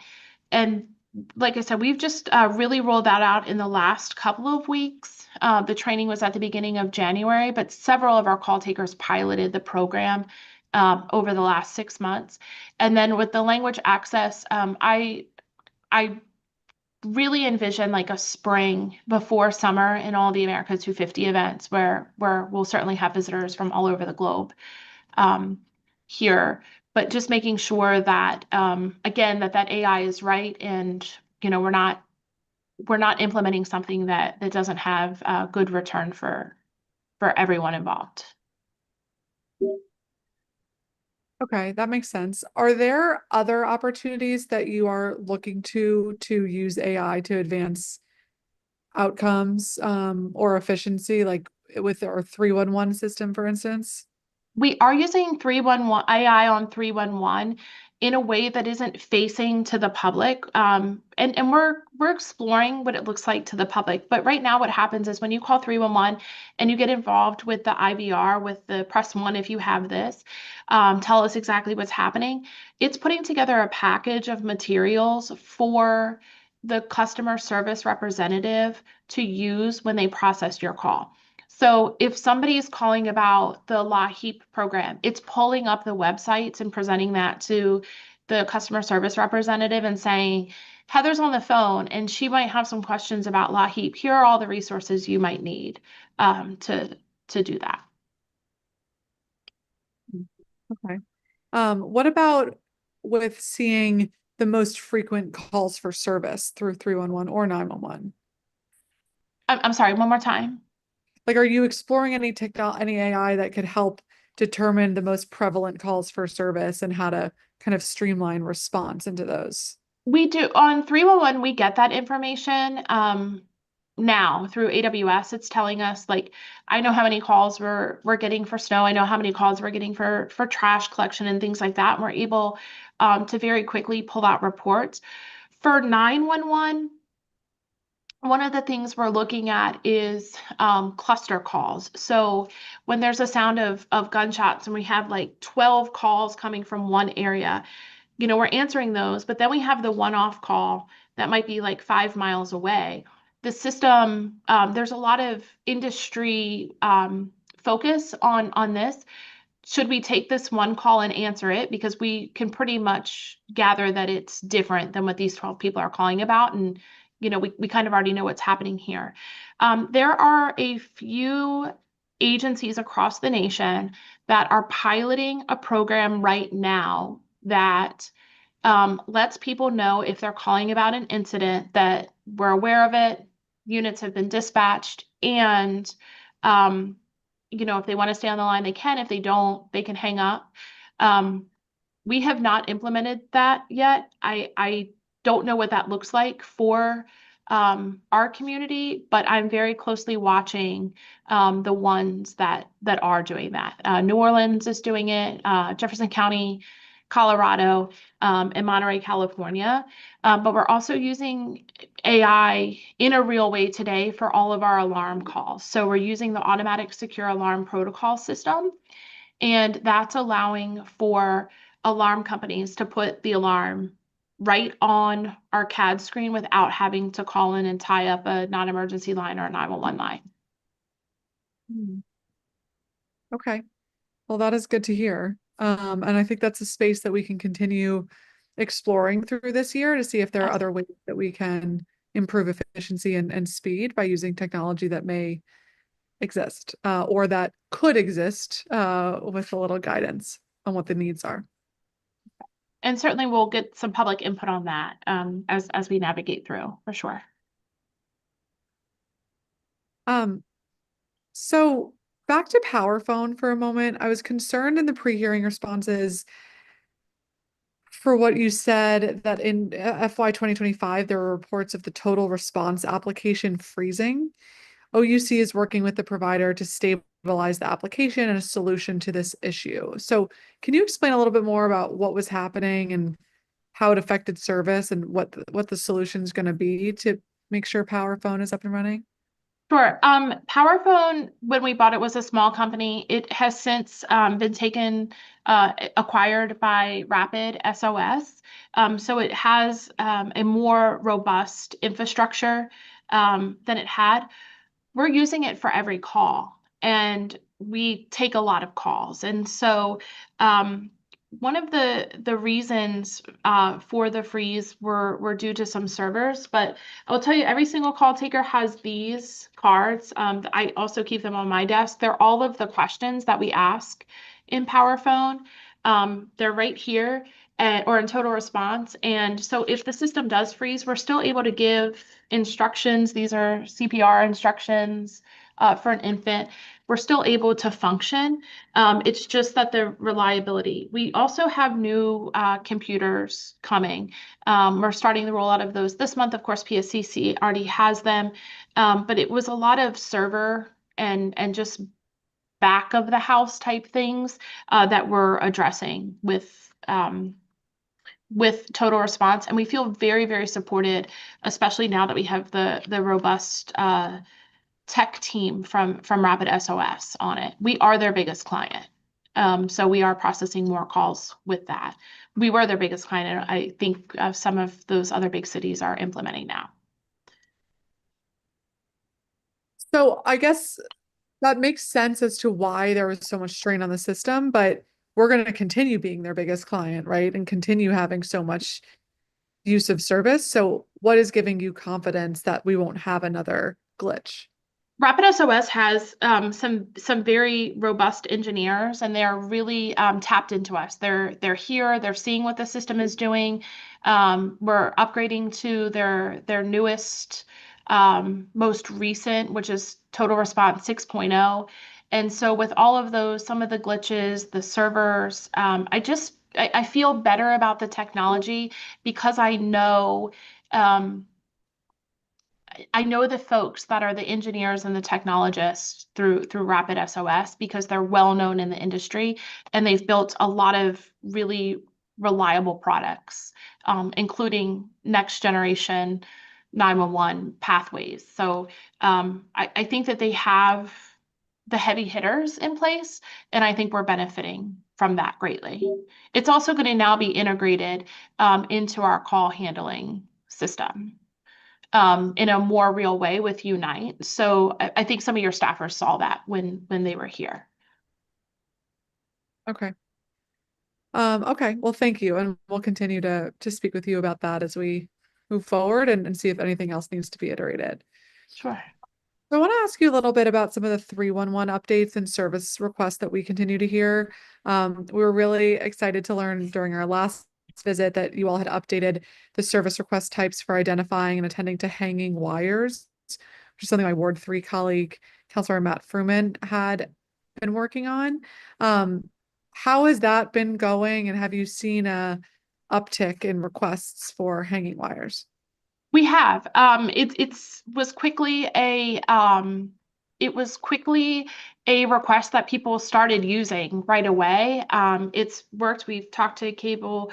And like I said, we've just really rolled that out in the last couple of weeks. The training was at the beginning of January, but several of our call takers piloted the program over the last 6 months. And then with the language access, I really envision like a spring before summer in all the America 250 events where we'll certainly have visitors from all over the globe here. But just making sure that again that AI is right, and we're not implementing something that doesn't have a good return for everyone involved. Okay, that makes sense. Are there other opportunities that you are looking to use AI to advance outcomes or efficiency, like with our 311 system, for instance? We are using 311 AI on 311 in a way that isn't facing to the public. And we're exploring what it looks like to the public. But right now what happens is when you call 311 and you get involved with the IVR, with the press one if you have this, tell us exactly what's happening. It's putting together a package of materials for the customer service representative to use when they process your call. So if somebody is calling about the LAHEAP program, it's pulling up the websites and presenting that to the customer service representative and saying, Heather's on the phone and she might have some questions about LAHEAP. Here are all the resources you might need to do that. Okay. What about with seeing the most frequent calls for service through 311 or 911? I'm sorry, one more time. Like, are you exploring any AI that could help determine the most prevalent calls for service and how to kind of streamline response into those? We do on 311, we get that information now through AWS. It's telling us, like, I know how many calls we're getting for snow. I know how many calls we're getting for trash collection and things like that. And we're able to very quickly pull out reports. For 911, one of the things we're looking at is cluster calls. So when there's a sound of gunshots and we have like 12 calls coming from one area, we're answering those, but then we have the one-off call that might be like 5 miles away. The system, there's a lot of industry focus on this. Should we take this one call and answer it? Because we can pretty much gather that it's different than what these 12 people are calling about. And, we kind of already know what's happening here. There are a few agencies across the nation that are piloting a program right now that lets people know if they're calling about an incident that we're aware of it, units have been dispatched, and if they want to stay on the line, they can. If they don't, they can hang up. We have not implemented that yet. I don't know what that looks like for our community, but I'm very closely watching the ones that are doing that. New Orleans is doing it, Jefferson County, Colorado, and Monterey, California. But we're also using AI in a real way today for all of our alarm calls. So we're using the automatic secure alarm protocol system, and that's allowing for alarm companies to put the alarm right on our CAD screen without having to call in and tie up a non-emergency line or a 911 line. Okay. Well, that is good to hear. And I think that's a space that we can continue exploring through this year to see if there are other ways that we can improve efficiency and speed by using technology that may exist or that could exist with a little guidance on what the needs are. And certainly we'll get some public input on that as we navigate through, for sure. So back to PowerPhone for a moment. I was concerned in the pre-hearing responses for what you said that in FY 2025, there were reports of the total response application freezing. OUC is working with the provider to stabilize the application and a solution to this issue. So can you explain a little bit more about what was happening and how it affected service and what the solution is going to be to make sure PowerPhone is up and running? Sure. PowerPhone, when we bought it, was a small company. It has since been acquired by Rapid SOS. So it has a more robust infrastructure than it had. We're using it for every call, and we take a lot of calls. And so one of the reasons for the freeze were due to some servers, but I'll tell you, every single call taker has these cards. I also keep them on my desk. They're all of the questions that we ask in PowerPhone. They're right here or in total response. And so if the system does freeze, we're still able to give instructions. These are CPR instructions for an infant. We're still able to function. It's just that the reliability. We also have new computers coming. We're starting the rollout of those this month. Of course, PSCC already has them, but it was a lot of server and just back of the house type things that we're addressing with total response. And we feel very, very supported, especially now that we have the robust tech team from Rapid SOS on it. We are their biggest client. So we are processing more calls with that. We were their biggest client, and I think some of those other big cities are implementing now. So I guess that makes sense as to why there was so much strain on the system, but we're going to continue being their biggest client, right? And continue having so much use of service. So what is giving you confidence that we won't have another glitch? Rapid SOS has some very robust engineers, and they are really tapped into us. They're here. They're seeing what the system is doing. We're upgrading to their newest, most recent, which is Total Response 6.0. And so with all of those, some of the glitches, the servers, I feel better about the technology because I know the folks that are the engineers and the technologists through Rapid SOS because they're well known in the industry, and they've built a lot of really reliable products, including next generation 911 pathways. So I think that they have the heavy hitters in place, and I think we're benefiting from that greatly. It's also going to now be integrated into our call handling system in a more real way with Unite. So I think some of your staffers saw that when they were here. Okay. Okay. Well, thank you. And we'll continue to speak with you about that as we move forward and see if anything else needs to be iterated. Sure. So I want to ask you a little bit about some of the 311 updates and service requests that we continue to hear. We were really excited to learn during our last visit that you all had updated the service request types for identifying and attending to hanging wires, which is something my Ward 3 colleague, Councilor Matt Fruman, had been working on. How has that been going, and have you seen a uptick in requests for hanging wires? We have. It was quickly a request that people started using right away. It's worked. We've talked to cable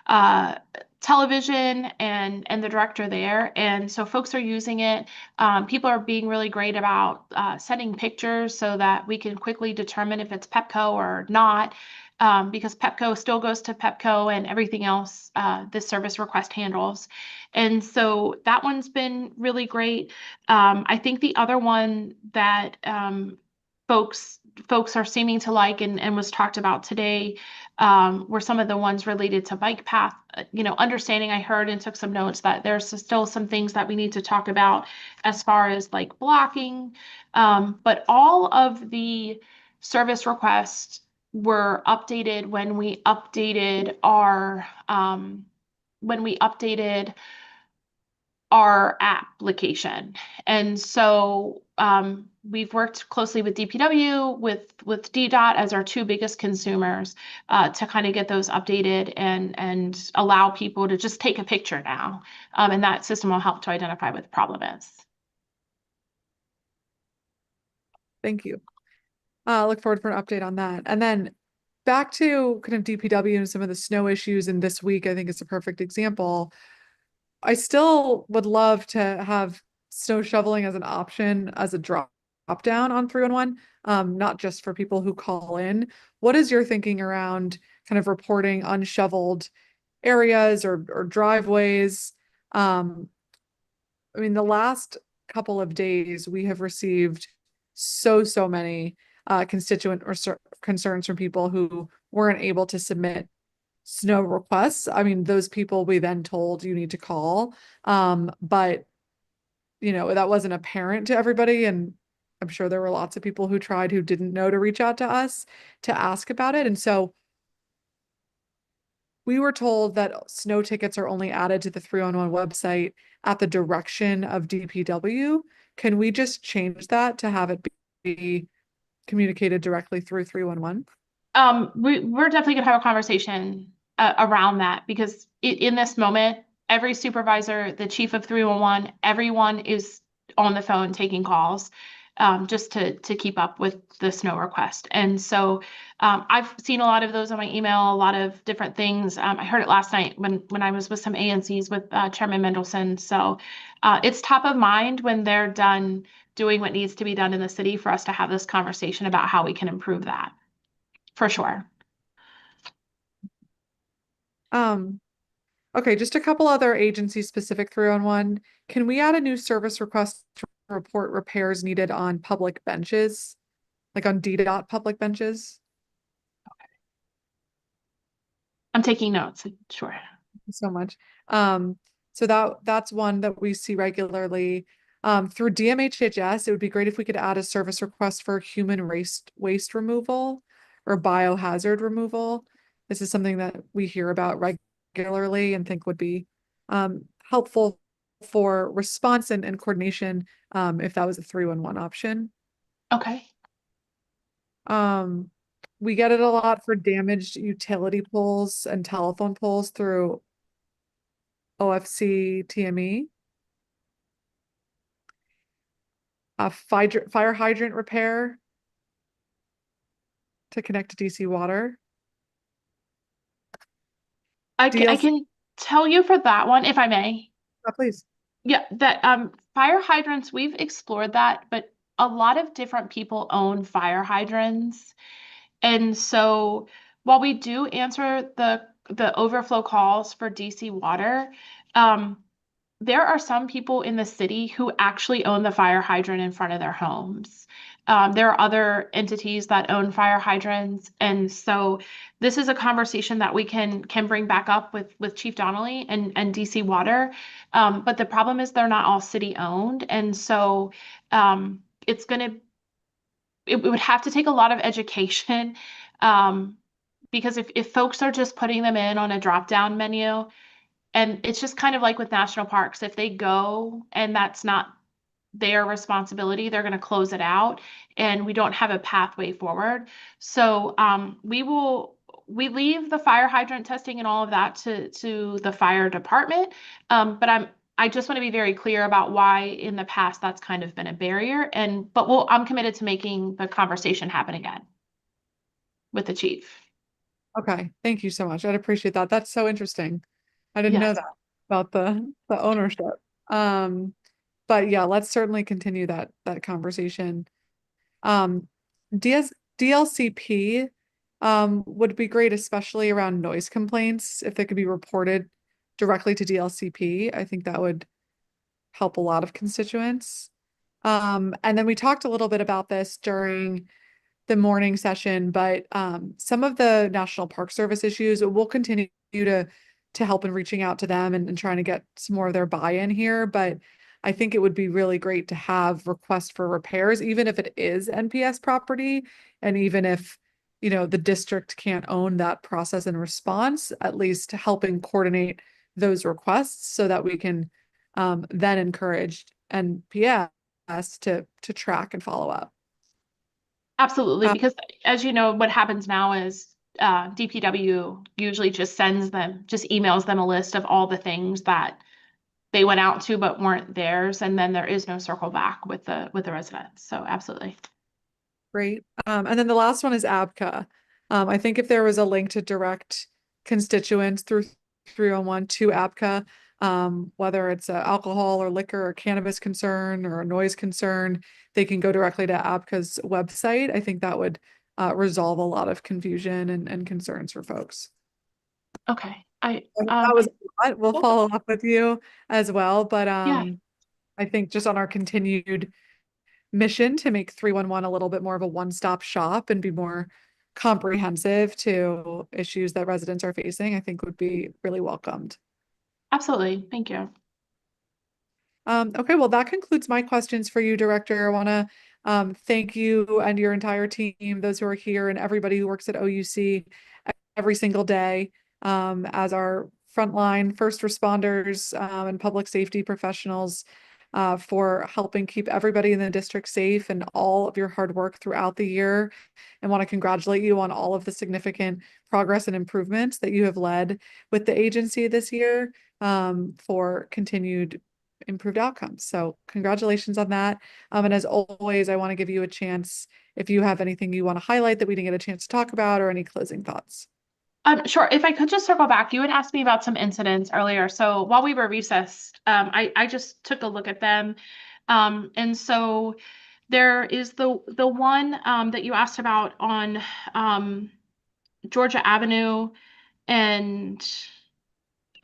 television and the director there, and so folks are using it. People are being really great about sending pictures so that we can quickly determine if it's Pepco or not. Because Pepco still goes to Pepco and everything else this service request handles. And so that one's been really great. I think the other one that folks folks are seeming to like and was talked about today were some of the ones related to bike path. Understanding, I heard and took some notes that there's still some things that we need to talk about as far as like blocking. But all of the service requests were updated when we updated our application. And so we've worked closely with DPW, with DDOT as our two biggest consumers to kind of get those updated and allow people to just take a picture now. And that system will help to identify what the problem is. Thank you. Look forward for an update on that. And then back to kind of DPW and some of the snow issues in this week, I think it's a perfect example. I still would love to have snow shoveling as an option, as a drop down on 311, not just for people who call in. What is your thinking around kind of reporting unshoveled areas or driveways? I mean, the last couple of days we have received so many constituent or concerns from people who weren't able to submit snow requests. I mean, those people we then told you need to call. But that wasn't apparent to everybody. And I'm sure there were lots of people who tried who didn't know to reach out to us to ask about it. And so we were told that snow tickets are only added to the 311 website at the direction of DPW. Can we just change that to have it be communicated directly through 311? We're definitely gonna have a conversation around that because in this moment, every supervisor, the chief of 311, everyone is on the phone taking calls just to keep up with the snow request. And so I've seen a lot of those on my email, a lot of different things. I heard it last night when I was with some ANCs with Chairman Mendelson. So it's top of mind when they're done doing what needs to be done in the city for us to have this conversation about how we can improve that. For sure. Okay, just a couple other agency specific 311. Can we add a new service request to report repairs needed on public benches? Like on DDOT public benches? I'm taking notes. Sure. Thank you so much. So that's one that we see regularly. Through DMHHS, it would be great if we could add a service request for human waste removal or biohazard removal. This is something that we hear about regularly and think would be helpful for response and coordination if that was a 311 option. Okay. We get it a lot for damaged utility poles and telephone poles through OFC TME. Fire hydrant repair to connect to DC water. I can tell you for that one, if I may. Please. Yeah, that fire hydrants, we've explored that, but a lot of different people own fire hydrants. And so while we do answer the overflow calls for DC water, there are some people in the city who actually own the fire hydrant in front of their homes. There are other entities that own fire hydrants. And so this is a conversation that we can bring back up with Chief Donnelly and DC Water. But the problem is they're not all city owned. And so it would have to take a lot of education because if folks are just putting them in on a drop-down menu, and it's just kind of like with national parks, if they go and that's not their responsibility, they're going to close it out and we don't have a pathway forward. So we leave the fire hydrant testing and all of that to the fire department. But I just want to be very clear about why in the past that's kind of been a barrier. But I'm committed to making the conversation happen again with the chief. Okay, thank you so much. I'd appreciate that. That's so interesting. I didn't know that about the ownership. But yeah, let's certainly continue that conversation. DLCP would be great, especially around noise complaints, if they could be reported directly to DLCP. I think that would help a lot of constituents. And then we talked a little bit about this during the morning session, but some of the National Park Service issues, we'll continue to help in reaching out to them and trying to get some more of their buy-in here. But I think it would be really great to have requests for repairs, even if it is NPS property, and even if, you know, the district can't own that process and response, at least helping coordinate those requests so that we can then encourage NPS to track and follow up. Absolutely, because as you know, what happens now is DPW usually just emails them a list of all the things that they went out to but weren't theirs, and then there is no circle back with the residents. So absolutely. Great. And then the last one is ABCA. I think if there was a link to direct constituents through 311 to ABCA, whether it's alcohol or liquor or cannabis concern or a noise concern, they can go directly to ABCA's website. I think that would resolve a lot of confusion and concerns for folks. Okay. That was a lot. We'll follow up with you as well, but yeah. I think just on our continued mission to make 311 a little bit more of a one-stop shop and be more comprehensive to issues that residents are facing, I think would be really welcomed. Absolutely. Thank you. Okay, well, that concludes my questions for you, Director. I want to thank you and your entire team, those who are here, and everybody who works at OUC every single day as our frontline first responders and public safety professionals for helping keep everybody in the district safe and all of your hard work throughout the year. And want to congratulate you on all of the significant progress and improvements that you have led with the agency this year for continued improved outcomes. So congratulations on that. And as always, I want to give you a chance if you have anything you want to highlight that we didn't get a chance to talk about or any closing thoughts. Sure. If I could just circle back, you had asked me about some incidents earlier. So while we were recessed, I just took a look at them. And so there is the one that you asked about on Georgia Avenue and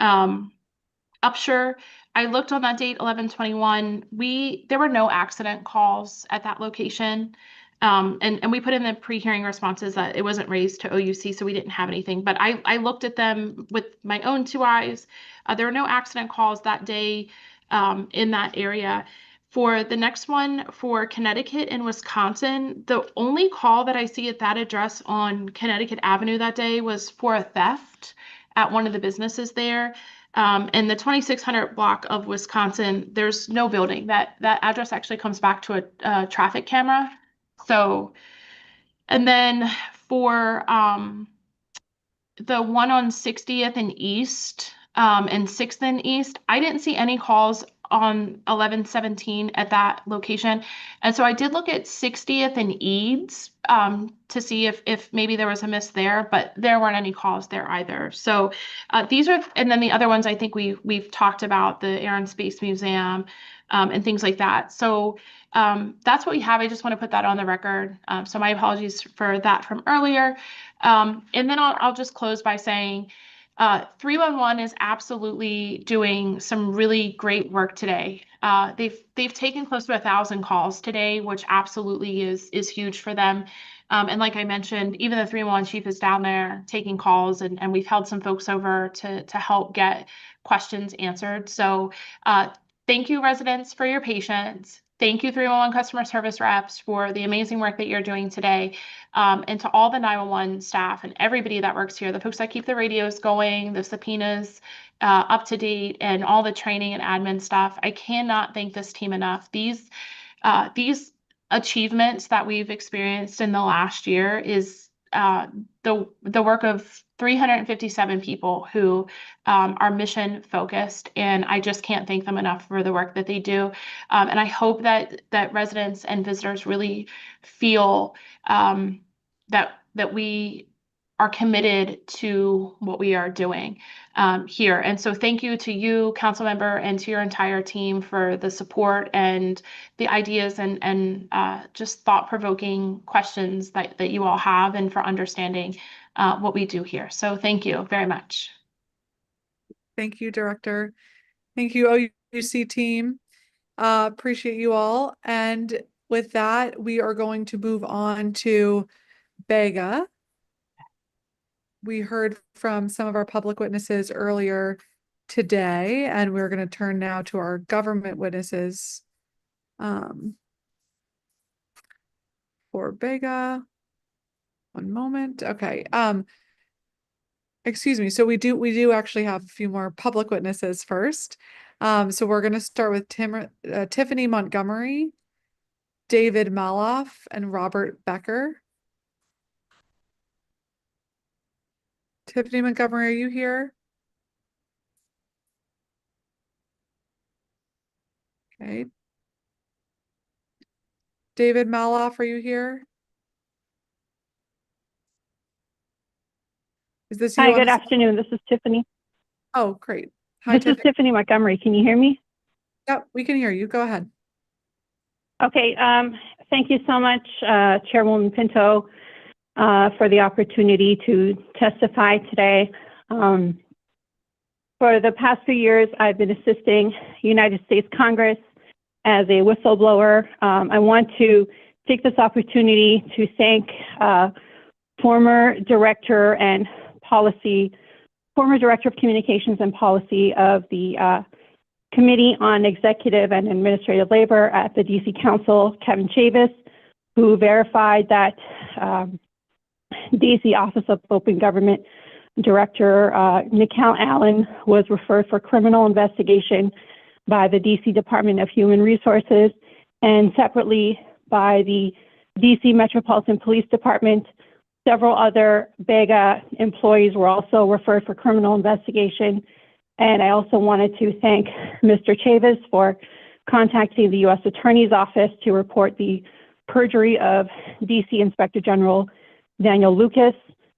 Upshur. I looked on that date, 11/21. There were no accident calls at that location. And we put in the pre-hearing responses that it wasn't raised to OUC, so we didn't have anything. But I looked at them with my own two eyes. There were no accident calls that day in that area. For the next one, for Connecticut and Wisconsin, the only call that I see at that address on Connecticut Avenue that day was for a theft at one of the businesses there. In the 2600 block of Wisconsin, there's no building. That address actually comes back to a traffic camera. So, and then for the one on 60th and East and 6th and East, I didn't see any calls on 11/17 at that location. And so I did look at 60th and Eads to see if maybe there was a miss there, but there weren't any calls there either. So these are, and then the other ones I think we've talked about, the Air and Space Museum and things like that. So that's what we have. I just want to put that on the record. So my apologies for that from earlier. And then I'll just close by saying 311 is absolutely doing some really great work today. They've taken close to 1,000 calls today, which absolutely is huge for them. And like I mentioned, even the 311 chief is down there taking calls, and we've held some folks over to help get questions answered. So thank you, residents, for your patience. Thank you, 311 customer service reps, for the amazing work that you're doing today. And to all the 911 staff and everybody that works here, the folks that keep the radios going, the subpoenas up to date, and all the training and admin stuff. I cannot thank this team enough. These achievements that we've experienced in the last year is the work of 357 people who are mission focused, and I just can't thank them enough for the work that they do. And I hope that residents and visitors really feel that we are committed to what we are doing here. And so thank you to you, council member, and to your entire team for the support and the ideas and just thought-provoking questions that you all have, and for understanding what we do here. So thank you very much. Thank you, Director. Thank you, OUC team. Appreciate you all. And with that, we are going to move on to Bega. We heard from some of our public witnesses earlier today, and we're going to turn now to our government witnesses for Bega. One moment. Okay. Excuse me. So we do actually have a few more public witnesses first. So we're going to start with Tiffany Montgomery, David Maloff, and Robert Becker. Tiffany Montgomery, are you here? Okay. David Maloff, are you here? Is this you? Hi, good afternoon. This is Tiffany. Oh, great. Hi, This is Tiffany Montgomery. Can you hear me? Yep, we can hear you. Go ahead. Okay. Thank you so much, Chairwoman Pinto, for the opportunity to testify today. For the past few years, I've been assisting United States Congress as a whistleblower. I want to take this opportunity to thank former Director of Communications and Policy of the Committee on Executive and Administrative Labor at the DC Council, Kevin Chavis, who verified that DC Office of Open Government Director Nicole Allen was referred for criminal investigation by the DC Department of Human Resources, and separately by the DC Metropolitan Police Department. Several other Bega employees were also referred for criminal investigation. And I also wanted to thank Mr. Chavis for contacting the U.S. Attorney's Office to report the perjury of DC Inspector General Daniel Lucas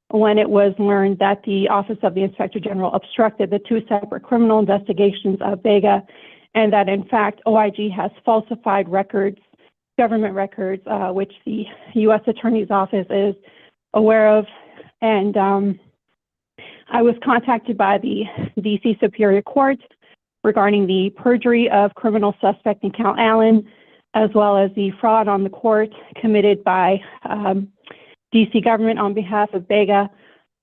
when it was learned that the Office of the Inspector General obstructed the two separate criminal investigations of Bega, and that in fact OIG has falsified records, government records, which the U.S. Attorney's Office is aware of. And I was contacted by the DC Superior Court regarding the perjury of criminal suspect Nicole Allen, as well as the fraud on the court committed by DC government on behalf of Bega.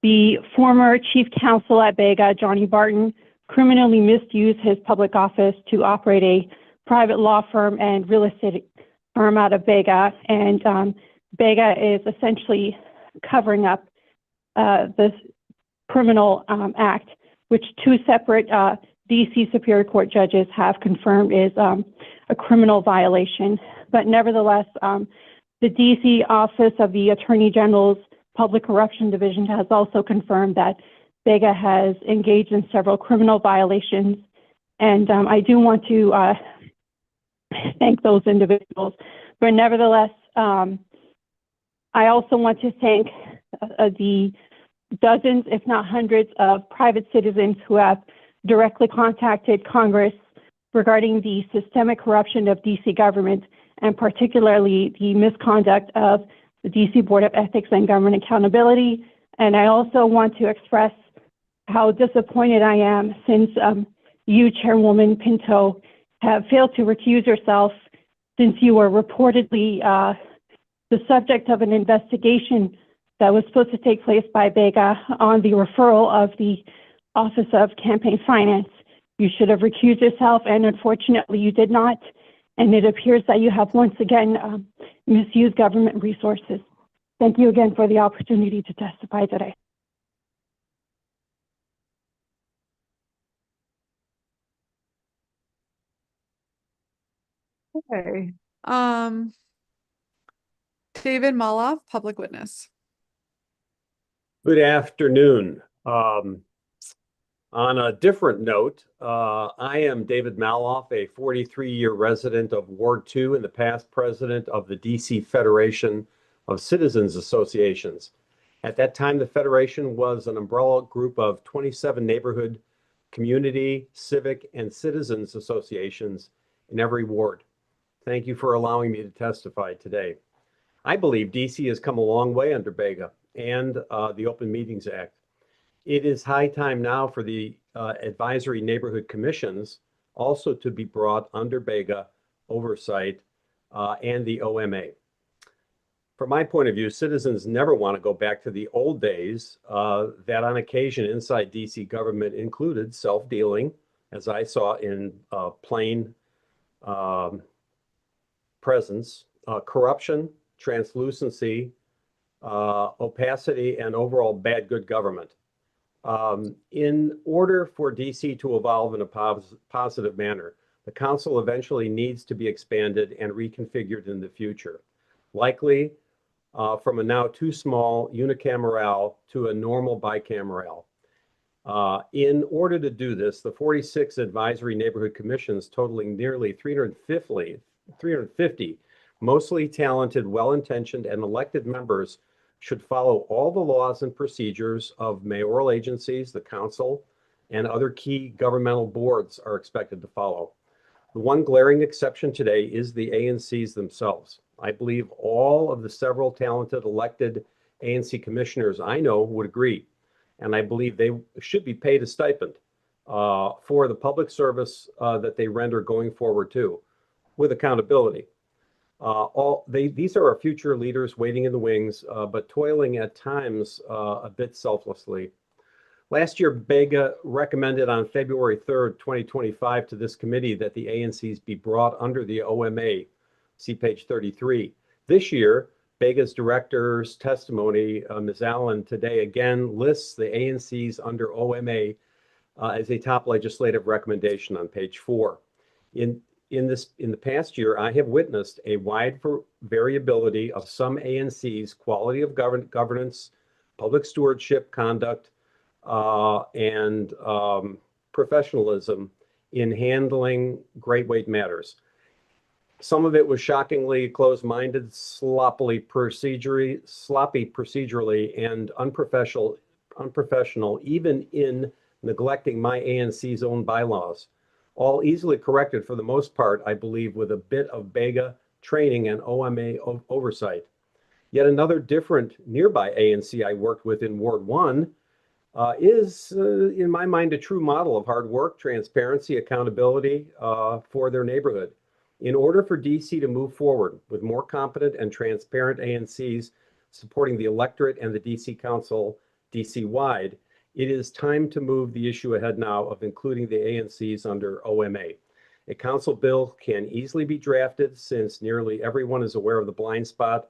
The former chief counsel at Bega, Johnny Barton, criminally misused his public office to operate a private law firm and real estate firm out of Bega. And Bega is essentially covering up this criminal act, which two separate DC Superior Court judges have confirmed is a criminal violation. But nevertheless, the DC Office of the Attorney General's Public Corruption Division has also confirmed that Bega has engaged in several criminal violations. And I do want to thank those individuals. But nevertheless, I also want to thank the dozens, if not hundreds, of private citizens who have directly contacted Congress regarding the systemic corruption of DC government, and particularly the misconduct of the DC Board of Ethics and Government Accountability. And I also want to express how disappointed I am since you, Chairwoman Pinto, have failed to recuse yourself since you were reportedly the subject of an investigation that was supposed to take place by Bega on the referral of the Office of Campaign Finance. You should have recused yourself, and unfortunately you did not. And it appears that you have once again misused government resources. Thank you again for the opportunity to testify today. Okay. David Maloff, public witness. Good afternoon. On a different note, I am David Maloff, a 43-year resident of Ward 2 and the past president of the DC Federation of Citizens Associations. At that time, the Federation was an umbrella group of 27 neighborhood, community, civic, and citizens associations in every ward. Thank you for allowing me to testify today. I believe DC has come a long way under Bega and the Open Meetings Act. It is high time now for the advisory neighborhood commissions also to be brought under Bega oversight and the OMA. From my point of view, citizens never want to go back to the old days that on occasion inside DC government included self-dealing, as I saw in plain presence, corruption, translucency, opacity, and overall bad good government. In order for DC to evolve in a positive manner, the council eventually needs to be expanded and reconfigured in the future. Likely from a now too small unicameral to a normal bicameral. In order to do this, the 46 advisory neighborhood commissions totaling nearly 350 mostly talented, well-intentioned, and elected members should follow all the laws and procedures of mayoral agencies, the council, and other key governmental boards are expected to follow. The one glaring exception today is the ANCs themselves. I believe all of the several talented elected ANC commissioners I know would agree, and I believe they should be paid a stipend for the public service that they render going forward too, with accountability. These are our future leaders waiting in the wings, but toiling at times a bit selflessly. Last year, Bega recommended on February 3rd, 2025 to this committee that the ANCs be brought under the OMA. See page 33. This year, Bega's director's testimony, Ms. Allen, today again lists the ANCs under OMA as a top legislative recommendation on page 4. In the past year, I have witnessed a wide variability of some ANCs' quality of governance, public stewardship, conduct, and professionalism in handling great weight matters. Some of it was shockingly closed-minded, sloppy procedurally, and unprofessional, even in neglecting my ANC's own bylaws. All easily corrected for the most part, I believe, with a bit of Bega training and OMA oversight. Yet another different nearby ANC I worked with in Ward 1 is, in my mind, a true model of hard work, transparency, accountability for their neighborhood. In order for DC to move forward with more competent and transparent ANCs supporting the electorate and the DC Council DC-wide, it is time to move the issue ahead now of including the ANCs under OMA. A council bill can easily be drafted since nearly everyone is aware of the blind spot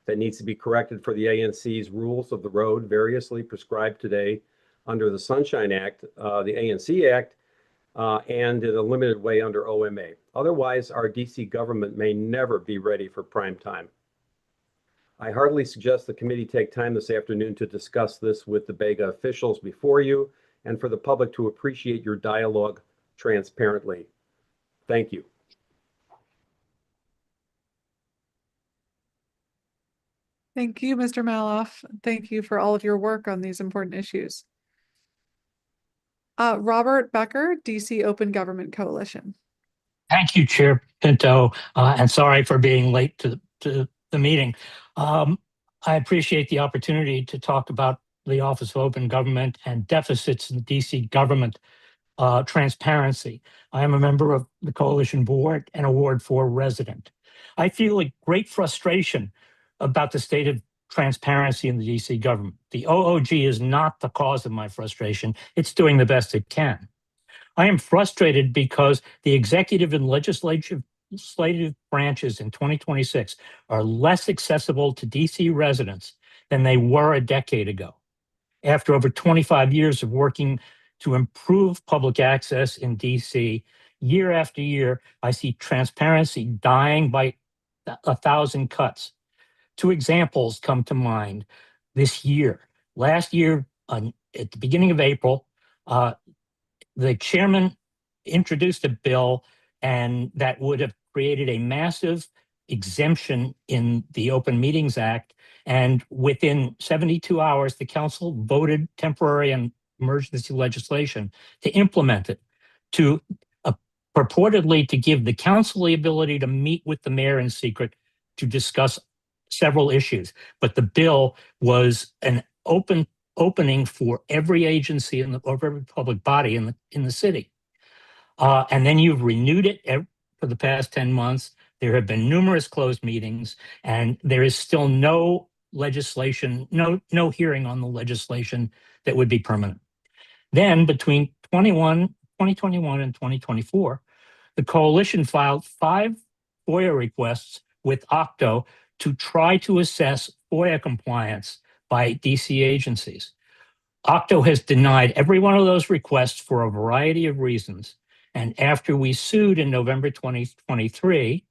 that needs to be corrected for the ANC's rules of the road variously prescribed today under the Sunshine Act, the ANC Act, and in a limited way under OMA. Otherwise, our DC government may never be ready for prime time. I heartily suggest the committee take time this afternoon to discuss this with the Bega officials before you and for the public to appreciate your dialogue transparently. Thank you. Thank you, Mr. Maloff. Thank you for all of your work on these important issues. Robert Becker, DC Open Government Coalition. Thank you, Chair Pinto, and sorry for being late to the meeting. I appreciate the opportunity to talk about the Office of Open Government and deficits in DC government transparency. I am a member of the Coalition Board and a Ward 4 resident. I feel a great frustration about the state of transparency in the DC government. The OOG is not the cause of my frustration. It's doing the best it can. I am frustrated because the executive and legislative branches in 2026 are less accessible to DC residents than they were a decade ago. After over 25 years of working to improve public access in DC, year after year, I see transparency dying by 1,000 cuts. Two examples come to mind this year. Last year, at the beginning of April, the chairman introduced a bill and that would have created a massive exemption in the Open Meetings Act. And within 72 hours, the council voted temporary and emergency legislation to implement it, to purportedly to give the council the ability to meet with the mayor in secret to discuss several issues. But the bill was an opening for every agency or every public body in the city. And then you've renewed it for the past 10 months There have been numerous closed meetings, and there is still no legislation, no hearing on the legislation that would be permanent. Then between 2021 and 2024, the coalition filed 5 FOIA requests with Octo to try to assess FOIA compliance by DC agencies. Octo has denied every one of those requests for a variety of reasons. And after we sued in November 2023,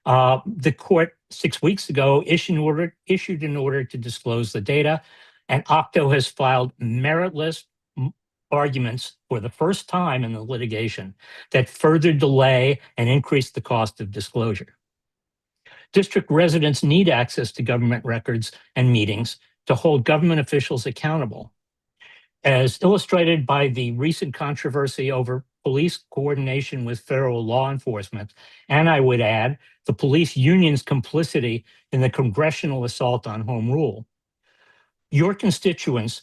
the court 6 weeks ago issued an order to disclose the data, and Octo has filed meritless arguments for the first time in the litigation that further delay and increase the cost of disclosure. District residents need access to government records and meetings to hold government officials accountable. As illustrated by the recent controversy over police coordination with federal law enforcement, and I would add, the police union's complicity in the congressional assault on home rule, your constituents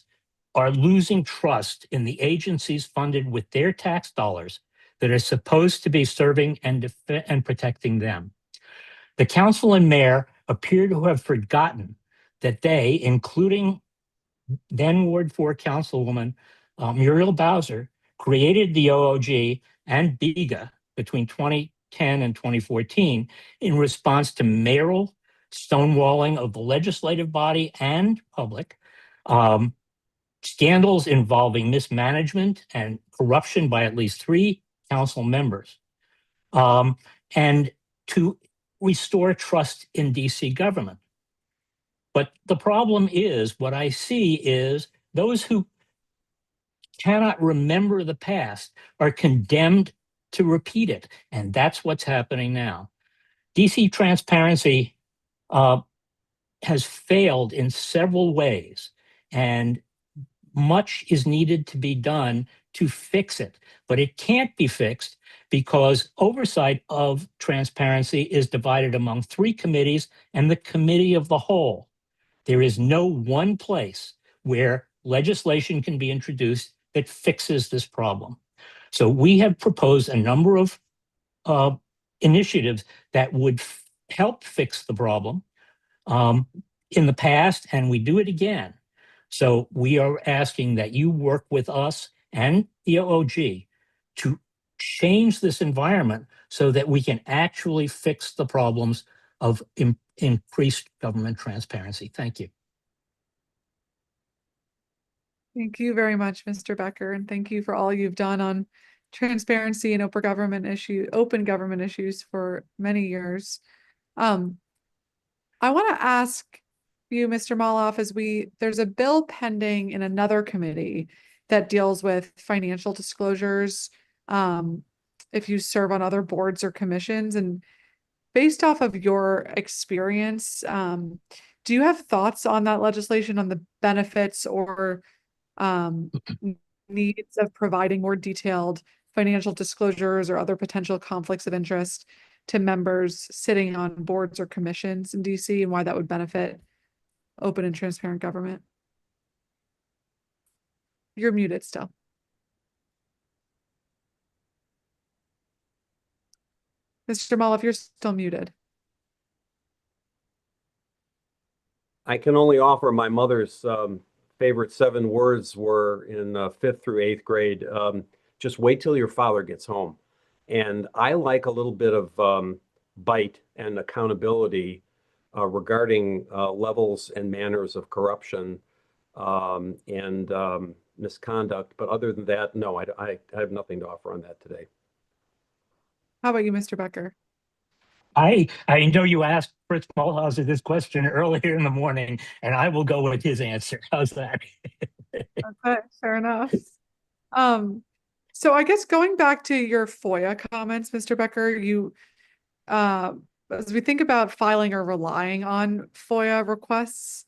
are losing trust in the agencies funded with their tax dollars that are supposed to be serving and protecting them. The council and mayor appear to have forgotten that they, including then Ward 4 Councilwoman Muriel Bowser, created the OOG and Bega between 2010 and 2014 in response to mayoral stonewalling of the legislative body and public, scandals involving mismanagement and corruption by at least 3 council members, and to restore trust in DC government. But the problem is, what I see is those who cannot remember the past are condemned to repeat it. And that's what's happening now. DC transparency has failed in several ways, and much is needed to be done to fix it. But it can't be fixed because oversight of transparency is divided among 3 committees and the committee of the whole. There is no one place where legislation can be introduced that fixes this problem. So we have proposed a number of initiatives that would help fix the problem in the past, and we do it again. So we are asking that you work with us and the OOG to change this environment so that we can actually fix the problems of increased government transparency. Thank you. Thank you very much, Mr. Becker, and thank you for all you've done on transparency and open government issues for many years. I want to ask you, Mr. Maloff, there's a bill pending in another committee that deals with financial disclosures if you serve on other boards or commissions. And based off of your experience, do you have thoughts on that legislation, on the benefits or needs of providing more detailed financial disclosures or other potential conflicts of interest to members sitting on boards or commissions in DC, and why that would benefit open and transparent government? You're muted still. Mr. Maloff, you're still muted. I can only offer my mother's favorite 7 words were in 5th through 8th grade. Just wait till your father gets home. And I like a little bit of bite and accountability regarding levels and manners of corruption and misconduct. But other than that, no, I have nothing to offer on that today. How about you, Mr. Becker? I know you asked Fritz Mulhauser this question earlier in the morning, and I will go with his answer. How's that? Okay, fair enough. So I guess going back to your FOIA comments, Mr. Becker, as we think about filing or relying on FOIA requests,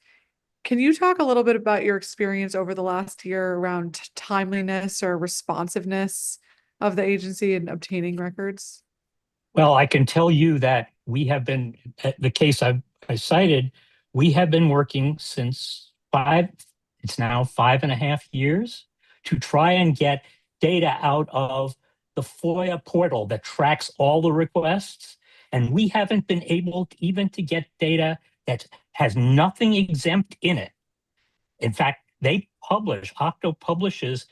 can you talk a little bit about your experience over the last year around timeliness or responsiveness of the agency in obtaining records? Well, I can tell you that we have been, the case I cited, we have been working since it's now 5.5 years to try and get data out of the FOIA portal that tracks all the requests. And we haven't been able to even to get data that has nothing exempt in it. In fact, Octo publishes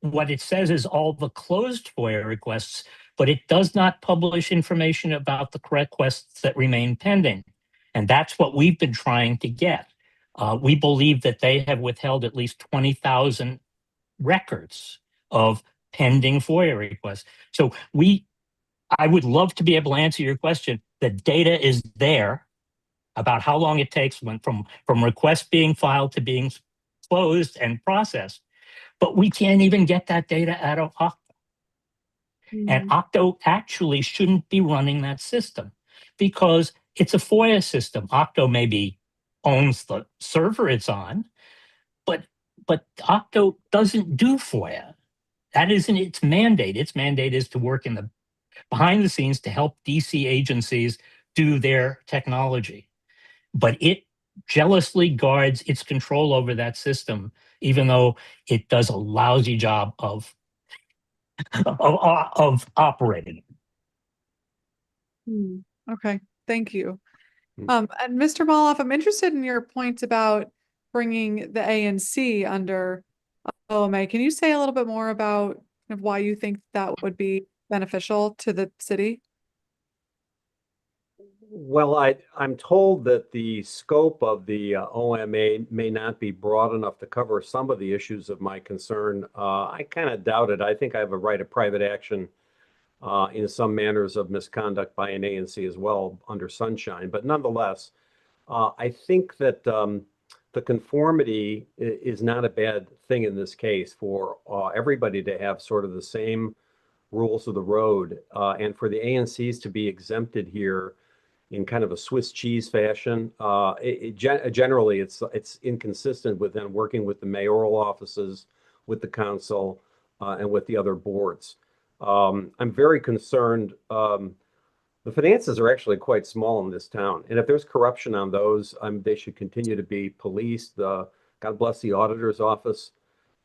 what it says is all the closed FOIA requests, but it does not publish information about the requests that remain pending. And that's what we've been trying to get. We believe that they have withheld at least 20,000 records of pending FOIA requests. So I would love to be able to answer your question. The data is there about how long it takes from request being filed to being closed and processed, but we can't even get that data out of Octo. And Octo actually shouldn't be running that system because it's a FOIA system. Octo maybe owns the server it's on, but Octo doesn't do FOIA. That isn't its mandate. Its mandate is to work behind the scenes to help DC agencies do their technology. But it jealously guards its control over that system, even though it does a lousy job of operating. Okay, thank you. And Mr. Moloff, I'm interested in your points about bringing the ANC under OMA. Can you say a little bit more about kind of why you think that would be beneficial to the city? Well, I'm told that the scope of the OMA may not be broad enough to cover some of the issues of my concern. I kind of doubt it. I think I have a right of private action in some manners of misconduct by an ANC as well under sunshine. But nonetheless, I think that the conformity is not a bad thing in this case for everybody to have sort of the same rules of the road and for the ANCs to be exempted here in kind of a Swiss cheese fashion. Generally, it's inconsistent with them working with the mayoral offices, with the council, and with the other boards. I'm very concerned. The finances are actually quite small in this town, and if there's corruption on those, they should continue to be policed. God bless the auditor's office.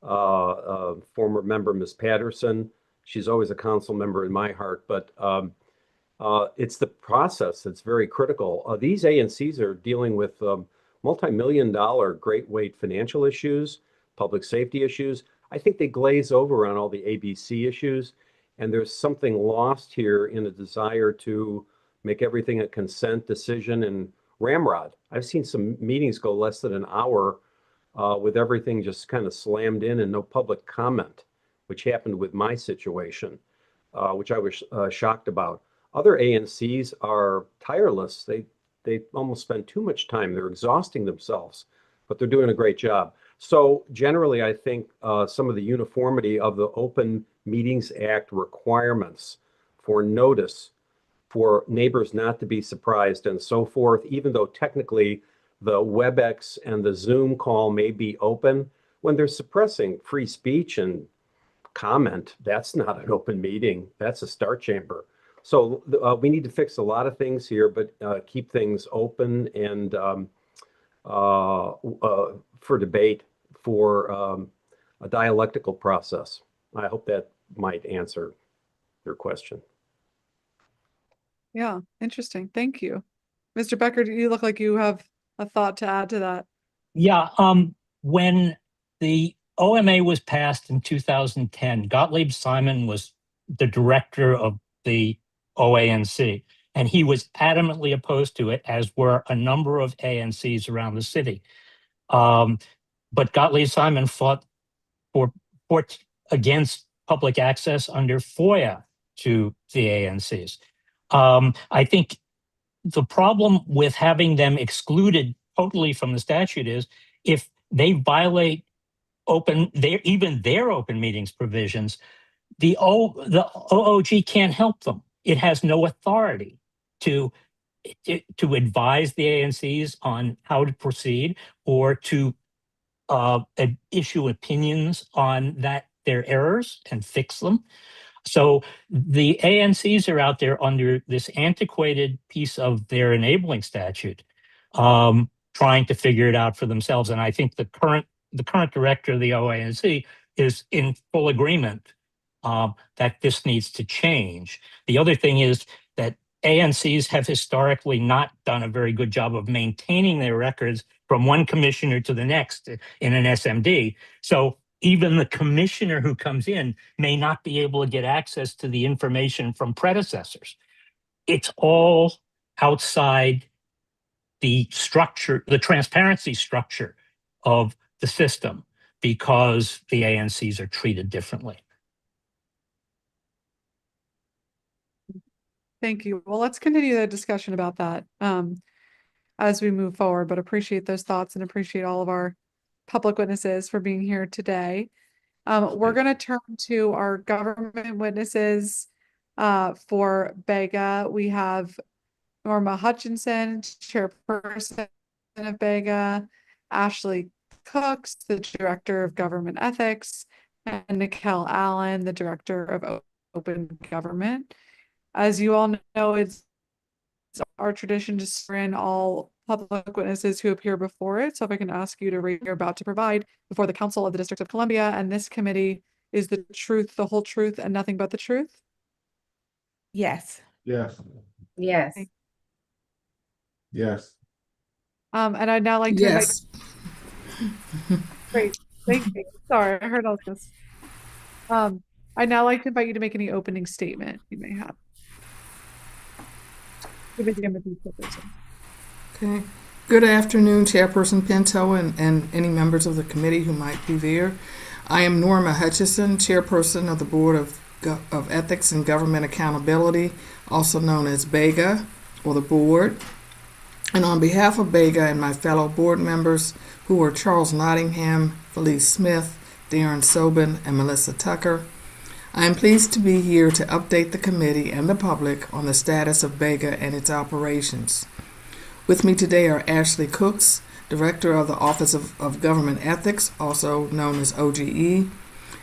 Former member Ms. Patterson, she's always a council member in my heart, but it's the process that's very critical. These ANCs are dealing with multi-million-dollar great weight financial issues, public safety issues. I think they glaze over on all the ABC issues, and there's something lost here in a desire to make everything a consent decision and ramrod. I've seen some meetings go less than an hour with everything just kind of slammed in and no public comment, which happened with my situation, which I was shocked about. Other ANCs are tireless. They almost spend too much time. They're exhausting themselves, but they're doing a great job. So generally, I think some of the uniformity of the Open Meetings Act requirements for notice, for neighbors not to be surprised and so forth, even though technically the WebEx and the Zoom call may be open, when they're suppressing free speech and comment, that's not an open meeting. That's a star chamber. So we need to fix a lot of things here, but keep things open and for debate, for a dialectical process. I hope that might answer your question. Yeah, interesting. Thank you. Mr. Becker, do you look like you have a thought to add to that? Yeah, when the OMA was passed in 2010, Gottlieb Simon was the director of the OANC, and he was adamantly opposed to it, as were a number of ANCs around the city. But Gottlieb Simon fought against public access under FOIA to the ANCs. I think the problem with having them excluded totally from the statute is if they violate even their open meetings provisions, the OOG can't help them. It has no authority to advise the ANCs on how to proceed or to issue opinions on their errors and fix them. So the ANCs are out there under this antiquated piece of their enabling statute, trying to figure it out for themselves. And I think the current director of the OANC is in full agreement that this needs to change. The other thing is that ANCs have historically not done a very good job of maintaining their records from one commissioner to the next in an SMD. So even the commissioner who comes in may not be able to get access to the information from predecessors. It's all outside the structure, the transparency structure of the system, because the ANCs are treated differently. Thank you. Well, let's continue the discussion about that as we move forward, but appreciate those thoughts and appreciate all of our public witnesses for being here today. We're going to turn to our government witnesses for Bega. We have Norma Hutchinson, chairperson of Bega, Ashley Cooks, the director of government ethics, and Nikhil Allen, the director of open government. As you all know, it's our tradition to swear in all public witnesses who appear before it. So if I can ask you to read you're about to provide before the Council of the District of Columbia and this committee is the truth, the whole truth, and nothing but the truth? Yes. Yes. Yes. Yes. And I'd now like to invite. Great, thank you. Sorry, I heard all this. I'd now like to invite you to make any opening statement you may have. Okay. Good afternoon, Chairperson Pinto and any members of the committee who might be there. I am Norma Hutchison, Chairperson of the Board of Ethics and Government Accountability, also known as Bega, or the Board. And on behalf of Bega and my fellow board members, who are Charles Nottingham, Felice Smith, Darren Sobin, and Melissa Tucker, I am pleased to be here to update the committee and the public on the status of Bega and its operations. With me today are Ashley Cooks, Director of the Office of Government Ethics, also known as OGE,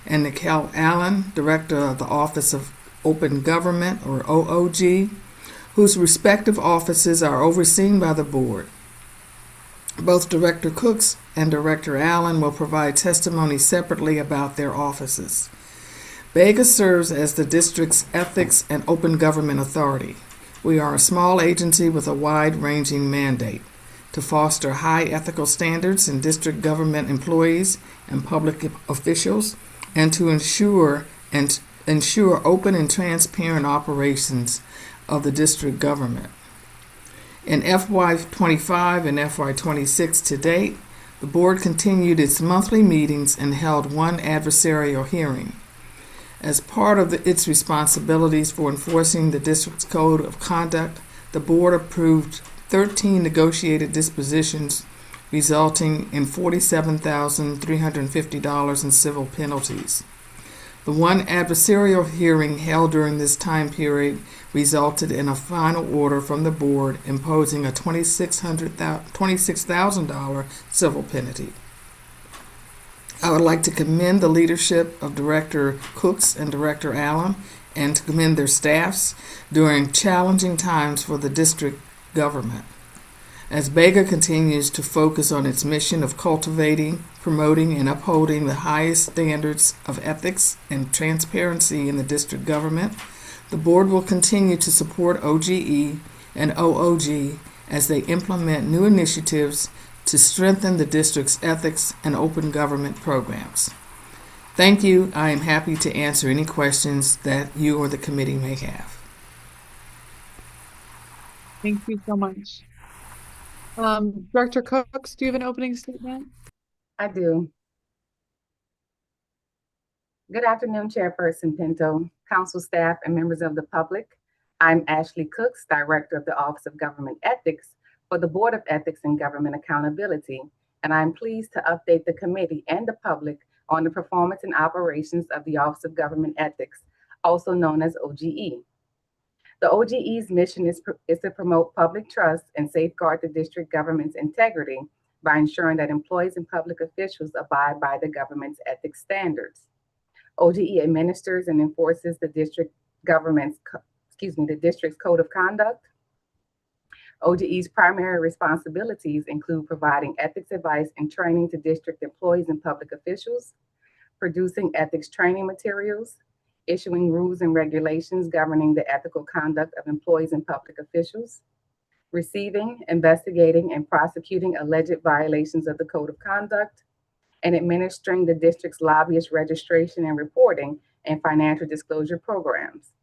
and Nikhil Allen, Director of the Office of Open Government, or OOG, whose respective offices are overseen by the board. Both Director Cooks and Director Allen will provide testimony separately about their offices. Bega serves as the district's Ethics and Open Government Authority. We are a small agency with a wide-ranging mandate to foster high ethical standards in district government employees and public officials, and to ensure open and transparent operations of the district government. In FY25 and FY26 to date, the board continued its monthly meetings and held one adversarial hearing. As part of its responsibilities for enforcing the district's code of conduct, the board approved 13 negotiated dispositions, resulting in $47,350 in civil penalties. The one adversarial hearing held during this time period resulted in a final order from the board imposing a $26,000 civil penalty. I would like to commend the leadership of Director Cooks and Director Allen and to commend their staffs during challenging times for the district government. As Bega continues to focus on its mission of cultivating, promoting, and upholding the highest standards of ethics and transparency in the district government, the board will continue to support OGE and OOG as they implement new initiatives to strengthen the district's ethics and open government programs. Thank you. I am happy to answer any questions that you or the committee may have. Thank you so much. Director Cooks, do you have an opening statement? I do. Good afternoon, Chairperson Pinto, council staff, and members of the public. I'm Ashley Cooks, Director of the Office of Government Ethics for the Board of Ethics and Government Accountability, and I'm pleased to update the committee and the public on the performance and operations of the Office of Government Ethics, also known as OGE. The OGE's mission is to promote public trust and safeguard the district government's integrity by ensuring that employees and public officials abide by the government's ethics standards. OGE administers and enforces the district's code of conduct. OGE's primary responsibilities include providing ethics advice and training to district employees and public officials, producing ethics training materials, issuing rules and regulations governing the ethical conduct of employees and public officials, receiving, investigating, and prosecuting alleged violations of the Code of Conduct, and administering the district's lobbyist registration and reporting and financial disclosure programs.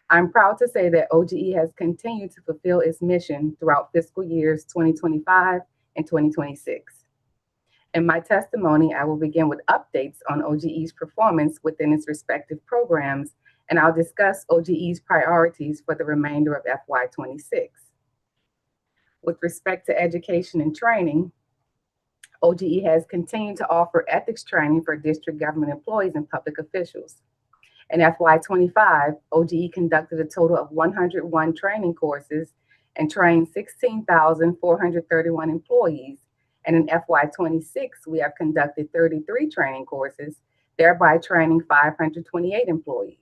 I'm proud to say that OGE has continued to fulfill its mission throughout fiscal years 2025 and 2026. In my testimony, I will begin with updates on OGE's performance within its respective programs, and I'll discuss OGE's priorities for the remainder of FY26. With respect to education and training, OGE has continued to offer ethics training for district government employees and public officials. In FY25, OGE conducted a total of 101 training courses and trained 16,431 employees. And in FY26, we have conducted 33 training courses, thereby training 528 employees.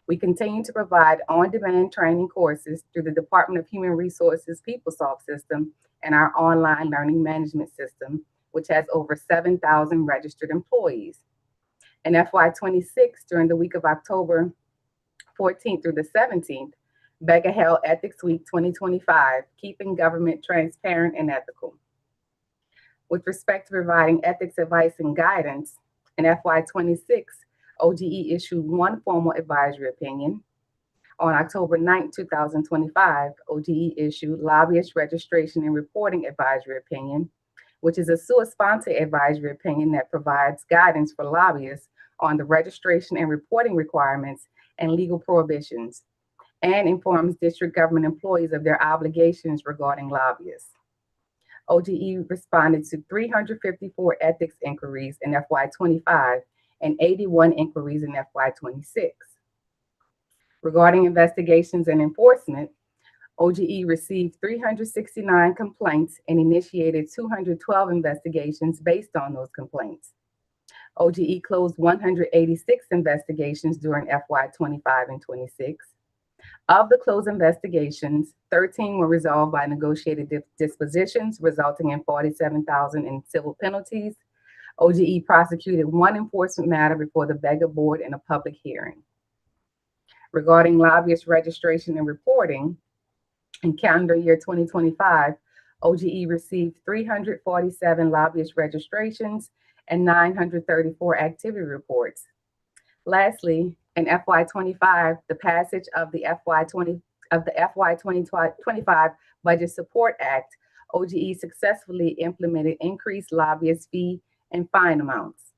We continue to provide on-demand training courses through the Department of Human Resources PeopleSoft system and our online learning management system, which has over 7,000 registered employees. In FY26, during the week of October 14th through the 17th, Bega held Ethics Week 2025, Keeping Government Transparent and Ethical. With respect to providing ethics advice and guidance, in FY26, OGE issued one formal advisory opinion. On October 9, 2025, OGE issued Lobbyist Registration and Reporting Advisory Opinion, which is a sua sponte advisory opinion that provides guidance for lobbyists on the registration and reporting requirements and legal prohibitions, and informs district government employees of their obligations regarding lobbyists. OGE responded to 354 ethics inquiries in FY25 and 81 inquiries in FY26. Regarding investigations and enforcement, OGE received 369 complaints and initiated 212 investigations based on those complaints. OGE closed 186 investigations during FY25 and 26. Of the closed investigations, 13 were resolved by negotiated dispositions, resulting in $47,000 in civil penalties. OGE prosecuted one enforcement matter before the Bega board in a public hearing. Regarding lobbyist registration and reporting, in calendar year 2025, OGE received 347 lobbyist registrations and 934 activity reports. Lastly, in FY25, the passage of the FY2025 Budget Support Act, OGE successfully implemented increased lobbyist fee and fine amounts.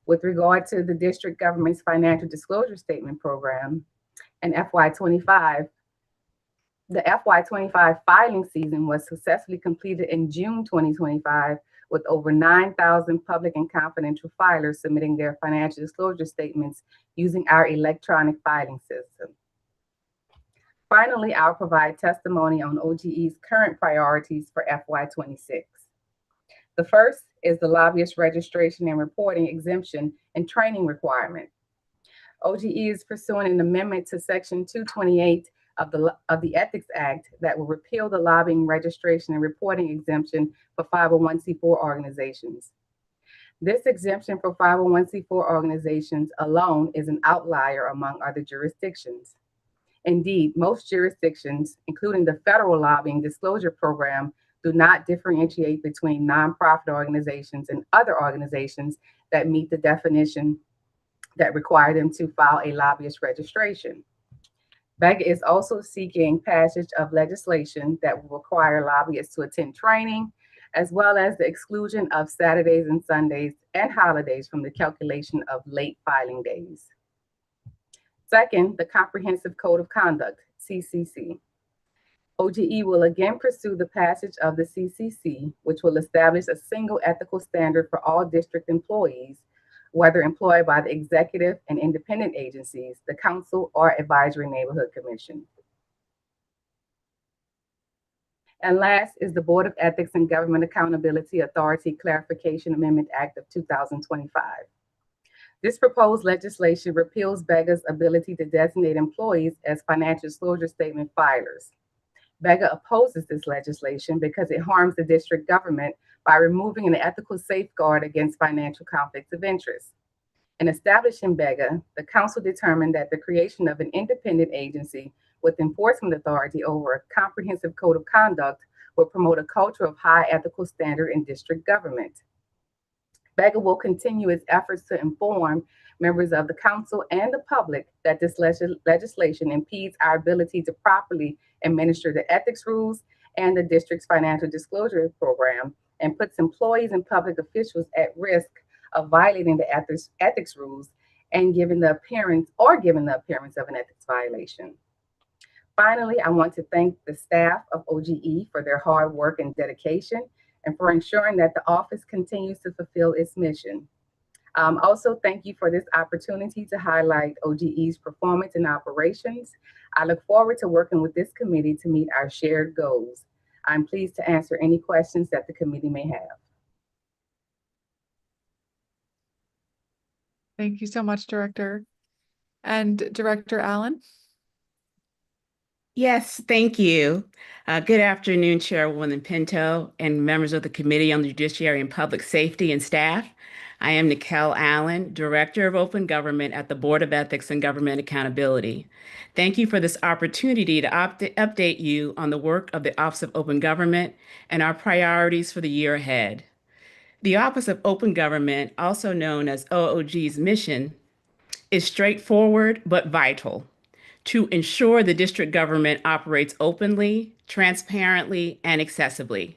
With regard to the district government's financial disclosure statement program, in FY25, the FY25 filing season was successfully completed in June 2025, with over 9,000 public and confidential filers submitting their financial disclosure statements using our electronic filing system. Finally, I'll provide testimony on OGE's current priorities for FY26. The first is the lobbyist registration and reporting exemption and training requirement. OGE is pursuing an amendment to Section 228 of the Ethics Act that will repeal the lobbying registration and reporting exemption for 501c4 organizations. This exemption for 501c4 organizations alone is an outlier among other jurisdictions. Indeed, most jurisdictions, including the federal lobbying disclosure program, do not differentiate between nonprofit organizations and other organizations that meet the definition that require them to file a lobbyist registration. Bega is also seeking passage of legislation that will require lobbyists to attend training, as well as the exclusion of Saturdays and Sundays and holidays from the calculation of late filing days. Second, the Comprehensive Code of Conduct, CCC. OGE will again pursue the passage of the CCC, which will establish a single ethical standard for all district employees, whether employed by the executive and independent agencies, the council, or advisory neighborhood commission. And last is the Board of Ethics and Government Accountability Authority Clarification Amendment Act of 2025. This proposed legislation repeals Bega's ability to designate employees as financial disclosure statement filers. Bega opposes this legislation because it harms the district government by removing an ethical safeguard against financial conflicts of interest. In establishing Bega, the council determined that the creation of an independent agency with enforcement authority over a comprehensive code of conduct would promote a culture of high ethical standard in district government. Bega will continue its efforts to inform members of the council and the public that this legislation impedes our ability to properly administer the ethics rules and the district's financial disclosure program and puts employees and public officials at risk of violating the ethics rules and giving the appearance of an ethics violation. Finally, I want to thank the staff of OGE for their hard work and dedication and for ensuring that the office continues to fulfill its mission. Also, thank you for this opportunity to highlight OGE's performance and operations. I look forward to working with this committee to meet our shared goals. I'm pleased to answer any questions that the committee may have. Thank you so much, Director. And Director Allen? Yes, thank you. Good afternoon, Chairwoman Pinto and members of the Committee on the Judiciary and Public Safety and staff. I am Nicole Allen, Director of Open Government at the Board of Ethics and Government Accountability. Thank you for this opportunity to update you on the work of the Office of Open Government and our priorities for the year ahead. The Office of Open Government, also known as OOG's mission, is straightforward but vital: to ensure the district government operates openly, transparently, and accessibly.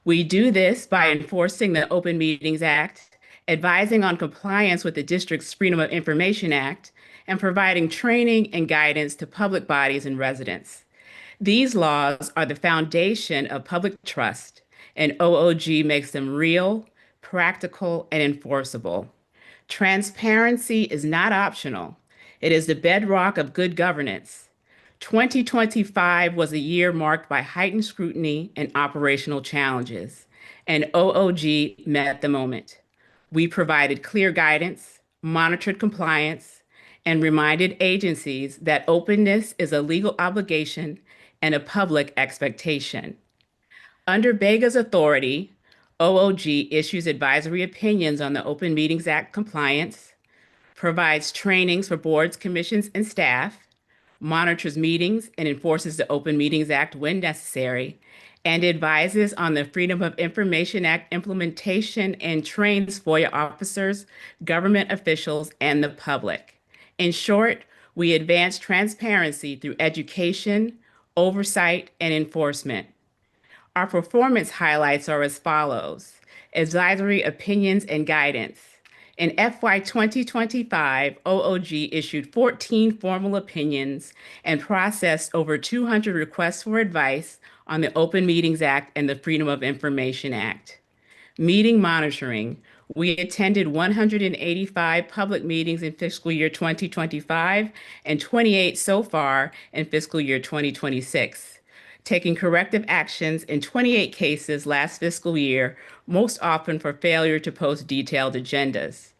We do this by enforcing the Open Meetings Act, advising on compliance with the district's Freedom of Information Act, and providing training and guidance to public bodies and residents. These laws are the foundation of public trust, and OOG makes them real, practical, and enforceable. Transparency is not optional. It is the bedrock of good governance. 2025 was a year marked by heightened scrutiny and operational challenges, and OOG met the moment. We provided clear guidance, monitored compliance, and reminded agencies that openness is a legal obligation and a public expectation. Under Bega's authority, OOG issues advisory opinions on the Open Meetings Act compliance, provides trainings for boards, commissions, and staff, monitors meetings and enforces the Open Meetings Act when necessary, and advises on the Freedom of Information Act implementation and trains FOIA officers, government officials, and the public. In short, we advance transparency through education, oversight, and enforcement. Our performance highlights are as follows: advisory opinions and guidance. In FY 2025, OOG issued 14 formal opinions and processed over 200 requests for advice on the Open Meetings Act and the Freedom of Information Act. Meeting monitoring. We attended 185 public meetings in fiscal year 2025 and 28 so far in fiscal year 2026, taking corrective actions in 28 cases last fiscal year, most often for failure to post detailed agendas.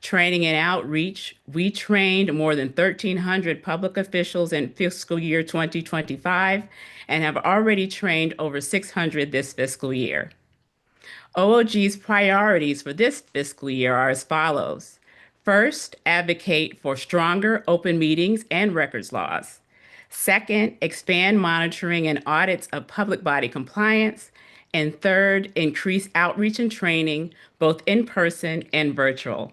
Training and outreach, we trained more than 1,300 public officials in fiscal year 2025 and have already trained over 600 this fiscal year. OOG's priorities for this fiscal year are as follows. First, advocate for stronger open meetings and records laws. Second, expand monitoring and audits of public body compliance. And third, increase outreach and training, both in person and virtual.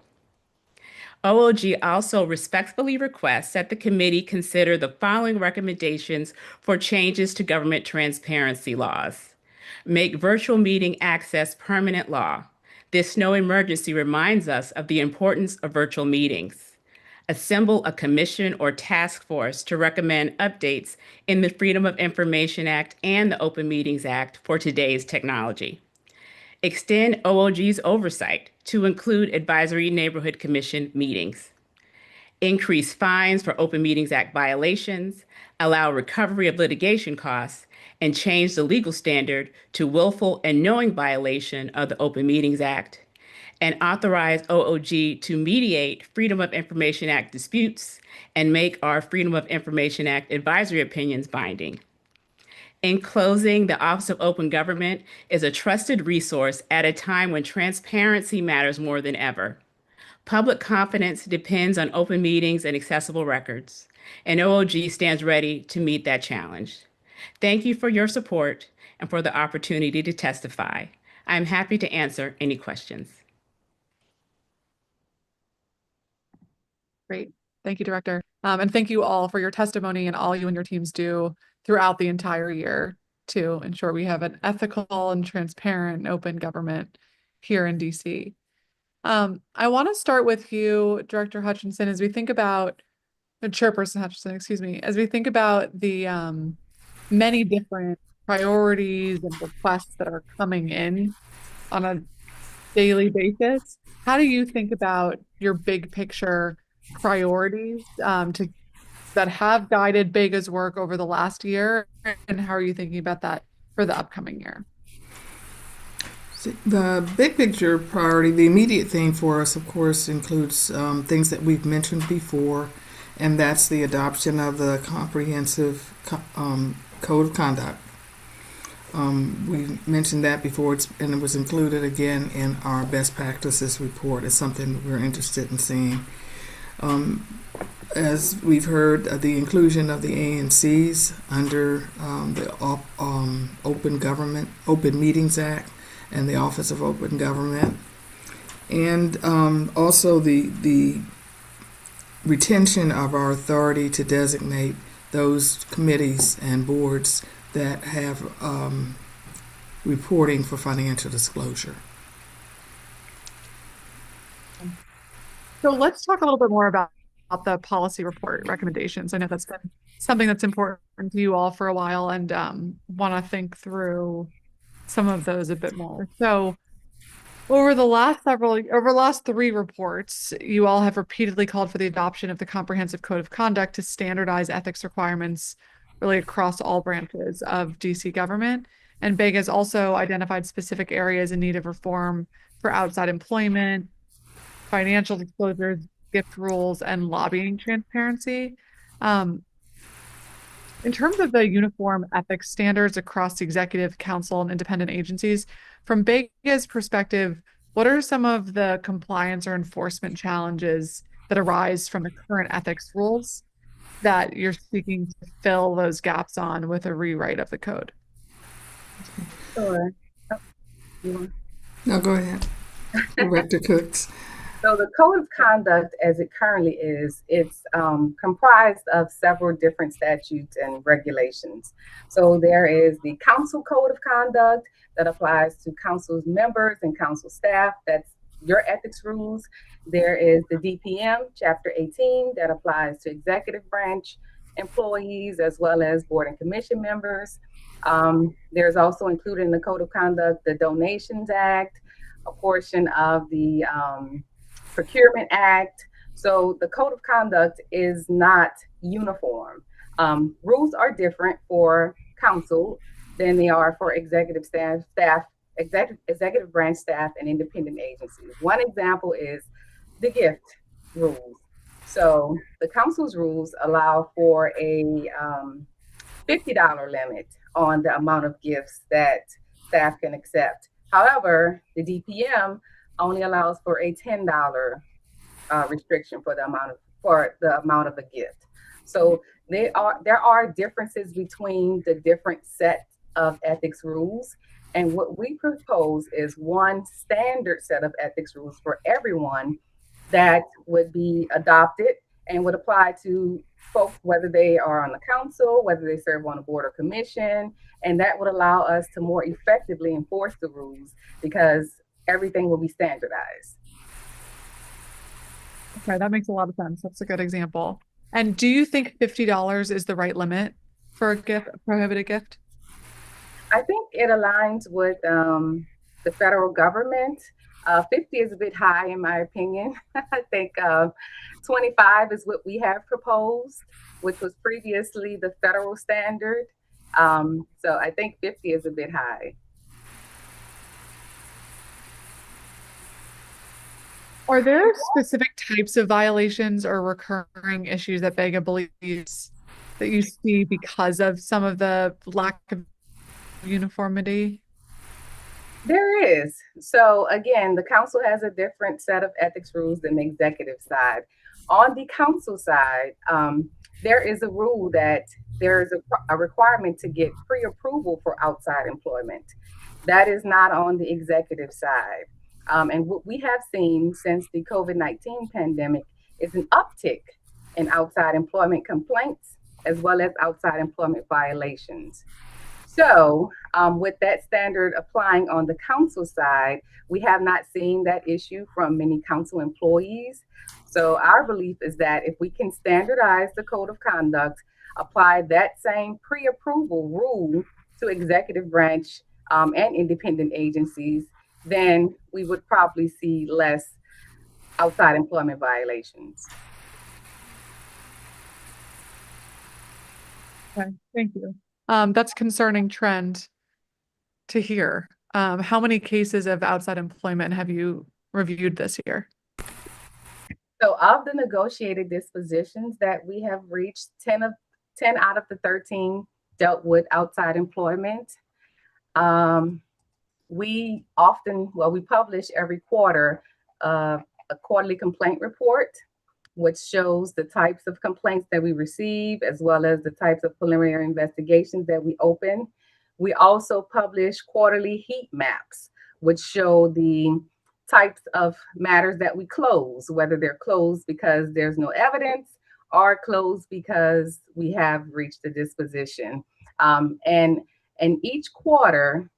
OOG also respectfully requests that the committee consider the following recommendations for changes to government transparency laws. Make virtual meeting access permanent law. This no emergency reminds us of the importance of virtual meetings. Assemble a commission or task force to recommend updates in the Freedom of Information Act and the Open Meetings Act for today's technology. Extend OOG's oversight to include advisory neighborhood commission meetings. Increase fines for Open Meetings Act violations, allow recovery of litigation costs, and change the legal standard to willful and knowing violation of the Open Meetings Act, and authorize OOG to mediate Freedom of Information Act disputes and make our Freedom of Information Act advisory opinions binding. In closing, the Office of Open Government is a trusted resource at a time when transparency matters more than ever. Public confidence depends on open meetings and accessible records, and OOG stands ready to meet that challenge. Thank you for your support and for the opportunity to testify. I'm happy to answer any questions. Great. Thank you, Director. And thank you all for your testimony and all you and your teams do throughout the entire year to ensure we have an ethical and transparent and open government here in DC. I want to start with you, Director Hutchinson, as we think about Chairperson Hutchinson, excuse me, as we think about the many different priorities and requests that are coming in on a daily basis. How do you think about your big picture priorities that have guided Bega's work over the last year, and how are you thinking about that for the upcoming year? The big picture priority, the immediate thing for us, of course, includes things that we've mentioned before, and that's the adoption of the comprehensive code of conduct. We mentioned that before, and it was included again in our best practices report. It's something we're interested in seeing. As we've heard, the inclusion of the ANCs under the Open Meetings Act and the Office of Open Government, and also the retention of our authority to designate those committees and boards that have reporting for financial disclosure. So let's talk a little bit more about the policy report recommendations. I know that's been something that's important to you all for a while, and want to think through some of those a bit more. So over the last three reports, you all have repeatedly called for the adoption of the comprehensive code of conduct to standardize ethics requirements really across all branches of DC government. And Bega has also identified specific areas in need of reform for outside employment, financial disclosures, gift rules, and lobbying transparency. In terms of the uniform ethics standards across the executive, council, and independent agencies, from Bega's perspective, what are some of the compliance or enforcement challenges that arise from the current ethics rules that you're seeking to fill those gaps on with a rewrite of the code? Sure. No, go ahead. Director Cooks. So the code of conduct, as it currently is, it's comprised of several different statutes and regulations. So there is the council code of conduct that applies to council's members and council staff. That's your ethics rules. There is the DPM, Chapter 18, that applies to executive branch employees as well as board and commission members. There's also included in the code of conduct the Donations Act, a portion of the Procurement Act. So the code of conduct is not uniform. Rules are different for council than they are for executive executive branch staff and independent agencies. One example is the gift rules. So the council's rules allow for a $50 limit on the amount of gifts that staff can accept. However, the DPM only allows for a $10 restriction for the amount of a gift. So there are differences between the different sets of ethics rules. And what we propose is one standard set of ethics rules for everyone that would be adopted and would apply to folks, whether they are on the council, whether they serve on a board or commission, and that would allow us to more effectively enforce the rules because everything will be standardized. Okay, that makes a lot of sense. That's a good example. And do you think $50 is the right limit for a prohibited gift? I think it aligns with the federal government. 50 is a bit high in my opinion. I think 25 is what we have proposed, which was previously the federal standard. So I think 50 is a bit high. Are there specific types of violations or recurring issues that Bega believes that you see because of some of the lack of uniformity? There is. So again, the council has a different set of ethics rules than the executive side. On the council side, there is a rule that there is a requirement to get pre-approval for outside employment. That is not on the executive side. And what we have seen since the COVID-19 pandemic is an uptick in outside employment complaints as well as outside employment violations. So, with that standard applying on the council side, we have not seen that issue from many council employees. So, our belief is that if we can standardize the code of conduct, apply that same pre approval rule to executive branch and independent agencies, then we would probably see less outside employment violations. Okay, thank you. That's a concerning trend to hear. How many cases of outside employment have you reviewed this year? So of the negotiated dispositions that we have reached, 10 out of the 13 dealt with outside employment. We publish every quarter a quarterly complaint report, which shows the types of complaints that we receive, as well as the types of preliminary investigations that we open. We also publish quarterly heat maps, which show the types of matters that we close, whether they're closed because there's no evidence or closed because we have reached a disposition. And each quarter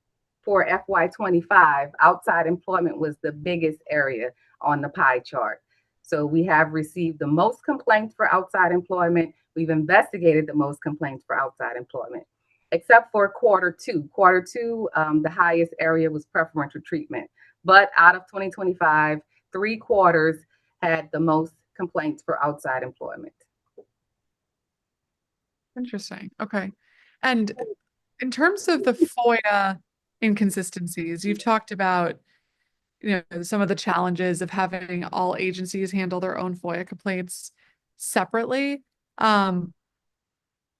for FY25, outside employment was the biggest area on the pie chart. So we have received the most complaints for outside employment. We've investigated the most complaints for outside employment, except for quarter two. Quarter two, the highest area was preferential treatment. But out of 2025, 3 quarters had the most complaints for outside employment. Interesting. Okay. And in terms of the FOIA inconsistencies, you've talked about some of the challenges of having all agencies handle their own FOIA complaints separately.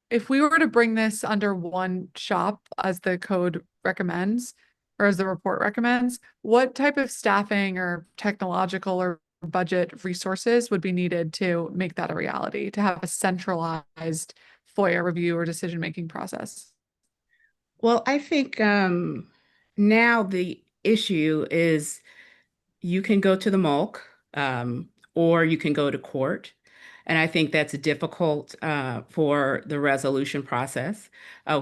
If we were to bring this under one shop as the code recommends, or as the report recommends, what type of staffing or technological or budget resources would be needed to make that a reality, to have a centralized FOIA review or decision-making process? Well, I think now the issue is you can go to the MOLC or you can go to court. And I think that's difficult for the resolution process.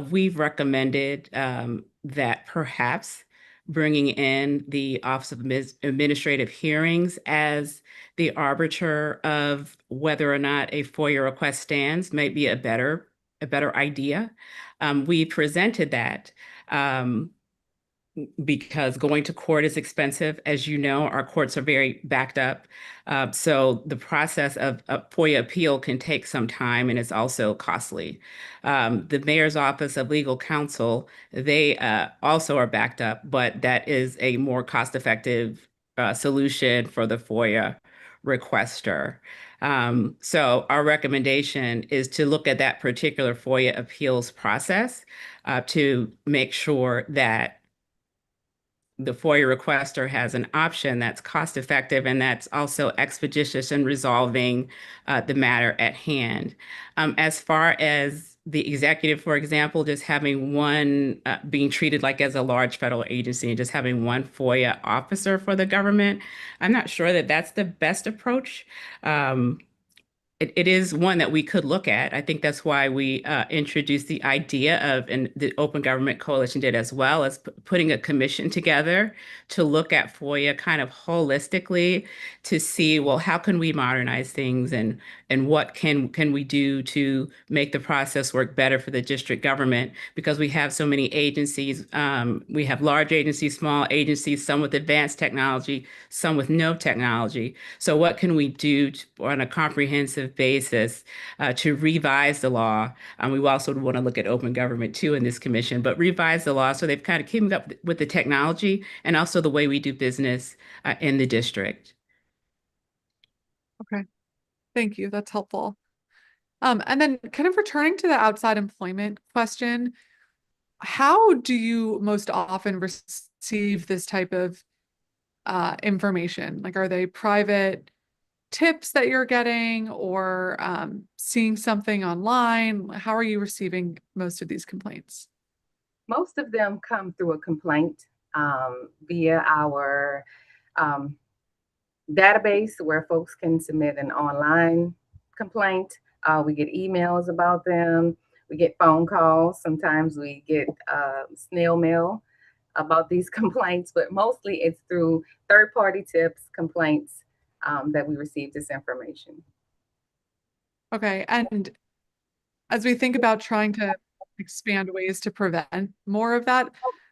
We've recommended that perhaps bringing in the Office of Administrative Hearings as the arbiter of whether or not a FOIA request stands might be a better idea. We presented that because going to court is expensive. As you know, our courts are very backed up. So the process of a FOIA appeal can take some time and it's also costly. The Mayor's Office of Legal Counsel, they also are backed up, but that is a more cost-effective solution for the FOIA requester. So our recommendation is to look at that particular FOIA appeals process to make sure that the FOIA requester has an option that's cost effective and that's also expeditious in resolving the matter at hand. As far as the executive, for example, just having one being treated like as a large federal agency and just having one FOIA officer for the government, I'm not sure that that's the best approach. It is one that we could look at. I think that's why we introduced the idea of, and the Open Government Coalition did as well, as putting a commission together to look at FOIA kind of holistically to see, well, how can we modernize things and what can we do to make the process work better for the district government? Because we have so many agencies. We have large agencies, small agencies, some with advanced technology, some with no technology. So what can we do on a comprehensive basis to revise the law? We also want to look at open government too in this commission, but revise the law so they've kind of keeping up with the technology and also the way we do business in the district. Okay, thank you. That's helpful. And then kind of returning to the outside employment question, how do you most often receive this type of information? Like, are they private tips that you're getting, or seeing something online? How are you receiving most of these complaints? Most of them come through a complaint via our database where folks can submit an online complaint. We get emails about them. We get phone calls. Sometimes we get snail mail about these complaints, but mostly it's through third-party tips, complaints that we receive this information. Okay, and as we think about trying to expand ways to prevent more of that,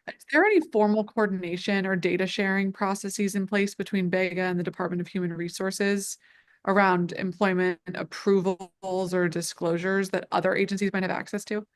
is there any formal coordination or data sharing processes in place between Bega and the Department of Human Resources around employment approvals or disclosures that other agencies might have access to?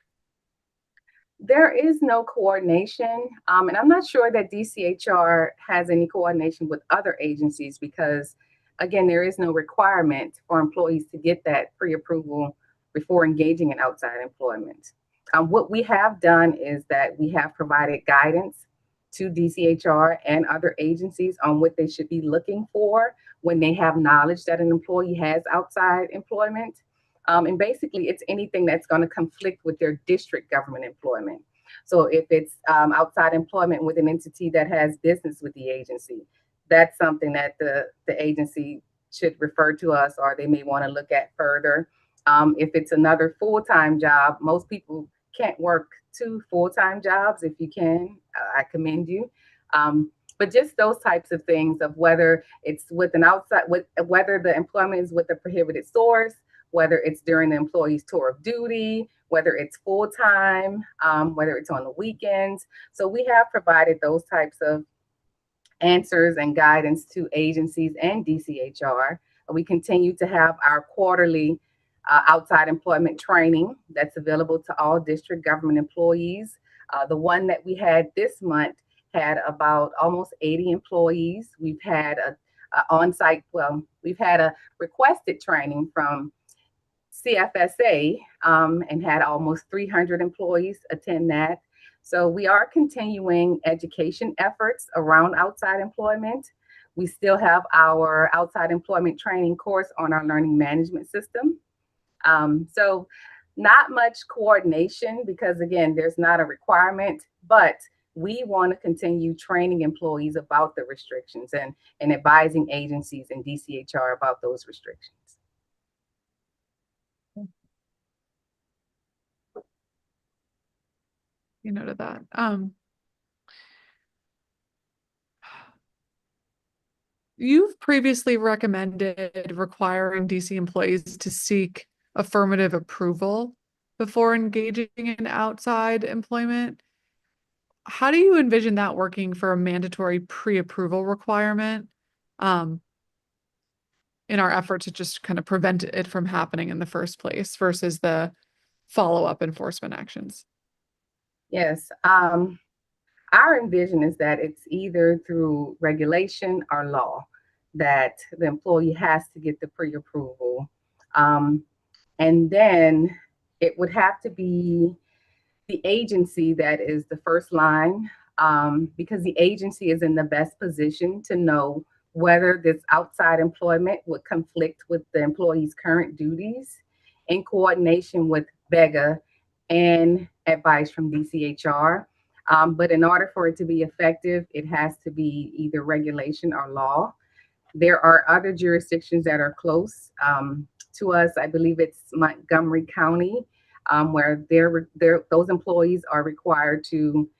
There is no coordination, and I'm not sure that DCHR has any coordination with other agencies because, again, there is no requirement for employees to get that pre-approval before engaging in outside employment. What we have done is that we have provided guidance to DCHR and other agencies on what they should be looking for when they have knowledge that an employee has outside employment. And basically, it's anything that's going to conflict with their district government employment. So if it's outside employment with an entity that has business with the agency, that's something that the agency should refer to us, or they may want to look at further. If it's another full-time job, most people can't work 2 full-time jobs. If you can, I commend you. But just those types of things of whether it's with an outside, whether the employment is with a prohibited source, whether it's during the employee's tour of duty, whether it's full-time, whether it's on the weekends. So we have provided those types of answers and guidance to agencies and DCHR. We continue to have our quarterly outside employment training that's available to all district government employees. The one that we had this month had about almost 80 employees. We've had we've had a requested training from CFSA and had almost 300 employees attend that. So we are continuing education efforts around outside employment. We still have our outside employment training course on our learning management system. So not much coordination because, again, there's not a requirement, but we want to continue training employees about the restrictions and advising agencies and DCHR about those restrictions. You noted that. You've previously recommended requiring DC employees to seek affirmative approval before engaging in outside employment. How do you envision that working for a mandatory pre-approval requirement in our effort to just kind of prevent it from happening in the first place versus the follow-up enforcement actions? Yes. Our envision is that it's either through regulation or law that the employee has to get the pre-approval. And then it would have to be the agency that is the first line, because the agency is in the best position to know whether this outside employment would conflict with the employee's current duties in coordination with Bega and advice from DCHR. But in order for it to be effective, it has to be either regulation or law. There are other jurisdictions that are close to us. I believe it's Montgomery County, where those employees are required to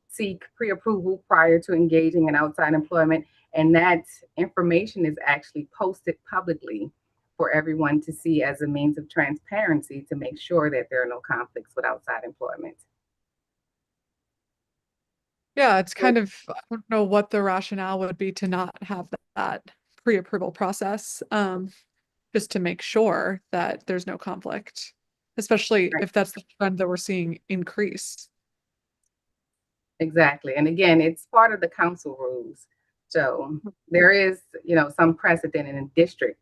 seek pre-approval prior to engaging in outside employment. And that information is actually posted publicly for everyone to see as a means of transparency to make sure that there are no conflicts with outside employment. Yeah, it's kind of, I don't know what the rationale would be to not have that pre-approval process, just to make sure that there's no conflict, especially if that's the trend that we're seeing increase. Exactly. And again, it's part of the council rules. So there is, some precedent in a district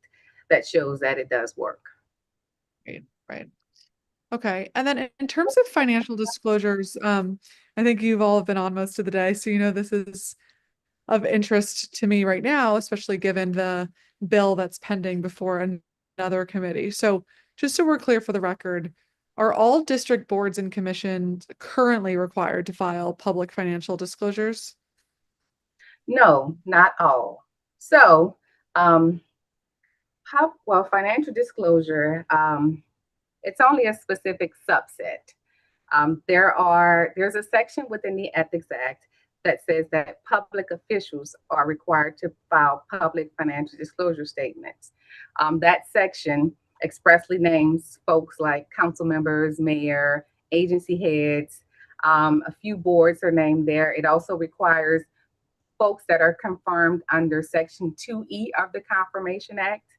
that shows that it does work. Right. Okay. And then in terms of financial disclosures, I think you've all been on most of the day, so you know this is of interest to me right now, especially given the bill that's pending before another committee. So just so we're clear for the record, are all district boards and commissions currently required to file public financial disclosures? No, not all. So, financial disclosure, it's only a specific subset. There's a section within the Ethics Act that says that public officials are required to file public financial disclosure statements. That section expressly names folks like council members, mayor, agency heads. A few boards are named there. It also requires folks that are confirmed under Section 2E of the Confirmation Act.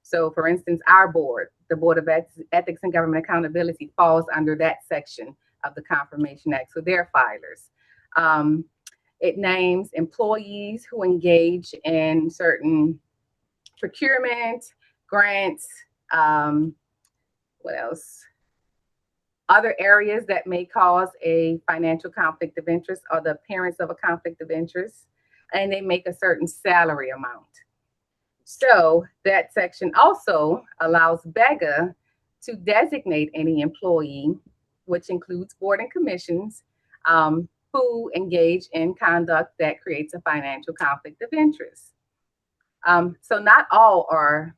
So, for instance, our board, the Board of Ethics and Government Accountability, falls under that section of the Confirmation Act. So they're filers. It names employees who engage in certain procurement, grants, what else? Other areas that may cause a financial conflict of interest or the appearance of a conflict of interest, and they make a certain salary amount. So that section also allows Bega to designate any employee, which includes board and commissions, who engage in conduct that creates a financial conflict of interest. So not all are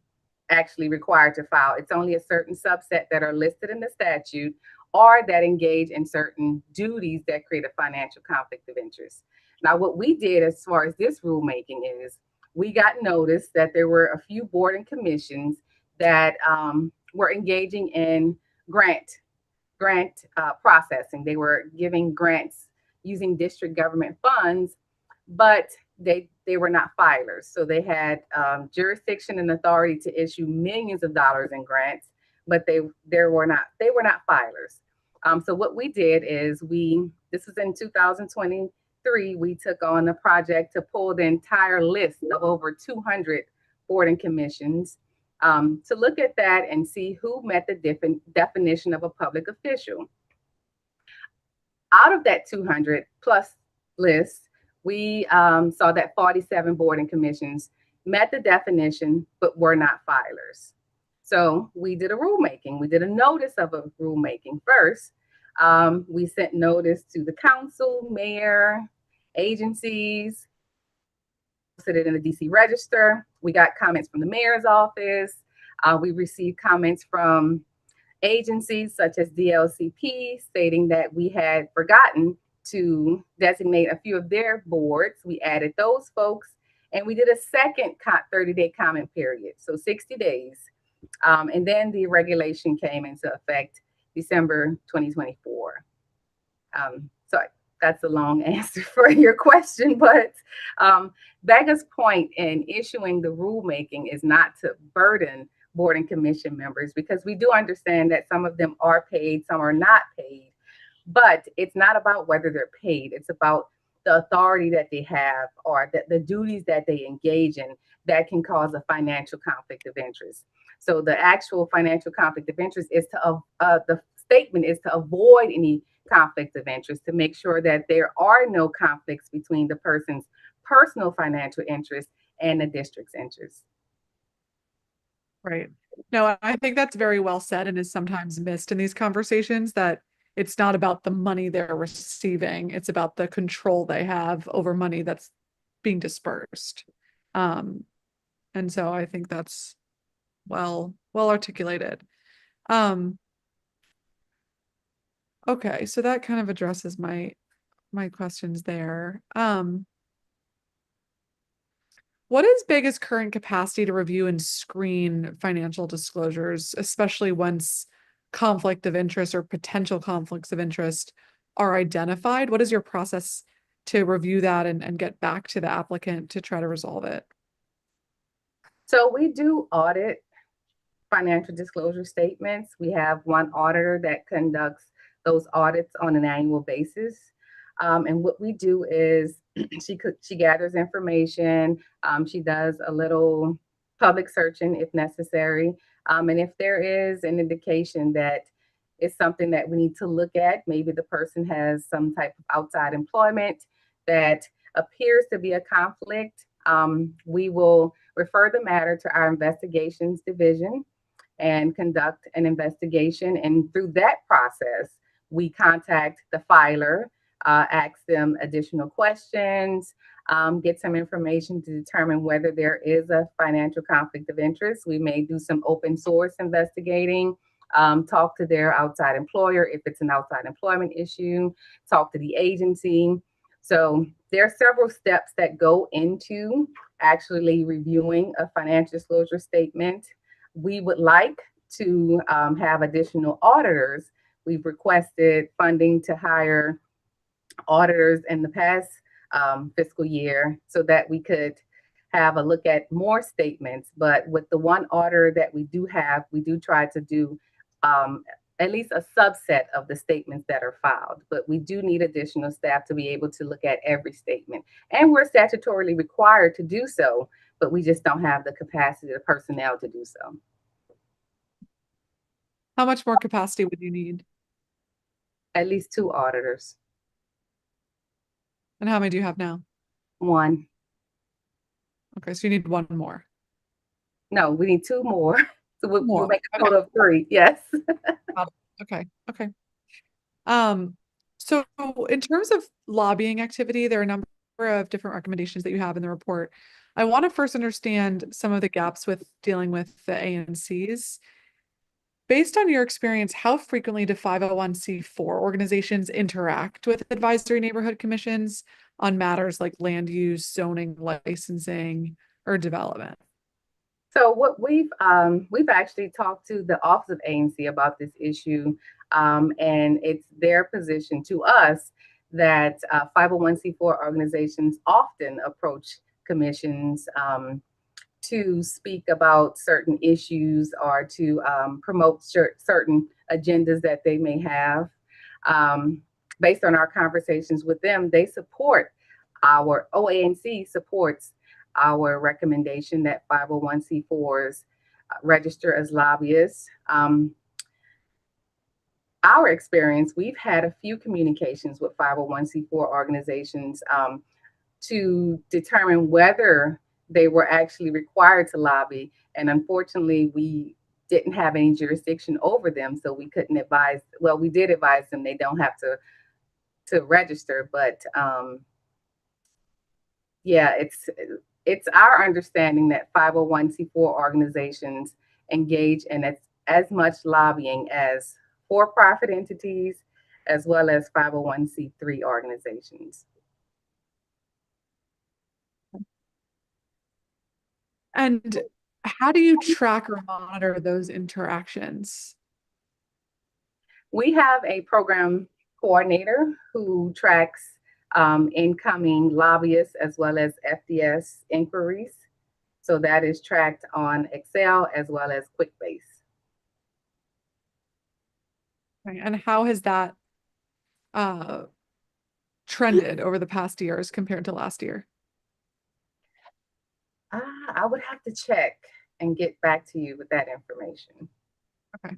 actually required to file. It's only a certain subset that are listed in the statute or that engage in certain duties that create a financial conflict of interest. Now, what we did as far as this rulemaking is we got notice that there were a few board and commissions that were engaging in grant processing. They were giving grants using district government funds, but they were not filers. So they had jurisdiction and authority to issue millions of dollars in grants, but they were not filers. So what we did is this was in 2023, we took on the project to pull the entire list of over 200 board and commissions to look at that and see who met the definition of a public official. Out of that 200 plus list, we saw that 47 board and commissions met the definition, but were not filers. So we did a rulemaking. We did a notice of a rulemaking first. We sent notice to the council, mayor, agencies, posted it in the DC Register. We got comments from the mayor's office. We received comments from agencies such as DLCP stating that we had forgotten to designate a few of their boards. We added those folks, and we did a second 30-day comment period, so 60 days. And then the regulation came into effect December 2024. So that's a long answer for your question, but Bega's point in issuing the rulemaking is not to burden board and commission members, because we do understand that some of them are paid, some are not paid, but it's not about whether they're paid. It's about the authority that they have or the duties that they engage in that can cause a financial conflict of interest. So the actual financial conflict of interest is the statement is to avoid any conflict of interest, to make sure that there are no conflicts between the person's personal financial interest and the district's interest. Right. No, I think that's very well said and is sometimes missed in these conversations, that it's not about the money they're receiving. It's about the control they have over money that's being dispersed. And so I think that's well articulated. Okay, so that kind of addresses my questions there. What is Bega's current capacity to review and screen financial disclosures, especially once conflict of interest or potential conflicts of interest are identified? What is your process to review that and get back to the applicant to try to resolve it? So we do audit financial disclosure statements. We have one auditor that conducts those audits on an annual basis. And what we do is she gathers information. She does a little public searching if necessary. And if there is an indication that it's something that we need to look at. Maybe the person has some type of outside employment that appears to be a conflict. We will refer the matter to our investigations division and conduct an investigation. And through that process, we contact the filer, ask them additional questions, get some information to determine whether there is a financial conflict of interest. We may do some open source investigating, talk to their outside employer if it's an outside employment issue, talk to the agency. So there are several steps that go into actually reviewing a financial disclosure statement. We would like to have additional auditors. We've requested funding to hire auditors in the past fiscal year so that we could have a look at more statements. But with the one auditor that we do have, we do try to do at least a subset of the statements that are filed. But we do need additional staff to be able to look at every statement. And we're statutorily required to do so, but we just don't have the capacity, the personnel to do so. How much more capacity would you need? At least 2 auditors. And how many do you have now? 1. Okay, so you need 1 more. No, we need 2 more. So we'll make a total of 3. Yes. Okay. So in terms of lobbying activity, there are a number of different recommendations that you have in the report. I want to first understand some of the gaps with dealing with the ANCs. Based on your experience, how frequently do 501c4 organizations interact with advisory neighborhood commissions on matters like land use, zoning, licensing, or development? So what we've actually talked to the Office of ANC about this issue, and it's their position to us that 501c4 organizations often approach commissions to speak about certain issues or to promote certain agendas that they may have. Based on our conversations with them, they support our OANC supports our recommendation that 501c4s register as lobbyists. Our experience, we've had a few communications with 501c4 organizations to determine whether they were actually required to lobby. And unfortunately, we didn't have any jurisdiction over them, so we couldn't advise. Well, we did advise them they don't have to register, but yeah, it's our understanding that 501c4 organizations engage in as much lobbying as for-profit entities, as well as 501c3 organizations. And how do you track or monitor those interactions? We have a program coordinator who tracks incoming lobbyists as well as FDS inquiries. So that is tracked on Excel as well as QuickBase. Okay. And how has that trended over the past years compared to last year? I would have to check and get back to you with that information. Okay.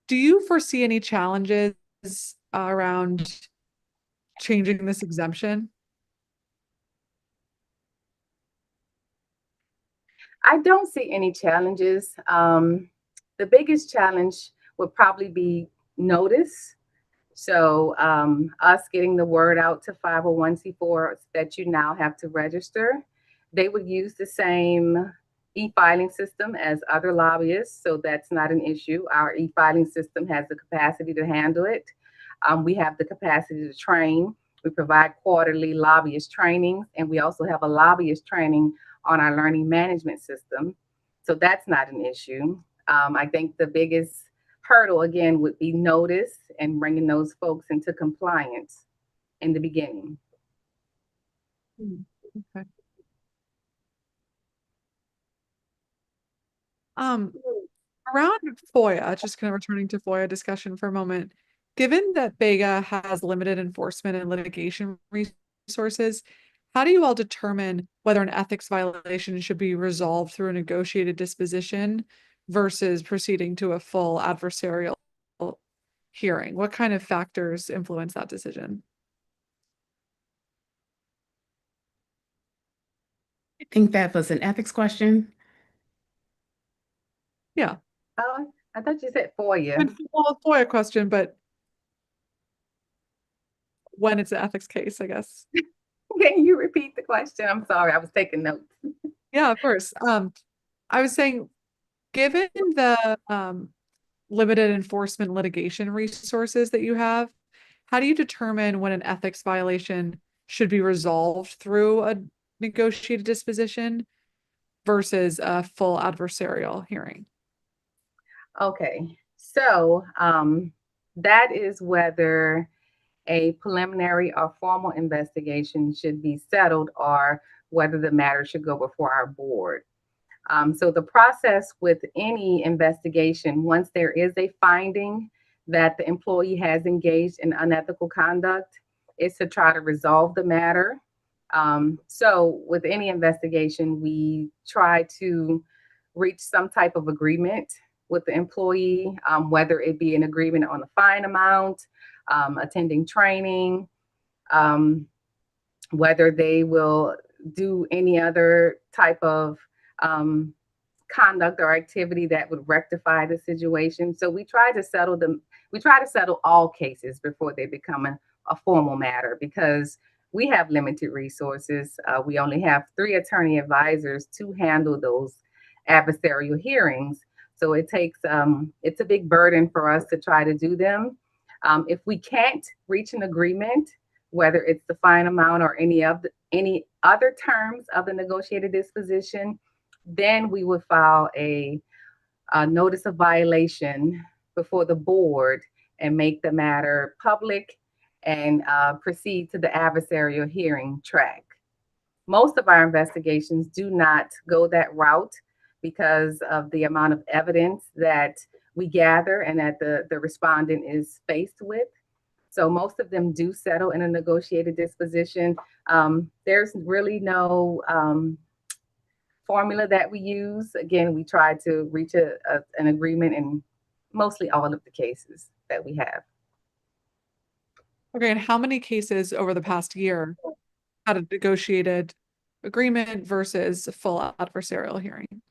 Do you foresee any challenges around changing this exemption? I don't see any challenges. The biggest challenge would probably be notice. So us getting the word out to 501c4s that you now have to register. They would use the same e-filing system as other lobbyists, so that's not an issue. Our e-filing system has the capacity to handle it. We have the capacity to train. We provide quarterly lobbyist trainings, and we also have a lobbyist training on our learning management system. So that's not an issue. I think the biggest hurdle, again, would be notice and bringing those folks into compliance in the beginning. Okay. Around FOIA, just kind of returning to FOIA discussion for a moment, given that Bega has limited enforcement and litigation resources, how do you all determine whether an ethics violation should be resolved through a negotiated disposition versus proceeding to a full adversarial hearing? What kind of factors influence that decision? I think that was an ethics question. Yeah. Oh, I thought you said for you. Well, FOIA question, but when it's an ethics case, I guess. Can you repeat the question? I'm sorry, I was taking notes. Yeah, of course. I was saying, given the limited enforcement litigation resources that you have, how do you determine when an ethics violation should be resolved through a negotiated disposition versus a full adversarial hearing? Okay, so that is whether a preliminary or formal investigation should be settled or whether the matter should go before our board. So the process with any investigation, once there is a finding that the employee has engaged in unethical conduct, is to try to resolve the matter. So with any investigation, we try to reach some type of agreement with the employee, whether it be an agreement on the fine amount, attending training, whether they will do any other type of conduct or activity that would rectify the situation. So we try to settle them. We try to settle all cases before they become a formal matter because we have limited resources. We only have 3 attorney advisors to handle those adversarial hearings. So it takes, it's a big burden for us to try to do them. If we can't reach an agreement, whether it's the fine amount or any other terms of the negotiated disposition, then we would file a notice of violation before the board and make the matter public and proceed to the adversarial hearing track. Most of our investigations do not go that route because of the amount of evidence that we gather and that the respondent is faced with. So most of them do settle in a negotiated disposition. There's really no formula that we use. Again, we try to reach an agreement in mostly all of the cases that we have. Okay, and how many cases over the past year had a negotiated agreement versus a full adversarial hearing?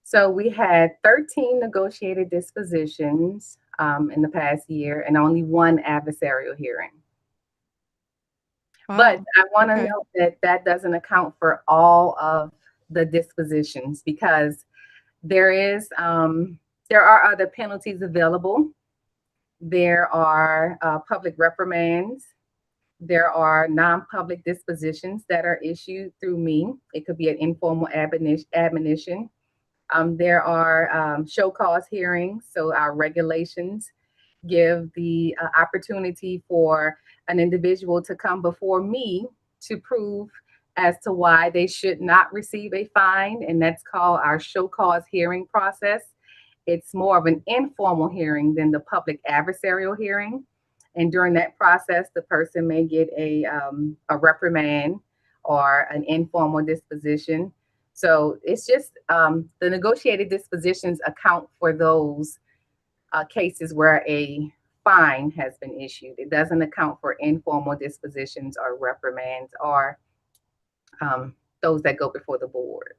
So we had 13 negotiated dispositions in the past year and only 1 adversarial hearing. Wow. But I want to Okay. note that that doesn't account for all of the dispositions because there are other penalties available. There are public reprimands. There are non-public dispositions that are issued through me. It could be an informal admonition. There are show cause hearings. So our regulations give the opportunity for an individual to come before me to prove as to why they should not receive a fine. And that's called our show cause hearing process. It's more of an informal hearing than the public adversarial hearing. And during that process, the person may get a reprimand or an informal disposition. So it's just the negotiated dispositions account for those cases where a fine has been issued. It doesn't account for informal dispositions or reprimands or those that go before the board.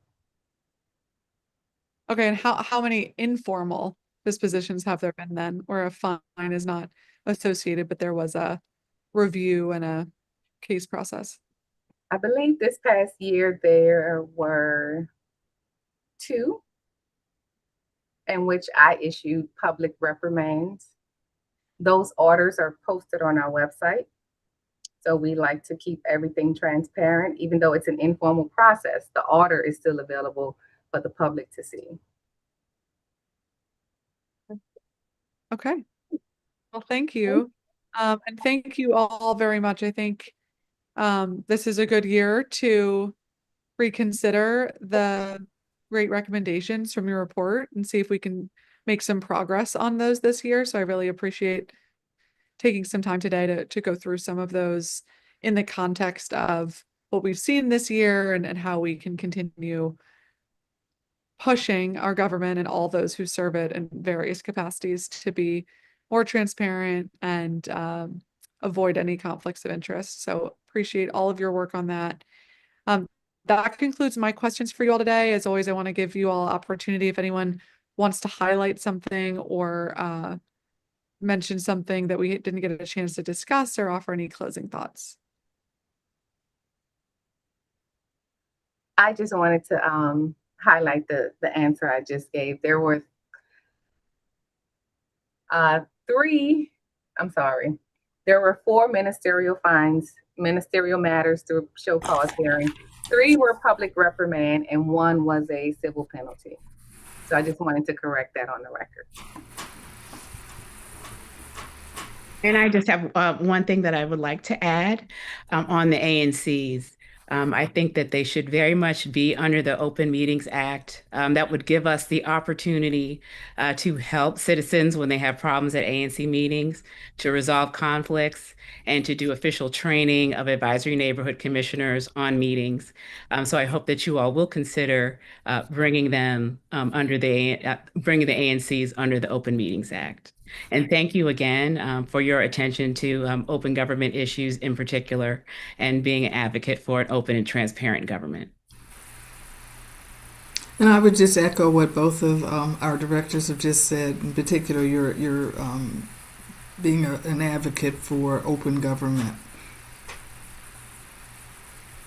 Okay, and how many informal dispositions have there been then, where a fine is not associated, but there was a review and a case process? I believe this past year there were 2 in which I issued public reprimands. Those orders are posted on our website. So we like to keep everything transparent, even though it's an informal process, the order is still available for the public to see. Okay. Well, thank you. And thank you all very much. I think this is a good year to reconsider the great recommendations from your report and see if we can make some progress on those this year. So I really appreciate taking some time today to go through some of those in the context of what we've seen this year and how we can continue pushing our government and all those who serve it in various capacities to be more transparent and avoid any conflicts of interest. So appreciate all of your work on that. That concludes my questions for you all today. As always, I want to give you all opportunity if anyone wants to highlight something or mention something that we didn't get a chance to discuss or offer any closing thoughts. I just wanted to highlight the answer I just gave. There were there were 4 ministerial matters through show cause hearing. 3 were public reprimand and 1 was a civil penalty. So I just wanted to correct that on the record. And I just have one thing that I would like to add on the ANCs. I think that they should very much be under the Open Meetings Act. That would give us the opportunity to help citizens when they have problems at ANC meetings, to resolve conflicts, and to do official training of advisory neighborhood commissioners on meetings. So I hope that you all will consider bringing them bringing the ANCs under the Open Meetings Act. And thank you again for your attention to open government issues in particular, and being an advocate for an open and transparent government. And I would just echo what both of our directors have just said. In particular, you're being an advocate for open government.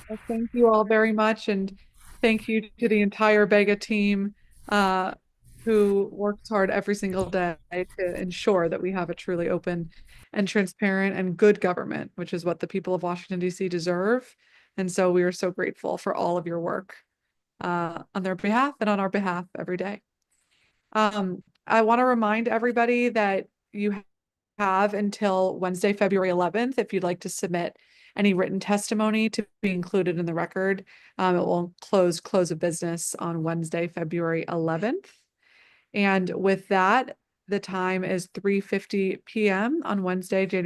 Well, thank you all very much, and thank you to the entire Bega team who works hard every single day to ensure that we have a truly open and transparent and good government, which is what the people of Washington, D.C. deserve. And so we are so grateful for all of your work on their behalf and on our behalf every day. I want to remind everybody that you have until Wednesday, February 11th, if you'd like to submit any written testimony to be included in the record. It will close of business on Wednesday, February 11th. And with that, the time is 3:50 p.m. on Wednesday, January